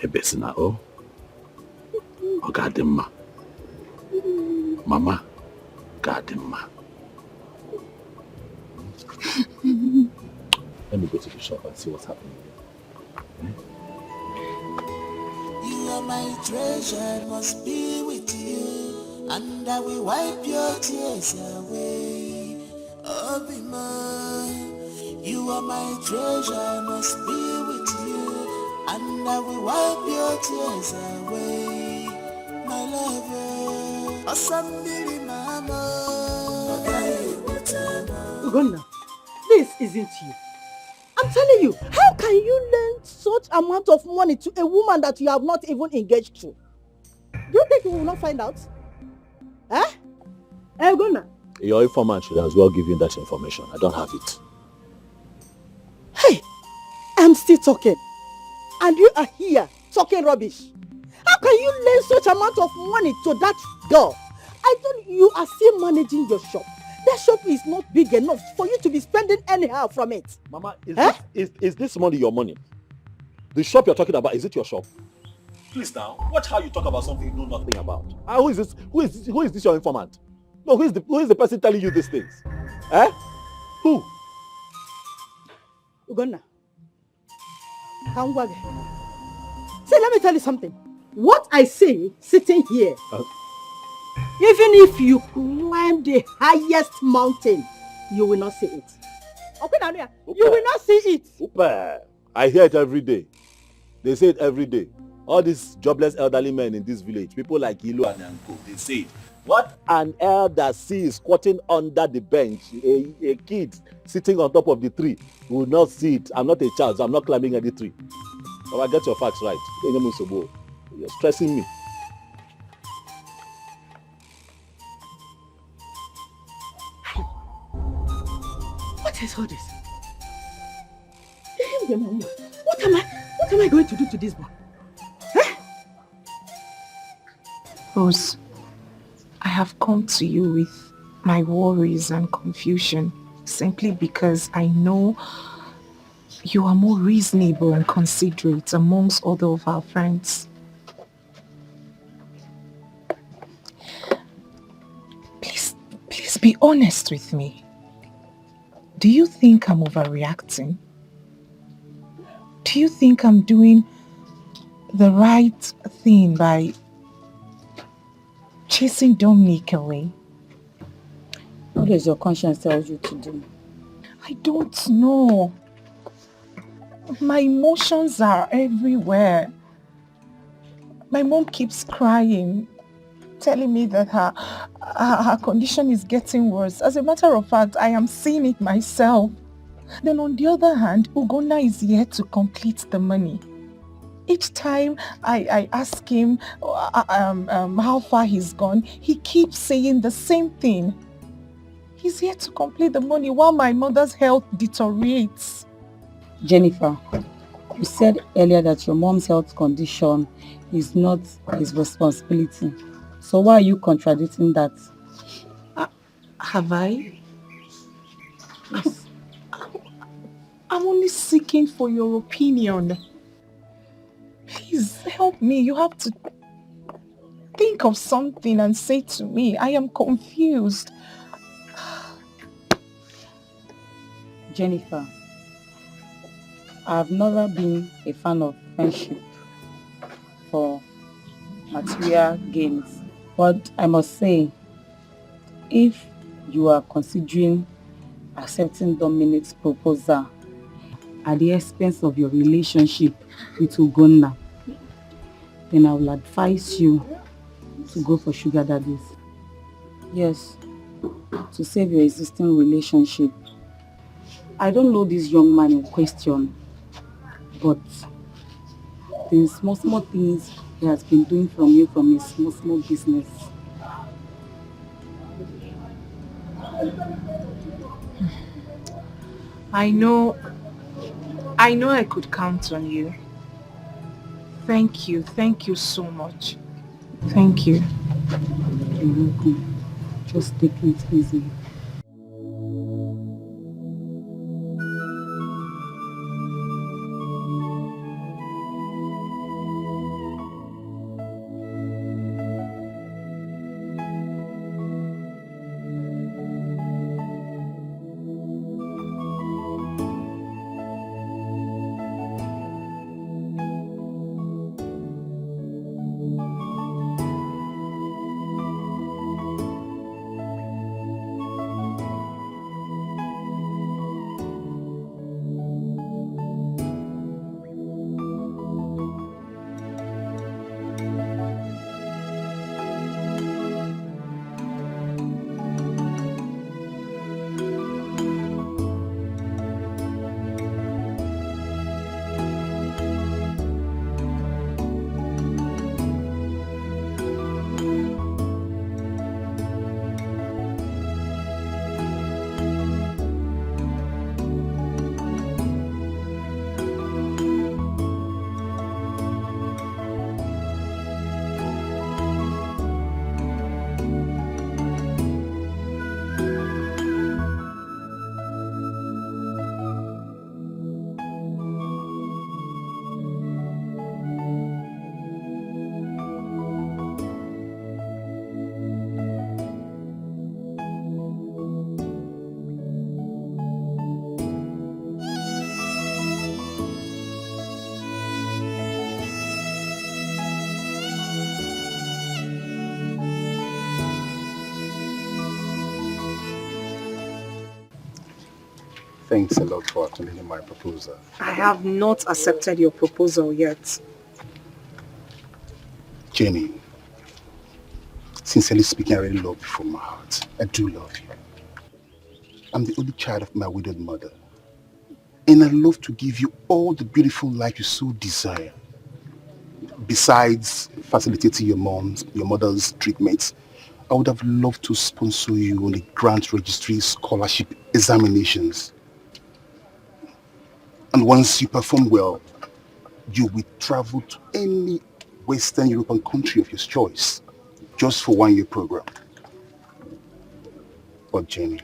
Ebesina o. Ogadimma. Mama. Gadimma. Let me go to the shop and see what's happening. You are my treasure, must be with you, and I will wipe your tears away. Oh, be mine. You are my treasure, must be with you, and I will wipe your tears away. My lover, Asambiri mama. Ugonna, this isn't you. I'm telling you, how can you lend such amount of money to a woman that you have not even engaged to? Do you think we will not find out? Ugonna? Your informant should as well give you that information. I don't have it. Hey, I'm still talking. And you are here talking rubbish. How can you lend such amount of money to that girl? I thought you are still managing your shop. That shop is not big enough for you to be spending anyhow from it. Mama, is this money your money? The shop you're talking about, is it your shop? Please now, watch how you talk about something you know nothing about. Who is this? Who is this your informant? No, who is the person telling you these things? Who? Ugonna. Say, let me tell you something. What I say sitting here, even if you climb the highest mountain, you will not see it. Okay, Nania, you will not see it. I hear it every day. They say it every day. All these jobless elderly men in this village, people like Ilu and Anko, they say it. What an elder sees squatting under the bench, a kid sitting on top of the tree, will not see it. I'm not a child, so I'm not climbing any tree. So I get your facts right. You're stressing me. What is all this? What am I going to do to this boy? Rose, I have come to you with my worries and confusion simply because I know you are more reasonable and considerate amongst other of our friends. Please be honest with me. Do you think I'm overreacting? Do you think I'm doing the right thing by chasing Dominic away? What does your conscience tell you to do? I don't know. My emotions are everywhere. My mom keeps crying, telling me that her condition is getting worse. As a matter of fact, I am seeing it myself. Then on the other hand, Ugonna is yet to complete the money. Each time I ask him how far he's gone, he keeps saying the same thing. He's yet to complete the money while my mother's health deteriorates. Jennifer, you said earlier that your mom's health condition is not his responsibility. So why are you contradicting that? Have I? Yes. I'm only seeking for your opinion. Please help me. You have to think of something and say to me. I am confused. Jennifer, I've never been a fan of friendship for material gains. But I must say, if you are considering accepting Dominic's proposal at the expense of your relationship with Ugonna, then I will advise you to go for sugar daddies. Yes, to save your existing relationship. I don't know this young man in question, but the small things he has been doing from you from his small business. I know I could count on you. Thank you so much. Thank you. You're welcome. Just take it easy. Thanks a lot for attending my proposal. I have not accepted your proposal yet. Jenny, sincerely speaking, I really love you from my heart. I do love you. I'm the only child of my widowed mother. And I love to give you all the beautiful life you so desire. Besides facilitating your mother's treatments, I would have loved to sponsor you on the grant registry scholarship examinations. And once you perform well, you will travel to any Western European country of your choice, just for 1-year program. But Jenny,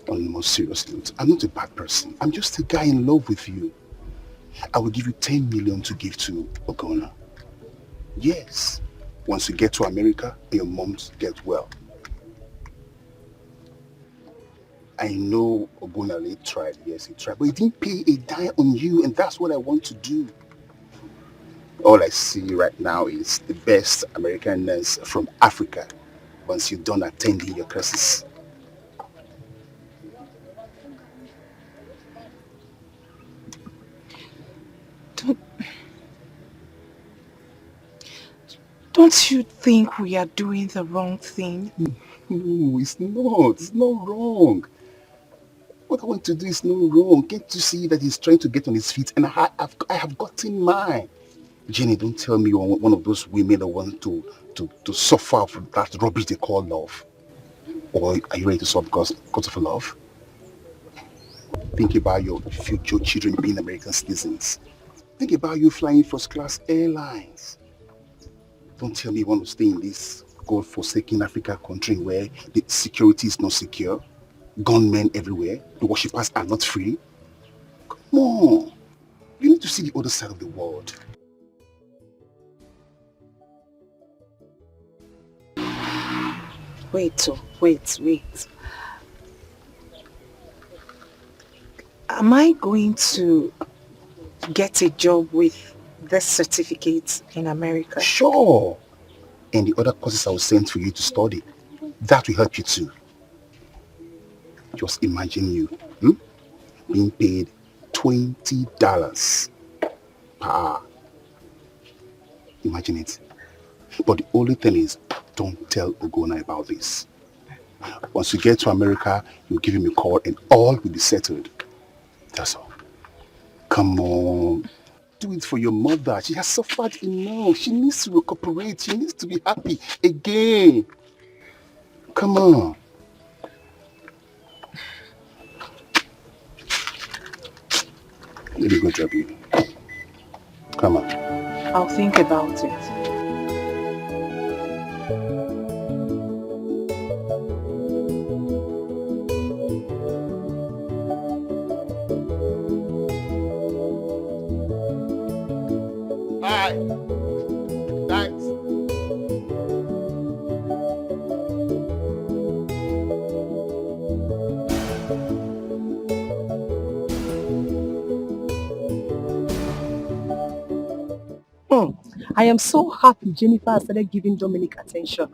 on the most serious note, I'm not a bad person. I'm just a guy in love with you. I will give you 10 million to give to Ogona. Yes, once you get to America and your moms get well. I know Ogunale tried, yes he tried, but he didn't pay a dime on you, and that's what I want to do. All I see right now is the best American nurse from Africa once you're done attending your classes. Don't you think we are doing the wrong thing? No, it's not. It's not wrong. What I want to do is not wrong. Can't you see that he's trying to get on his feet and I have gotten mine? Jenny, don't tell me you're one of those women that want to suffer from that rubbish they call love. Or are you ready to suffer because of love? Think about your future children being American citizens. Think about you flying first-class airlines. Don't tell me you want to stay in this God-forsaken African country where the security is not secure, gunmen everywhere, the worshippers are not free. Come on. You need to see the other side of the world. Wait. Am I going to get a job with this certificate in America? Sure. and the other courses I will send for you to study. That will help you too. Just imagine you being paid $20 per hour. Imagine it. But the only thing is, don't tell Ogona about this. Once you get to America, you'll give him a call and all will be settled. That's all. Come on. Do it for your mother. She has suffered enough. She needs to recuperate. She needs to be happy again. Come on. Let me go drop you. Come on. I'll think about it. Bye. Thanks. I am so happy Jennifer has started giving Dominic attention.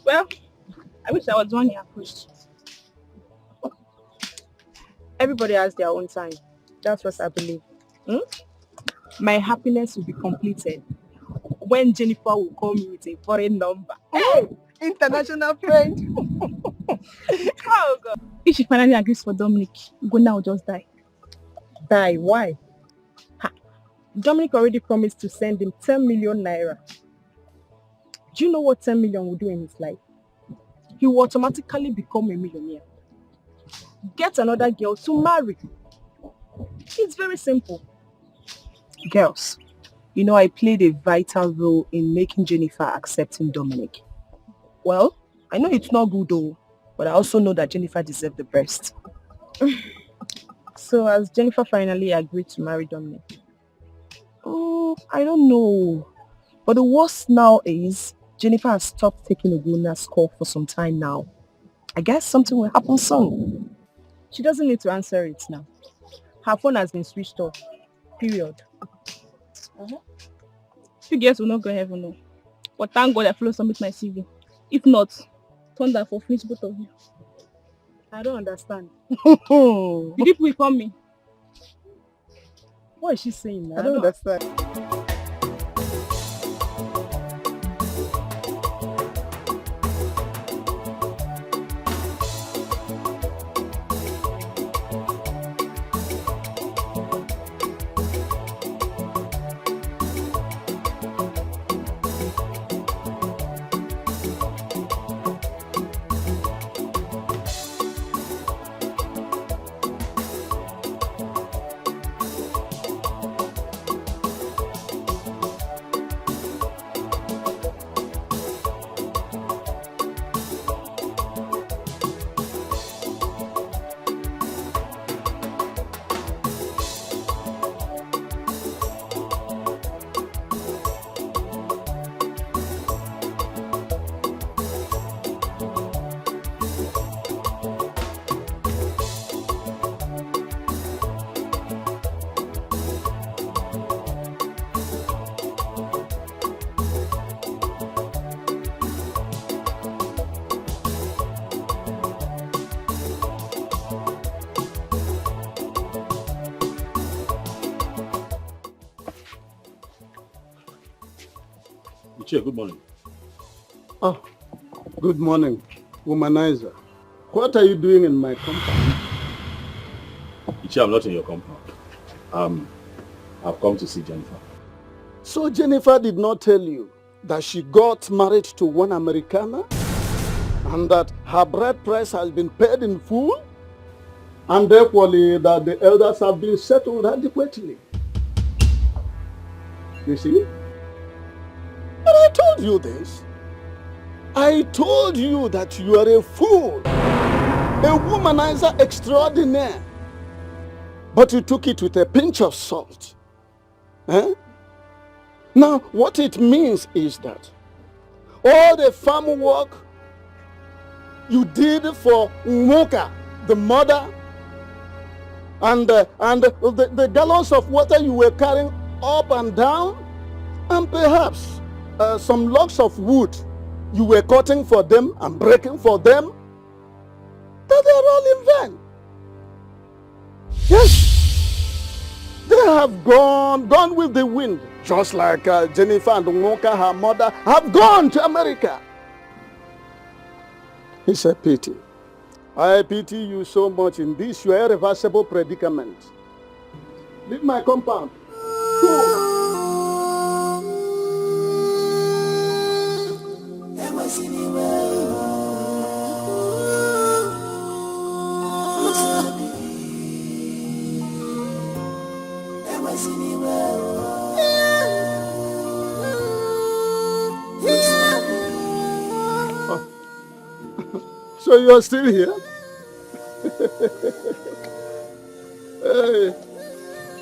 Well, I wish I was the one he approached. Everybody has their own time. That's what I believe. My happiness will be completed when Jennifer will call me with a foreign number. International friend. Oh God. If she finally agrees for Dominic, Gona will just die. Die? Why? Dominic already promised to send him 10 million naira. Do you know what 10 million will do in his life? He will automatically become a millionaire. Get another girl to marry. It's very simple. Girls, you know I played a vital role in making Jennifer accepting Dominic. Well, I know it's not good though, but I also know that Jennifer deserves the best. So has Jennifer finally agreed to marry Dominic? Oh, I don't know. But the worst now is Jennifer has stopped taking Oguna's call for some time now. I guess something will happen soon. She doesn't need to answer it now. Her phone has been switched off. Period. You girls will not go heaven, no. But thank God I follow submit my CV. If not, thunder for finish both of you. I don't understand. The people will call me. What is she saying now? I don't understand. Good morning. Oh, good morning, womanizer. What are you doing in my compound? I'm not in your compound. I've come to see Jennifer. So Jennifer did not tell you that she got married to one Americana and that her bride price has been paid in full and equally that the elders have been settled adequately. You see? But I told you this. I told you that you are a fool, a womanizer extraordinaire. But you took it with a pinch of salt. Eh? Now, what it means is that all the farm work you did for Nwoka, the mother, and the gallons of water you were carrying up and down, and perhaps some logs of wood you were cutting for them and breaking for them, that they are all in vain. Yes, they have gone with the wind, just like Jennifer and Nwoka, her mother, have gone to America. It's a pity. I pity you so much in this your irreversible predicament. Leave my compound. Go. So you're still here? Hey,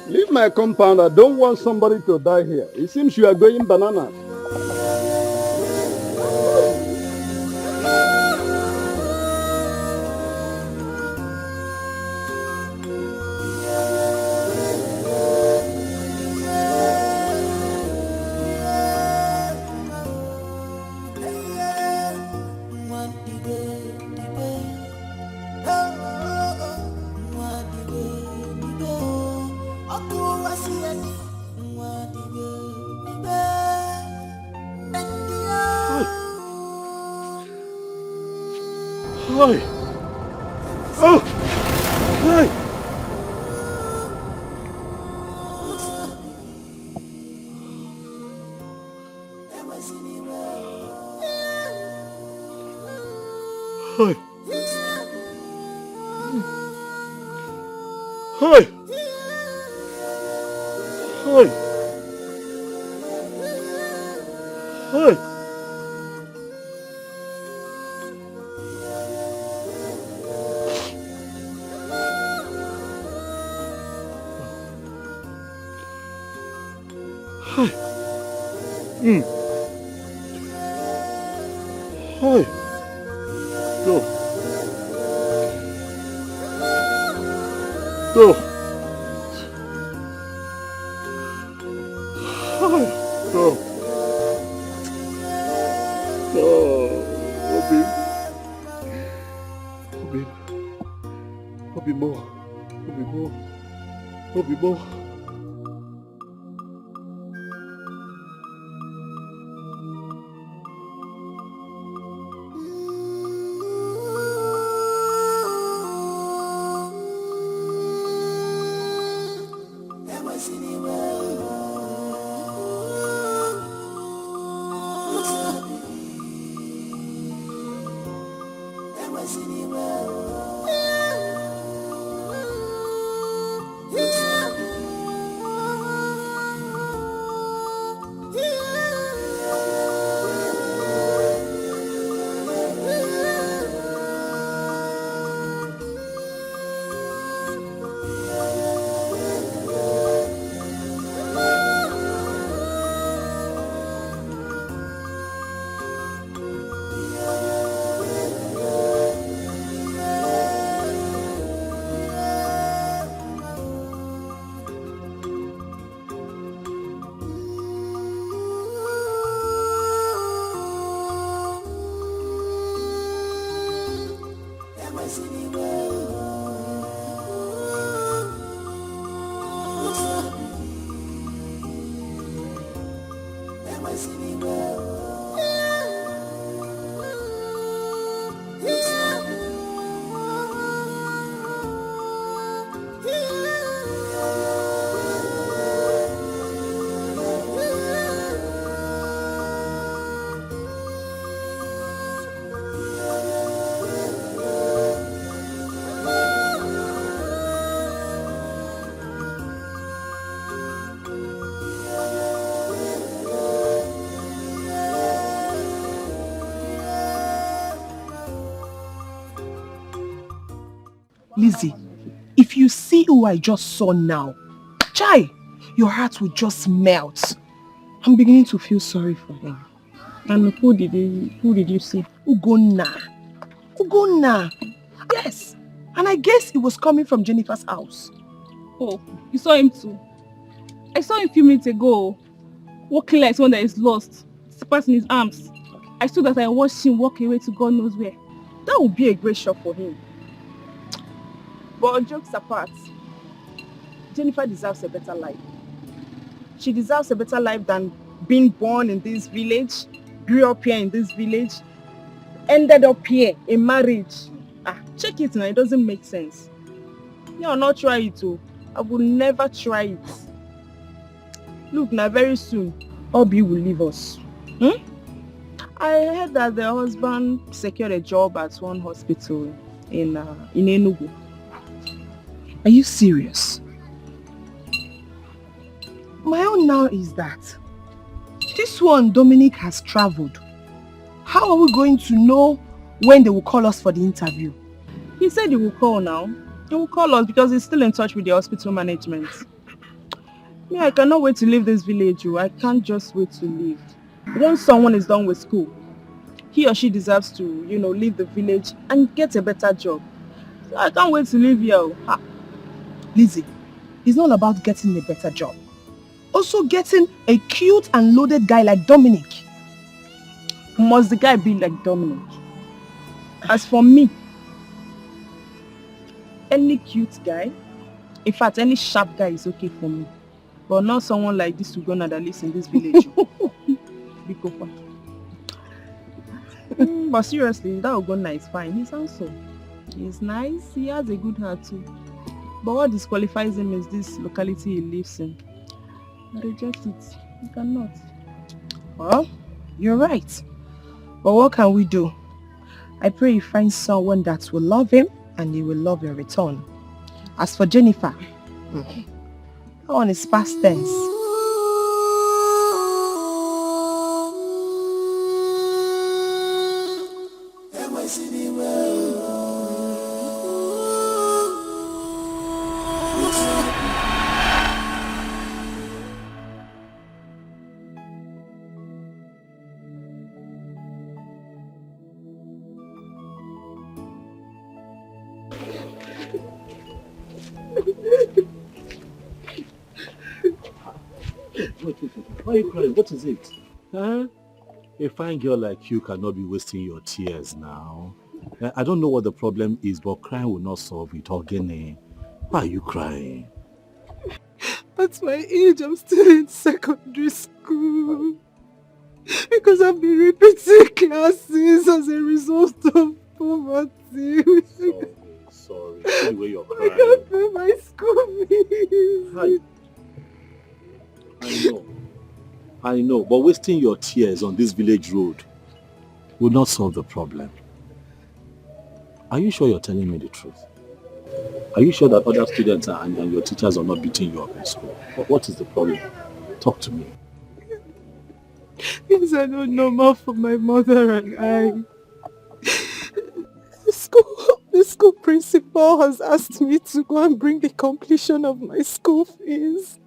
leave my compound. I don't want somebody to die here. It seems you are going bananas. Hi. Oh! Hi. Hi. Hi. Hi. Hi. Hi. Hi. Go. Go. Hi. Go. Oh, Obi. Obi. Obi more. Obi more. Obi more. Lizzie, if you see who I just saw now, Chai, your heart will just melt. I'm beginning to feel sorry for him. And who did you see? Ugonna. Ugonna. Yes. And I guess it was coming from Jennifer's house. Oh, you saw him too? I saw him a few minutes ago, walking like someone that is lost, slippers in his arms. I stood as I watched him walk away to God knows where. That would be a great shock for him. But jokes apart, Jennifer deserves a better life. She deserves a better life than being born in this village, grew up here in this village, ended up here in marriage. Check it now, it doesn't make sense. Yeah, I'll not try it too. I will never try it. Look, now very soon, Obi will leave us. I heard that the husband secured a job at one hospital in Enugu. Are you serious? My own now is that this one, Dominic, has traveled. How are we going to know when they will call us for the interview? He said he will call now. He will call us because he's still in touch with the hospital management. Yeah, I cannot wait to leave this village. I can't just wait to leave. Once someone is done with school, he or she deserves to, leave the village and get a better job. So I can't wait to leave here. Lizzie, it's not about getting a better job. Also getting a cute and loaded guy like Dominic. Must the guy be like Dominic? As for me, any cute guy, in fact, any sharp guy is okay for me. But not someone like this Ugonna that lives in this village. But seriously, that Ugonna is fine. He's handsome. He's nice. He has a good heart too. But what disqualifies him is this locality he lives in. I reject it. You cannot. Well, you're right. But what can we do? I pray you find someone that will love him and he will love your return. As for Jennifer, that one is past tense. Why are you crying? What is it? Huh? A fine girl like you cannot be wasting your tears now. I don't know what the problem is, but crying will not solve it. Ogene, why are you crying? At my age, I'm still in secondary school. Because I've been repeating classes as a result of poverty. Sorry. The way you're crying. I can't pay my school fees. I know, but wasting your tears on this village road will not solve the problem. Are you sure you're telling me the truth? Are you sure that other students and your teachers are not beating you up in school? What is the problem? Talk to me. Things are not normal for my mother and I. The school principal has asked me to go and bring the completion of my school fees.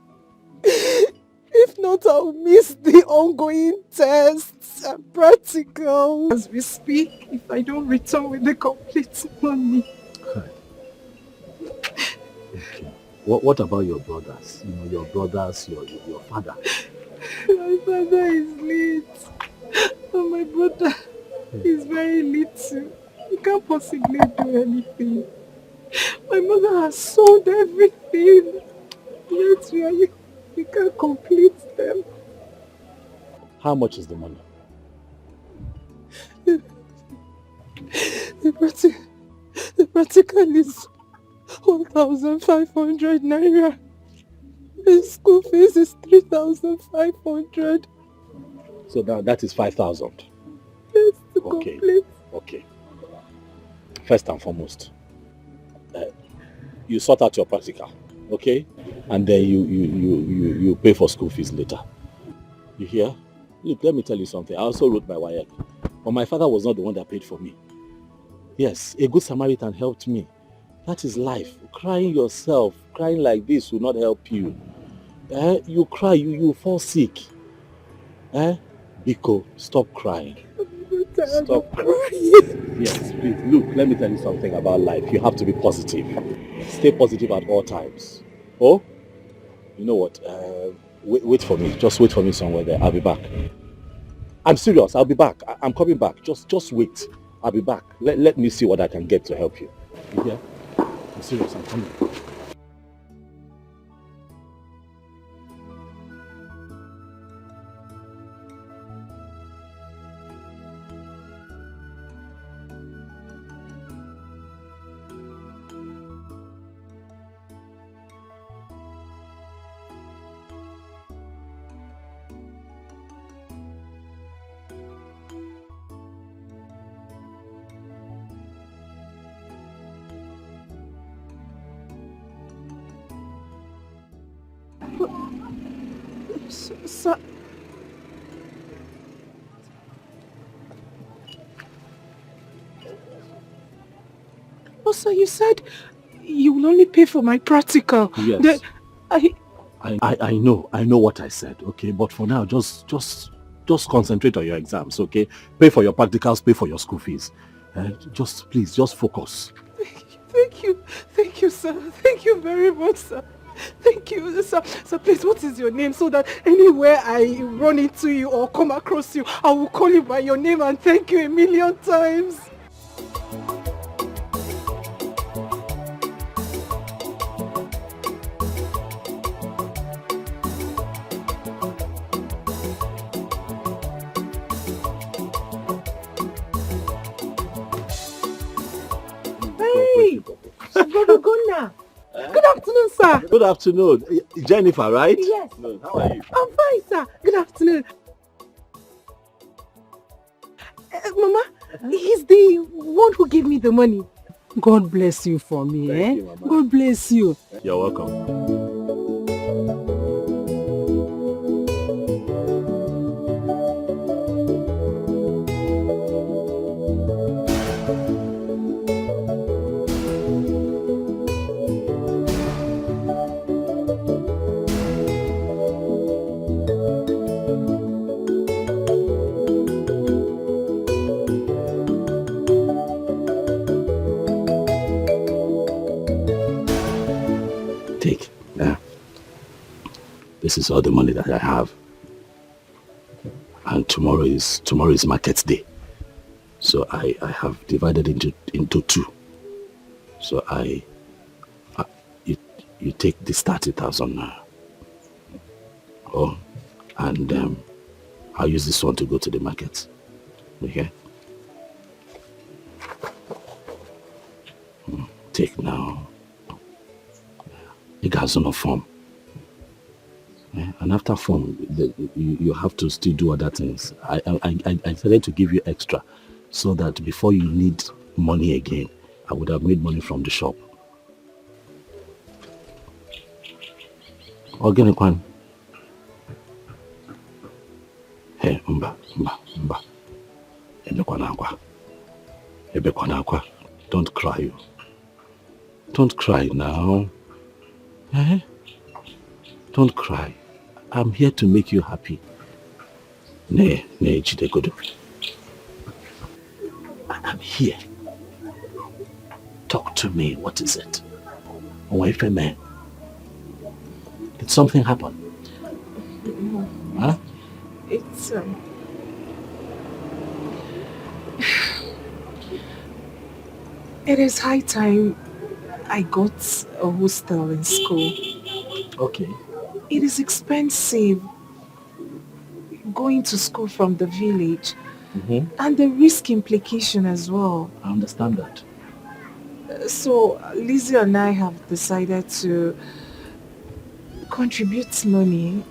If not, I'll miss the ongoing tests and practicals as we speak if I don't return with the complete money. Okay. What about your brothers? Your brothers, your father? My father is late. And my brother is very little. He can't possibly do anything. My mother has sold everything. Yet we can't complete them. How much is the money? The practical is 1,500 naira. The school fees is 3,500. So that is 5,000. Yes, to complete. Okay. First and foremost, you sort out your practical, okay? And then you pay for school fees later. You hear? Look, let me tell you something. I also wrote my WAEC, but my father was not the one that paid for me. Yes, a good Samaritan helped me. That is life. Crying yourself, crying like this will not help you. You cry, you fall sick. Biko, stop crying. Stop crying. Yes, please. Look, let me tell you something about life. You have to be positive. Stay positive at all times. Oh, you know what? Wait for me. Just wait for me somewhere there. I'll be back. I'm serious. I'll be back. I'm coming back. Just wait. I'll be back. Let me see what I can get to help you. You hear? I'm serious. I'm coming. Sir. Also, you said you will only pay for my practical. Yes. I know what I said, okay? But for now, just concentrate on your exams, okay? Pay for your practicals, pay for your school fees. Please, just focus. Thank you, sir. Thank you very much, sir. Thank you, sir. Sir, please, what is your name so that anywhere I run into you or come across you, I will call you by your name and thank you a million times. Hey, Brother Gunnar. Good afternoon, sir. Good afternoon. Jennifer, right? Yes. How are you? I'm fine, sir. Good afternoon. Mama, he's the one who gave me the money. God bless you for me, Thank you, Mama. God bless you. You're welcome. Take. This is all the money that I have. And tomorrow is market day. So I have divided into two. So you take this 30,000 now. Oh, and I'll use this one to go to the market. Okay? Take now. It has no form. And after form, you have to still do other things. I decided to give you extra so that before you need money again, I would have made money from the shop. Organic one. Hey, mba. Don't cry. Don't cry now. Eh? Don't cry. I'm here to make you happy. Nay, Chidegodo. I'm here. Talk to me. What is it? Wife and man. Did something happen? Huh? It's it is high time I got a hostel in school. Okay. It is expensive going to school from the village, and the risk implication as well. I understand that. So Lizzie and I have decided to contribute money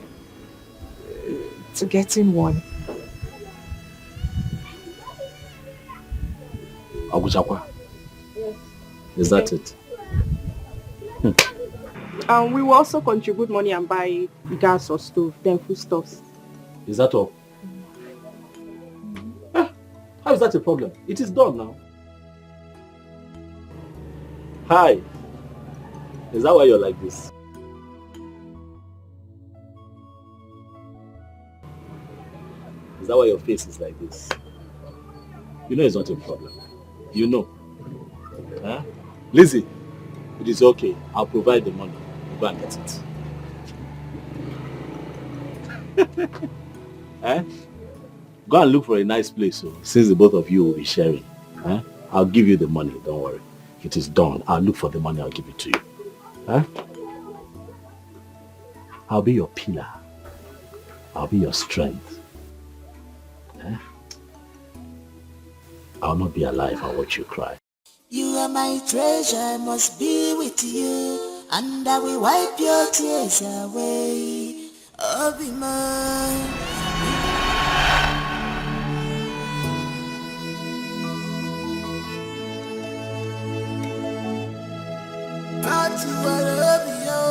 to getting one. Agujakwa. Is that it? We will also contribute money and buy gas or stove, then foodstuffs. Is that all? How is that a problem? It is done now. Hi. Is that why you're like this? Is that why your face is like this? You know it's not a problem. You know. Huh? Lizzie, it is okay. I'll provide the money. Go and get it. Eh? Go and look for a nice place, so since the both of you will be sharing. Huh? I'll give you the money, don't worry. It is done. I'll look for the money, I'll give it to you. Huh? I'll be your pillar. I'll be your strength. Huh? I'll not be alive and watch you cry. You are my treasure, I must be with you, and I will wipe your tears away. Oh, be mine. I love you.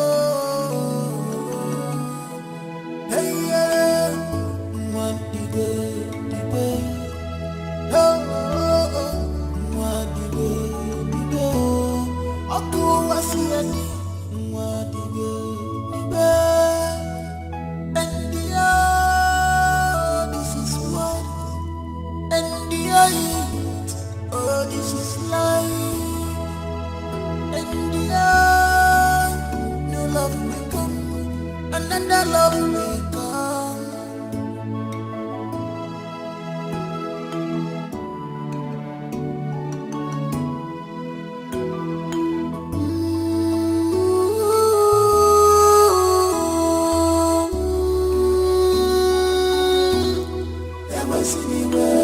Hey, yeah. One day. Oh, oh, oh. One day. Aku wasiani. One day. And this is what. And oh, this is life. And new love will come, another love will come. There was anywhere.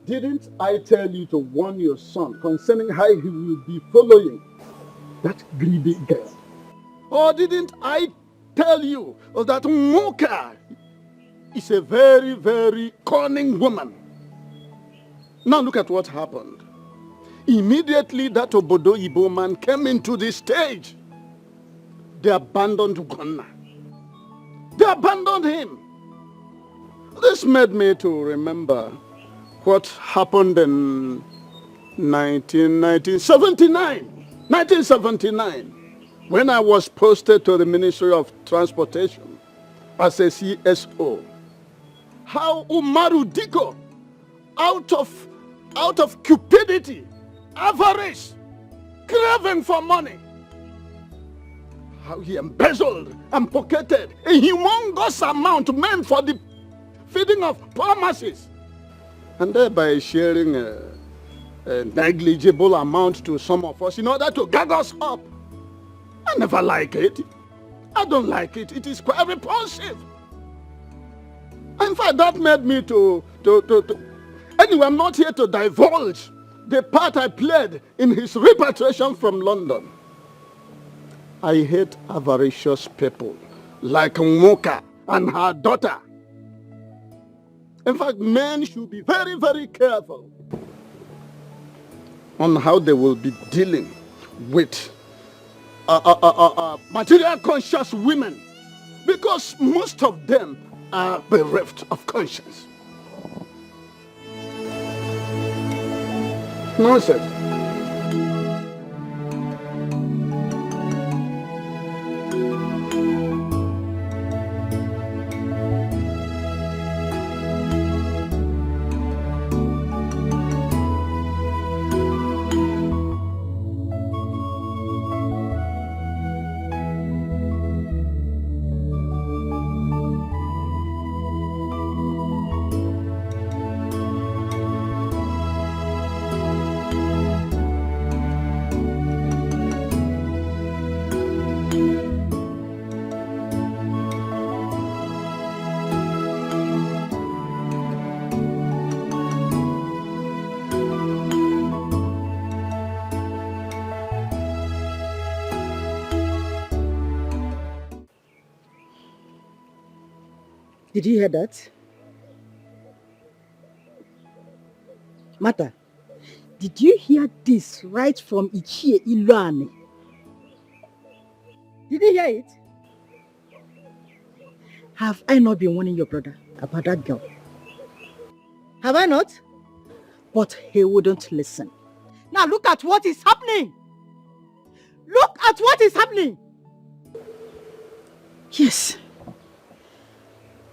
Didn't I tell you to warn your son concerning how he will be following that greedy girl? Or didn't I tell you that Moka is a very, very cunning woman? Now look at what happened. Immediately that Obodo Ibo man came into the stage, they abandoned Ugonna. They abandoned him. This made me to remember what happened in 1979, when I was posted to the Ministry of Transportation as a CSO. How Umaru Diko, out of cupidity, avarice, craving for money, how he embezzled and pocketed a humongous amount meant for the feeding of poor masses, and thereby sharing a negligible amount to some of us in order to gag us up. I never like it. I don't like it. It is quite repulsive. In fact, that made me to... Anyway, I'm not here to divulge the part I played in his repatriation from London. I hate avaricious people like Moka and her daughter. In fact, men should be very, very careful on how they will be dealing with material conscious women, because most of them are bereft of conscience. Nonsense. Did you hear that? Mata, did you hear this right from Ichie Iluane? Did you hear it? Have I not been warning your brother about that girl? Have I not? But he wouldn't listen. Now look at what is happening. Look at what is happening. Yes.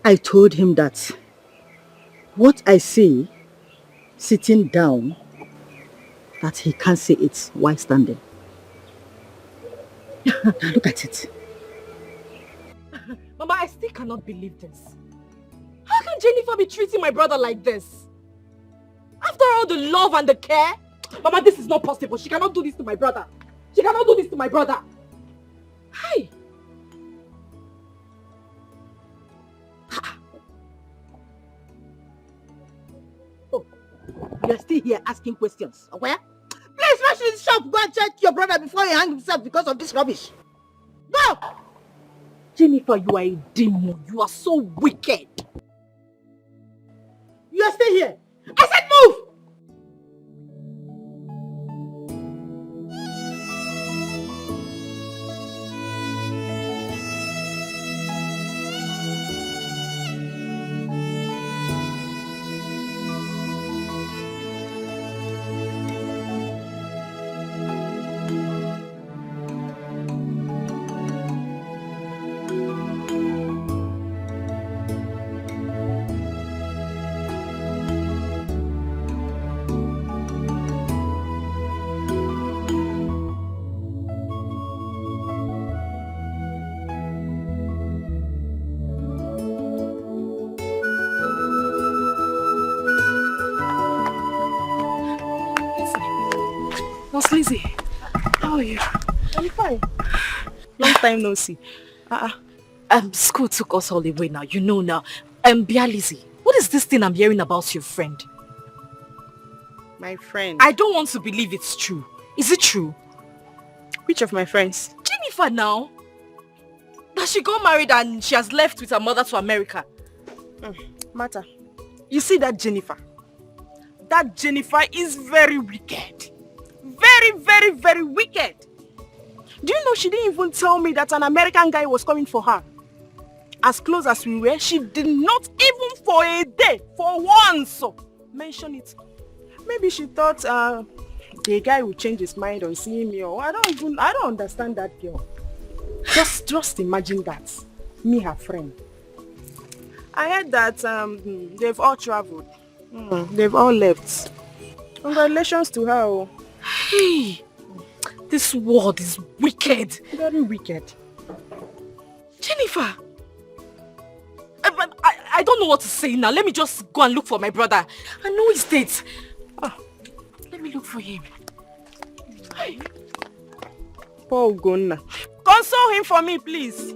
I told him that what I say sitting down, that he can't say it while standing. Now look at it. Mama, I still cannot believe this. How can Jennifer be treating my brother like this? After all the love and the care? Mama, this is not possible. She cannot do this to my brother. She cannot do this to my brother. Hi. Oh, you're still here asking questions. Where? Please rush to the shop. Go and check your brother before he hangs himself because of this rubbish. Go! Jennifer, you are a demon. You are so wicked. You are still here. I said move! Lizzie, how are you? I'm fine. Long time no see. School took us all the way now. You know now. Bia Lizzie, what is this thing I'm hearing about your friend? My friend? I don't want to believe it's true. Is it true? Which of my friends? Jennifer now. That she got married and she has left with her mother to America. Mata, you see that Jennifer? That Jennifer is very wicked. Very, very, very wicked. Do you know she didn't even tell me that an American guy was coming for her? As close as we were, she did not even for a day, for once, mention it. Maybe she thought the guy would change his mind on seeing me, or I don't understand that girl. Just imagine that. Me, her friend. I heard that they've all traveled. They've all left. Congratulations to her. Hey, this world is wicked. Very wicked. Jennifer, I don't know what to say now. Let me just go and look for my brother. I know his date. Let me look for him. Hey. Poor Ugonna. Console him for me, please.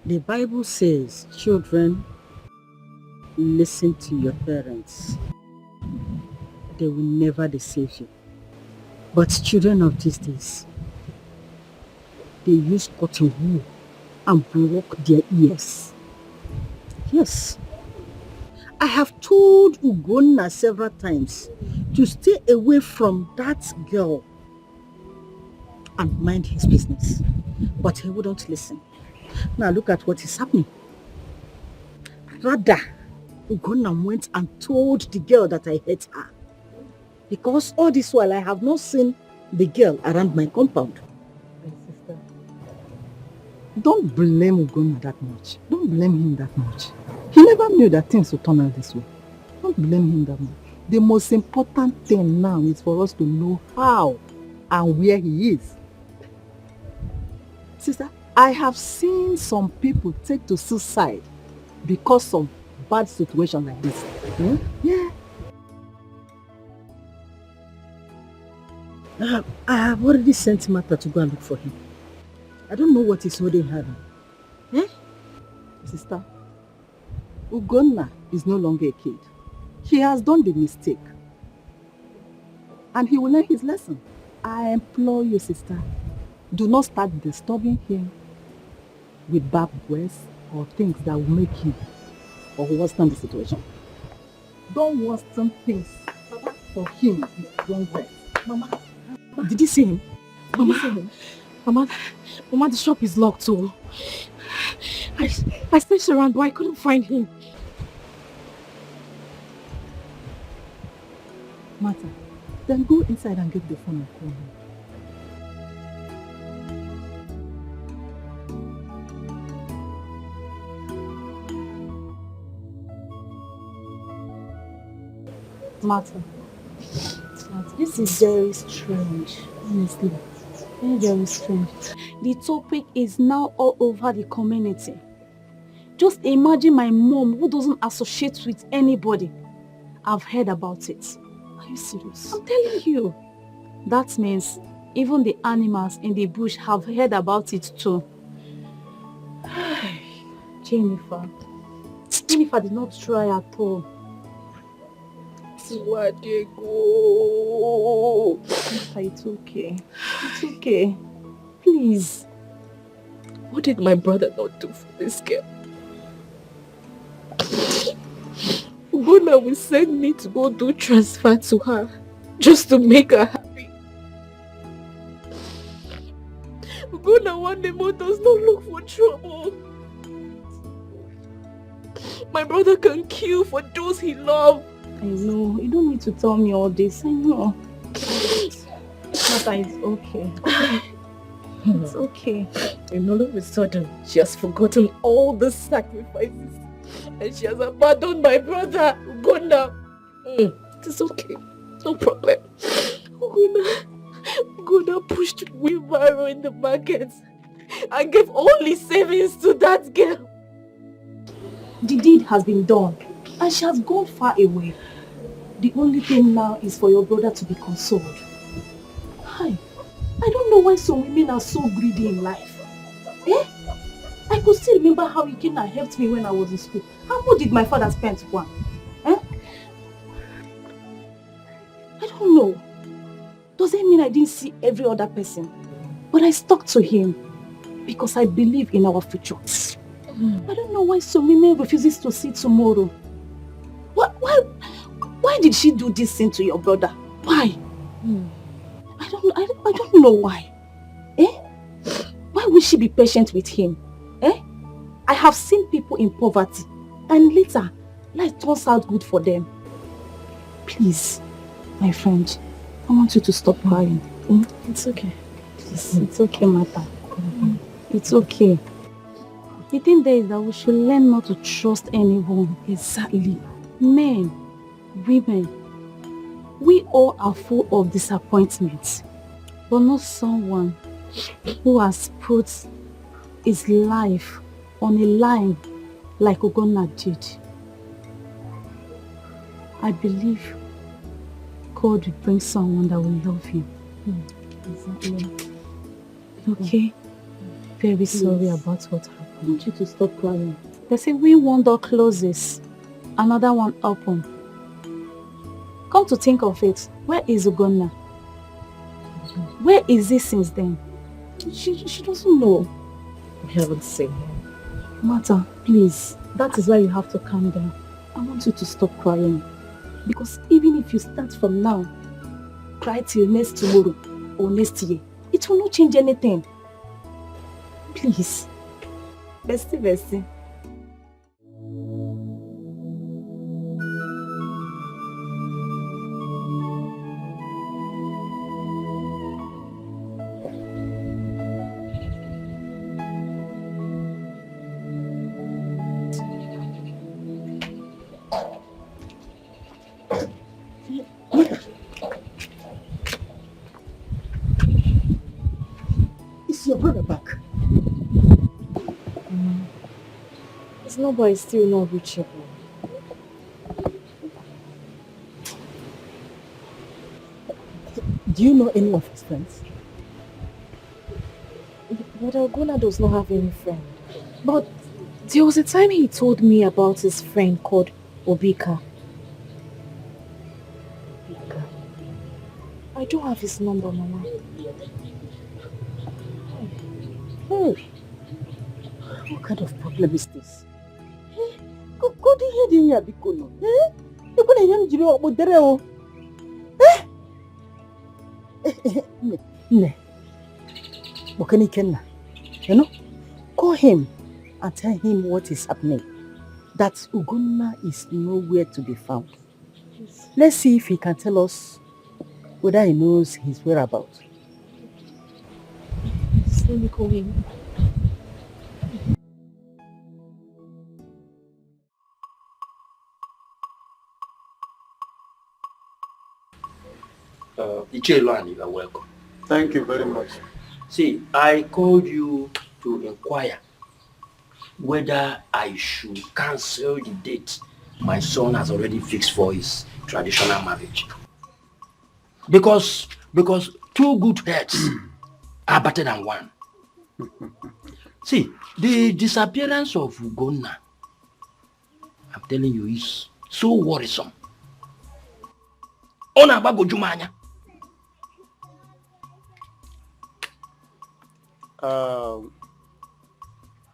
The Bible says, children, listen to your parents. They will never deceive you. But children of these days, they use cotton wool and block their ears. Yes. I have told Ugonna several times to stay away from that girl. and mind his business. But he wouldn't listen. Now look at what is happening. Rather, Ugonna went and told the girl that I hate her. Because all this while I have not seen the girl around my compound. My sister, don't blame Ugonna that much. Don't blame him that much. He never knew that things would turn out this way. Don't blame him that much. The most important thing now is for us to know how and where he is. Sister, I have seen some people take to suicide because of bad situations like this. Yeah. I have already sent Martha to go and look for him. I don't know what is holding her down. Sister, Ugonna is no longer a kid. He has done the mistake. And he will learn his lesson. I implore you, sister, do not start disturbing him with bad words or things that will make him or worsen the situation. Don't worsen things for him with wrong words. Mama, did you see him? Mama, the shop is locked too. I searched around but I couldn't find him. Martha, then go inside and get the phone and call him. Martha, this is very strange, honestly. Very, very strange. The topic is now all over the community. Just imagine my mom who doesn't associate with anybody. I've heard about it. Are you serious? I'm telling you. That means even the animals in the bush have heard about it too. Jennifer did not try at all. Swadego. It's okay. It's okay. Please. What did my brother not do for this girl? Ugonna will send me to go do transfer to her just to make her happy. Ugonna one day more does not look for trouble. My brother can kill for those he loves. I know. You don't need to tell me all this. I know. Martha, it's okay. It's okay. And all of a sudden, she has forgotten all the sacrifices. And she has abandoned my brother, Ugonna. It is okay. No problem. Ugonna pushed wheelbarrow in the market and gave all his savings to that girl. The deed has been done and she has gone far away. The only thing now is for your brother to be consoled. Hi, I don't know why some women are so greedy in life. I could still remember how he came and helped me when I was in school. How much did my father spend for him? I don't know. Does it mean I didn't see every other person? But I stuck to him because I believe in our future. I don't know why some women refuses to see tomorrow. Why did she do this thing to your brother? Why? I don't know why. Why would she be patient with him? I have seen people in poverty and later life turns out good for them. Please, my friend, I want you to stop crying. It's okay. Please, it's okay, Martha. It's okay. The thing there is that we should learn not to trust anyone. Exactly. Men, women, we all are full of disappointments, but not someone who has put his life on a line like Ugonna did. I believe God will bring someone that will love him. Exactly. Okay? Very sorry about what happened. I want you to stop crying. They say when one door closes, another one opens. Come to think of it, where is Ugonna? Where is he since then? She doesn't know. We haven't seen him. Martha, please, that is why you have to calm down. I want you to stop crying. Because even if you start from now, cry till next tomorrow or next year, it It will not change anything. Please. Bestie. Is your brother back? His number is still not reachable. Do you know any of his friends? But Ogona does not have any friend. But there was a time he told me about his friend called Obika. I don't have his number, Mama. What kind of problem is this? Go to hear the here, Bikono. You're going to hear me about the Ne. Bokani Kenna. You know? Call him and tell him what is happening. That Ugonna is nowhere to be found. Let's see if he can tell us whether he knows his whereabouts. Let me call him. Ichelo, you are welcome. Thank you very much. See, I called you to inquire whether I should cancel the date my son has already fixed for his traditional marriage. Because two good heads are better than one. See, the disappearance of Ugonna, I'm telling you, is so worrisome.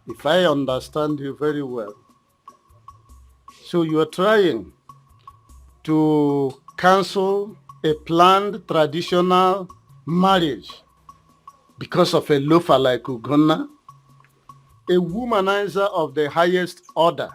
If I understand you very well, so you are trying to cancel a planned traditional marriage because of a loafer like Ugonna, a womanizer of the highest order,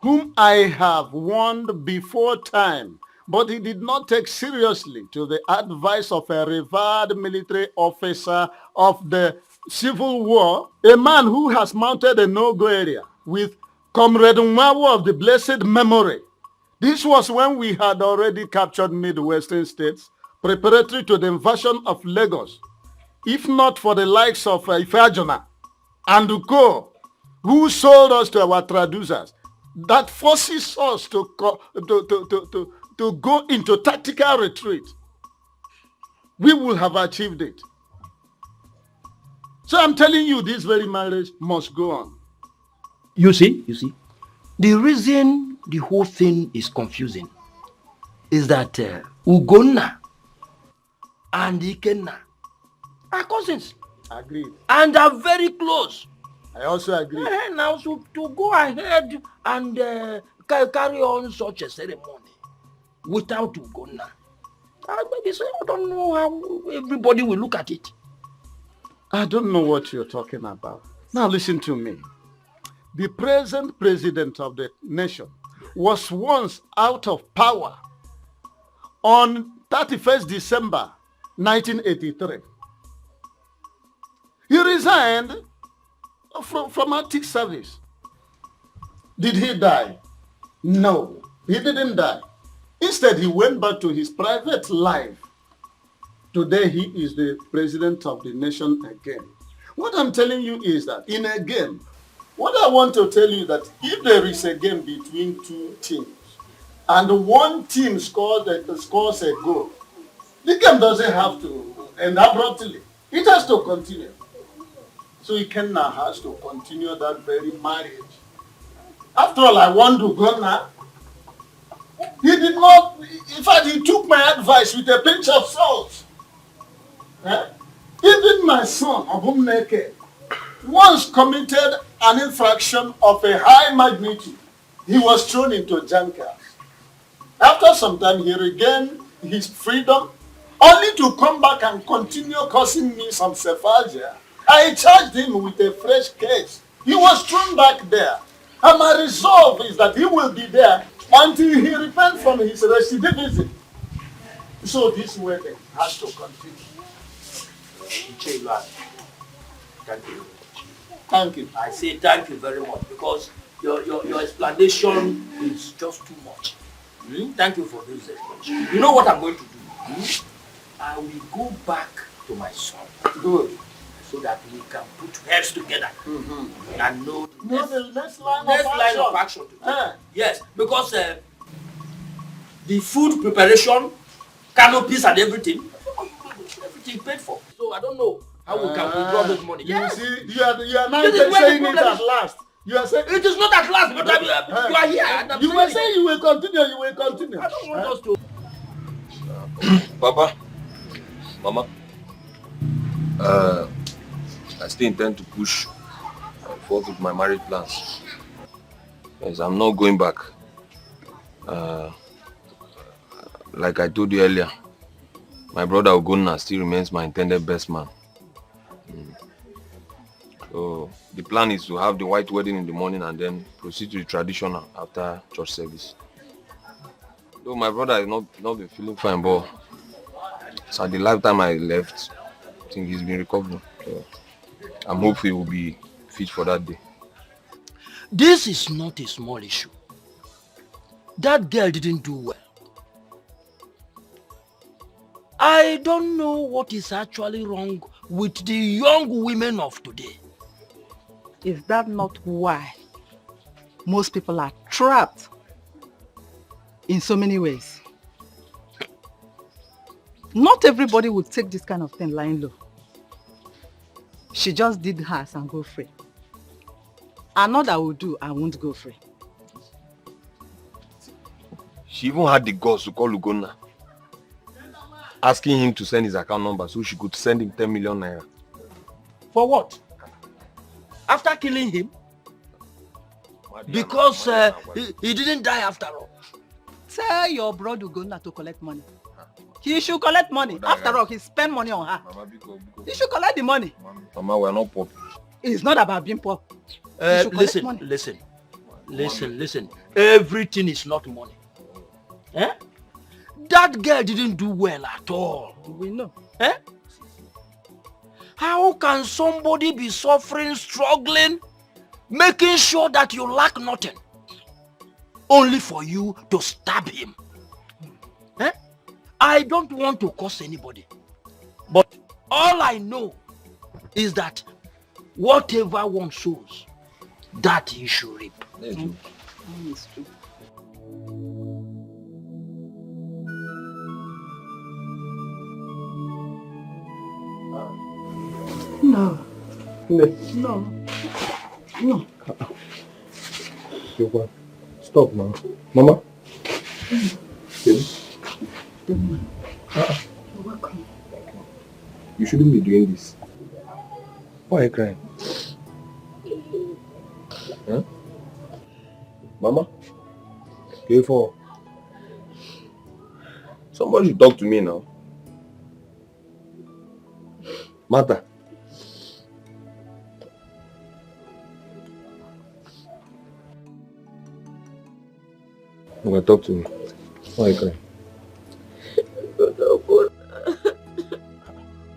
whom I have warned before time, but he did not take seriously to the advice of a revered military officer of the Civil War, a man who has mounted a no-go area with Comrade Nwawu of the blessed memory. This was when we had already captured Midwestern states, preparatory to the invasion of Lagos. If not for the likes of Ifeajona and Uko, who sold us to our traducers, that forces us to go into tactical retreat, we will have achieved it. So I'm telling you, this very marriage must go on. You see, the reason the whole thing is confusing is that Ugonna and Ikenna are cousins. Agreed. And are very close. I also agree. Now, so to go ahead and carry on such a ceremony without Ugonna, I don't know how everybody will look at it. I don't know what you're talking about. Now listen to me. The present president of the nation was once out of power on 31st December 1983. He resigned from active service. Did he die? No, he didn't die. Instead, he went back to his private life. Today, he is the president of the nation again. What I'm telling you is that in a game, what I want to tell you that if there is a game between two teams and one team scores a goal, the game doesn't have to end abruptly. It has to continue. So Ikenna has to continue that very marriage. After all, I want Ugonna. He did not, in fact, he took my advice with a pinch of salt. Even my son, Obumneke, once committed an infraction of a high magnitude. He was thrown into jankers. After some time, he regained his freedom only to come back and continue causing me some sephagia. I charged him with a fresh case. He was thrown back there. And my resolve is that he will be there until he repents from his recidivism. So this wedding has to continue. Thank you. Thank you. I say thank you very much because your explanation is just too much. Thank you for this explanation. You know what I'm going to do? I will go back to my son. Good. So that we can put heads together and know the next line of action to take. Yes, because the food preparation, canopies and everything paid for. So I don't know how we can withdraw this money. You see, you are now saying it at last. You are saying it is not at last, but you are here. And you were saying you will continue. I don't want us to. Papa, Mama, I still intend to push forward with my marriage plans. Yes, I'm not going back. Like I told you earlier, my brother Ogonna still remains my intended best man. So the plan is to have the white wedding in the morning and then proceed to the traditional after church service. Though my brother has not been feeling fine, but so the lifetime I left, I think he's been recovering. So I'm hopeful he will be fit for that day. This is not a small issue. That girl didn't do well. I don't know what is actually wrong with the young women of today. Is that not why most people are trapped in so many ways? Not everybody would take this kind of thing lying low. She just did hers and go free. Another will do and won't go free. She even had the guts to call Ugonna, asking him to send his account number so she could send him 10 million naira. For what? After killing him? Because he didn't die after all. Tell your brother Ugonna to collect money. He should collect money. After all, he spent money on her. He should collect the money. Mama, we are not poor. It's not about being poor. Listen. Everything is not money. Eh? That girl didn't do well at all. We know. Eh? How can somebody be suffering, struggling, making sure that you lack nothing, only for you to stab him? Eh? I don't want to curse anybody, but all I know is that whatever one sows, that he should reap. It's true. No. Stop, man. Mama? You're welcome. You shouldn't be doing this. Why are you crying? Huh? Mama? Careful. Somebody should talk to me now. Martha. You want to talk to me? Why are you crying?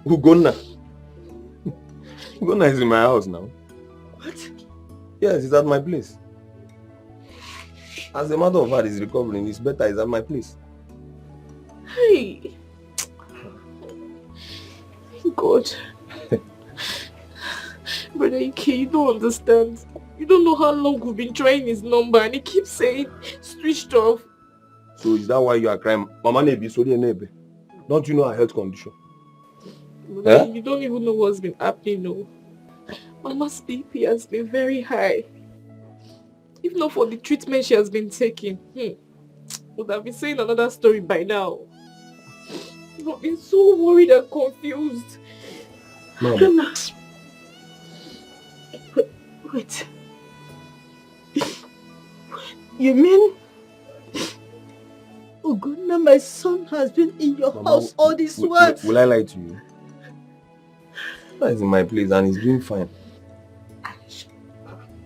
Ugonna. Ugonna is in my house now. What? Yes, he's at my place. As a matter of fact, he's recovering. It's better. He's at my place. Hey. God. Brother Ike, you don't understand. You don't know how long we've been trying his number and he keeps saying switched off. So is that why you are crying? Mama Nebi, sorry Nebe. Don't you know her health condition? Brother, you don't even know what's been happening, no. Mama's BP has been very high. If not for the treatment she has been taking, would have been saying another story by now. I've been so worried and confused. Mama. Wait. You mean Ugonna my son has been in your house all this while. Will I lie to you? He's in my place and he's doing fine.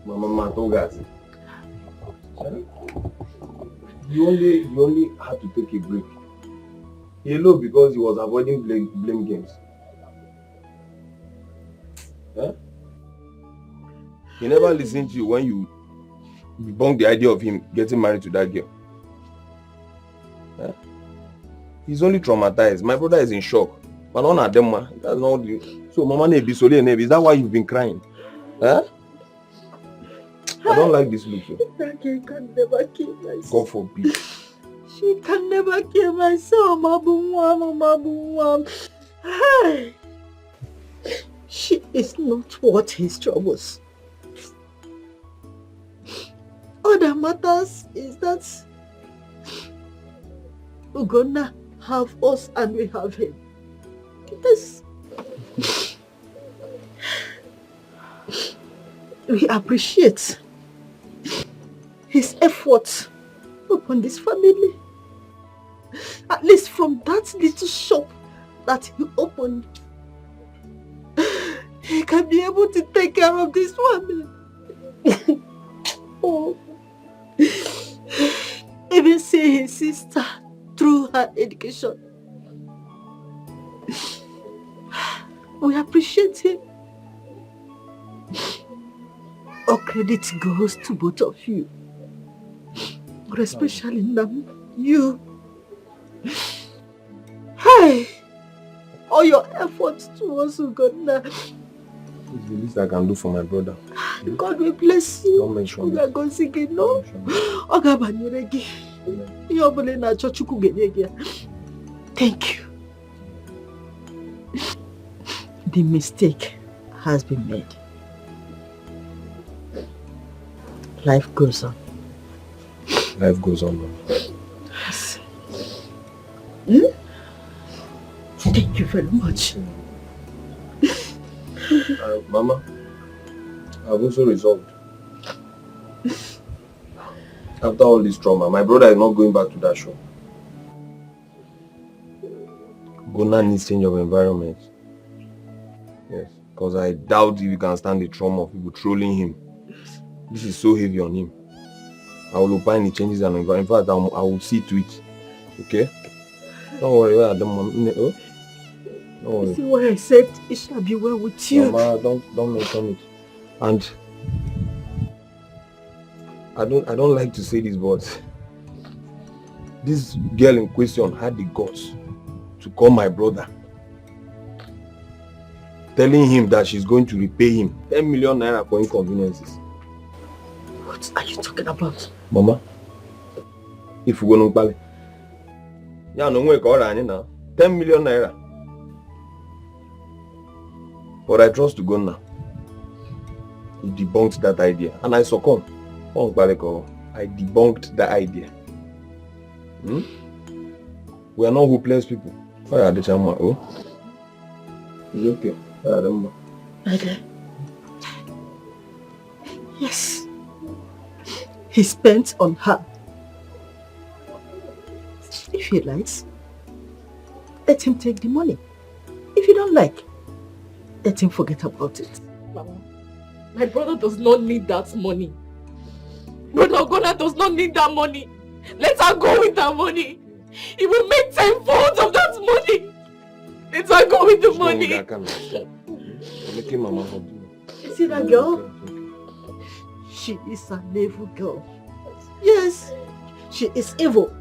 Mama told us. You only had to take a break. He low because he was avoiding blame games. Huh? He never listened to you when you debunked the idea of him getting married to that girl. Huh? He's only traumatized. My brother is in shock. But none of them, that's not the... So, Mama, is that why you've been crying? Huh? I don't like this look. That girl can never kill my son. God forbid. She can never kill my son, Mabumwam. Hi. She is not worth his troubles. All that matters is that we're gonna have us and we have him. Yes. We appreciate his efforts upon this family. At least from that little shop that he opened, he can be able to take care of this family. Oh. Even see his sister through her education. We appreciate him. All credit goes to both of you. But especially you. Hey! All your efforts towards Uganda. It's the least I can do for my brother. God will bless you. Don't mention We are going to sing it, no? Thank you. The mistake has been made. Life goes on. Life goes on. Yes. Thank you very much. Mama, I've also resolved. After all this trauma, my brother is not going back to that show. Gona needs change of environment. Yes, because I doubt if he can stand the trauma of people trolling him. This is so heavy on him. I will opine he changes an environment. In fact, I will see to it. Okay? Don't worry, I don't want. Don't worry. You see why I said it shall be well with you. Mama, don't mention it. And I don't like to say this, but this girl in question had the guts to call my brother, telling him that she's going to repay him 10 million naira for inconveniences. What are you talking about? Mama, if you go to Pale, yeah, no way, 10 million naira. But I trust to go now. He debunked that idea, and I succumbed. I debunked the idea. We are not hopeless people. Why are the chama? Oh, it's okay. Okay. Yes. He spent on her. If he likes, let him take the money. If you don't like, let him forget about it. Mama, my brother does not need that money. Brother Ogona does not need that money. Let her go with that money. He will make 10-fold of that money. Let her go with the money. Making Mama happy. You see that girl? She is an evil girl. Yes, she is evil.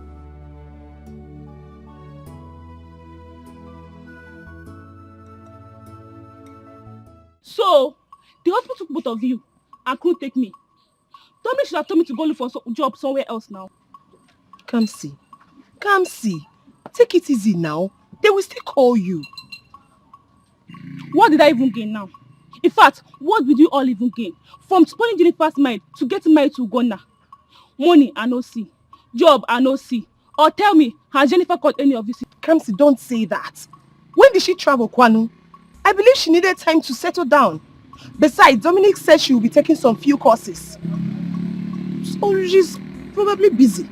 So, the hospital took both of you and couldn't take me. Tommy should have told me to go look for a job somewhere else now. Come see. Take it easy now. They will still call you. What did I even gain now? In fact, what did you all even gain? From spoiling Jennifer's mind to getting married to Ugonna. Money, I no see. Job, I no see. Or tell me, has Jennifer called any of you? Kamsi, don't say that. When did she travel, Kwanu? I believe she needed time to settle down. Besides, Dominic said she will be taking some few courses. So she's probably busy.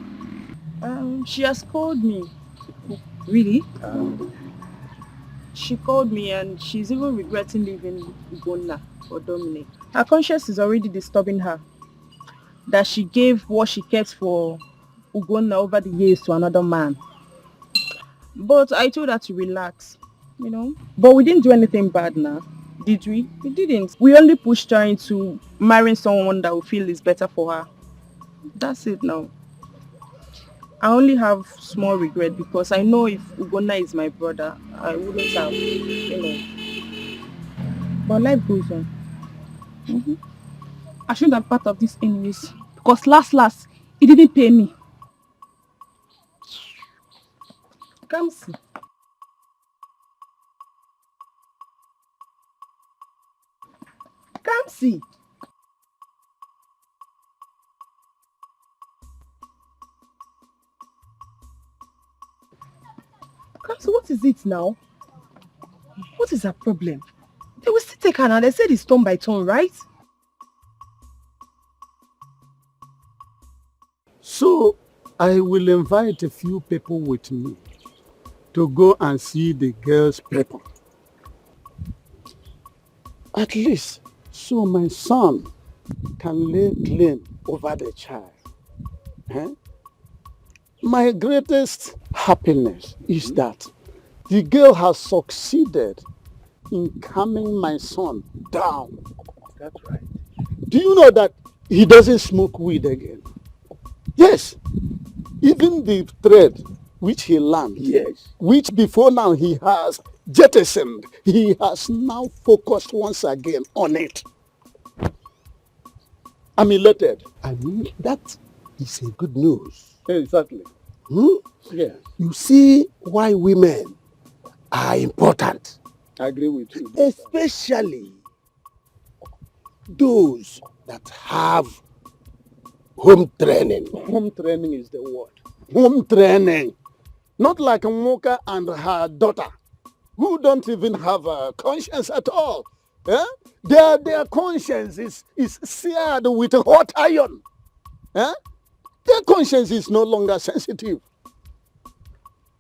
She has called me. Really? She called me and she's even regretting leaving Ugonna for Dominic. Her conscience is already disturbing her. That she gave what she cares for Ugonna over the years to another man. But I told her to relax, you know. But we didn't do anything bad now, did we? We didn't. We only pushed her into marrying someone that we feel is better for her. That's it now. I only have small regret because I know if Ugonna is my brother, I wouldn't have, you know. But life goes on. I shouldn't have part of this anyways. Because last, he didn't pay me. Come see. Come see. Come see, what is it now? What is her problem? They will still take her now. They said it's turn by turn, right? So I will invite a few people with me to go and see the girl's paper. At least so my son can lay claim over the child. Eh? My greatest happiness is that the girl has succeeded in calming my son down. That's right. Do you know that he doesn't smoke weed again? Yes. Even the thread which he learned, yes, which before now he has jettisoned, he has now focused once again on it. I'm elated. I mean, that is a good news. Exactly. Hmm? Yeah. You see why women are important. I agree with you. Especially those that have home training. Home training is the word. Home training. Not like Moka and her daughter, who don't even have a conscience at all. Eh? Their conscience is seared with hot iron. Eh? Their conscience is no longer sensitive.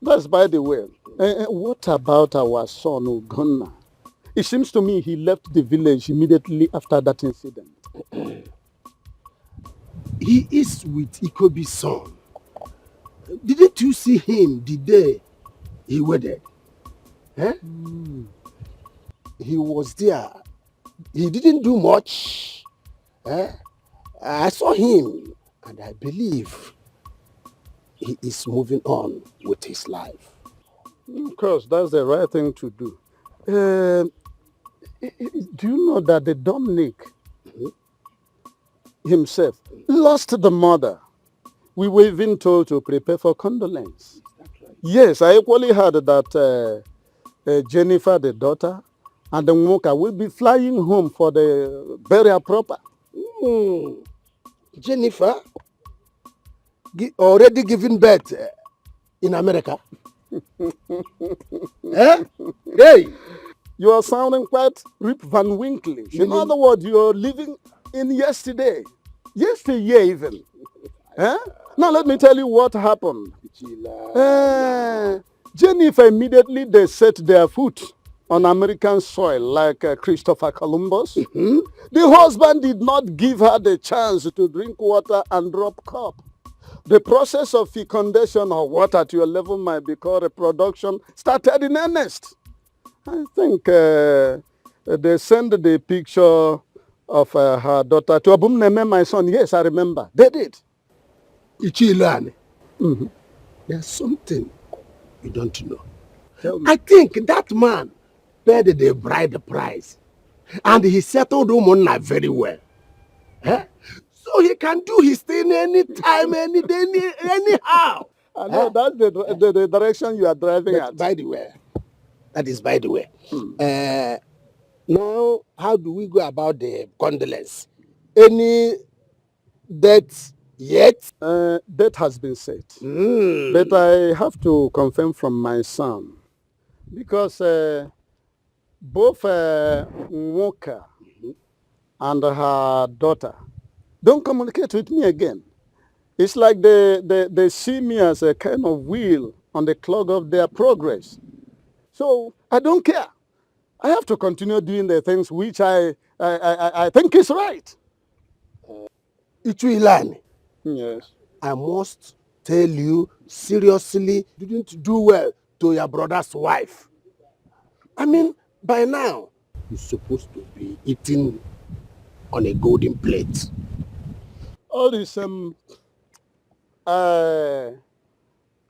That's by the way. What about our son Ugonna? It seems to me he left the village immediately after that incident. He is with Ikobi's son. Didn't you see him the day he wedded? Eh? He was there. He didn't do much. Eh? I saw him and I believe he is moving on with his life. Of course, that's the right thing to do. Do you know that the Dominic himself lost the mother? We were even told to prepare for condolence. Right? Yes, I equally heard that Jennifer, the daughter, and the Nwoka will be flying home for the burial proper. Jennifer, already given birth in America. Eh? Hey! You are sounding quite Rip Van Winklish. In other words, you are living in yesterday. Yesteryear even. Eh? Now let me tell you what happened. Jennifer immediately they set their foot on American soil like Christopher Columbus. The husband did not give her the chance to drink water and drop cup. The process of fecundation or what at your level might be called reproduction started in earnest. I think they sent the picture of her daughter to Abumneme, my son. Yes, I remember. They did. Ichilane. There's something you don't know. I think that man paid the bride price and he settled Umonna very well. Eh? So he can do his thing anytime, any day, anyhow. I know that's the direction you are driving at. By the way, that is by the way. Now, how do we go about the condolence? Any death yet? Death has been set. But I have to confirm from my son. Because both Nwoka and her daughter don't communicate with me again. It's like they see me as a kind of wheel on the clog of their progress. So I don't care. I have to continue doing the things which I think is right. Ichuilani. Yes. I must tell you seriously, you didn't do well to your brother's wife. I mean, by now, you're supposed to be eating on a golden plate. All this, I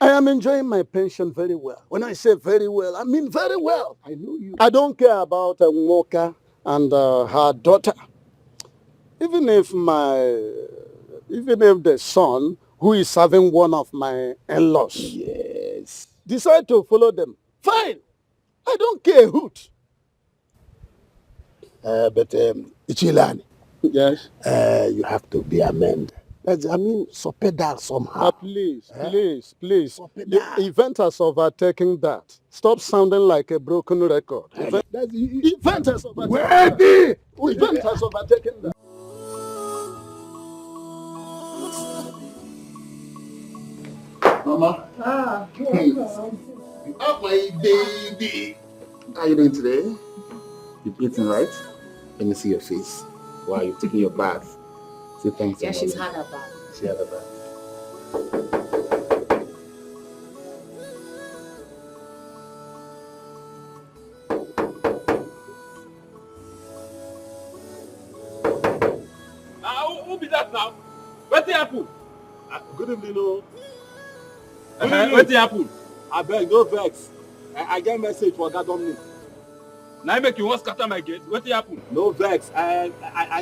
am enjoying my pension very well. When I say very well, I mean very well. I know you. I don't care about Moka and her daughter. Even if the son, who is serving one of my in-laws, yes, decide to follow them, fine. I don't care a hoot. But Ichilani, yes, you have to be amended. I mean, that somehow. Please. The event has overtaken that. Stop sounding like a broken record. Event has overtaken that. Event has overtaken that. Mama. Oh, my baby. How are you doing today? You're eating, right? Let me see your face. Wow, you're taking your bath. Say thanks. Yeah, she's had her bath. She had her bath. Who be that now? What happen? Good evening, no. What happen? I beg, no vex. I get message for God Dominic. Now make you want scatter my gate. What happen? No vex. I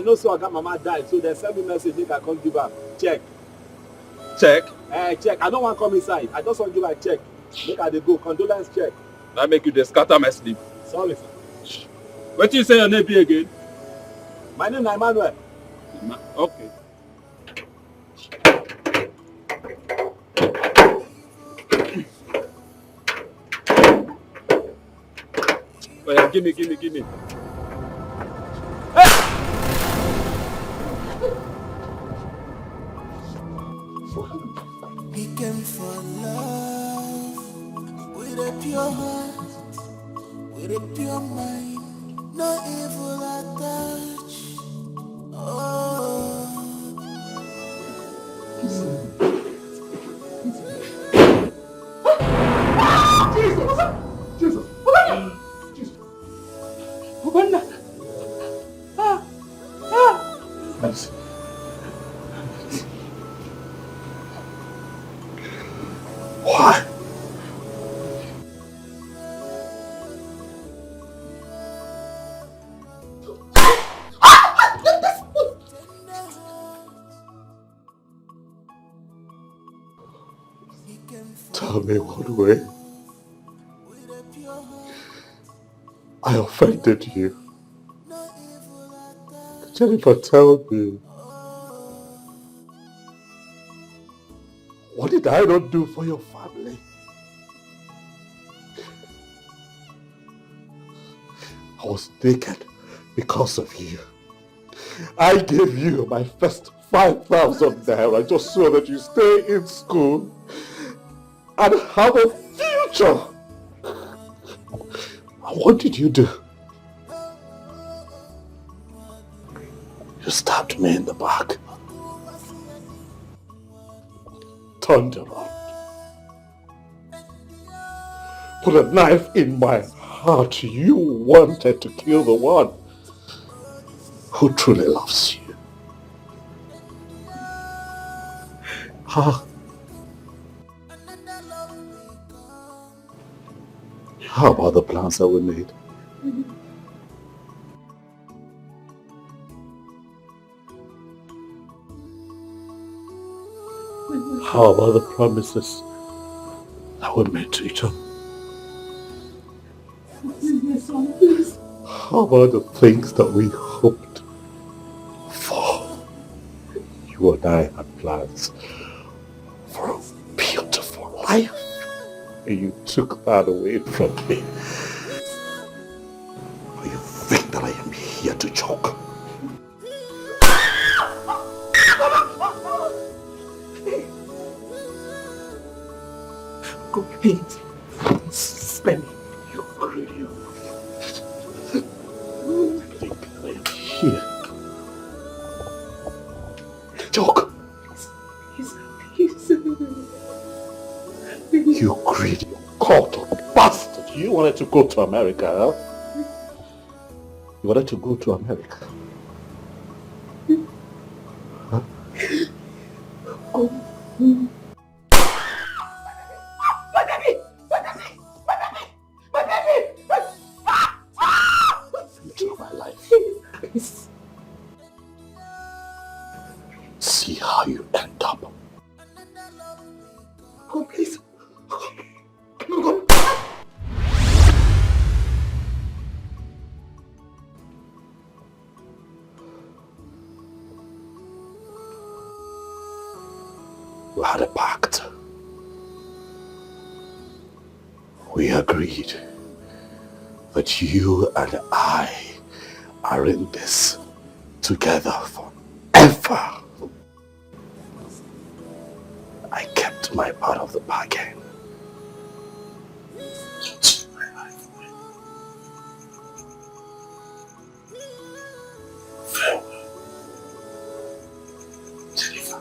know so I got mama died, so they send me message make I come give her. Check. Check? Check. I don't want to come inside. I just want to give her a check. Make her dey go. Condolence check. Now make you dey scatter my sleep. Sorry, sir. What you say your name be again? My name is Emmanuel. Okay. Oh yeah, give me. He came for love with a pure heart, with a pure mind, no evil at touch. Oh. Jesus! Uganda! Yes. Why? Tell me what way I offended you. Jennifer, tell me. What did I not do for your family? I was naked because of you. I gave you my first 5,000 naira just so that you stay in school and have a future. What did you do? You stabbed me in the back. Turned around. Put a knife in my heart. You wanted to kill the one who truly loves you. How about the plans that we made? How about the promises that we made to each other? How about the things that we hoped for? You and I had plans for a beautiful life, and you took that away from me. Or you think that I am here to joke? Go. Please. Spare me. You greedy. Think I am here. Talk. You greedy, cult bastard. You wanted to go to America, huh? You wanted to go to America. Huh? Go. Future of my life. See how you end up. Oh, please. We had a pact. We agreed that you and I are in this together forever. I kept my part of the bargain. Farewell, Jennifer.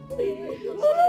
Please.